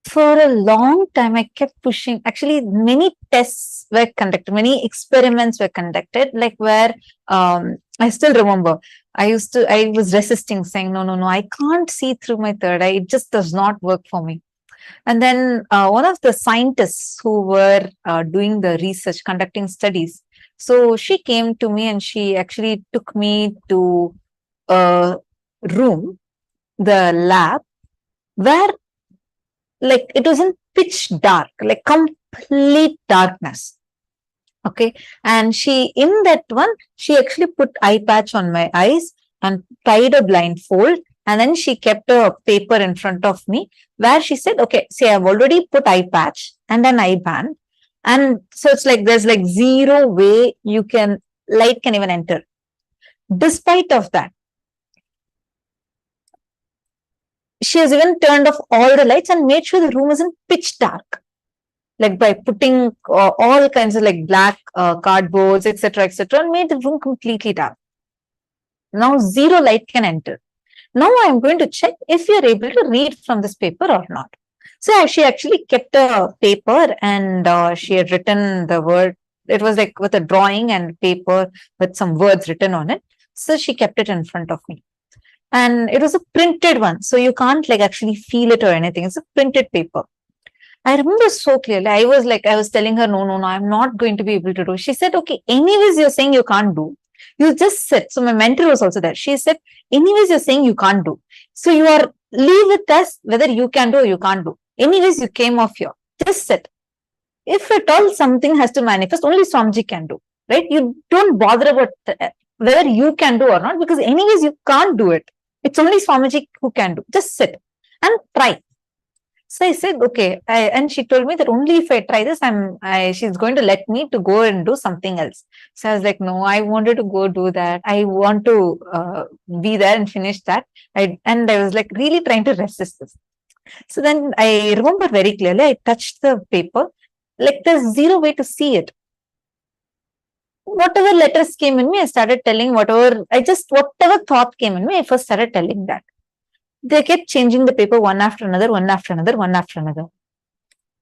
For a long time, I kept pushing. Actually, many tests were conducted, many experiments were conducted, like where I still remember I was resisting, saying, no, I can't see through my third eye. It just does not work for me. And then one of the scientists who were doing the research, conducting studies, so she came to me and she actually took me to a room, the lab, where like it was in pitch dark, like complete darkness. Okay. And she, in that one, she actually put eye patch on my eyes and tied a blindfold. And then she kept a paper in front of me where she said, okay, see, I've already put eye patch and an eye band. And so it's like, there's like zero way light can even enter. Despite of that, she has even turned off all the lights and made sure the room isn't pitch dark, like by putting all kinds of like black cardboards, etc., etc., and made the room completely dark. Now zero light can enter. Now I am going to check if you are able to read from this paper or not. So she actually kept a paper and she had written the word. It was like with a drawing and paper with some words written on it. So she kept it in front of me. And it was a printed one. So you can't like actually feel it or anything. It's a printed paper. I remember so clearly. I was telling her, no, I'm not going to be able to do. She said, okay, anyways, you're saying you can't do. You just sit. So my mentor was also there. She said, anyways, you're saying you can't do. So you are, leave with us whether you can do or you can't do. Anyways, you came off here. Just sit. If at all something has to manifest, only Swamiji can do. Right? You don't bother about whether you can do or not, because anyways, you can't do it. It's only Swamiji who can do. Just sit and try. So I said, okay. And she told me that only if I try this, she's going to let me to go and do something else. So I was like, no, I wanted to go do that. I want to be there and finish that. And I was like really trying to resist this. So then I remember very clearly, I touched the paper, like there's zero way to see it. Whatever letters came in me, I started telling whatever thought came in me, I first started telling that. They kept changing the paper one after another, one after another, one after another.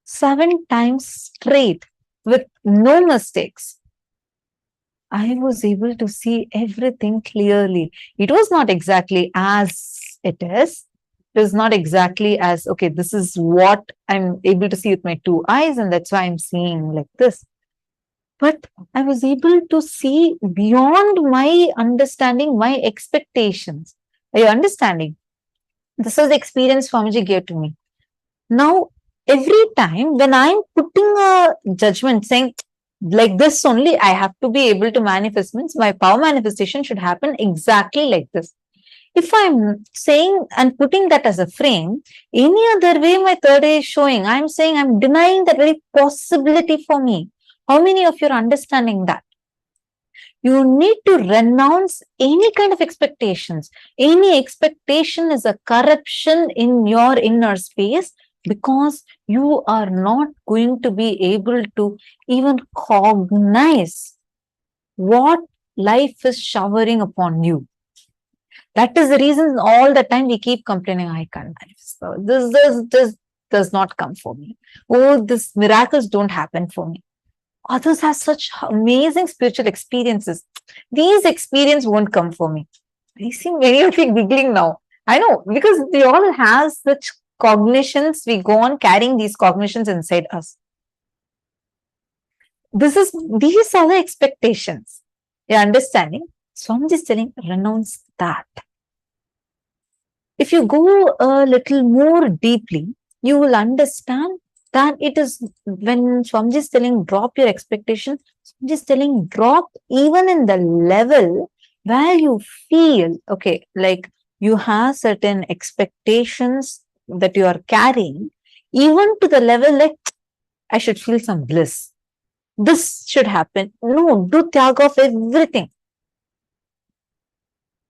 7 times straight with no mistakes. I was able to see everything clearly. It was not exactly as it is. It was not exactly as, okay, this is what I'm able to see with my 2 eyes, and that's why I'm seeing like this. But I was able to see beyond my understanding, my expectations. Are you understanding? This was the experience Swamiji gave to me. Now, every time when I'm putting a judgment saying, like this only, I have to be able to manifest, means my power manifestation should happen exactly like this. If I'm saying and putting that as a frame, any other way my third eye is showing, I'm saying I'm denying that very possibility for me. How many of you are understanding that? You need to renounce any kind of expectations. Any expectation is a corruption in your inner space, because you are not going to be able to even cognize what life is showering upon you. That is the reason all the time we keep complaining, I can't manifest. So this does not come for me. Oh, these miracles don't happen for me. Others have such amazing spiritual experiences. These experiences won't come for me. I see many of you giggling now. I know, because we all have such cognitions. We go on carrying these cognitions inside us. These are the expectations. You're understanding? Swamiji is telling, renounce that. If you go a little more deeply, you will understand that it is, when Swamiji is telling drop your expectation, Swamiji is telling drop even in the level where you feel, okay, like you have certain expectations that you are carrying, even to the level like, I should feel some bliss. This should happen. No, do tyaga of everything.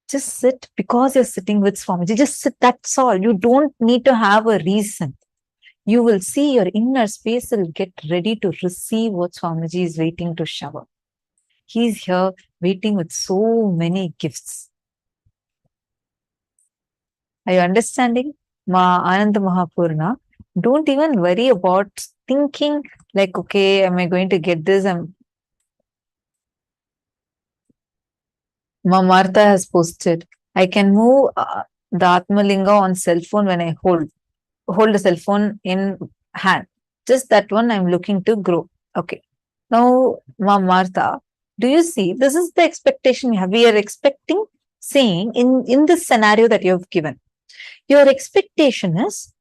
Just sit because you're sitting with Swamiji. Just sit, that's all. You don't need to have a reason. You will see your inner space will get ready to receive what Swamiji is waiting to shower. He's here waiting with so many gifts. Are you understanding? Ma Ananda Mahapurna, don't even worry about thinking like, okay, am I going to get this? Ma Martha has posted, I can move the Atmalinga on cell phone when I hold a cell phone in hand. Just that one I'm looking to grow. Okay. Now, Ma Martha, do you see? This is the expectation we have. We are expecting, saying in this scenario that you have given. Your expectation is,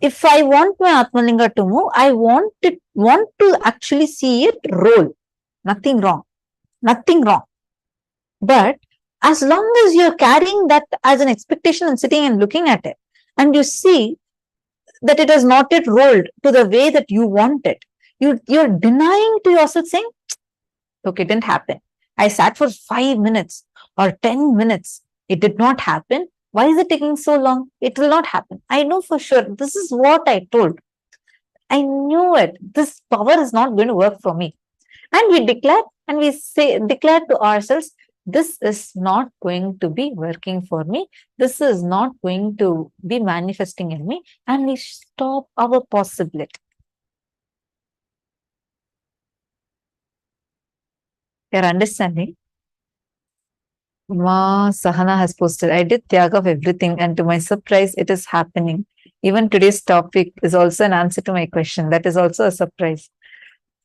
if I want my Atmalinga to move, I want to actually see it roll. Nothing wrong. Nothing wrong. But as long as you're carrying that as an expectation and sitting and looking at it, and you see that it has not yet rolled to the way that you want it, you're denying to yourself, saying, okay, it didn't happen. I sat for 5 minutes or 10 minutes. It did not happen. Why is it taking so long? It will not happen. I know for sure. This is what I told. I knew it. This power is not going to work for me. And we declare and we declare to ourselves, this is not going to be working for me. This is not going to be manifesting in me. And we stop our possibility. You're understanding? Ma Sahana has posted, I did Tyaga of everything, and to my surprise, it is happening. Even today's topic is also an answer to my question. That is also a surprise.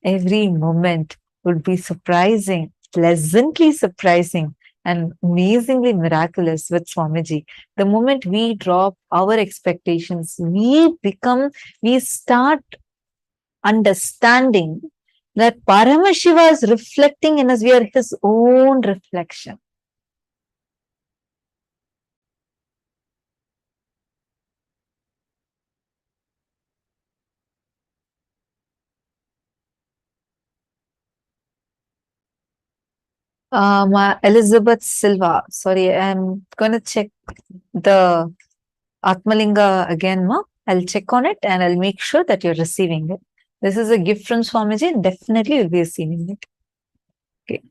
Every moment would be surprising, pleasantly surprising, and amazingly miraculous with Swamiji. The moment we drop our expectations, we start understanding that Paramashiva is reflecting in us. We are his own reflection. Elizabeth Silva. Sorry, I'm going to check the Atmalinga again, ma. I'll check on it and I'll make sure that you're receiving it. This is a gift from Swamiji and definitely you'll be receiving it. Okay.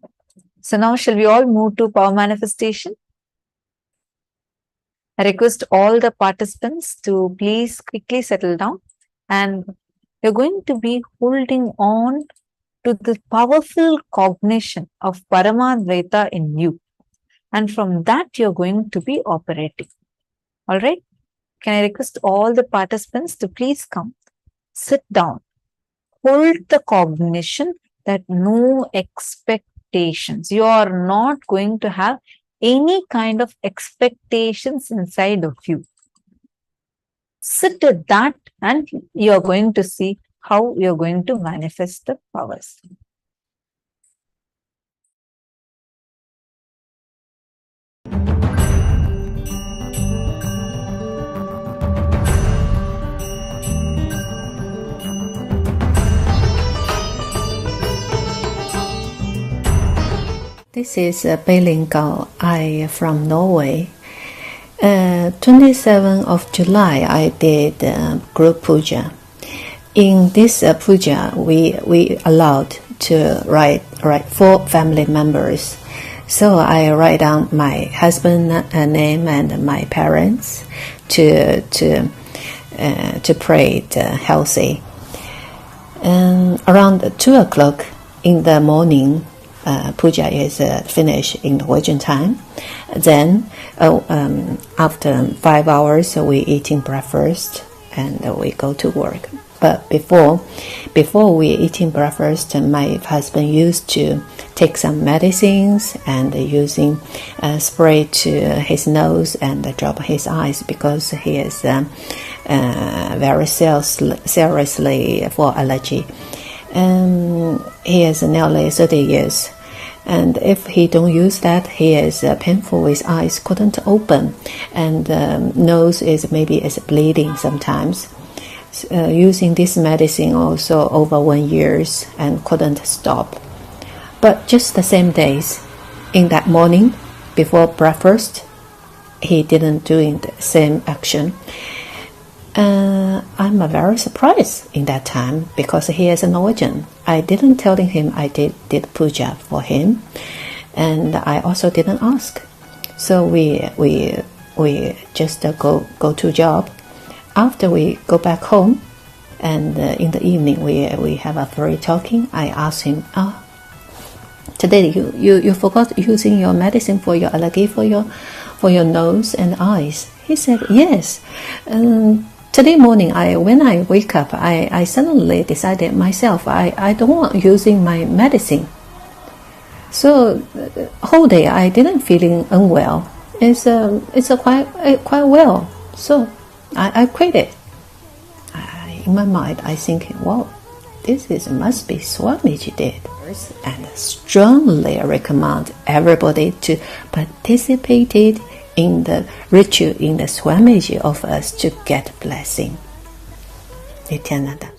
So now shall we all move to power manifestation? I request all the participants to please quickly settle down, and you're going to be holding on to the powerful cognition of Parama Advaita in you. And from that, you're going to be operating. All right? Can I request all the participants to please come, sit down, hold the cognition that no expectations. You are not going to have any kind of expectations inside of you. Sit with that and you're going to see how you're going to manifest the powers. This is Beilin Gao. I from Norway. 27th of July, I did group puja. In this puja, we allowed to write 4 family members. So I write down my husband name and my parents to pray healthy. Around 2 o'clock in the morning, puja is finished in Norwegian time. Then after 5 hours, we eating breakfast and we go to work. But before we eating breakfast, my husband used to take some medicines and using spray to his nose and drop his eyes because he is very seriously for allergy. He is nearly 30 years. And if he don't use that, he is painful. His eyes couldn't open, and nose is bleeding sometimes. Using this medicine also over 1 year and couldn't stop. But just the same days, in that morning before breakfast, he didn't doing the same action. I'm very surprised in that time because he is a Norwegian. I didn't tell him I did puja for him, and I also didn't ask. So we just go to job. After we go back home, and in the evening we have a free talking. I asked him, today you forgot using your medicine for your allergy for your nose and eyes. He said yes. Today morning, when I wake up, I suddenly decided myself I don't want using my medicine. So the whole day I didn't feeling unwell. It's quite well. So I quit it. In my mind, I thinking, wow, this must be Swamiji did. And strongly recommend everybody to participate in the ritual in the Swamiji of us to get blessing. Nithyananda.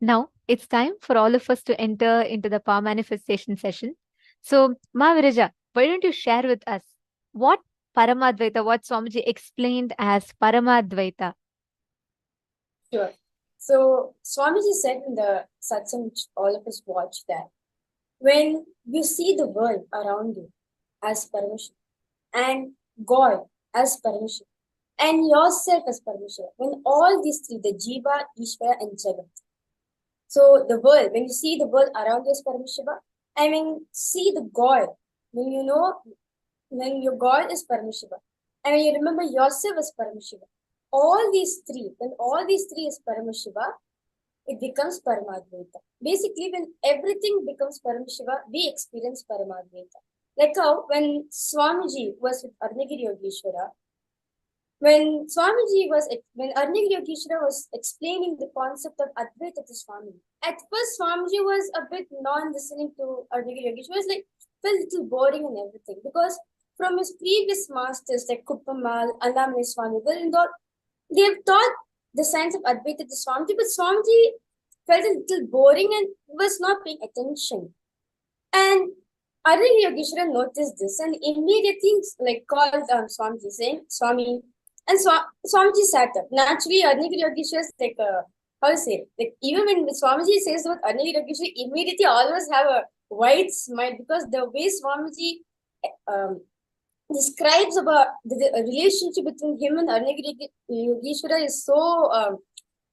Now it's time for all of us to enter into the power manifestation session. So, Ma Viraja, why don't you share with us what Parama Advaita, what Swamiji explained as Parama Advaita? Sure. So Swamiji said in the satsang which all of us watched that when you see the world around you as Paramashivam and God as Paramashivam and yourself as Paramashivam, when all these three, the Jiva, Ishvara and Jagat. So the world, when you see the world around you as Paramashiva, and when you see the God, when you know, when your God is Paramashiva, and when you remember yourself as Paramashiva, all these three, when all these three is Paramashiva, it becomes Paramadvaita. Basically, when everything becomes Paramashiva, we experience Paramadvaita. Like how when Swamiji was with Arnagiri Yogeshwara, when Arnagiri Yogeshwara was explaining the concept of Advaita to Swamiji, at first Swamiji was a bit non-listening to Arnagiri Yogeshwara. It was like, felt a little boring and everything because from his previous masters like Kuppamal, Annamani Swami, they have taught the science of Advaita to Swamiji, but Swamiji felt a little boring and was not paying attention. And Arnagiri Yogeshwara noticed this and immediately called Swamiji saying, Swami, and Swamiji sat up. Naturally, Arnagiri Yogeshwara is how to say, even when Swamiji says about Arnagiri Yogeshwara, immediately always have a wide smile because the way Swamiji describes about the relationship between him and Arnagiri Yogeshwara is so,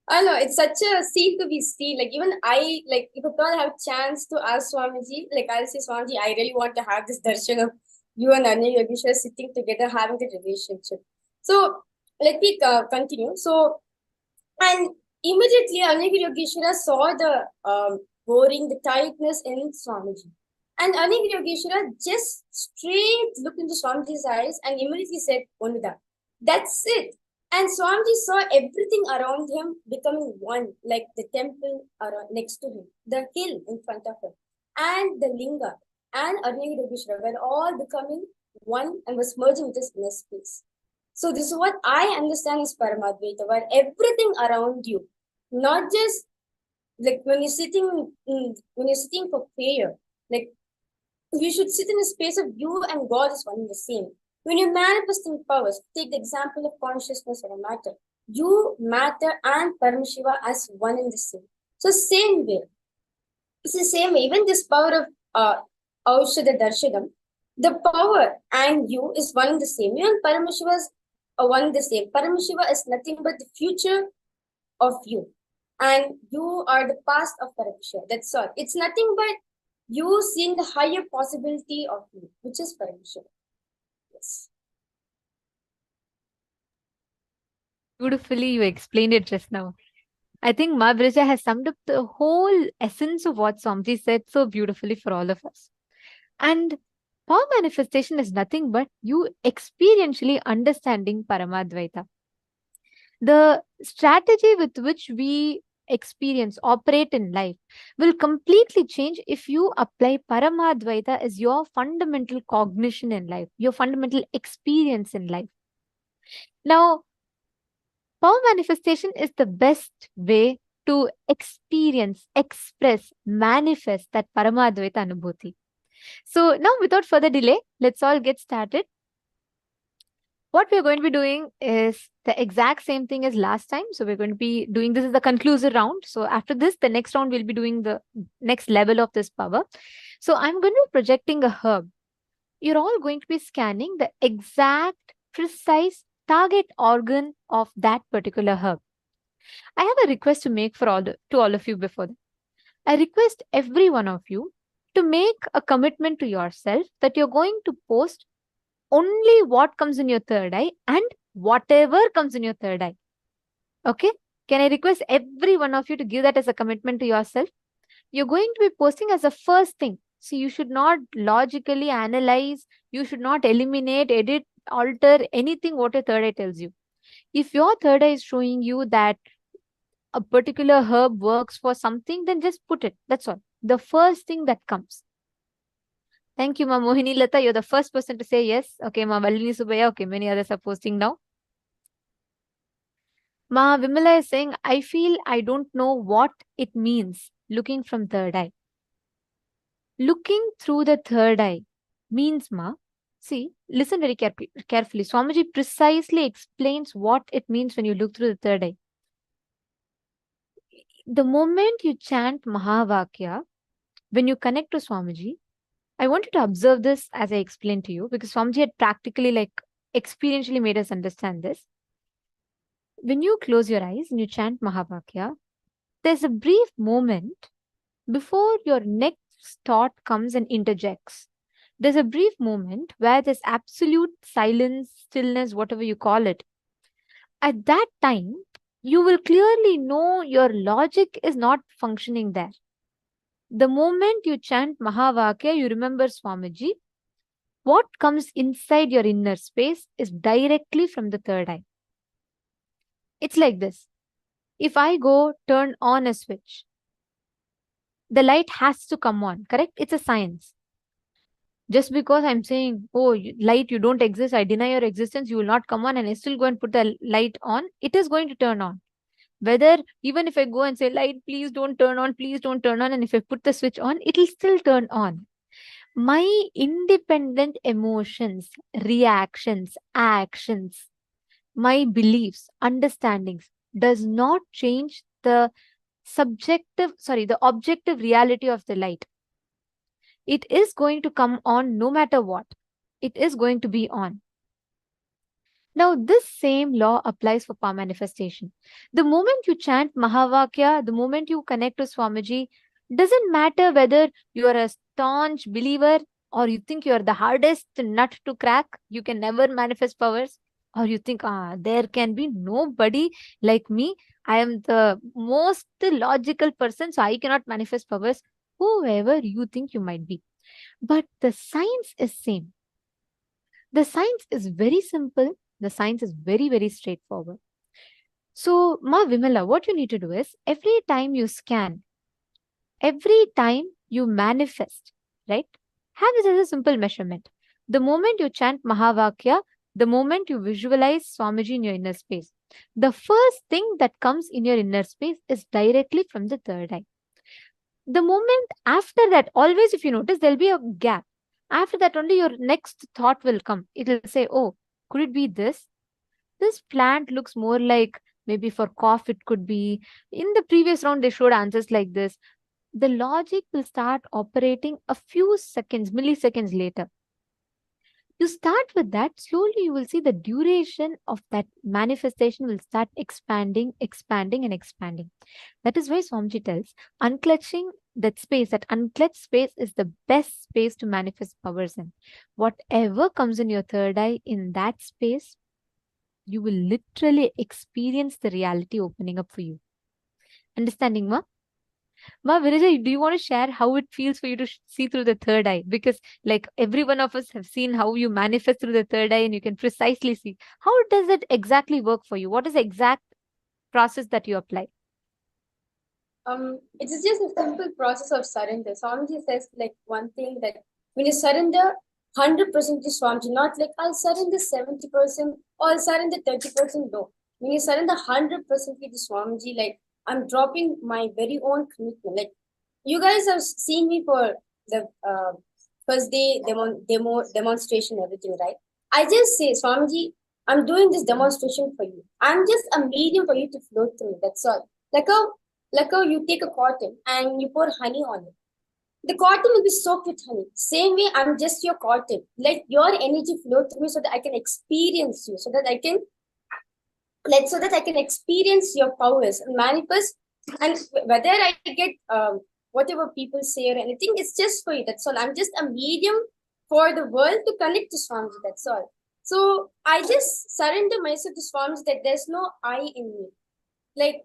I don't know, it's such a scene to be seen. Like even I, if at all I have a chance to ask Swamiji, I'll say, Swamiji, I really want to have this darshan of you and Arnagiri Yogeshwara sitting together, having the relationship. So let me continue. So, and immediately Arnagiri Yogeshwara saw the boring, the tightness in Swamiji. And Arnagiri Yogeshwara just straight looked into Swamiji's eyes and immediately said, Onida, that's it. And Swamiji saw everything around him becoming one, like the temple next to him, the hill in front of him, and the linga, and Arnagiri Yogeshwara were all becoming one and was merging into this inner space. So this is what I understand is Paramadvaita, where everything around you, not just when you're sitting for prayer, you should sit in a space of you and God is one and the same. When you're manifesting powers, take the example of consciousness or matter. You, matter, and Paramashiva as one and the same. So same way. It's the same way. Even this power of Aushadha Darshanam, the power and you is one and the same. You and Paramashiva is one and the same. Paramashiva is nothing but the future of you. And you are the past of Paramashiva. That's all. It's nothing but you seeing the higher possibility of you, which is Paramashiva. Yes. Beautifully, you explained it just now. I think Ma Viraja has summed up the whole essence of what Swamiji said so beautifully for all of us. And power manifestation is nothing but you experientially understanding Paramadvaita. The strategy with which we operate in life will completely change if you apply Paramadvaita as your fundamental cognition in life, your fundamental experience in life. Now, power manifestation is the best way to experience, express, manifest that Paramadvaita Anubhuti. So now without further delay, let's all get started. What we're going to be doing is the exact same thing as last time. So we're going to be doing, this is the conclusive round. So after this, the next round, we'll be doing the next level of this power. So I'm going to be projecting a herb. You're all going to be scanning the exact, precise target organ of that particular herb. I have a request to make to all of you before that. I request every one of you to make a commitment to yourself that you're going to post only what comes in your third eye and whatever comes in your third eye. Okay? Can I request every one of you to give that as a commitment to yourself? You're going to be posting as a first thing. See, you should not logically analyze. You should not eliminate, edit, alter anything what your third eye tells you. If your third eye is showing you that a particular herb works for something, then just put it. That's all. The first thing that comes. Thank you, Ma Mohini Lata. You're the first person to say yes. Okay, Ma Valini Subaya. Okay, many others are posting now. Ma Vimala is saying, I feel I don't know what it means looking from third eye. Looking through the third eye means, Ma, see, listen very carefully. Swamiji precisely explains what it means when you look through the third eye. The moment you chant Mahavakya, when you connect to Swamiji, I want you to observe this as I explained to you, because Swamiji had practically, experientially made us understand this. When you close your eyes and you chant Mahavakya, there's a brief moment before your next thought comes and interjects. There's a brief moment where there's absolute silence, stillness, whatever you call it. At that time, you will clearly know your logic is not functioning there. The moment you chant Mahavakya, you remember Swamiji. What comes inside your inner space is directly from the third eye. It's like this. If I go turn on a switch, the light has to come on, correct? It's a science. Just because I'm saying, oh, light, you don't exist, I deny your existence, you will not come on, and I still go and put the light on, it is going to turn on. Whether, even if I go and say, light, please don't turn on, and if I put the switch on, it will still turn on. My independent emotions, reactions, actions, my beliefs, understandings does not change the objective reality of the light. It is going to come on no matter what. It is going to be on. Now, this same law applies for power manifestation. The moment you chant Mahavakya, the moment you connect to Swamiji, doesn't matter whether you are a staunch believer or you think you are the hardest nut to crack, you can never manifest powers, or you think, there can be nobody like me, I am the most logical person, so I cannot manifest powers, whoever you think you might be. But the science is same. The science is very simple. The science is very, very straightforward. So, Ma Vimala, what you need to do is, every time you scan, every time you manifest, right? Have this as a simple measurement. The moment you chant Mahavakya, the moment you visualize Swamiji in your inner space, the first thing that comes in your inner space is directly from the third eye. The moment after that, always if you notice, there'll be a gap. After that, only your next thought will come. It will say, oh, could it be this? This plant looks more like maybe for cough, it could be. In the previous round, they showed answers like this. The logic will start operating a few seconds, milliseconds later. You start with that, slowly you will see the duration of that manifestation will start expanding, expanding, and expanding. That is why Swamiji tells, unclutching that space, that unclutched space is the best space to manifest powers in. Whatever comes in your third eye, in that space, you will literally experience the reality opening up for you. Understanding, Ma? Ma, Viraj, do you want to share how it feels for you to see through the third eye? Because every one of us have seen how you manifest through the third eye and you can precisely see. How does it exactly work for you? What is the exact process that you apply? It's just a simple process of surrender. Swamiji says one thing, that when you surrender 100% to Swamiji, not I'll surrender 70% or I'll surrender 30%. No. When you surrender 100% to Swamiji, I'm dropping my very own commitment. You guys have seen me for the first day demonstration, everything, right? I just say, Swamiji, I'm doing this demonstration for you. I'm just a medium for you to flow through. That's all. Like how you take a cotton and you pour honey on it. The cotton will be soaked with honey. Same way, I'm just your cotton. Let your energy flow through me so that I can experience you, so that I can experience your powers and manifest. And whether I get whatever people say or anything, it's just for you. That's all. I'm just a medium for the world to connect to Swamiji. That's all. So I just surrender myself to Swamiji, that there's no I in me.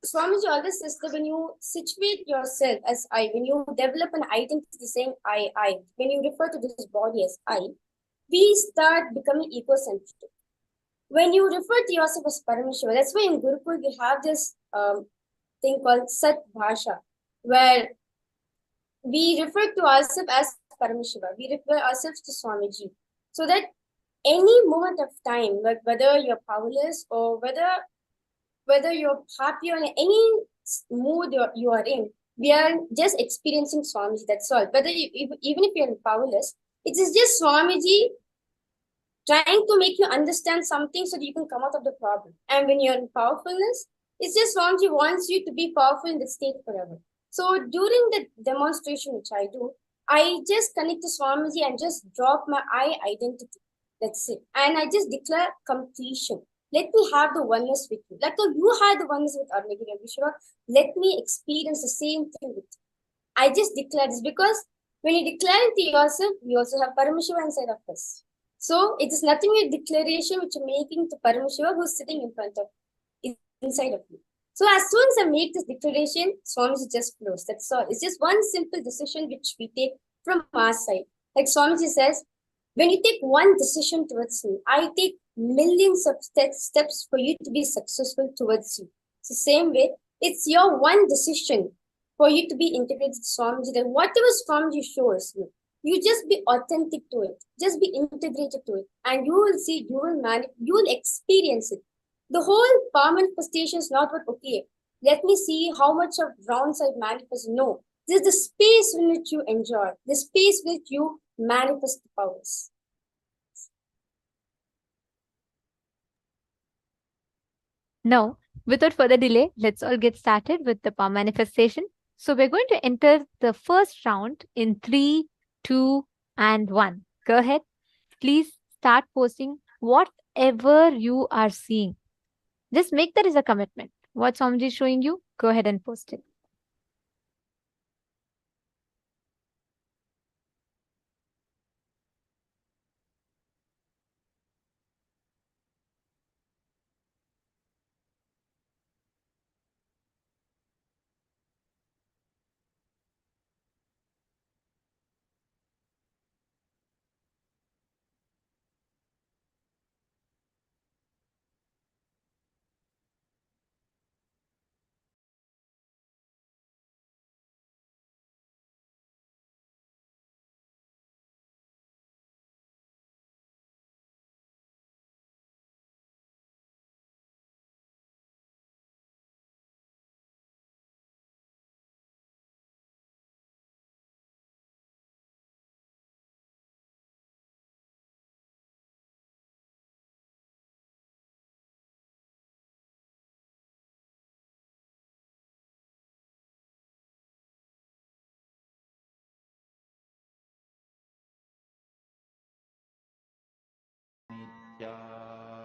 Swamiji always says that when you situate yourself as I, when you develop an identity saying I, when you refer to this body as I, we start becoming egocentric. When you refer to yourself as Paramashiva, that's why in Gurukul we have this thing called Sat Bhasha, where we refer to ourselves as Paramashiva. We refer ourselves to Swamiji. So that any moment of time, whether you're powerless or whether whether you're happy or in any mood you are in, we are just experiencing Swamiji, that's all. Whether even if you're powerless, it is just Swamiji trying to make you understand something so that you can come out of the problem. And when you're in powerfulness, it's just Swamiji wants you to be powerful in the state forever. So during the demonstration which I do, I just connect to Swamiji and just drop my I identity. That's it. And I just declare completion. Let me have the oneness with you. Like you had the oneness with Arnagiri and Vishwa, let me experience the same thing with you. I just declare this because when you declare it to yourself, you also have Paramashiva inside of us. So it is nothing a declaration which you're making to Paramashiva who's sitting in front of inside of you. So as soon as I make this declaration, Swamiji just flows. That's all. It's just one simple decision which we take from our side. Like Swamiji says, when you take one decision towards me, I take millions of steps for you to be successful towards you. It's the same way, it's your one decision for you to be integrated to Swamiji. That whatever Swamiji shows you, you just be authentic to it. Just be integrated to it. And you will see, you will experience it. The whole power manifestation is not what, okay, let me see how much of round side manifest. No. This is the space in which you enjoy, the space in which you manifest the powers. Now, without further delay, let's all get started with the power manifestation. So we're going to enter the first round in 3, 2, and 1. Go ahead. Please start posting whatever you are seeing. Just make that as a commitment. What Swamiji is showing you, go ahead and post it.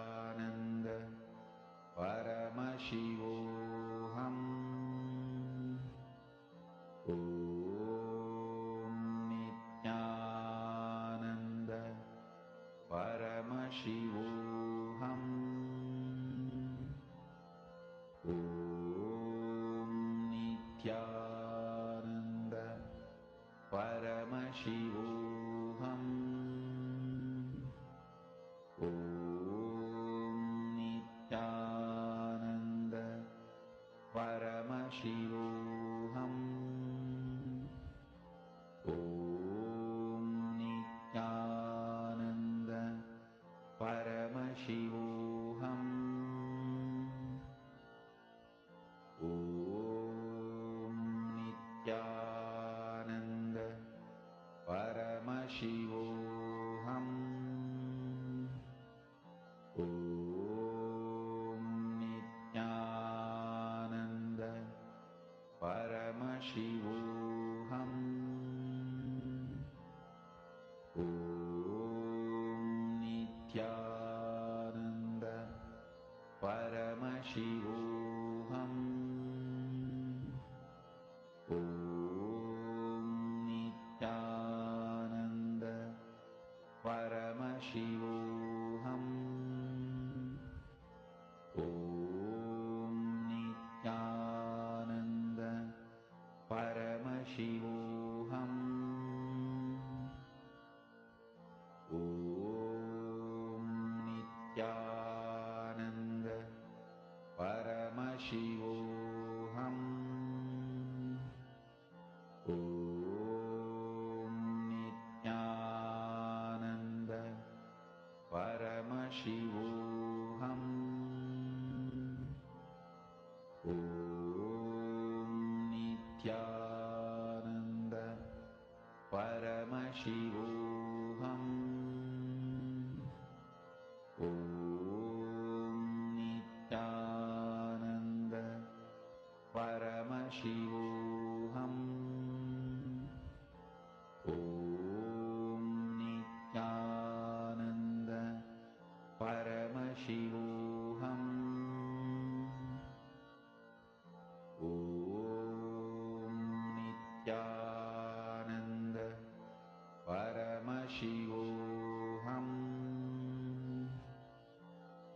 Nithyananda Paramashivoham Om Nithyananda Paramashivoham Om Nithyananda Paramashivoham Om Nithyananda Paramashivoham Om Nithyananda Paramashivoham Om Nithyananda Paramashivoham Om Nithyananda Paramashivoham Om Nithyananda Paramashivoham Om Nithyananda Paramashivoham Om Nithyananda Paramashivoham Om Nithyananda Paramashivoham Om Nithyananda Paramashivoham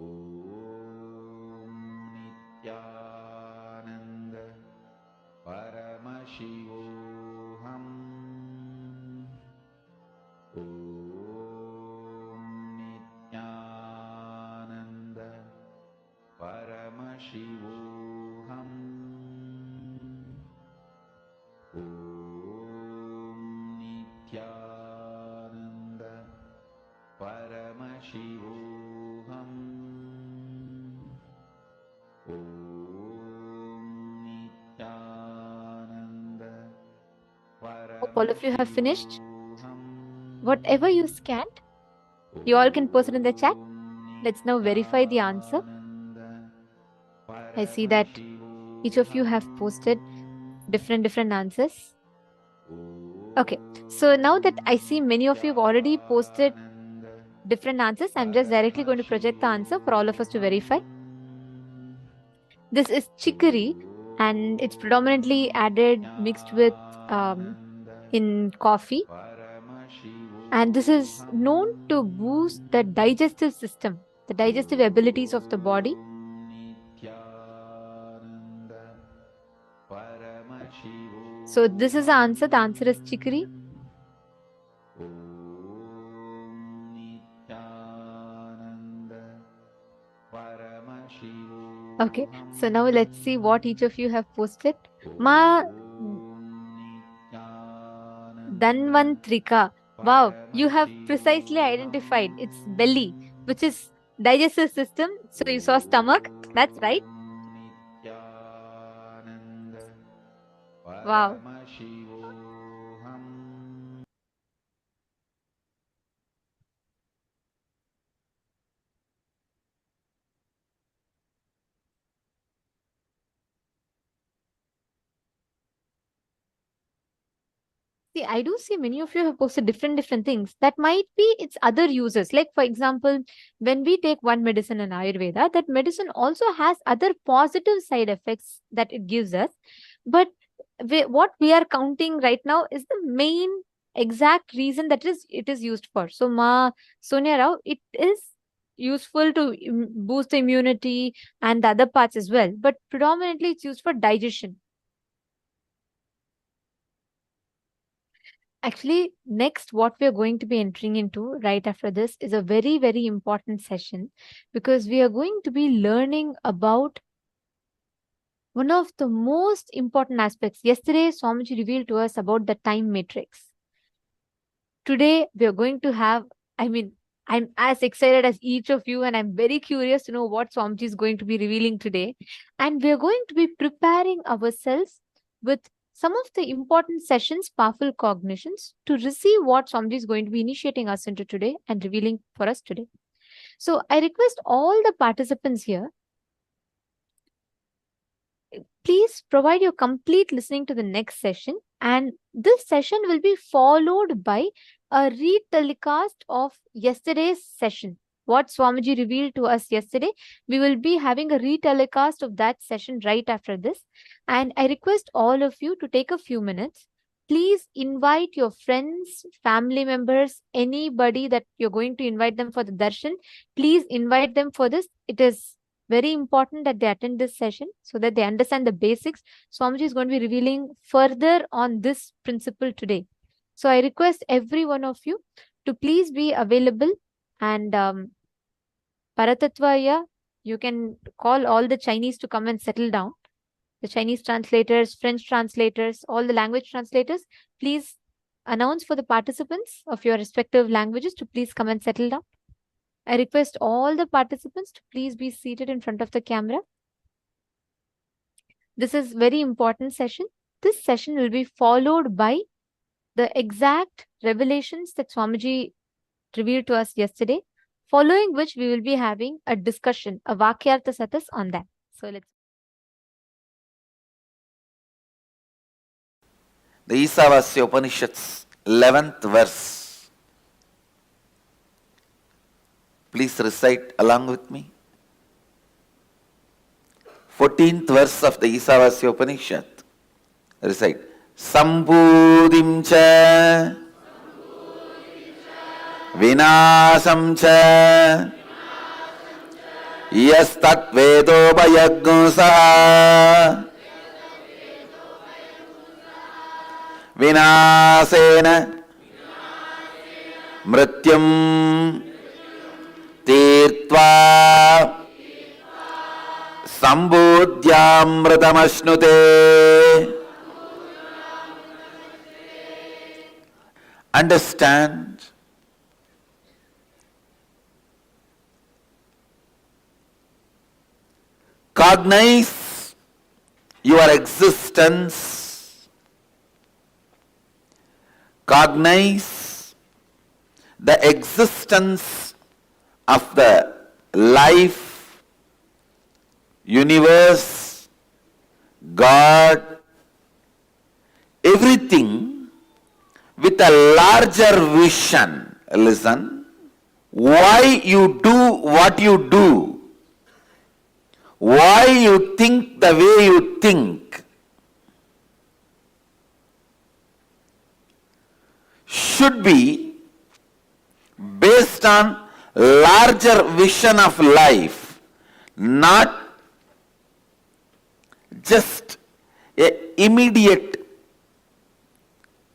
Om Nithyananda Paramashivoham. Om Nithyananda Paramashivoham. Om Nithyananda Paramashivoham. Om Nithyananda Hope all of you have finished. Paramashivoham. Whatever you scanned, you all can post it in the chat. Let's now verify the answer. I see that each of you have posted different answers. Okay, so now that I see many of you have already posted different answers, I'm just directly going to project the answer for all of us to verify. This is chicory, and it's predominantly added mixed with in coffee. And this is known to boost the digestive system, the digestive abilities of the body. So this is the answer. The answer is chicory. Okay, so now let's see what each of you have posted. Ma Dhanvantrika. Wow, you have precisely identified. It's belly, which is digestive system. So you saw stomach. That's right. Wow. See, I do see many of you have posted different things. That might be its other uses. Like, for example, when we take one medicine in Ayurveda, that medicine also has other positive side effects that it gives us. But what we are counting right now is the main exact reason that it is used for. So, Ma Sonia Rao, it is useful to boost the immunity and the other parts as well. But predominantly, it's used for digestion. Actually, next, what we are going to be entering into right after this is a very important session, because we are going to be learning about one of the most important aspects. Yesterday, Swamiji revealed to us about the time matrix. Today, we are going to have, I'm as excited as each of you, and I'm very curious to know what Swamiji is going to be revealing today. And we are going to be preparing ourselves with some of the important sessions, powerful cognitions, to receive what Swamiji is going to be initiating us into today and revealing for us today. So I request all the participants here, please provide your complete listening to the next session. And this session will be followed by a re-telecast of yesterday's session. What Swamiji revealed to us yesterday, we will be having a re-telecast of that session right after this. And I request all of you to take a few minutes. Please invite your friends, family members, anybody that you're going to invite them for the darshan. Please invite them for this. It is very important that they attend this session so that they understand the basics. Swamiji is going to be revealing further on this principle today. So I request every one of you to please be available. And Paratatvaya, you can call all the Chinese to come and settle down. The Chinese translators, French translators, all the language translators, please announce for the participants of your respective languages to please come and settle down. I request all the participants to please be seated in front of the camera. This is very important session. This session will be followed by the exact revelations that Swamiji revealed to us yesterday, following which we will be having a discussion, a Vakyartha Satas on that. So let's. The Isavasya Upanishads, 11th verse. Please recite along with me. 14th verse of the Isavasya Upanishad. Recite. Sambudhim cha vinasam cha yastat vedobhayagnusaha vinasena mrityum tirtva sambodhyamritamashnude. Understand cognize your existence, cognize the existence of the life, universe, God, everything with a larger vision. Listen, why you do what you do, why you think the way you think, should be based on larger vision of life, not just a immediate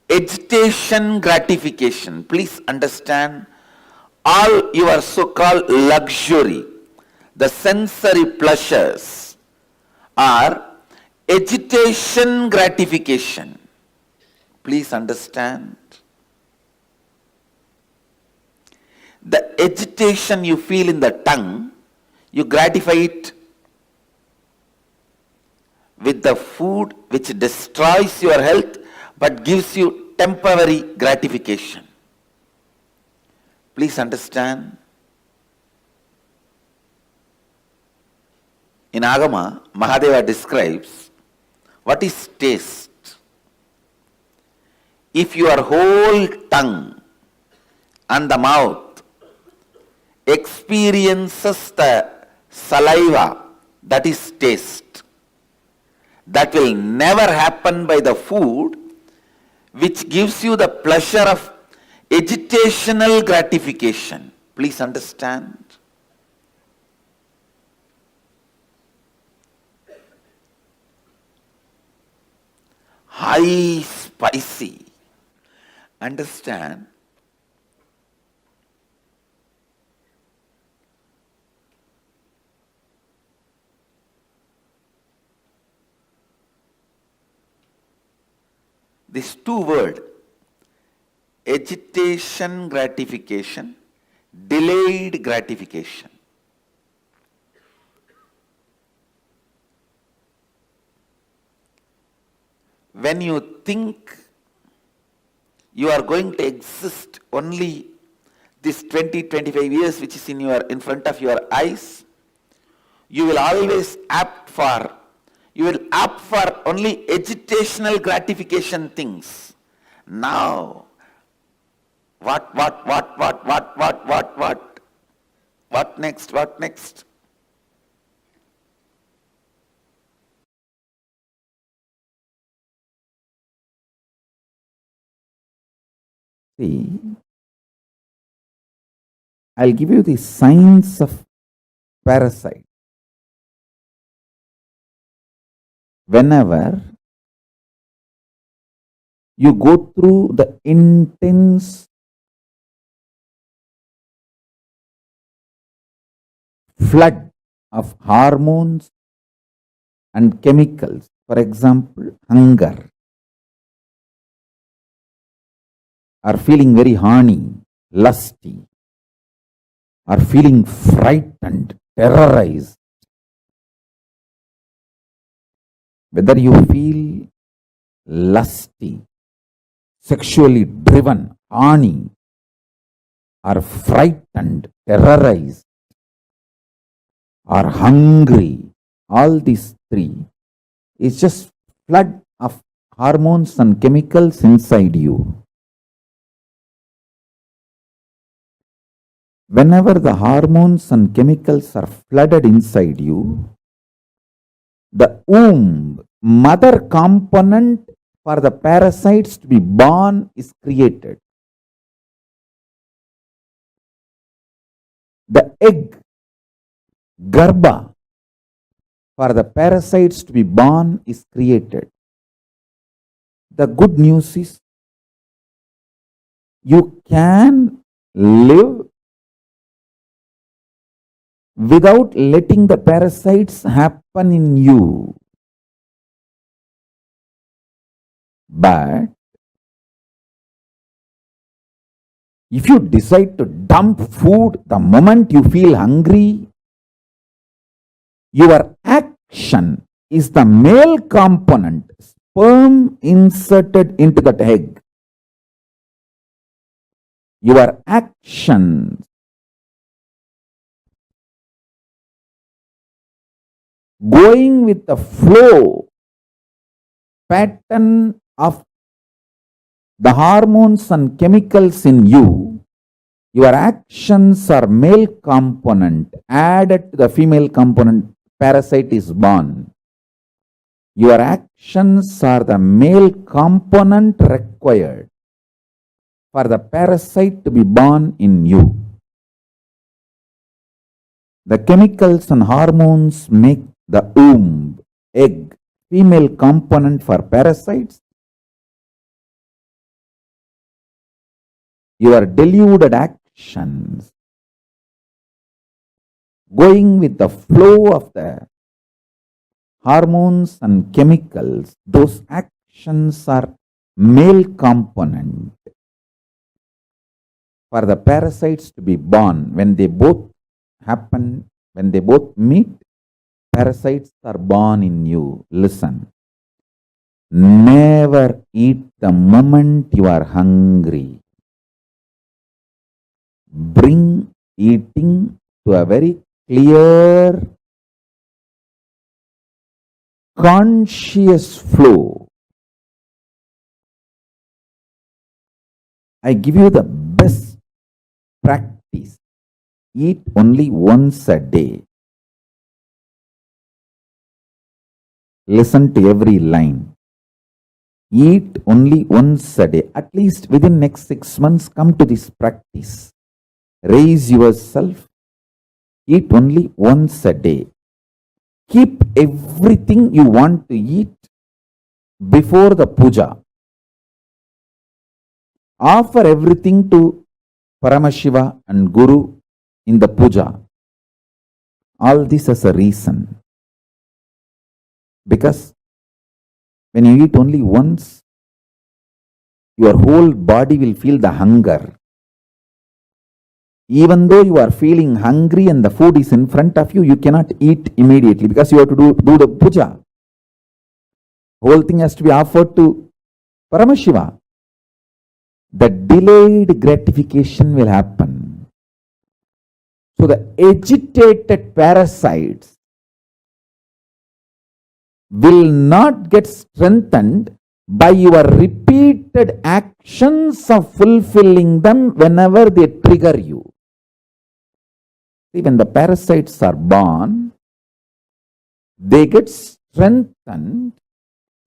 agitation gratification. Please understand, all your so-called luxury, the sensory pleasures, are agitation gratification. Please understand. The agitation you feel in the tongue, you gratify it with the food which destroys your health but gives you temporary gratification. Please understand. In Agama, Mahadeva describes what is taste. If your whole tongue and the mouth experiences the saliva, that is taste. That will never happen by the food which gives you the pleasure of agitational gratification. Please understand. High spicy. Understand. These two words, agitation gratification, delayed gratification. When you think you are going to exist only this 20-25 years which is in front of your eyes, you will always opt for only agitational gratification things. Now, what next? See, I'll give you the signs of parasite. Whenever you go through the intense flood of hormones and chemicals, for example, hunger, or feeling very horny, lusty, or feeling frightened, terrorized, whether you feel lusty, sexually driven, horny, or frightened, terrorized, or hungry, all these three is just flood of hormones and chemicals inside you. Whenever the hormones and chemicals are flooded inside you, the womb, mother component for the parasites to be born is created. the egg, garbha, for the parasites to be born is created. The good news is you can live without letting the parasites happen in you. But if you decide to dump food the moment you feel hungry, your action is the male component, sperm inserted into that egg. Your actions going with the flow pattern of the hormones and chemicals in you, your actions are male component added to the female component, parasite is born. Your actions are the male component required for the parasite to be born in you. The chemicals and hormones make the womb, egg, female component for parasites. Your deluded actions, going with the flow of the hormones and chemicals, those actions are male component for the parasites to be born. When they both happen, when they both meet, parasites are born in you. Listen, never eat the moment you are hungry. Bring eating to a very clear, conscious flow. I give you the best practice. Eat only once a day. Listen to every line. Eat only once a day. At least within next 6 months, come to this practice. Raise yourself. Eat only once a day. Keep everything you want to eat before the puja. Offer everything to Paramashiva and Guru in the puja. All this has a reason. Because when you eat only once, your whole body will feel the hunger. Even though you are feeling hungry and the food is in front of you, you cannot eat immediately because you have to do the puja. Whole thing has to be offered to Paramashiva. The delayed gratification will happen. So the agitated parasites will not get strengthened by your repeated actions of fulfilling them whenever they trigger you. See, when the parasites are born, they get strengthened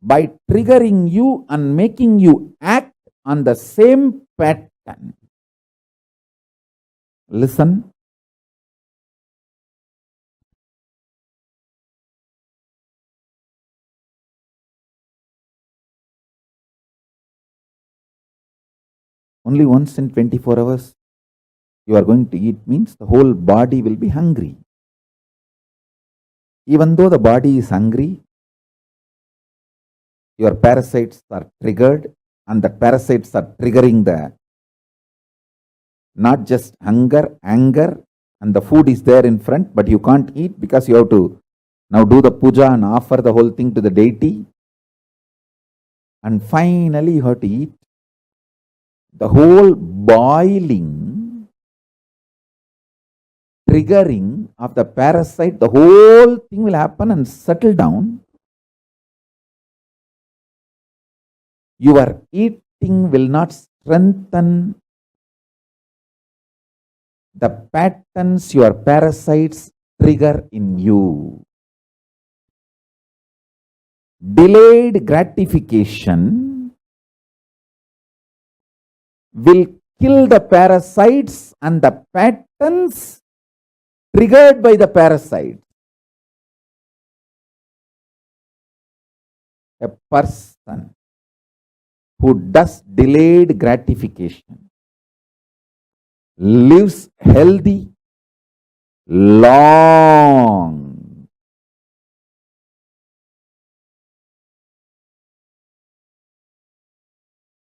by triggering you and making you act on the same pattern. Listen. Only once in 24 hours you are going to eat means the whole body will be hungry. Even though the body is hungry, your parasites are triggered, and the parasites are triggering the not just hunger, anger, and the food is there in front, but you can't eat because you have to now do the puja and offer the whole thing to the deity. And finally you have to eat. The whole boiling, triggering of the parasite, the whole thing will happen and settle down. Your eating will not strengthen the patterns your parasites trigger in you. Delayed gratification will kill the parasites and the patterns triggered by the parasite. A person who does delayed gratification lives healthy, long.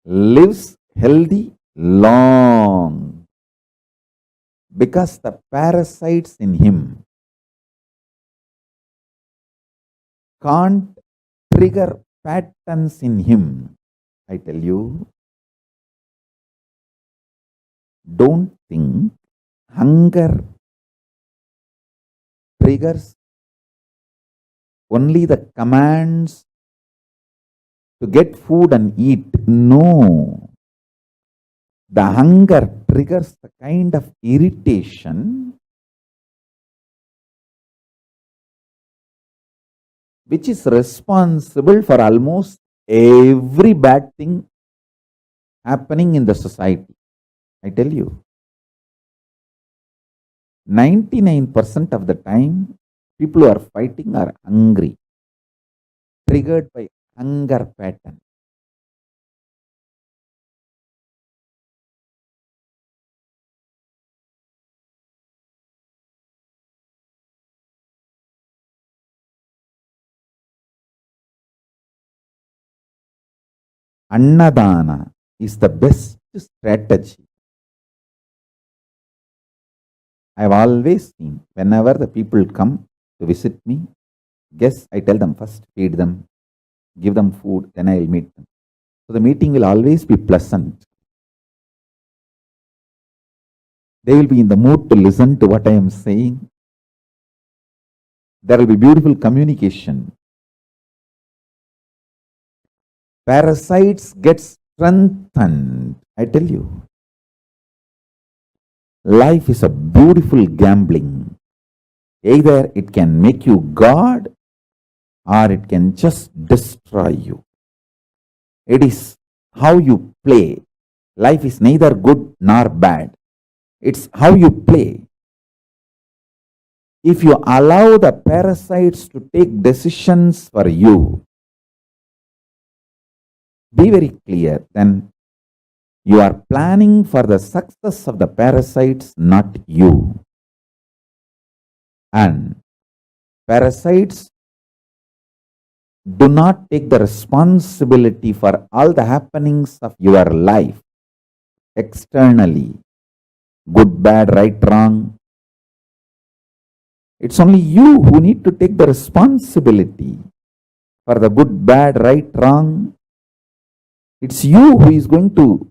Lives healthy, long. Because the parasites in him can't trigger patterns in him. I tell you, don't think hunger triggers only the commands to get food and eat. No. The hunger triggers the kind of irritation which is responsible for almost every bad thing happening in the society. I tell you, 99% of the time, people who are fighting are hungry, triggered by hunger pattern. Annadana is the best strategy. I have always seen, whenever the people come to visit me, guess I tell them first, feed them, give them food, then I will meet them. So the meeting will always be pleasant. They will be in the mood to listen to what I am saying. There will be beautiful communication. Parasites get strengthened. I tell you, life is a beautiful gambling. Either it can make you God or it can just destroy you. It is how you play. Life is neither good nor bad. It's how you play. If you allow the parasites to take decisions for you, be very clear, then you are planning for the success of the parasites, not you. And parasites do not take the responsibility for all the happenings of your life externally. Good, bad, right, wrong. It's only you who need to take the responsibility for the good, bad, right, wrong. It's you who is going to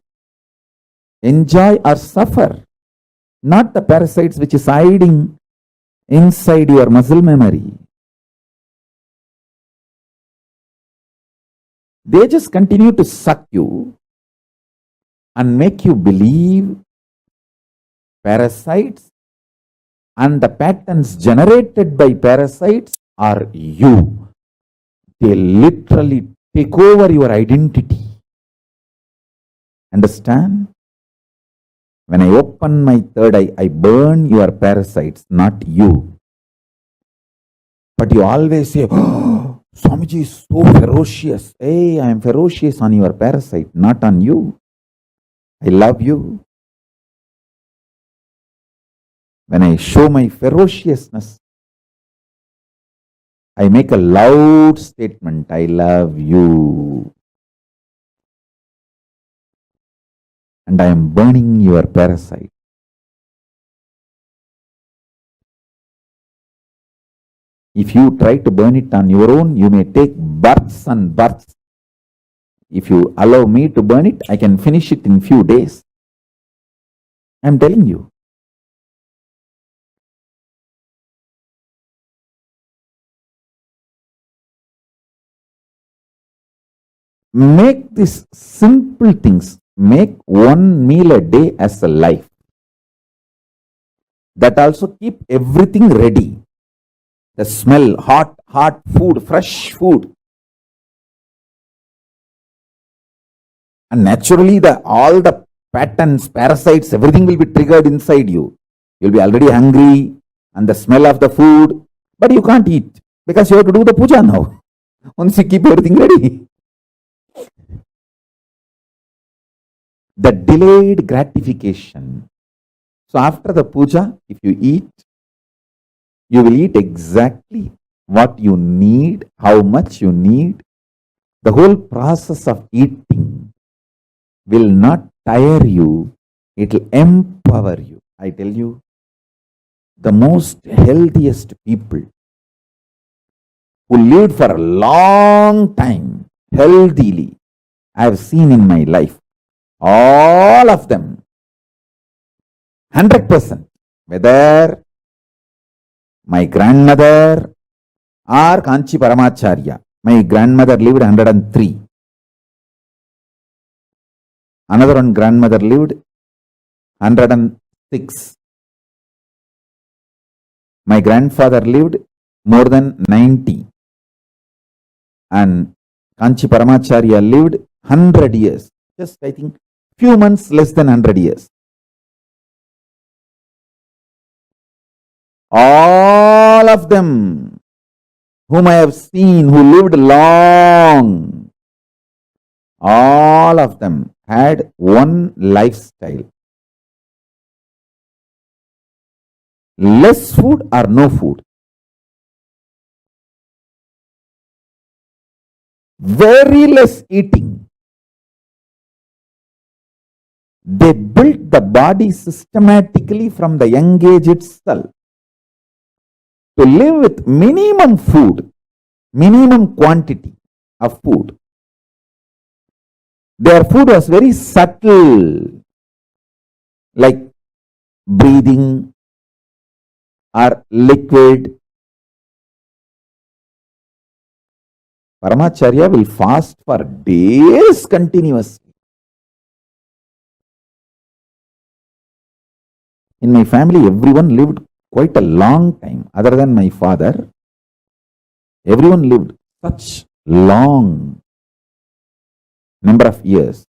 enjoy or suffer, not the parasites which is hiding inside your muscle memory. They just continue to suck you and make you believe parasites and the patterns generated by parasites are you. They literally take over your identity. Understand? When I open my third eye, I burn your parasites, not you. But you always say, oh, Swamiji is so ferocious. Hey, I am ferocious on your parasite, not on you. I love you. When I show my ferociousness, I make a loud statement, I love you. And I am burning your parasite. If you try to burn it on your own, you may take births and births. If you allow me to burn it, I can finish it in few days. I am telling you. Make these simple things. Make one meal a day as a life. That also keep everything ready. The smell, hot food, fresh food. And naturally, all the patterns, parasites, everything will be triggered inside you. You'll be already hungry, and the smell of the food, but you can't eat because you have to do the puja now. Once you keep everything ready. The delayed gratification. So after the puja, if you eat, you will eat exactly what you need, how much you need. The whole process of eating will not tire you, it will empower you. I tell you, the most healthiest people who lived for a long time healthily, I have seen in my life, all of them, 100%, whether my grandmother or Kanchi Paramacharya. My grandmother lived 103. Another one grandmother lived 106. My grandfather lived more than 90. And Kanchi Paramacharya lived 100 years. Just, I think, few months less than 100 years. All of them whom I have seen who lived long, all of them had one lifestyle. Less food or no food. Very less eating. They built the body systematically from the young age itself to live with minimum food, minimum quantity of food. Their food was very subtle, like breathing or liquid. Paramacharya will fast for days continuously. In my family, everyone lived quite a long time. Other than my father, everyone lived such long number of years.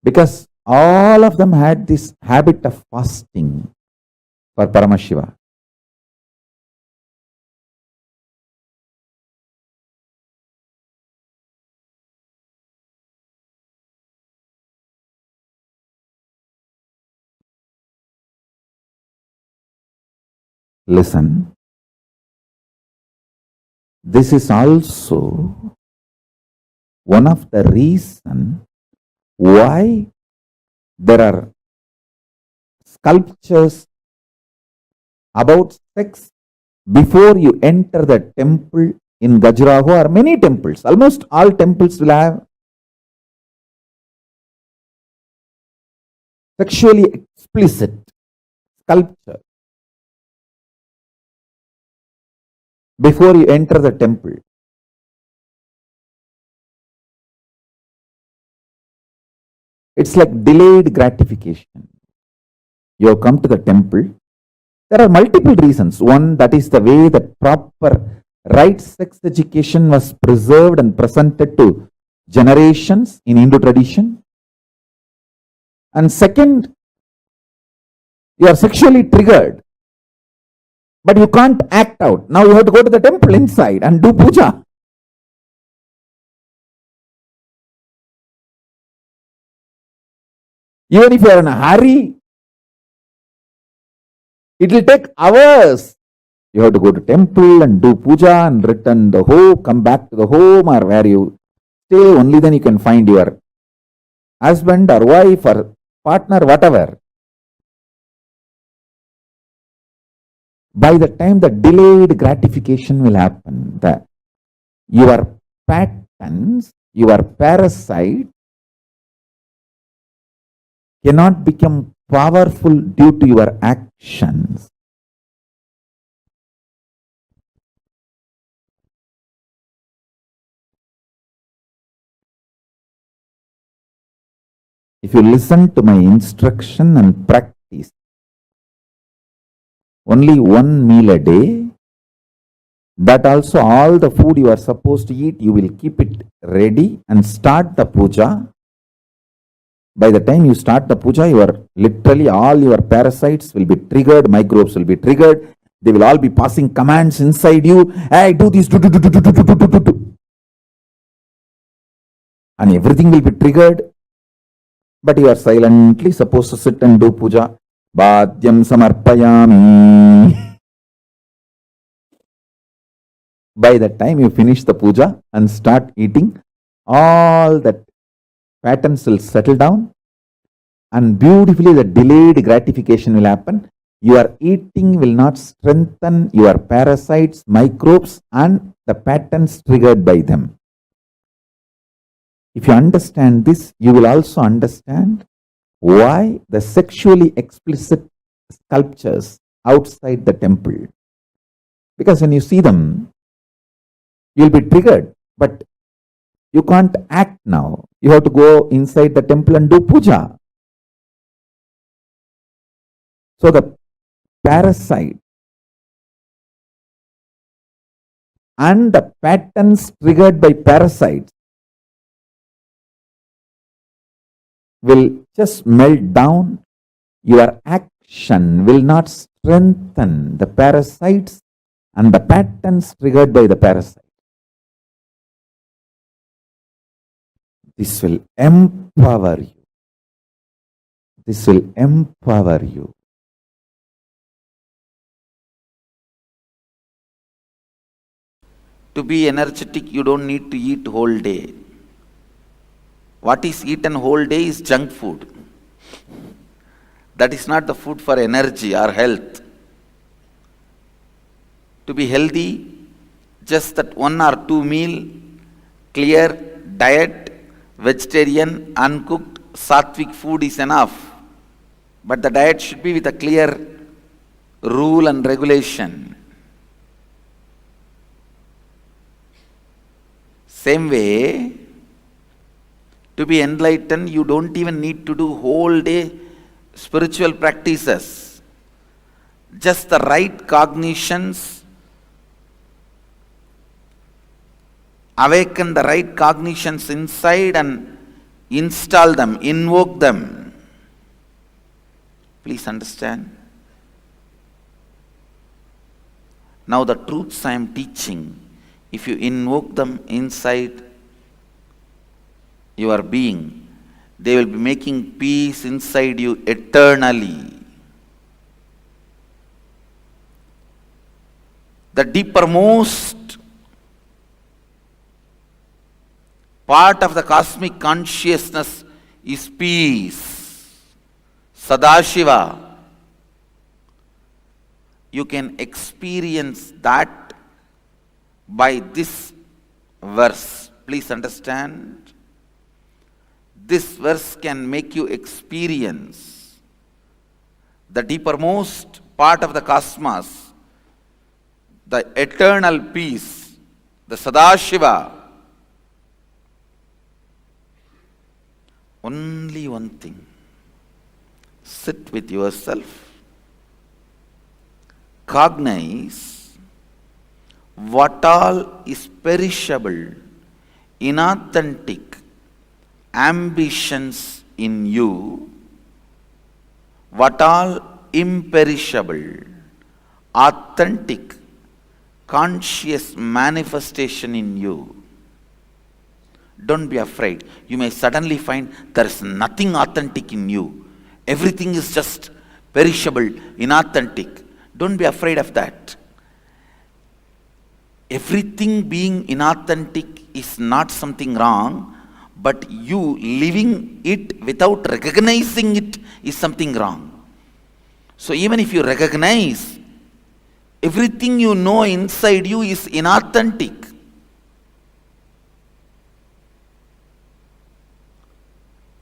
Because all of them had this habit of fasting for Paramashiva. Listen, this is also one of the reasons why there are sculptures about sex before you enter the temple in Gajraho, or many temples. Almost all temples will have sexually explicit sculpture before you enter the temple. It's like delayed gratification. You have come to the temple. There are multiple reasons. One, that is the way that proper right sex education was preserved and presented to generations in Hindu tradition. And second, you are sexually triggered, but you can't act out. Now you have to go to the temple inside and do puja. Even if you are in a hurry, it will take hours. You have to go to temple and do puja and return the home, come back to the home or where you stay. Only then you can find your husband or wife or partner, whatever. By the time the delayed gratification will happen, your patterns, your parasite cannot become powerful due to your actions. If you listen to my instruction and practice only one meal a day, that also all the food you are supposed to eat, you will keep it ready and start the puja. By the time you start the puja, literally all your parasites will be triggered, microbes will be triggered. They will all be passing commands inside you. Hey, do this, do. And everything will be triggered. But you are silently supposed to sit and do puja. Bhadyam samarpayami. By the time you finish the puja and start eating, all that patterns will settle down, and beautifully the delayed gratification will happen. Your eating will not strengthen your parasites, microbes, and the patterns triggered by them. If you understand this, you will also understand why the sexually explicit sculptures outside the temple. Because when you see them, you'll be triggered, but you can't act now. You have to go inside the temple and do puja. So the parasite and the patterns triggered by parasites will just melt down. Your action will not strengthen the parasites and the patterns triggered by the parasite. This will empower you. This will empower you. To be energetic, you don't need to eat whole day. What is eaten whole day is junk food. That is not the food for energy or health. To be healthy, just that 1 or 2 meal, clear diet, vegetarian, uncooked, sattvic food is enough. But the diet should be with a clear rule and regulation. Same way, to be enlightened, you don't even need to do whole day spiritual practices. Just the right cognitions, awaken the right cognitions inside and install them, invoke them. Please understand. Now the truths I am teaching, if you invoke them inside your being, they will be making peace inside you eternally. The deepermost part of the cosmic consciousness is peace. Sadashiva. You can experience that by this verse. Please understand. This verse can make you experience the deepermost part of the cosmos, the eternal peace, the Sadashiva. Only one thing. Sit with yourself. Cognize what all is perishable, inauthentic ambitions in you, what all imperishable, authentic, conscious manifestation in you. Don't be afraid. You may suddenly find there is nothing authentic in you. Everything is just perishable, inauthentic. Don't be afraid of that. Everything being inauthentic is not something wrong, but you living it without recognizing it is something wrong. So even if you recognize, everything you know inside you is inauthentic.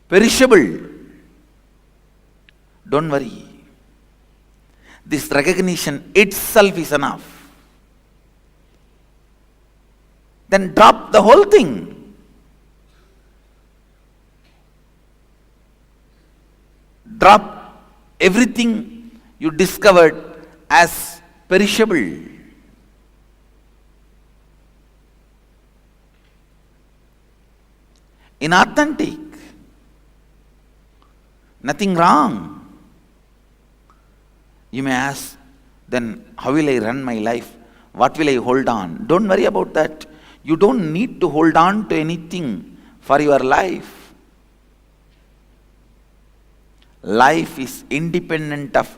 Perishable. Don't worry. This recognition itself is enough. Then drop the whole thing. Drop everything you discovered as perishable. Inauthentic. Nothing wrong. You may ask, then how will I run my life? What will I hold on? Don't worry about that. You don't need to hold on to anything for your life. Life is independent of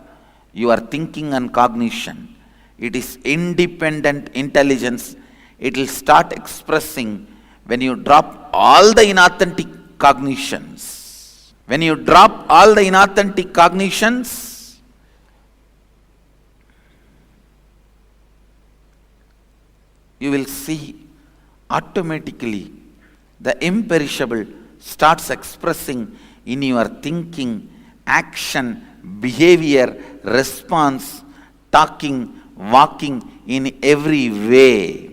your thinking and cognition. It is independent intelligence. It will start expressing when you drop all the inauthentic cognitions. When you drop all the inauthentic cognitions, you will see automatically the imperishable starts expressing in your thinking, action, behavior, response, talking, walking, in every way.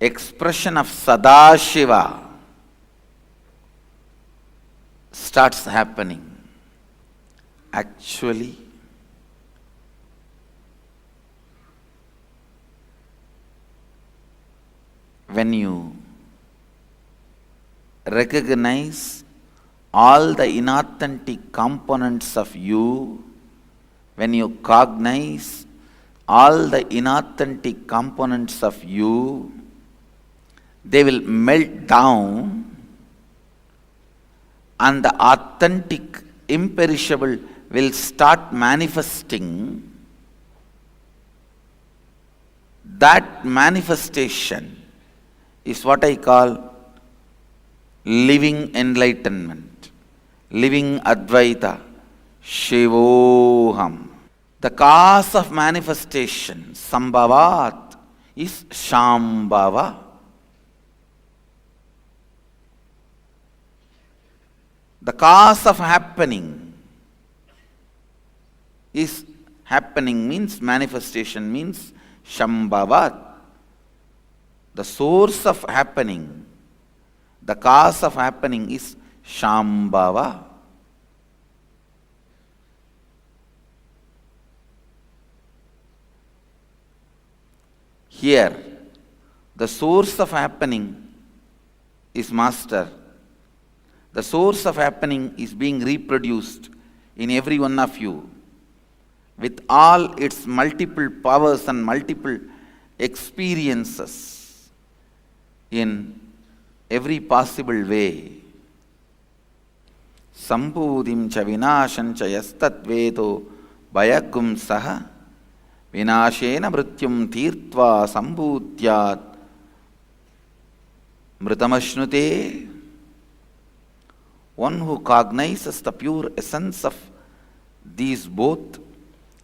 Expression of Sadashiva starts happening. Actually, when you recognize all the inauthentic components of you, when you cognize all the inauthentic components of you, they will melt down and the authentic, imperishable will start manifesting. That manifestation is what I call living enlightenment, living Advaita, Shivoham. The cause of manifestation, Sambhavat, is Shambhava. The cause of happening is happening means manifestation means Shambhavat. The source of happening, the cause of happening is Shambhava. Here, the source of happening is Master. The source of happening is being reproduced in every one of you with all its multiple powers and multiple experiences in every possible way. Sambhudim cha vinasham cha yastat vedo bhayagum saha vinashena mrityum tirtva sambhutyat mritamashnute. One who cognizes the pure essence of these both,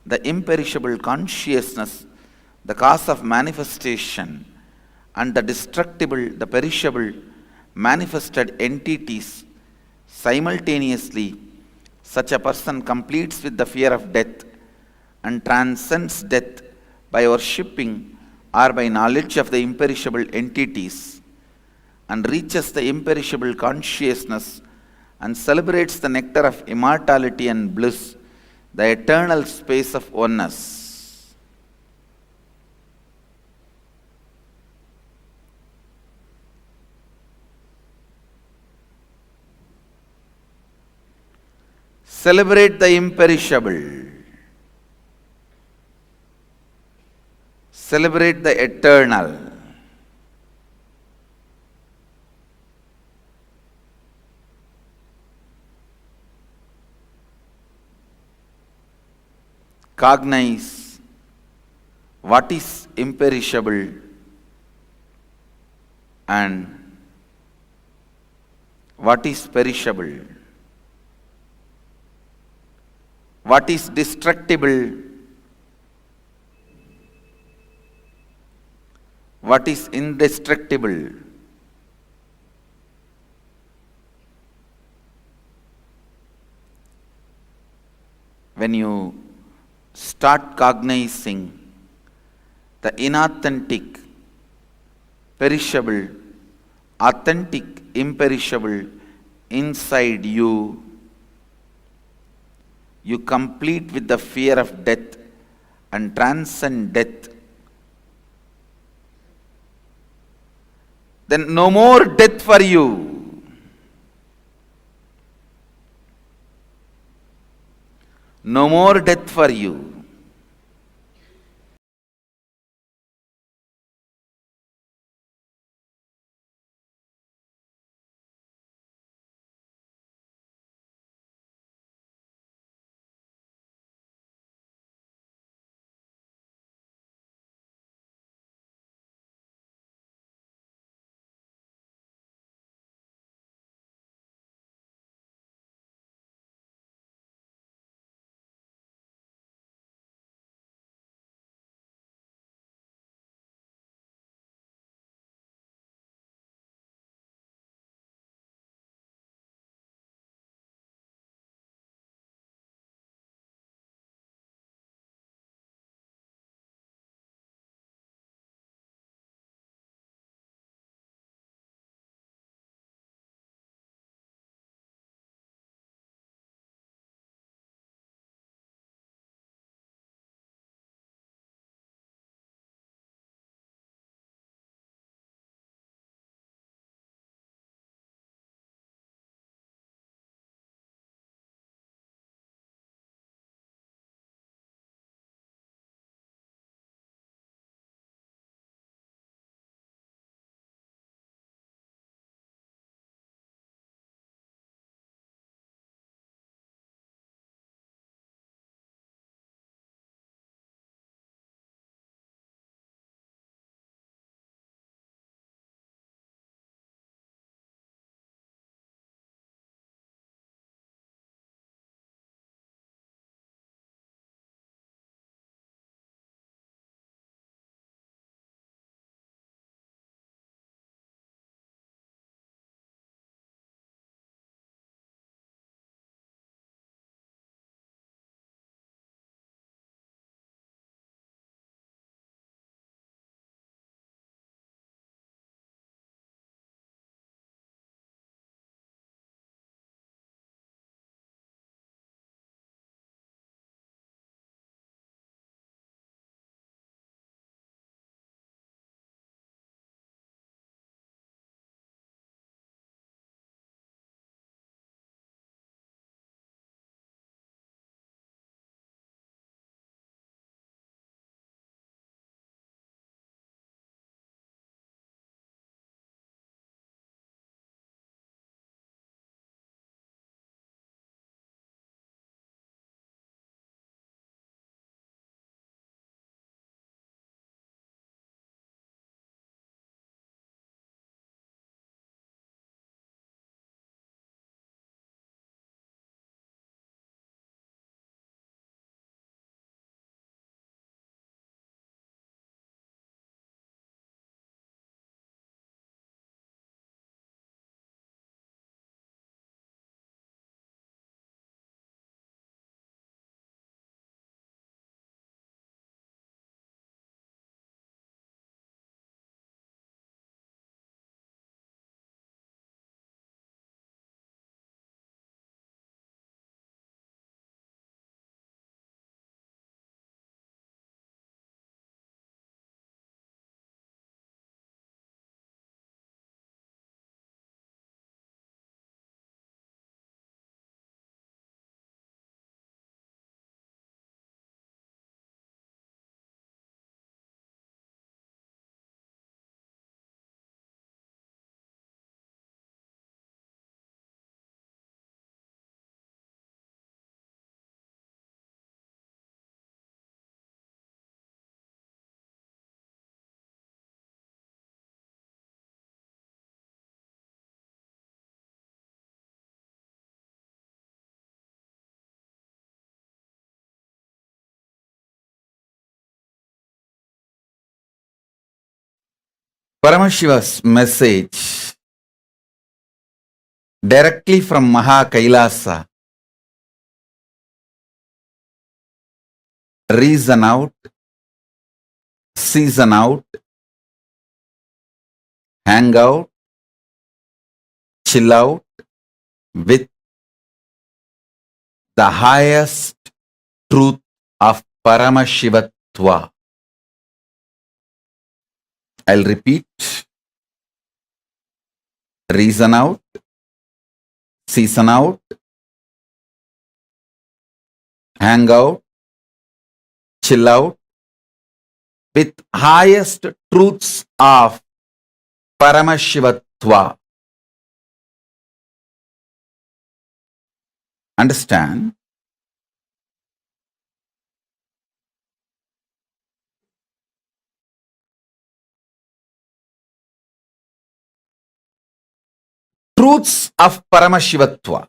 the imperishable consciousness, the cause of manifestation, and the destructible, the perishable, manifested entities simultaneously, such a person completes with the fear of death and transcends death by worshipping or by knowledge of the imperishable entities and reaches the imperishable consciousness and celebrates the nectar of immortality and bliss, the eternal space of oneness. Celebrate the imperishable. Celebrate the eternal. Cognize what is imperishable and what is perishable, what is destructible, what is indestructible. When you start cognizing the inauthentic, perishable, authentic, imperishable inside you, you complete with the fear of death and transcend death. Then no more death for you. No more death for you. Paramashiva's message directly from Maha KAILASA. Reason out, season out, hang out, chill out with the highest truth of Paramashivatva. I'll repeat. Reason out, season out, hang out, chill out with highest truths of Paramashivatva. Understand? Truths of Paramashivatva.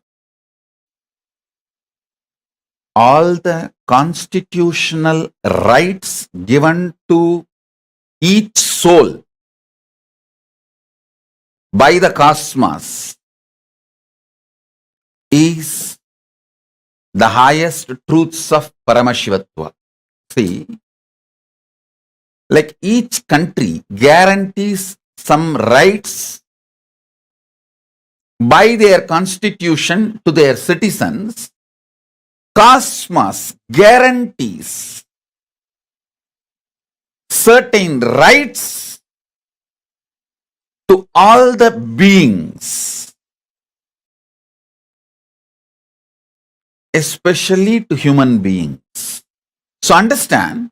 All the constitutional rights given to each soul by the cosmos is the highest truths of Paramashivatva. See, like each country guarantees some rights by their constitution to their citizens, cosmos guarantees certain rights to all the beings, especially to human beings. So understand,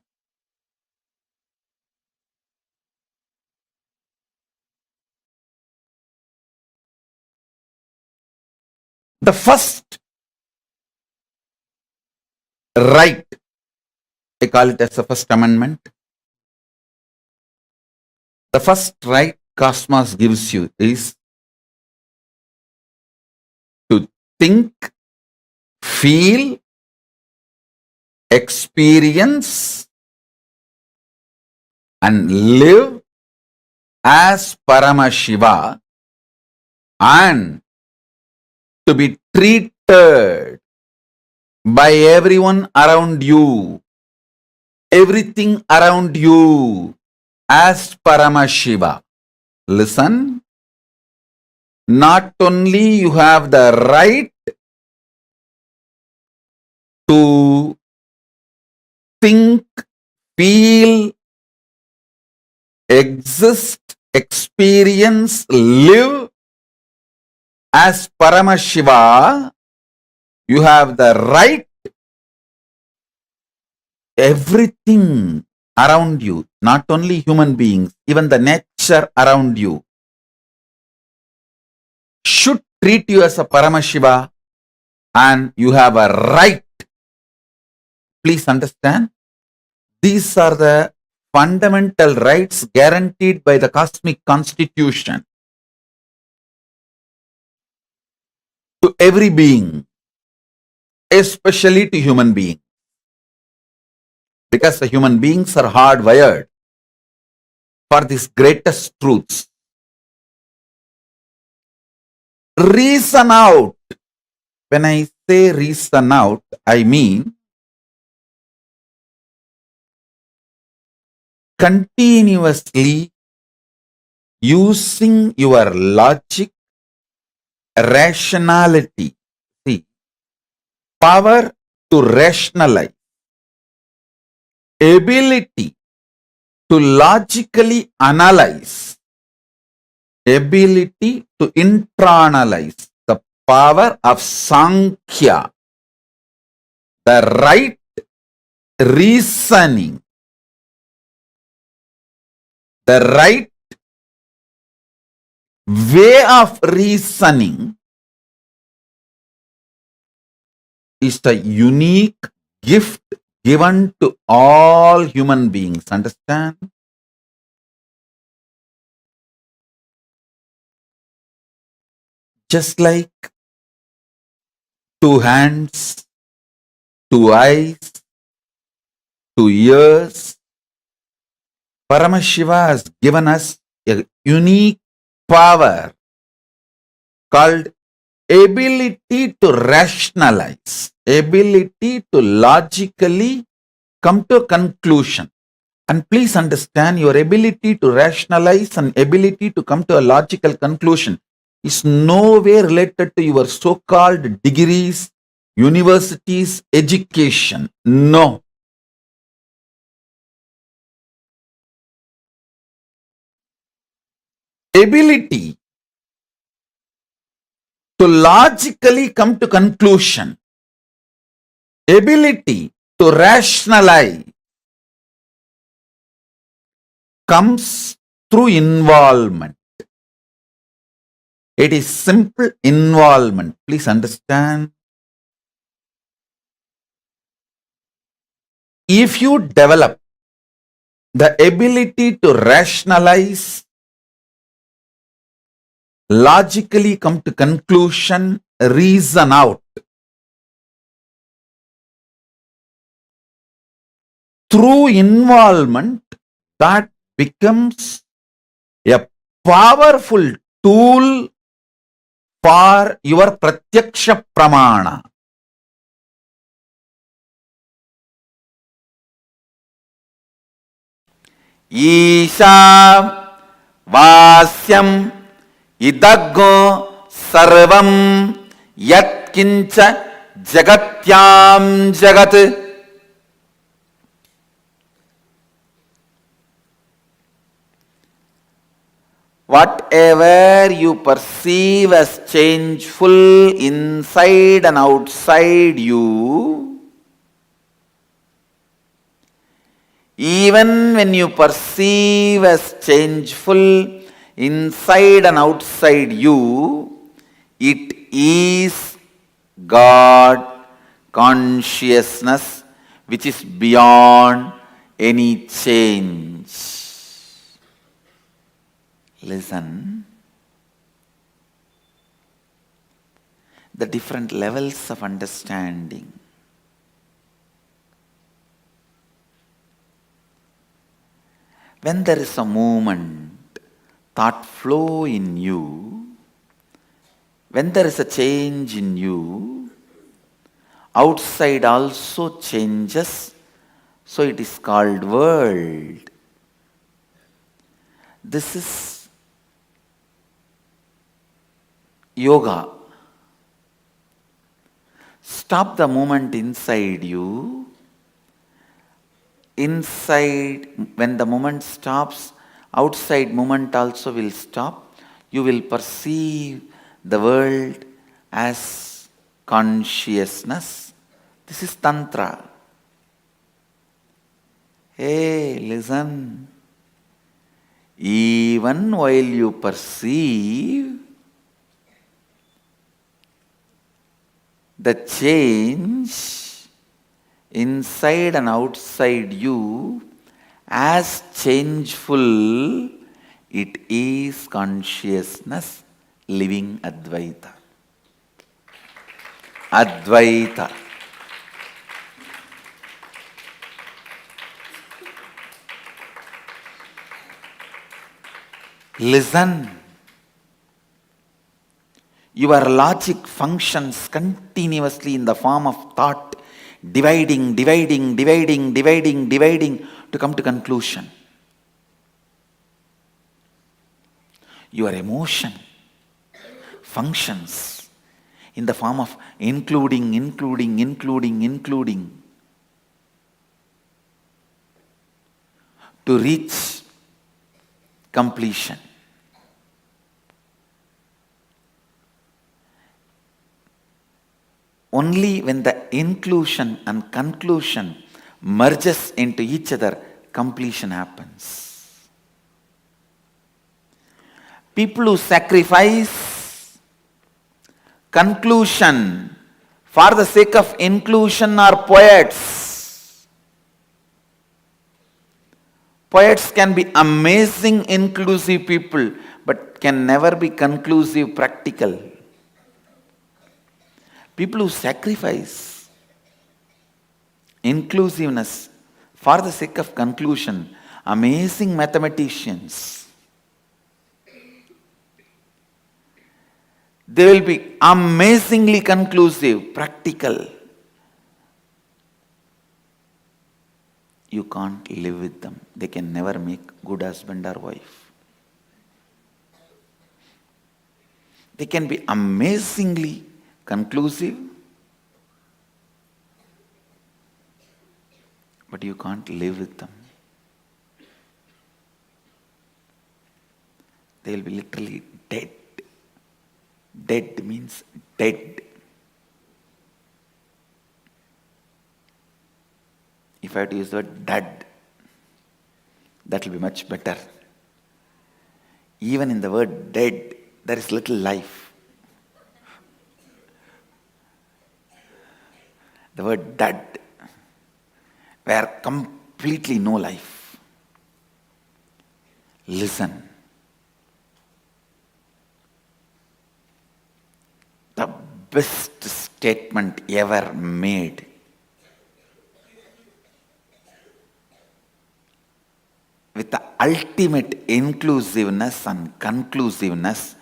the first right, I call it as the first amendment. The first right cosmos gives you is to think, feel, experience, and live as Paramashiva, and to be treated by everyone around you, everything around you as Paramashiva. Listen, not only you have the right to think, feel, exist, experience, live as Paramashiva, you have the right, everything around you, not only human beings, even the nature around you, should treat you as a Paramashiva, and you have a right. Please understand, these are the fundamental rights guaranteed by the cosmic constitution to every being, especially to human beings, because the human beings are hardwired for these greatest truths. Reason out. When I say reason out, I mean continuously using your logic, rationality. See, power to rationalize, ability to logically analyze, ability to internalize, the power of Sankhya, the right reasoning, the right way of reasoning is the unique gift given to all human beings. Understand? Just like two hands, two eyes, two ears, Paramashiva has given us a unique power called ability to rationalize, ability to logically come to a conclusion. And please understand, your ability to rationalize and ability to come to a logical conclusion is nowhere related to your so-called degrees, universities, education. No. Ability to logically come to conclusion ability to rationalize comes through involvement. It is simple involvement. Please understand. If you develop the ability to rationalize, logically come to conclusion, reason out, through involvement, that becomes a powerful tool for your pratyaksha pramana. Isha vasyam idaggo sarvam yat kincha jagatyam jagat. Whatever you perceive as changeful inside and outside you, even when you perceive as changeful inside and outside you, it is God consciousness which is beyond any change. Listen. The different levels of understanding. When there is a movement, thought flow in you, when there is a change in you, outside also changes, so it is called world. This is yoga. Stop the movement inside you. Inside, when the movement stops, outside movement also will stop. You will perceive the world as consciousness. This is Tantra. Hey, listen. Even while you perceive the change inside and outside you as changeful, it is consciousness living Advaita. Advaita. Listen. Your logic functions continuously in the form of thought, dividing to come to conclusion. Your emotion functions in the form of including to reach completion. Only when the inclusion and conclusion merges into each other, completion happens. People who sacrifice conclusion for the sake of inclusion are poets. Poets can be amazing inclusive people, but can never be conclusive practical. People who sacrifice inclusiveness for the sake of conclusion, amazing mathematicians. They will be amazingly conclusive, practical. You can't live with them. They can never make good husband or wife. They can be amazingly conclusive, but you can't live with them. They will be literally dead. Dead means dead. if I had to use the word dead, that will be much better. Even in the word dead, there is little life. The word dead, where completely no life. Listen. The best statement ever made. With the ultimate inclusiveness and conclusiveness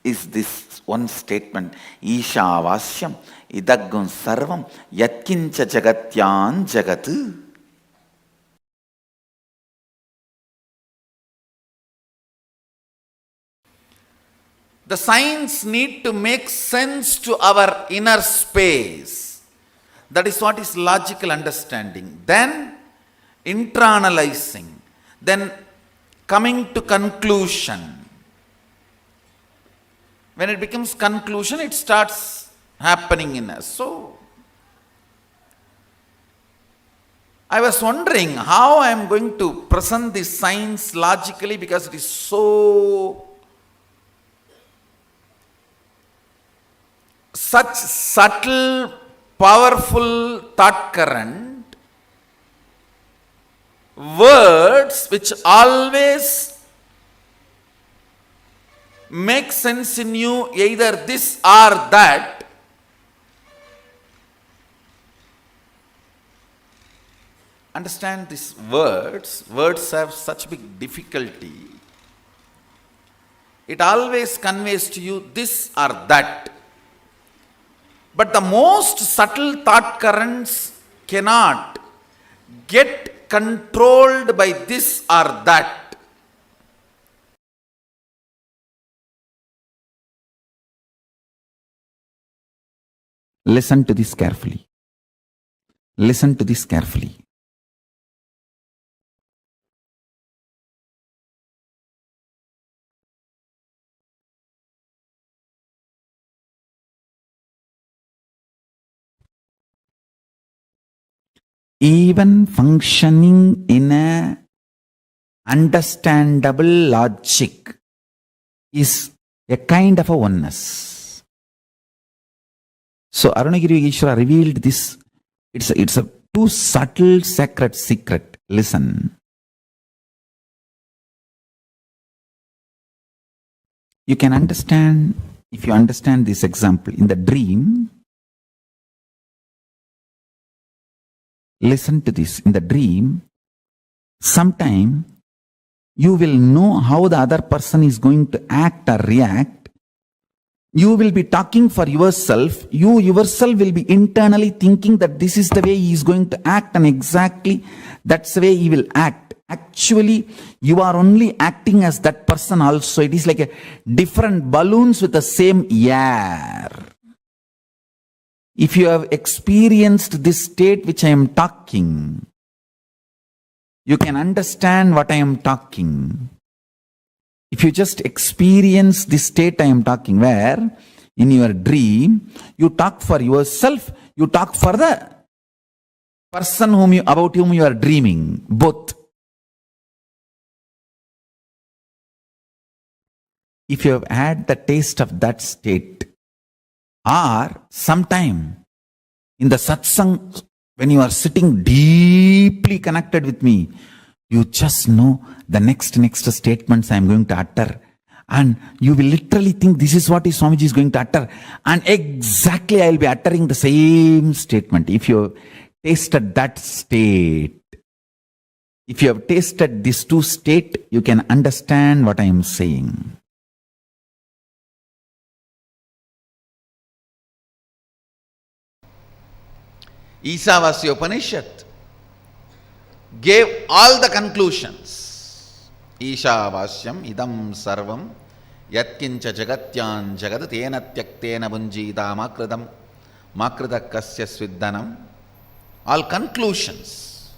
is this one statement. Isha Vasyam idaggun sarvam yatkincha jagatyan jagat. The signs need to make sense to our inner space. That is what is logical understanding. Then internalizing. Then coming to conclusion. When it becomes conclusion, it starts happening in us. So, I was wondering how I am going to present this science logically, because it is so such subtle, powerful thought current. Words which always make sense in you, either this or that. Understand these words. Words have such big difficulty. It always conveys to you this or that. But the most subtle thought currents cannot get controlled by this or that. Listen to this carefully. Listen to this carefully. Even functioning in a understandable logic is a kind of a oneness. So Arunagiri Ishvara revealed this. It's a too subtle sacred secret. Listen. You can understand, if you understand this example, in the dream. Listen to this. In the dream, sometime you will know how the other person is going to act or react. You will be talking for yourself. You yourself will be internally thinking that this is the way he is going to act, and exactly that's the way he will act. Actually, you are only acting as that person also. It is like a different balloons with the same air. If you have experienced this state which I am talking, you can understand what I am talking. If you just experience this state I am talking, where in your dream, you talk for yourself, you talk for the person about whom you are dreaming, both. If you have had the taste of that state, or sometime in the satsang, when you are sitting deeply connected with me, you just know the next statements I am going to utter. And you will literally think this is what Swamiji is going to utter. And exactly I will be uttering the same statement. If you have tasted that state, if you have tasted these two states, you can understand what I am saying. Ishavasya Upanishad gave all the conclusions. Ishavasyam idam sarvam yatkincha jagatyan jagat tena tyaktena bunjita makridam makrida kasya sviddanam. All conclusions.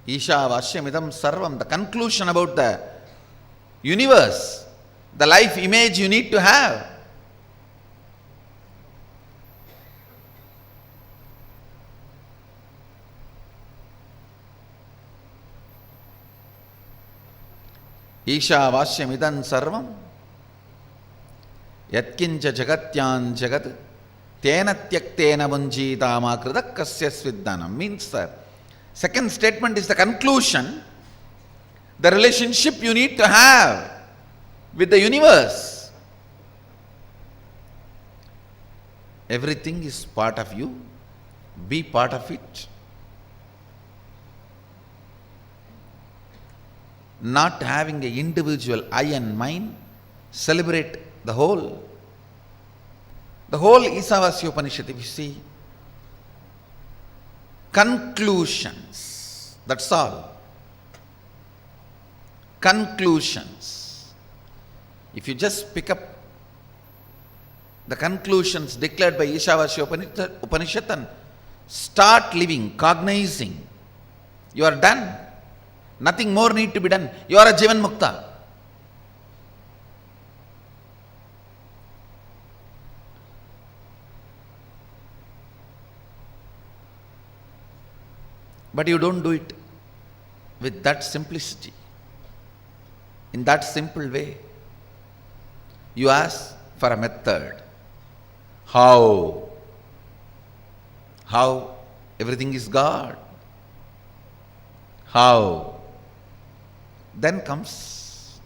Ishavasyam idam sarvam, the conclusion about the universe, the life image you need to have. Ishavashyamidan sarvam yatkincha jagatyan jagat tena tyaktena bunjitama kridakasya sviddanam. Means the second statement is the conclusion, the relationship you need to have with the universe. Everything is part of you, be part of it. Not having an individual I and mine, celebrate the whole. The whole Isavasya Upanishad, if you see, conclusions, that's all. Conclusions. If you just pick up the conclusions declared by Ishavasya Upanishad and start living, cognizing, you are done. Nothing more need to be done. You are a Jivan Mukta. But you don't do it with that simplicity, in that simple way. You ask for a method. How? How? Everything is God. How? Then comes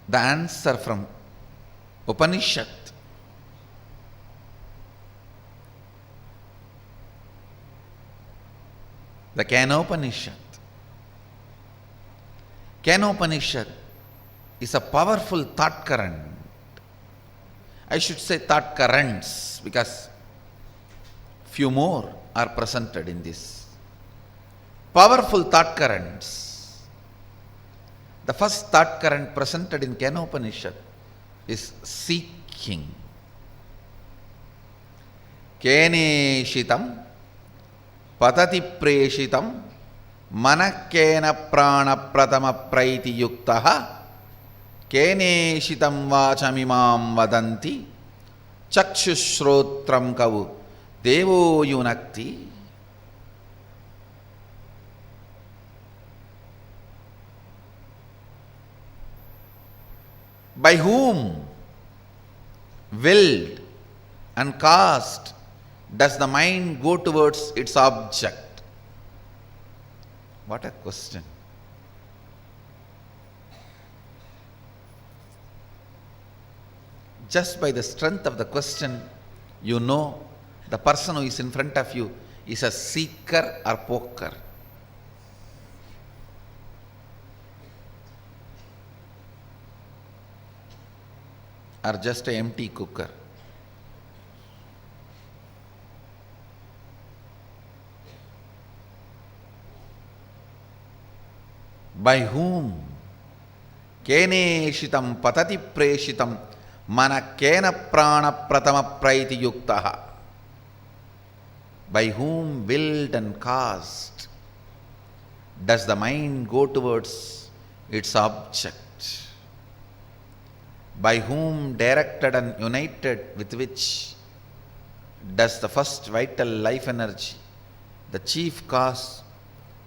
the answer from Upanishad. The Kenopanishad. Kenopanishad is a powerful thought current. I should say thought currents, because few more are presented in this. Powerful thought currents. The first thought current presented in Kenopanishad is seeking. Keneshitam patati preshitam manakena prana pratama praiti yuktaha keneshitam vachamimam vadanti chakshushrotram kavu Devo Yunakti. By whom, willed and caused, does the mind go towards its object? What a question. Just by the strength of the question, you know the person who is in front of you is a seeker or poker. Or just an empty cooker. By whom? Keneshitam patati preshitam mana kena prana pratama praiti yuktaha. By whom, willed and caused, does the mind go towards its object? By whom, directed and united with which, does the first vital life energy, the chief cause,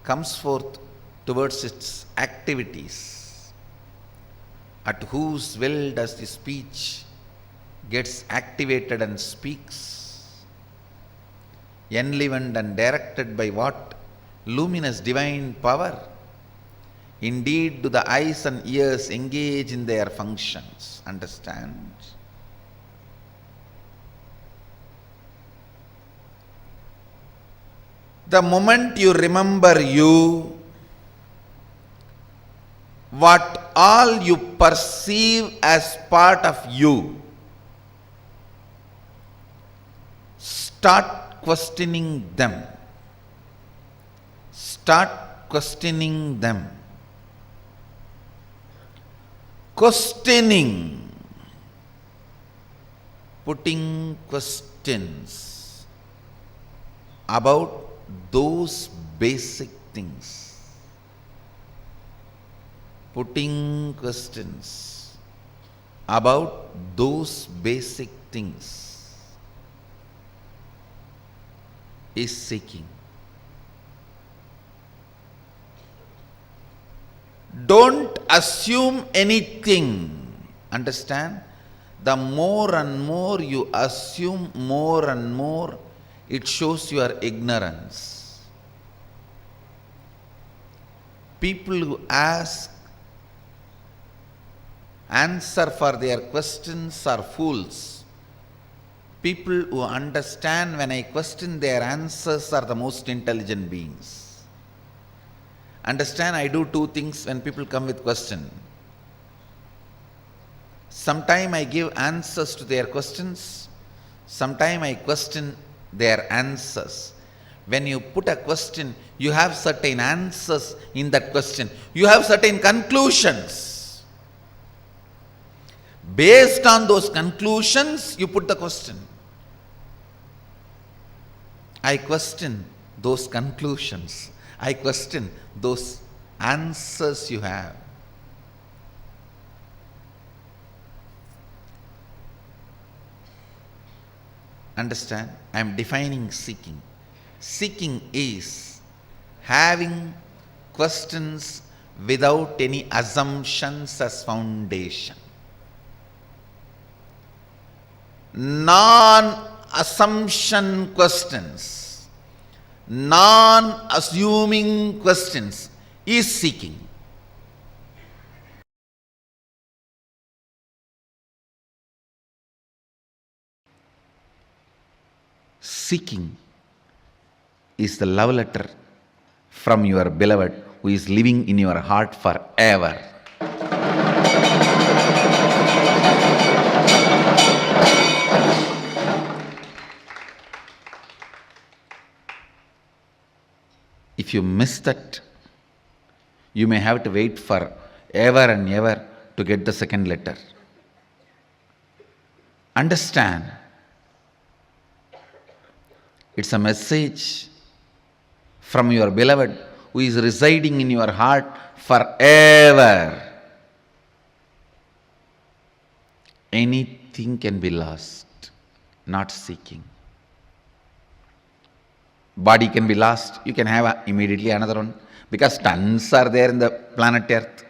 comes forth towards its activities? At whose will does the speech gets activated and speaks? Enlivened and directed by what luminous divine power? Indeed, do the eyes and ears engage in their functions? Understand? The moment you remember you, what all you perceive as part of you, start questioning them. Start questioning them. Questioning, putting questions about those basic things. Putting questions about those basic things is seeking. Don't assume anything. Understand? The more and more you assume, more and more it shows your ignorance. People who answer for their questions are fools. People who understand when I question their answers are the most intelligent beings. Understand, I do two things when people come with question. Sometime I give answers to their questions. Sometime I question their answers. When you put a question, you have certain answers in that question. You have certain conclusions. Based on those conclusions, you put the question. I question those conclusions. I question those answers you have. Understand? I am defining seeking. Seeking is having questions without any assumptions as foundation. Non-assumption questions, non-assuming questions is seeking. Seeking is the love letter from your beloved who is living in your heart forever. If you miss that, you may have to wait for ever and ever to get the second letter. Understand, it's a message from your beloved who is residing in your heart forever. Anything can be lost, not seeking. Body can be lost, you can have immediately another one, because tons are there in the planet Earth.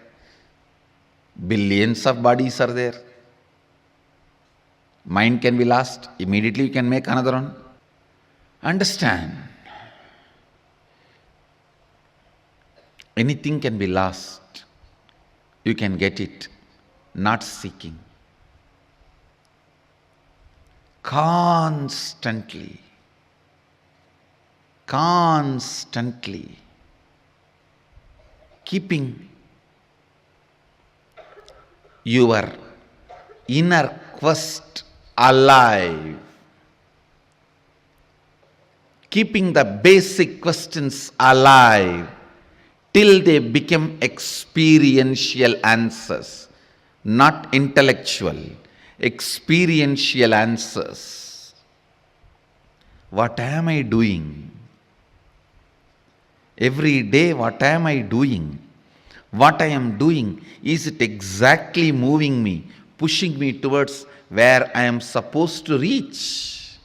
Billions of bodies are there. Mind can be lost, immediately you can make another one. Understand, anything can be lost, you can get it, not seeking. Constantly keeping your inner quest alive, keeping the basic questions alive till they become experiential answers, not intellectual, experiential answers. What am I doing? Every day, what am I doing? What I am doing, is it exactly moving me, pushing me towards where I am supposed to reach?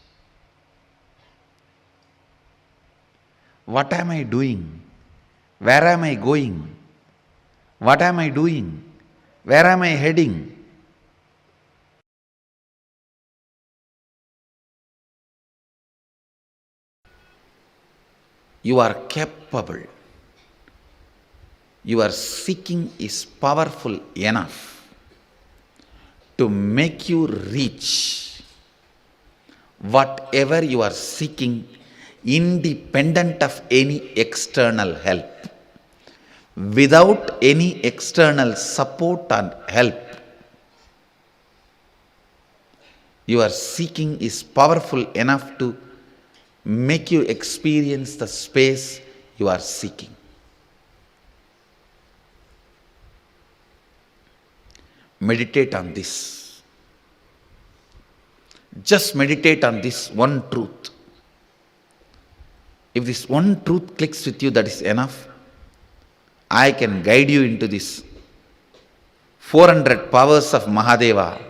What am I doing? Where am I going? What am I doing? Where am I heading? You are capable. Your seeking is powerful enough to make you reach whatever you are seeking, independent of any external help. Without any external support and help, your seeking is powerful enough to make you experience the space you are seeking. Meditate on this. Just meditate on this one truth. If this one truth clicks with you, that is enough. I can guide you into this 400 powers of Mahadeva.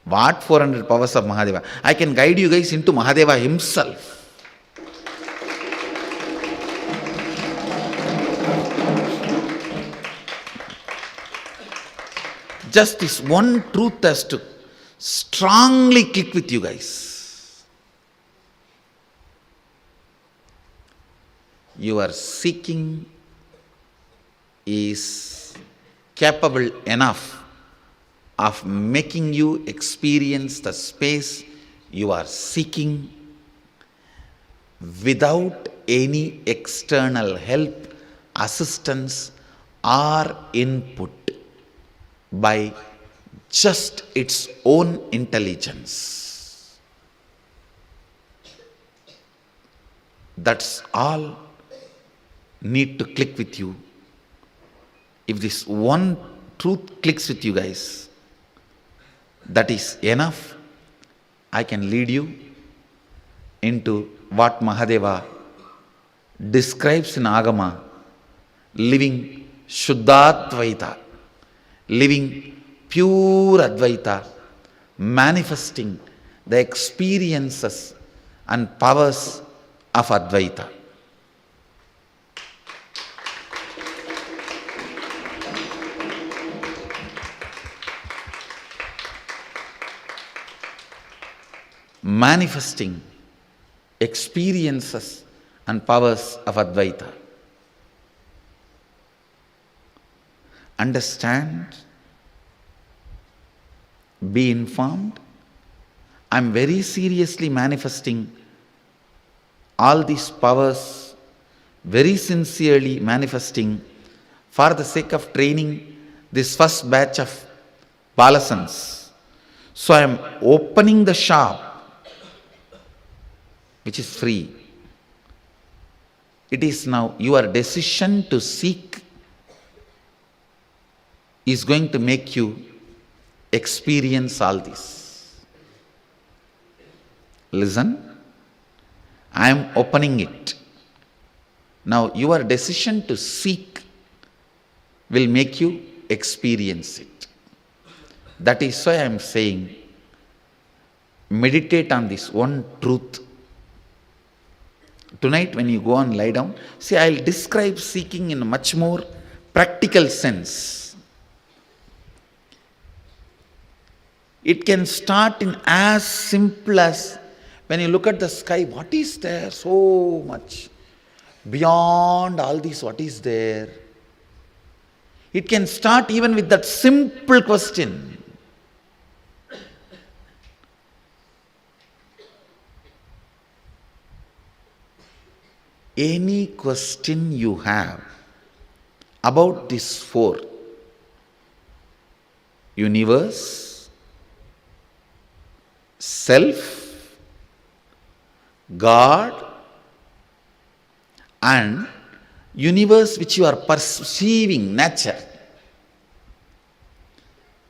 What 400 powers of Mahadeva? I can guide you guys into Mahadeva himself. Just this one truth has to strongly click with you guys. Your seeking is capable enough of making you experience the space you are seeking without any external help, assistance, or input by just its own intelligence. That's all need to click with you. If this one truth clicks with you guys, that is enough. I can lead you into what Mahadeva describes in Agama, living Shuddhadvaita, living pure Advaita, manifesting the experiences and powers of Advaita. Manifesting experiences and powers of Advaita. Understand, be informed. I am very seriously manifesting all these powers, very sincerely manifesting for the sake of training this first batch of Balasans. So I am opening the shop, which is free. It is now your decision to seek is going to make you experience all this. Listen, I am opening it. Now your decision to seek will make you experience it. That is why I am saying, meditate on this one truth. Tonight when you go and lie down, see, I will describe seeking in a much more practical sense. It can start in as simple as when you look at the sky, what is there? So much. Beyond all this, what is there? It can start even with that simple question. Any question you have about these four: universe, self, God, and universe which you are perceiving, nature.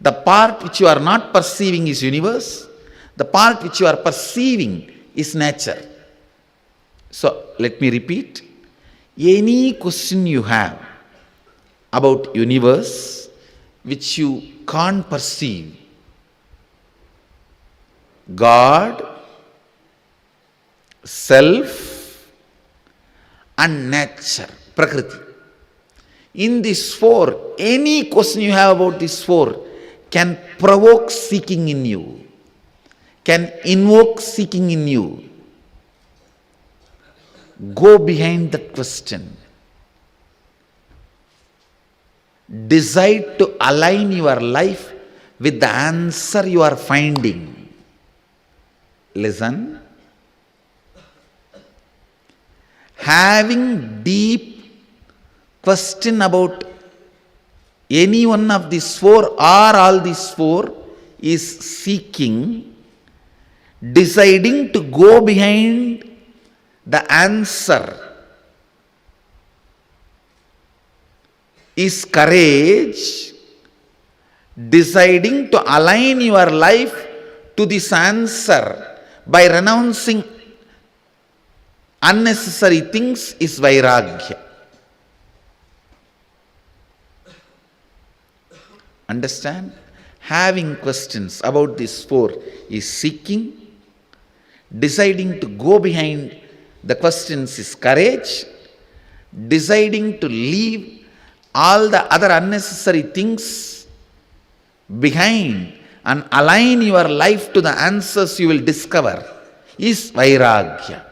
The part which you are not perceiving is universe. The part which you are perceiving is nature. So let me repeat. Any question you have about universe which you can't perceive, God, self, and nature, Prakriti. In these four, any question you have about these four can provoke seeking in you, can invoke seeking in you. Go behind that question. Decide to align your life with the answer you are finding. Listen. Having deep question about any one of these four or all these four is seeking. Deciding to go behind the answer is courage. Deciding to align your life to this answer by renouncing unnecessary things is vairagya. Understand? Having questions about these four is seeking. Deciding to go behind the questions is courage. Deciding to leave all the other unnecessary things behind and align your life to the answers you will discover is Vairagya.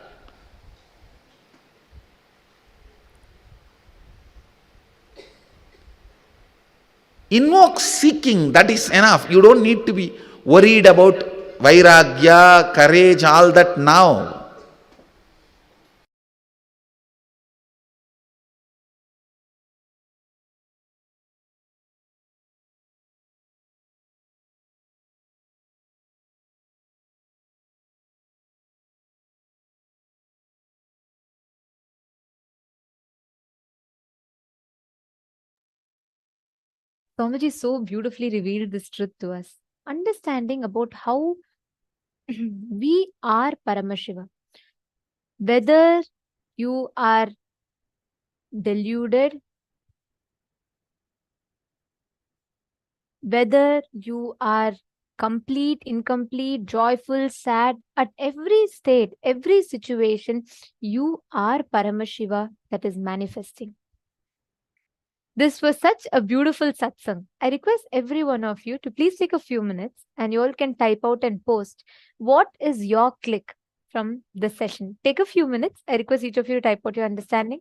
Invoke seeking, that is enough. You don't need to be worried about Vairagya, courage, all that now. Swamiji so beautifully revealed this truth to us. Understanding about how we are Paramashiva. Whether you are deluded, whether you are complete, incomplete, joyful, sad, at every state, every situation, you are Paramashiva that is manifesting. This was such a beautiful satsang. I request every one of you to please take a few minutes and you all can type out and post what is your click from this session. Take a few minutes. I request each of you to type out your understanding.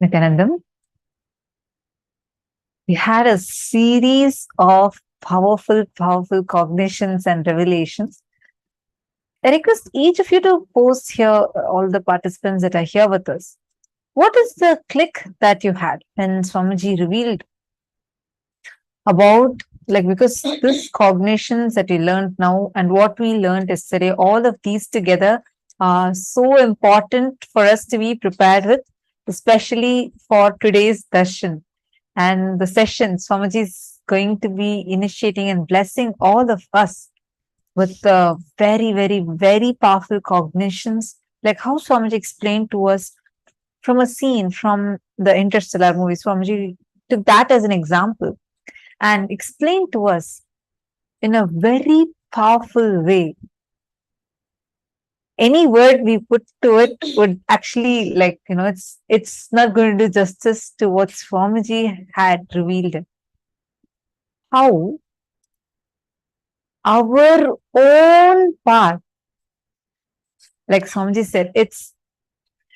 Nithyanandam, we had a series of powerful cognitions and revelations. I request each of you to post here, all the participants that are here with us. What is the click that you had when Swamiji revealed about, like, because this cognitions that we learned now and what we learned yesterday, all of these together are so important for us to be prepared with, especially for today's darshan and the session. Swamiji is going to be initiating and blessing all of us with very powerful cognitions, like how Swamiji explained to us from a scene from the Interstellar movie. Swamiji took that as an example and explained to us in a very powerful way. Any word we put to it would actually, like, it's not going to do justice to what Swamiji had revealed. How our own path, like Swamiji said,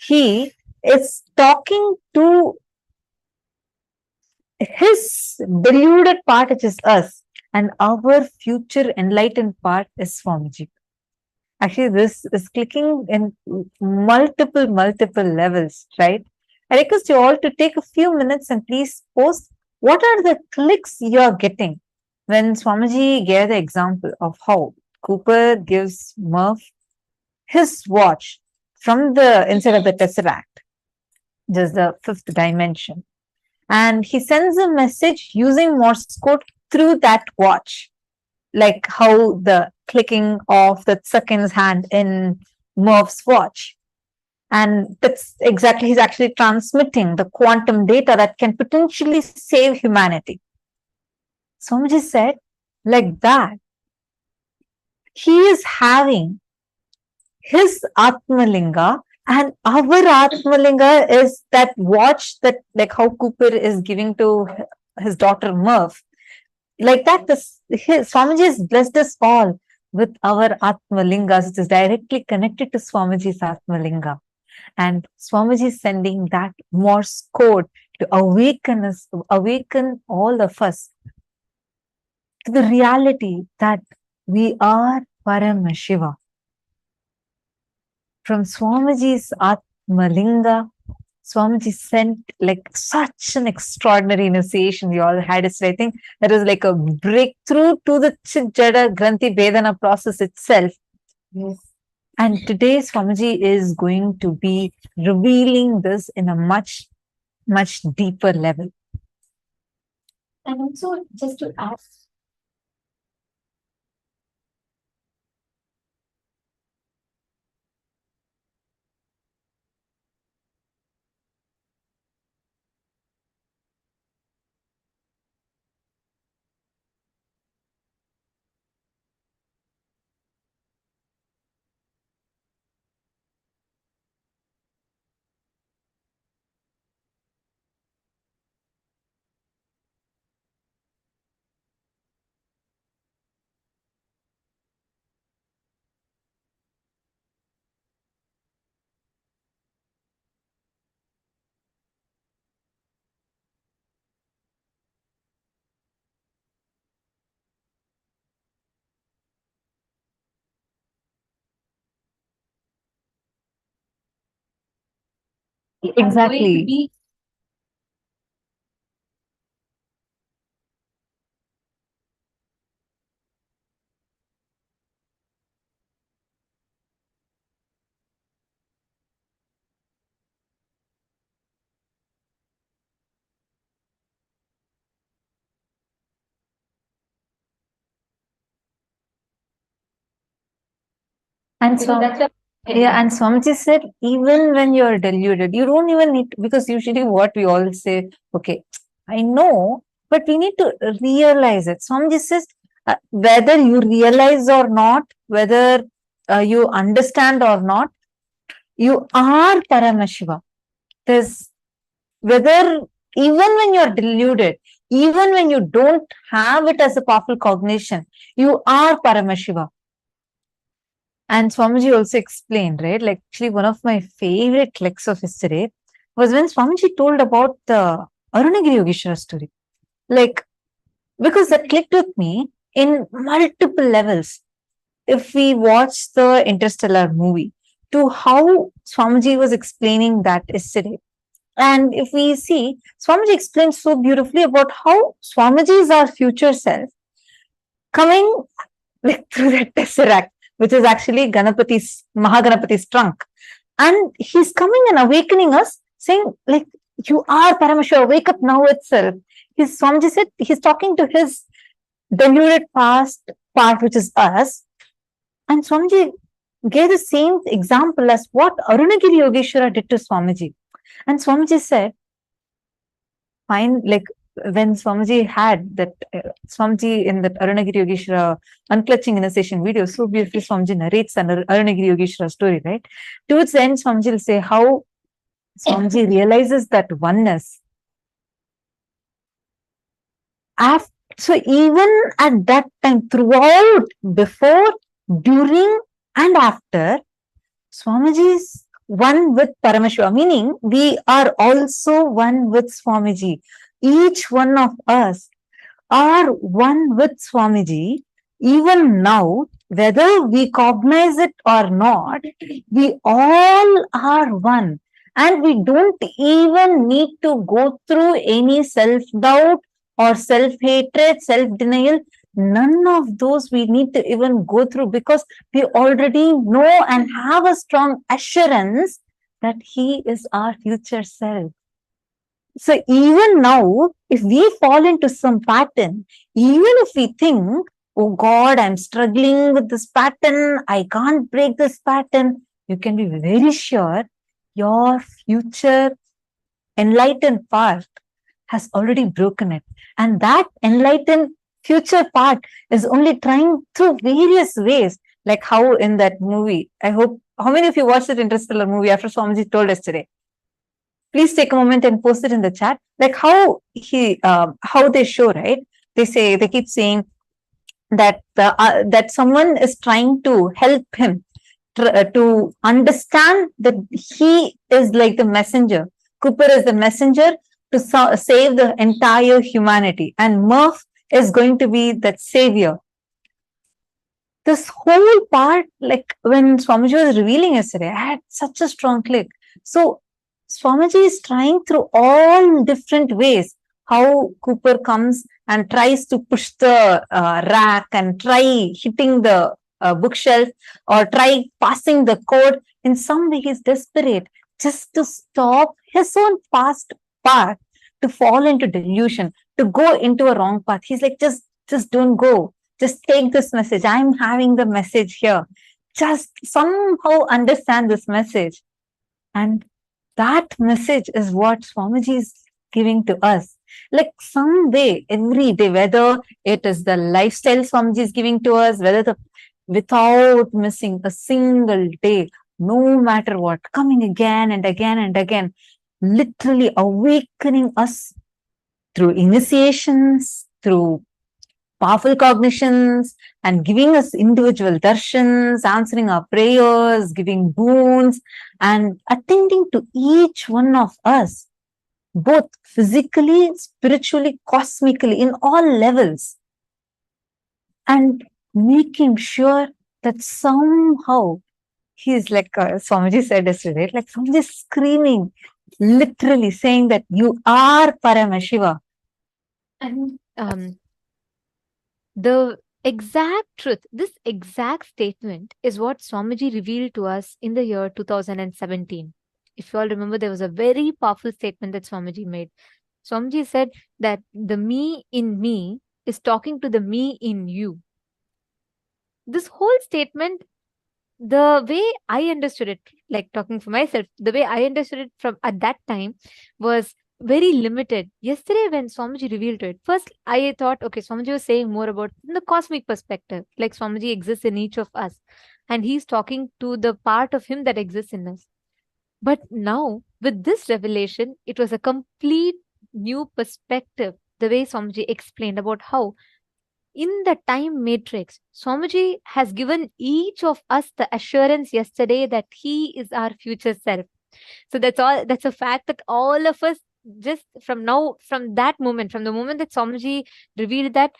he is talking to his deluded part, which is us, and our future enlightened part is Swamiji. Actually, this is clicking in multiple levels, right? I request you all to take a few minutes and please post what are the clicks you are getting when Swamiji gave the example of how Cooper gives Murph his watch from the inside of the Tesseract, just the fifth dimension. And he sends a message using Morse code through that watch, like how the clicking of the seconds hand in Murph's watch. And that's exactly, he's actually transmitting the quantum data that can potentially save humanity. Swamiji said, like that, he is having his Atmalinga, and our Atmalinga is that watch that, like how Cooper is giving to his daughter Murph. Like that, Swamiji has blessed us all with our Atmalingas, which is directly connected to Swamiji's Atmalinga. And Swamiji is sending that Morse code to awaken us, awaken all of us to the reality that we are Paramashiva. From Swamiji's Atmalinga, Swamiji sent like such an extraordinary initiation. We all had it. So I think that was like a breakthrough to the Chit Jada Granthi Vedana process itself. Yes. And today Swamiji is going to be revealing this in a much deeper level. And also, just to add, exactly. And so, yeah, and Swamiji said, even when you're deluded, you don't even need to, because usually what we all say, okay, I know, but we need to realize it. Swamiji says, whether you realize or not, whether you understand or not, you are Paramashiva. There's, whether, even when you're deluded, even when you don't have it as a powerful cognition, you are Paramashiva. And Swamiji also explained, right? Like, actually, one of my favorite clicks of yesterday was when Swamiji told about the Arunagiri Yogeshwara story. Like, because that clicked with me in multiple levels. If we watch the Interstellar movie, to how Swamiji was explaining that yesterday. And if we see, Swamiji explains so beautifully about how Swamiji is our future self coming like through that tesseract, which is actually Mahaganapati's trunk. And he's coming and awakening us, saying, like, you are Paramashiva, wake up now itself. Swamiji said he's talking to his deluded past part, which is us. And Swamiji gave the same example as what Arunagiri Yogeshwara did to Swamiji. And Swamiji said, fine, like when Swamiji had that, Swamiji in that Arunagiri Yogeshwara unclutching initiation video, so beautifully Swamiji narrates an Arunagiri Yogeshwara story, right? Towards the end, Swamiji will say how Swamiji realizes that oneness. So even at that time, throughout, before, during, and after, Swamiji is one with Paramashiva, meaning we are also one with Swamiji. Each one of us are one with Swamiji. Even now, whether we cognize it or not, we all are one. And we don't even need to go through any self-doubt or self-hatred, self-denial. None of those we need to even go through, because we already know and have a strong assurance that he is our future self. So even now, if we fall into some pattern, even if we think, oh God, I'm struggling with this pattern, I can't break this pattern, you can be very sure your future enlightened part has already broken it. And that enlightened future part is only trying through various ways, like how in that movie, I hope, how many of you watched that Interstellar movie after Swamiji told us today? Please take a moment and post it in the chat. Like how they show, right? They keep saying that that someone is trying to help him to understand that he is like the messenger. Cooper is the messenger to save the entire humanity, and Murph is going to be that savior. This whole part, like when Swamiji was revealing yesterday, I had such a strong click. So Swamiji is trying through all different ways how Cooper comes and tries to push the rack and try hitting the bookshelf or try passing the code. In some way, he's desperate just to stop his own past path to fall into delusion, to go into a wrong path. He's like, just don't go. Just take this message. I'm having the message here. Just somehow understand this message. And that message is what Swamiji is giving to us. Like someday, every day, whether it is the lifestyle Swamiji is giving to us, without missing a single day, no matter what, coming again and again and again, literally awakening us through initiations, through powerful cognitions, and giving us individual darshans, answering our prayers, giving boons, and attending to each one of us, both physically, spiritually, cosmically, in all levels, and making sure that somehow he's like Swamiji said yesterday, like Swamiji screaming, literally saying that you are Paramashiva. And the exact truth, this exact statement is what Swamiji revealed to us in the year 2017. If you all remember, there was a very powerful statement that Swamiji made. Swamiji said that the me in me is talking to the me in you. This whole statement, the way I understood it, like talking for myself, the way I understood it from at that time was very limited. Yesterday, when Swamiji revealed to it, first I thought, okay, Swamiji was saying more about the cosmic perspective, like Swamiji exists in each of us, and he's talking to the part of him that exists in us. But now, with this revelation, it was a complete new perspective, the way Swamiji explained about how in the time matrix, Swamiji has given each of us the assurance yesterday that he is our future self. So that's all. That's a fact that all of us, just from now, from that moment, from the moment that Swamiji revealed that,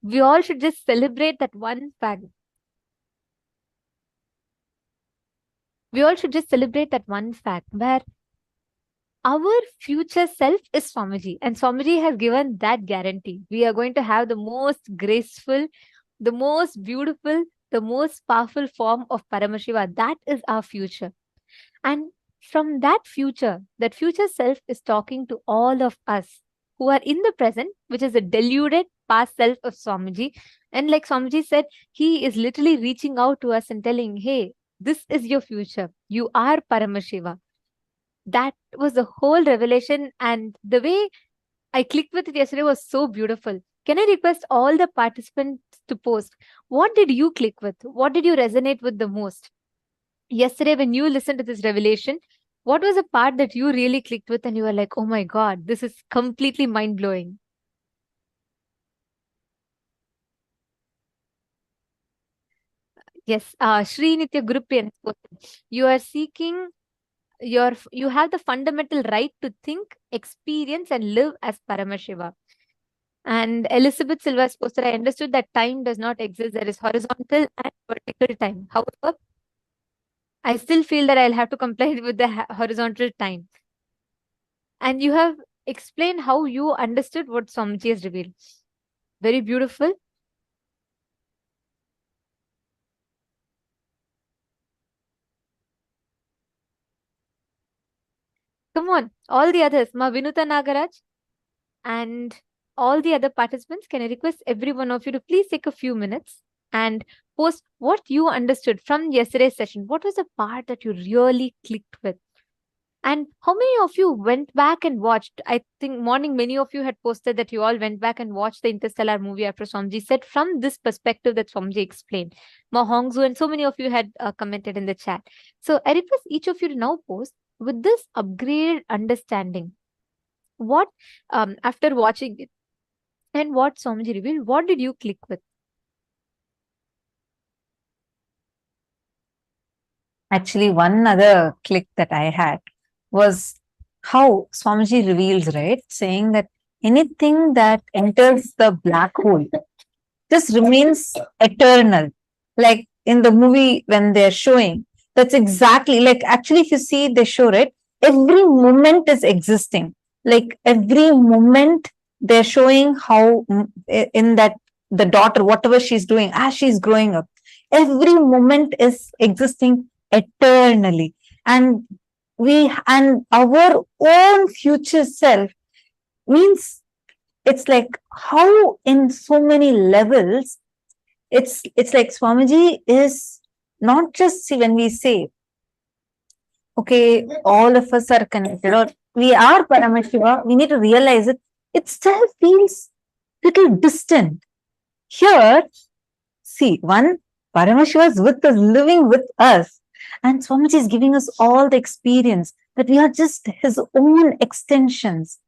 we all should just celebrate that one fact. We all should just celebrate that one fact where our future self is Swamiji, and Swamiji has given that guarantee. We are going to have the most graceful, the most beautiful, the most powerful form of Paramashiva. That is our future. And from that future self is talking to all of us who are in the present, which is a deluded past self of Swamiji. And like Swamiji said, he is literally reaching out to us and telling, hey, this is your future. You are Paramashiva. That was the whole revelation. And the way I clicked with it yesterday was so beautiful. Can I request all the participants to post? What did you click with? What did you resonate with the most? Yesterday, when you listened to this revelation, what was a part that you really clicked with and you were like, oh my God, this is completely mind-blowing? Yes, Sri Nitya Gurupriyan, you are seeking you have the fundamental right to think, experience, and live as Paramashiva. And Elizabeth Silva's poster, I understood that time does not exist. There is horizontal and vertical time. However, I still feel that I'll have to comply with the horizontal time. And you have explained how you understood what Swamiji has revealed. Very beautiful. Come on, all the others, Ma Vinuta Nagaraj and all the other participants, can I request every one of you to please take a few minutes and post what you understood from yesterday's session. What was the part that you really clicked with? And how many of you went back and watched? I think morning, many of you had posted that you all went back and watched the Interstellar movie after Swamiji said from this perspective that Swamiji explained. Ma Hongzu and so many of you had commented in the chat. So I request each of you to now post with this upgraded understanding. What, after watching it and what Swamiji revealed, what did you click with? Actually, one other click that I had was how Swamiji reveals, right? Saying that anything that enters the black hole just remains eternal. Like in the movie when they're showing, that's exactly like, actually, if you see, they show it, every moment is existing. Like every moment they're showing how in that the daughter, whatever she's doing as she's growing up, every moment is existing eternally. And our own future self means, it's like how in so many levels, it's like Swamiji is not just, see, when we say, okay, all of us are connected or we are Paramashiva, we need to realize it still feels little distant. Here, see, one, Paramashiva is with us, living with us. And Swamiji is giving us all the experience that we are just his own extensions.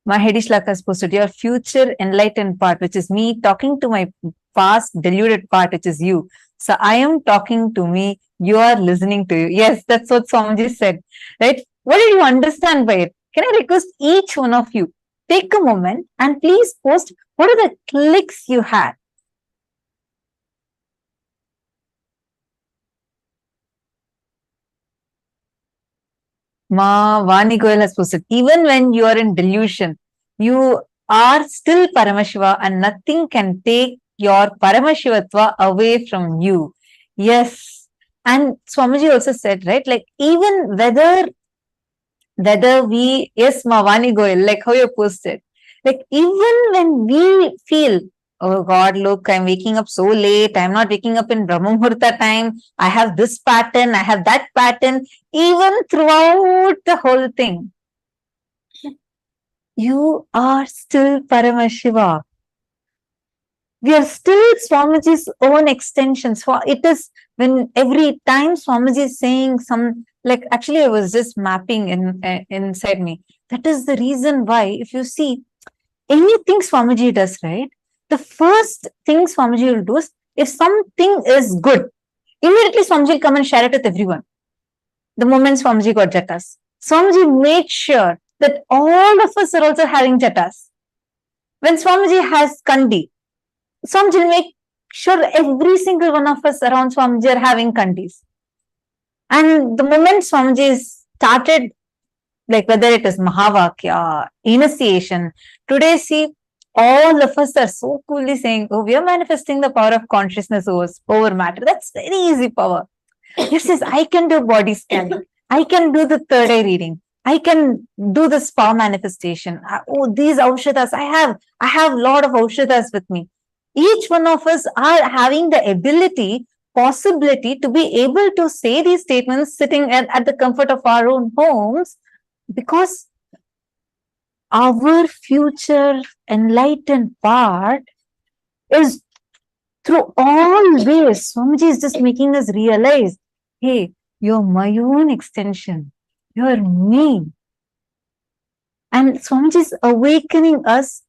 Mahedi Shlaka has posted your future enlightened part, which is me talking to my past deluded part, which is you. So I am talking to me, you are listening to you. Yes, that's what Swamiji said, right? What did you understand by it? Can I request each one of you, take a moment and please post what are the clicks you had? Ma Vani Goyal has posted, even when you are in delusion, you are still Paramashiva and nothing can take your Paramashivatva away from you. Yes. And Swamiji also said, right, like even whether we, yes, Ma Vani Goyal, like how you posted, like even when we feel, oh God, look, I'm waking up so late. I'm not waking up in Brahma Muhurta time. I have this pattern. I have that pattern. Even throughout the whole thing, you are still Paramashiva. We are still Swamiji's own extensions. It is when every time Swamiji is saying some, like actually I was just mapping inside me. That is the reason why, if you see anything Swamiji does, right? The first thing Swamiji will do is If something is good, immediately Swamiji will come and share it with everyone. The moment Swamiji got jatas, Swamiji made sure that all of us are also having jatas. When Swamiji has kandi, Swamiji will make sure every single one of us around Swamiji are having kandis. And the moment Swamiji started, like whether it is Mahavakya, initiation, today see, all of us are so coolly saying, oh, we are manifesting the power of consciousness over matter. That's very easy power. He says, I can do body scanning. I can do the third eye reading. I can do this power manifestation. Oh, these aushadas, I have a lot of aushadas with me. Each one of us are having the ability, possibility to be able to say these statements sitting at the comfort of our own homes, because our future enlightened part is through all ways. Swamiji is just making us realize, hey, you're my own extension. You're me. And Swamiji is awakening us.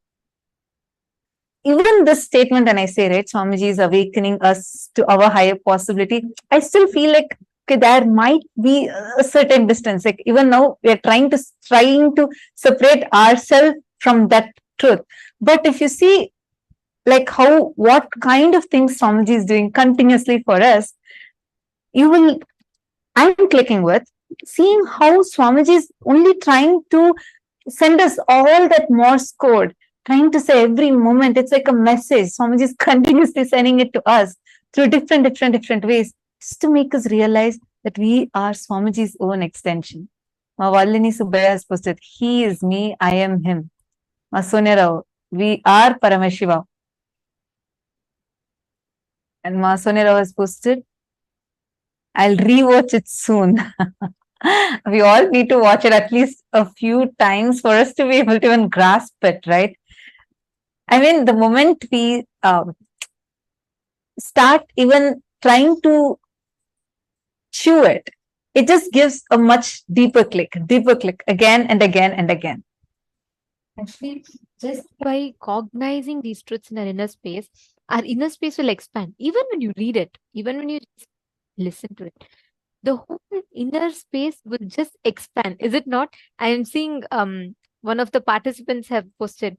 Even this statement, when I say, right, Swamiji is awakening us to our higher possibility, I still feel like, okay, there might be a certain distance. Like even now, we are trying to separate ourselves from that truth. But if you see, like what kind of things Swamiji is doing continuously for us, I'm clicking with, seeing how Swamiji is only trying to send us all that Morse code, trying to say every moment, it's like a message. Swamiji is continuously sending it to us through different ways, just to make us realize that we are Swamiji's own extension. Ma Vallini Subbaya has posted, he is me, I am him. Ma Sonia Rao, we are Paramashivam. And Ma Sonia Rao has posted, I'll rewatch it soon. We all need to watch it at least a few times for us to be able to even grasp it, right? I mean, the moment we start even trying to chew it, it just gives a much deeper click again and again and again. Actually, just by cognizing these truths in our inner space will expand. Even when you read it, even when you listen to it, the whole inner space will just expand. Is it not? I am seeing one of the participants have posted.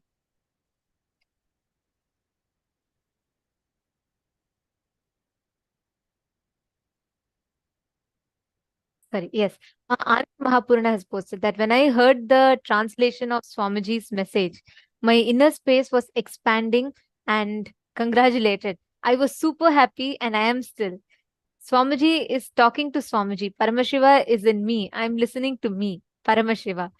Sorry, yes. Anand Mahapurana has posted that when I heard the translation of Swamiji's message, my inner space was expanding and congratulated. I was super happy and I am still. Swamiji is talking to Swamiji. Paramashiva is in me. I'm listening to me, Paramashiva.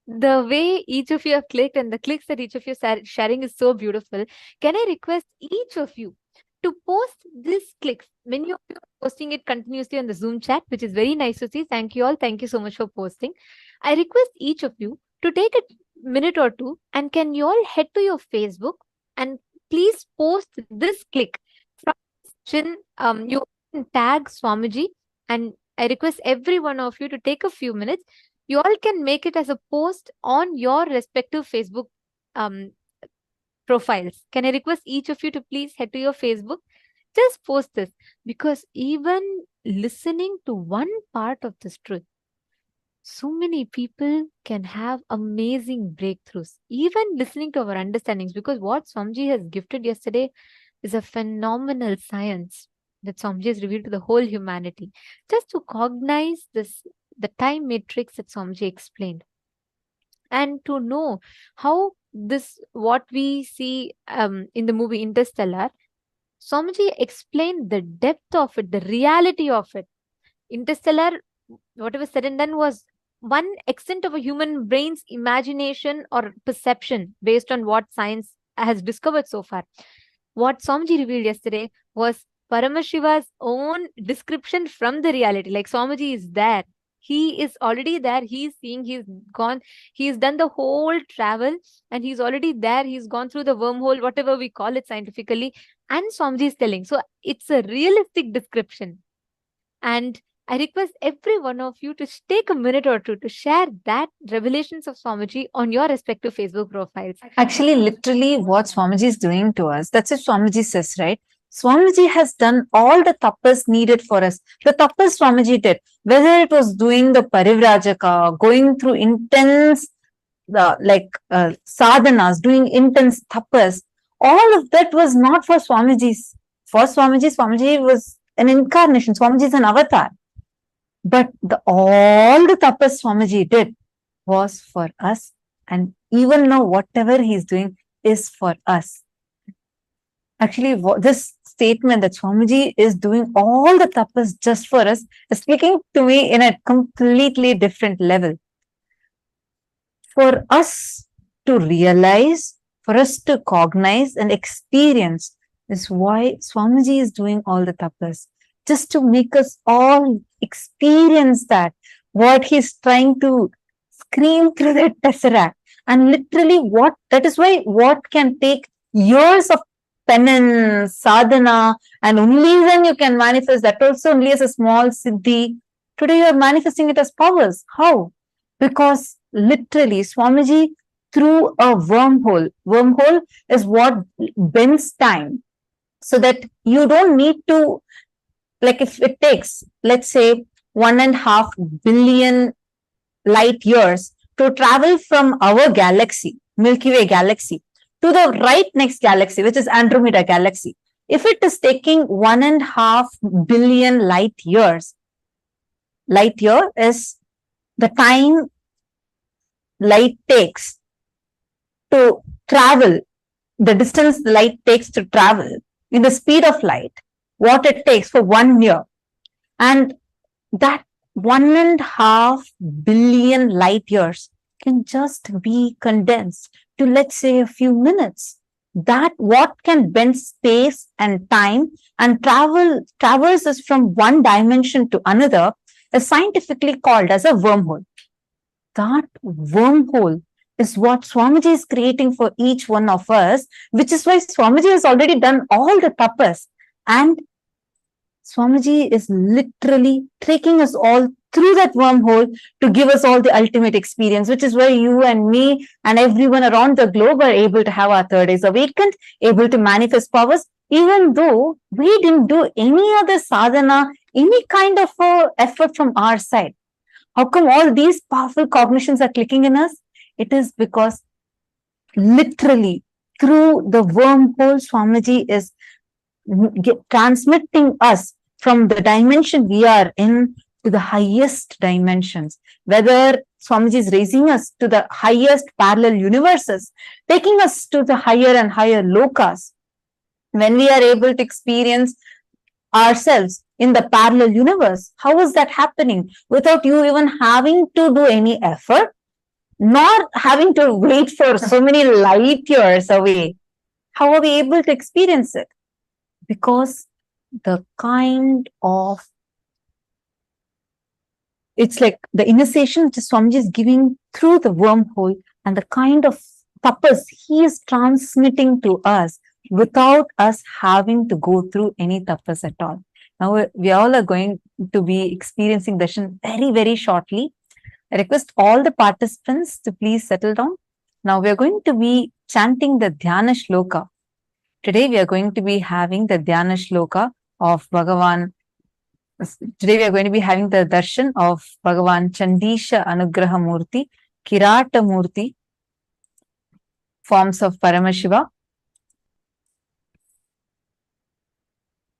The way each of you have clicked and the clicks that each of you are sharing is so beautiful. Can I request each of you to post this clicks? Many of you are posting it continuously on the Zoom chat, which is very nice to see. Thank you all. Thank you so much for posting. I request each of you to take a minute or two, and can you all head to your Facebook and please post this click from Chin. You can tag Swamiji, and I request every one of you to take a few minutes. You all can make it as a post on your respective Facebook profiles. Can I request each of you to please head to your Facebook? Just post this, because even listening to one part of this truth, so many people can have amazing breakthroughs. Even listening to our understandings, because what Swamiji has gifted yesterday is a phenomenal science that Swamiji has revealed to the whole humanity. Just to cognize this, the time matrix that Swamiji explained, and to know how this, what we see in the movie Interstellar, Swamiji explained the depth of it, the reality of it. Interstellar, whatever said and done, was one extent of a human brain's imagination or perception based on what science has discovered so far. What Swamiji revealed yesterday was Paramashiva's own description from the reality. Like Swamiji is there. He is already there. He's seeing, he's gone. He's done the whole travel and he's already there. He's gone through the wormhole, whatever we call it scientifically. And Swamiji is telling. So it's a realistic description. And I request every one of you to take a minute or two to share that revelations of Swamiji on your respective Facebook profiles. Actually, literally what Swamiji is doing to us, that's what Swamiji says, right? Swamiji has done all the tapas needed for us. The tapas Swamiji did, whether it was doing the parivrajaka, going through intense sadhanas, doing intense tapas, all of that was not for Swamiji's. For Swamiji was an incarnation. Swamiji is an avatar. But all the tapas Swamiji did was for us. And even now, whatever he's doing is for us. Actually, this statement that Swamiji is doing all the tapas just for us is speaking to me in a completely different level. For us to realize, for us to cognize and experience is why Swamiji is doing all the tapas, just to make us all experience that, what he's trying to scream through the tesseract. And literally that is why what can take years of penance, sadhana, and only then you can manifest that also only as a small siddhi. Today you are manifesting it as powers. How? Because literally Swamiji through a wormhole. Wormhole is what bends time so that you don't need to, like if it takes, let's say 1.5 billion light years to travel from our galaxy, Milky Way galaxy, to the right next galaxy, which is Andromeda galaxy. If it is taking 1.5 billion light year is the time light takes to travel, the distance light takes to travel in the speed of light, what it takes for 1 year. And that 1.5 billion light years can just be condensed to, let's say, a few minutes. That what can bend space and time and traverses from one dimension to another is scientifically called as a wormhole. That wormhole is what Swamiji is creating for each one of us, which is why Swamiji has already done all the tapas. And Swamiji is literally taking us all through that wormhole to give us all the ultimate experience, which is why you and me and everyone around the globe are able to have our third eyes awakened, able to manifest powers, even though we didn't do any other sadhana, any kind of effort from our side. How come all these powerful cognitions are clicking in us? It is because literally through the wormhole, Swamiji is transmitting us from the dimension we are in to the highest dimensions. Whether Swamiji is raising us to the highest parallel universes, taking us to the higher and higher lokas. When we are able to experience ourselves in the parallel universe, how is that happening? Without you even having to do any effort, nor having to wait for so many light years away. How are we able to experience it? Because the kind of, it's like the initiation which Swamiji is giving through the wormhole and the kind of tapas he is transmitting to us without us having to go through any tapas at all. Now we all are going to be experiencing darshan very, very shortly. I request all the participants to please settle down. Now we are going to be chanting the Dhyana Shloka. Today we are going to be having the Dhyana Shloka of Bhagavan. Today we are going to be having the darshan of Bhagavan Chandisha Anugraha Murti, Kirata Murti, forms of Paramashiva.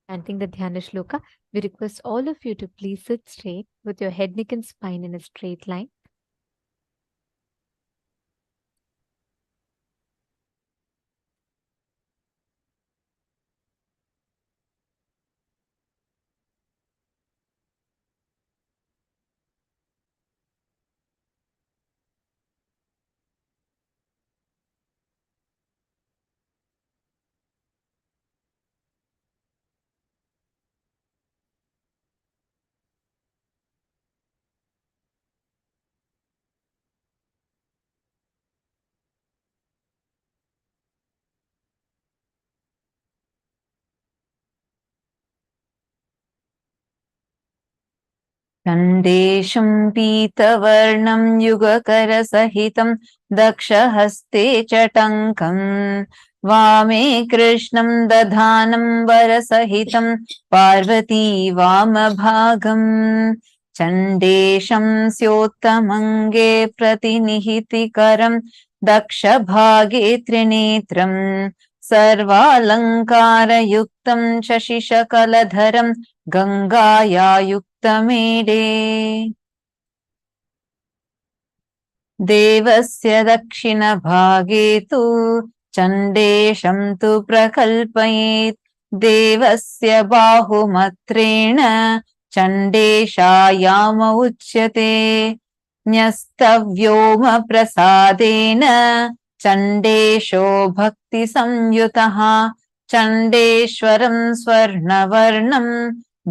Chanting the Dhyana Shloka, we request all of you to please sit straight with your head, neck and spine in a straight line. Chandesham Pitavarnam Yugakara Sahitam Dakshahasti Chatankam वामे कृष्णं दधानं वरसहितं पार्वती वामभागम् चण्डेशं स्योत्तमङ्गे प्रतिनिहितिकरं दक्षभागे त्रिनेत्रम् सर्वालङ्कारयुक्तं शशिशकलधरं गङ्गाया युक्तमेडे देवस्य दक्षिणभागे तु चण्डेशं तु प्रकल्पयेत् देवस्य बाहुमत्रेण चण्डेशायाम उच्यते न्यस्तव्योमप्रसादेन चण्डेशो भक्तिसंयुतः चण्डेश्वरं स्वर्णवर्णं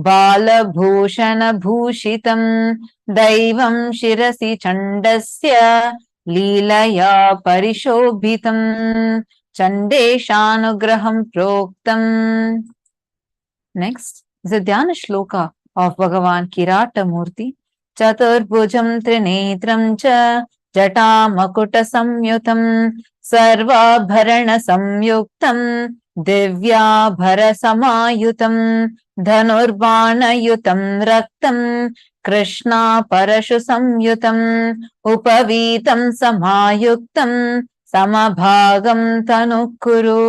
बालभूषणभूषितं दैवं शिरसि चण्डस्य लीलया परिशोभितं चण्डेशानुग्रहं प्रोक्तम्. Next is a Dhyana Shloka of Bhagavan Kiratamurti. Chaturbhujam Trinetram cha Jata Samyutam Sarvabharana Samyuktam Divyabhara Samayutam Dhanurbana Yutam Raktam Krishna Parashu Samyutam Upavitam Samayuktam Samabhagam Tanukuru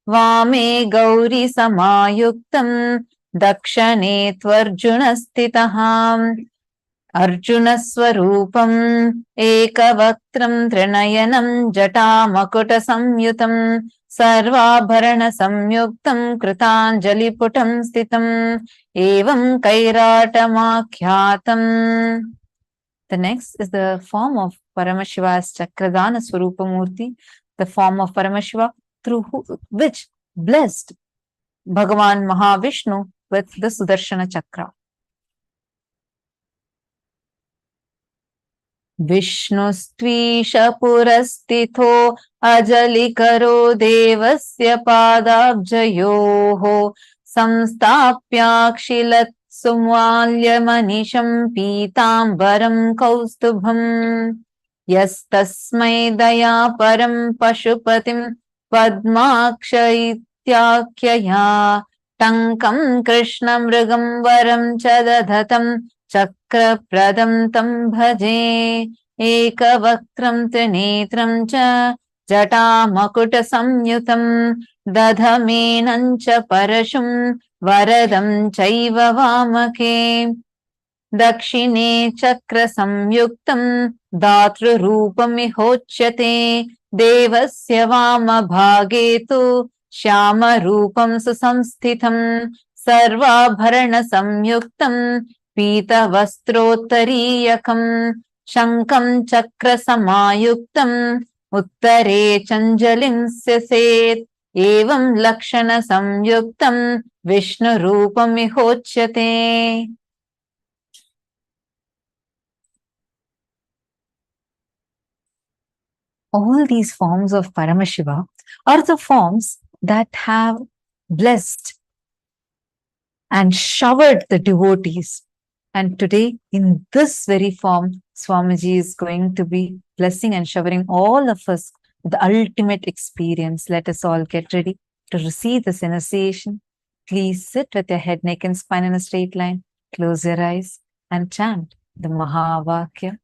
वामे गौरी समायुक्तं दक्षिणे त्वर्जुनस्थितः अर्जुनस्वरूपम् एकवक्त्रं त्रिनयनं जटामकुटसंयुतं सर्वाभरणसंयुक्तं कृताञ्जलिपुटं स्थितम् एवं कैराटमाख्यातम्. The next is the form of Paramashiva's Chakradana Swarupamurti, the form of Paramashiva through which blessed Bhagavan Mahavishnu with the Sudarshana Chakra. Vishnustvīša purastitho ajalikaro devasya padabjayoho samstapyakshilat sumvalya manisham pītambaram kaustubham yastasmai daya param pashupatim padmakshaityākhyaya tankam krishnamrigam varam chadadhatam चक्रप्रदं तं भजे एकवक्त्रं त्रिनेत्रं च जटामकुटसंयुतं दधमेनं च परशुं वरदं चैव वामके दक्षिणे चक्रसंयुक्तं दातृरूपमिहोच्यते देवस्य वामभागे तु श्यामरूपं सुसंस्थितं सर्वाभरणसंयुक्तं पीतवस्त्रोत्तरीयकं शङ्खं चक्रसमायुक्तम् उत्तरे चञ्जलिं स्यसेत् एवं लक्षणसंयुक्तं विष्णुरूपमिहोच्यते. All these forms of Paramashiva are the forms that have blessed and showered the devotees. And today, in this very form, Swamiji is going to be blessing and showering all of us with the ultimate experience. Let us all get ready to receive this initiation. Please sit with your head, neck, and spine in a straight line. Close your eyes and chant the Mahavakya.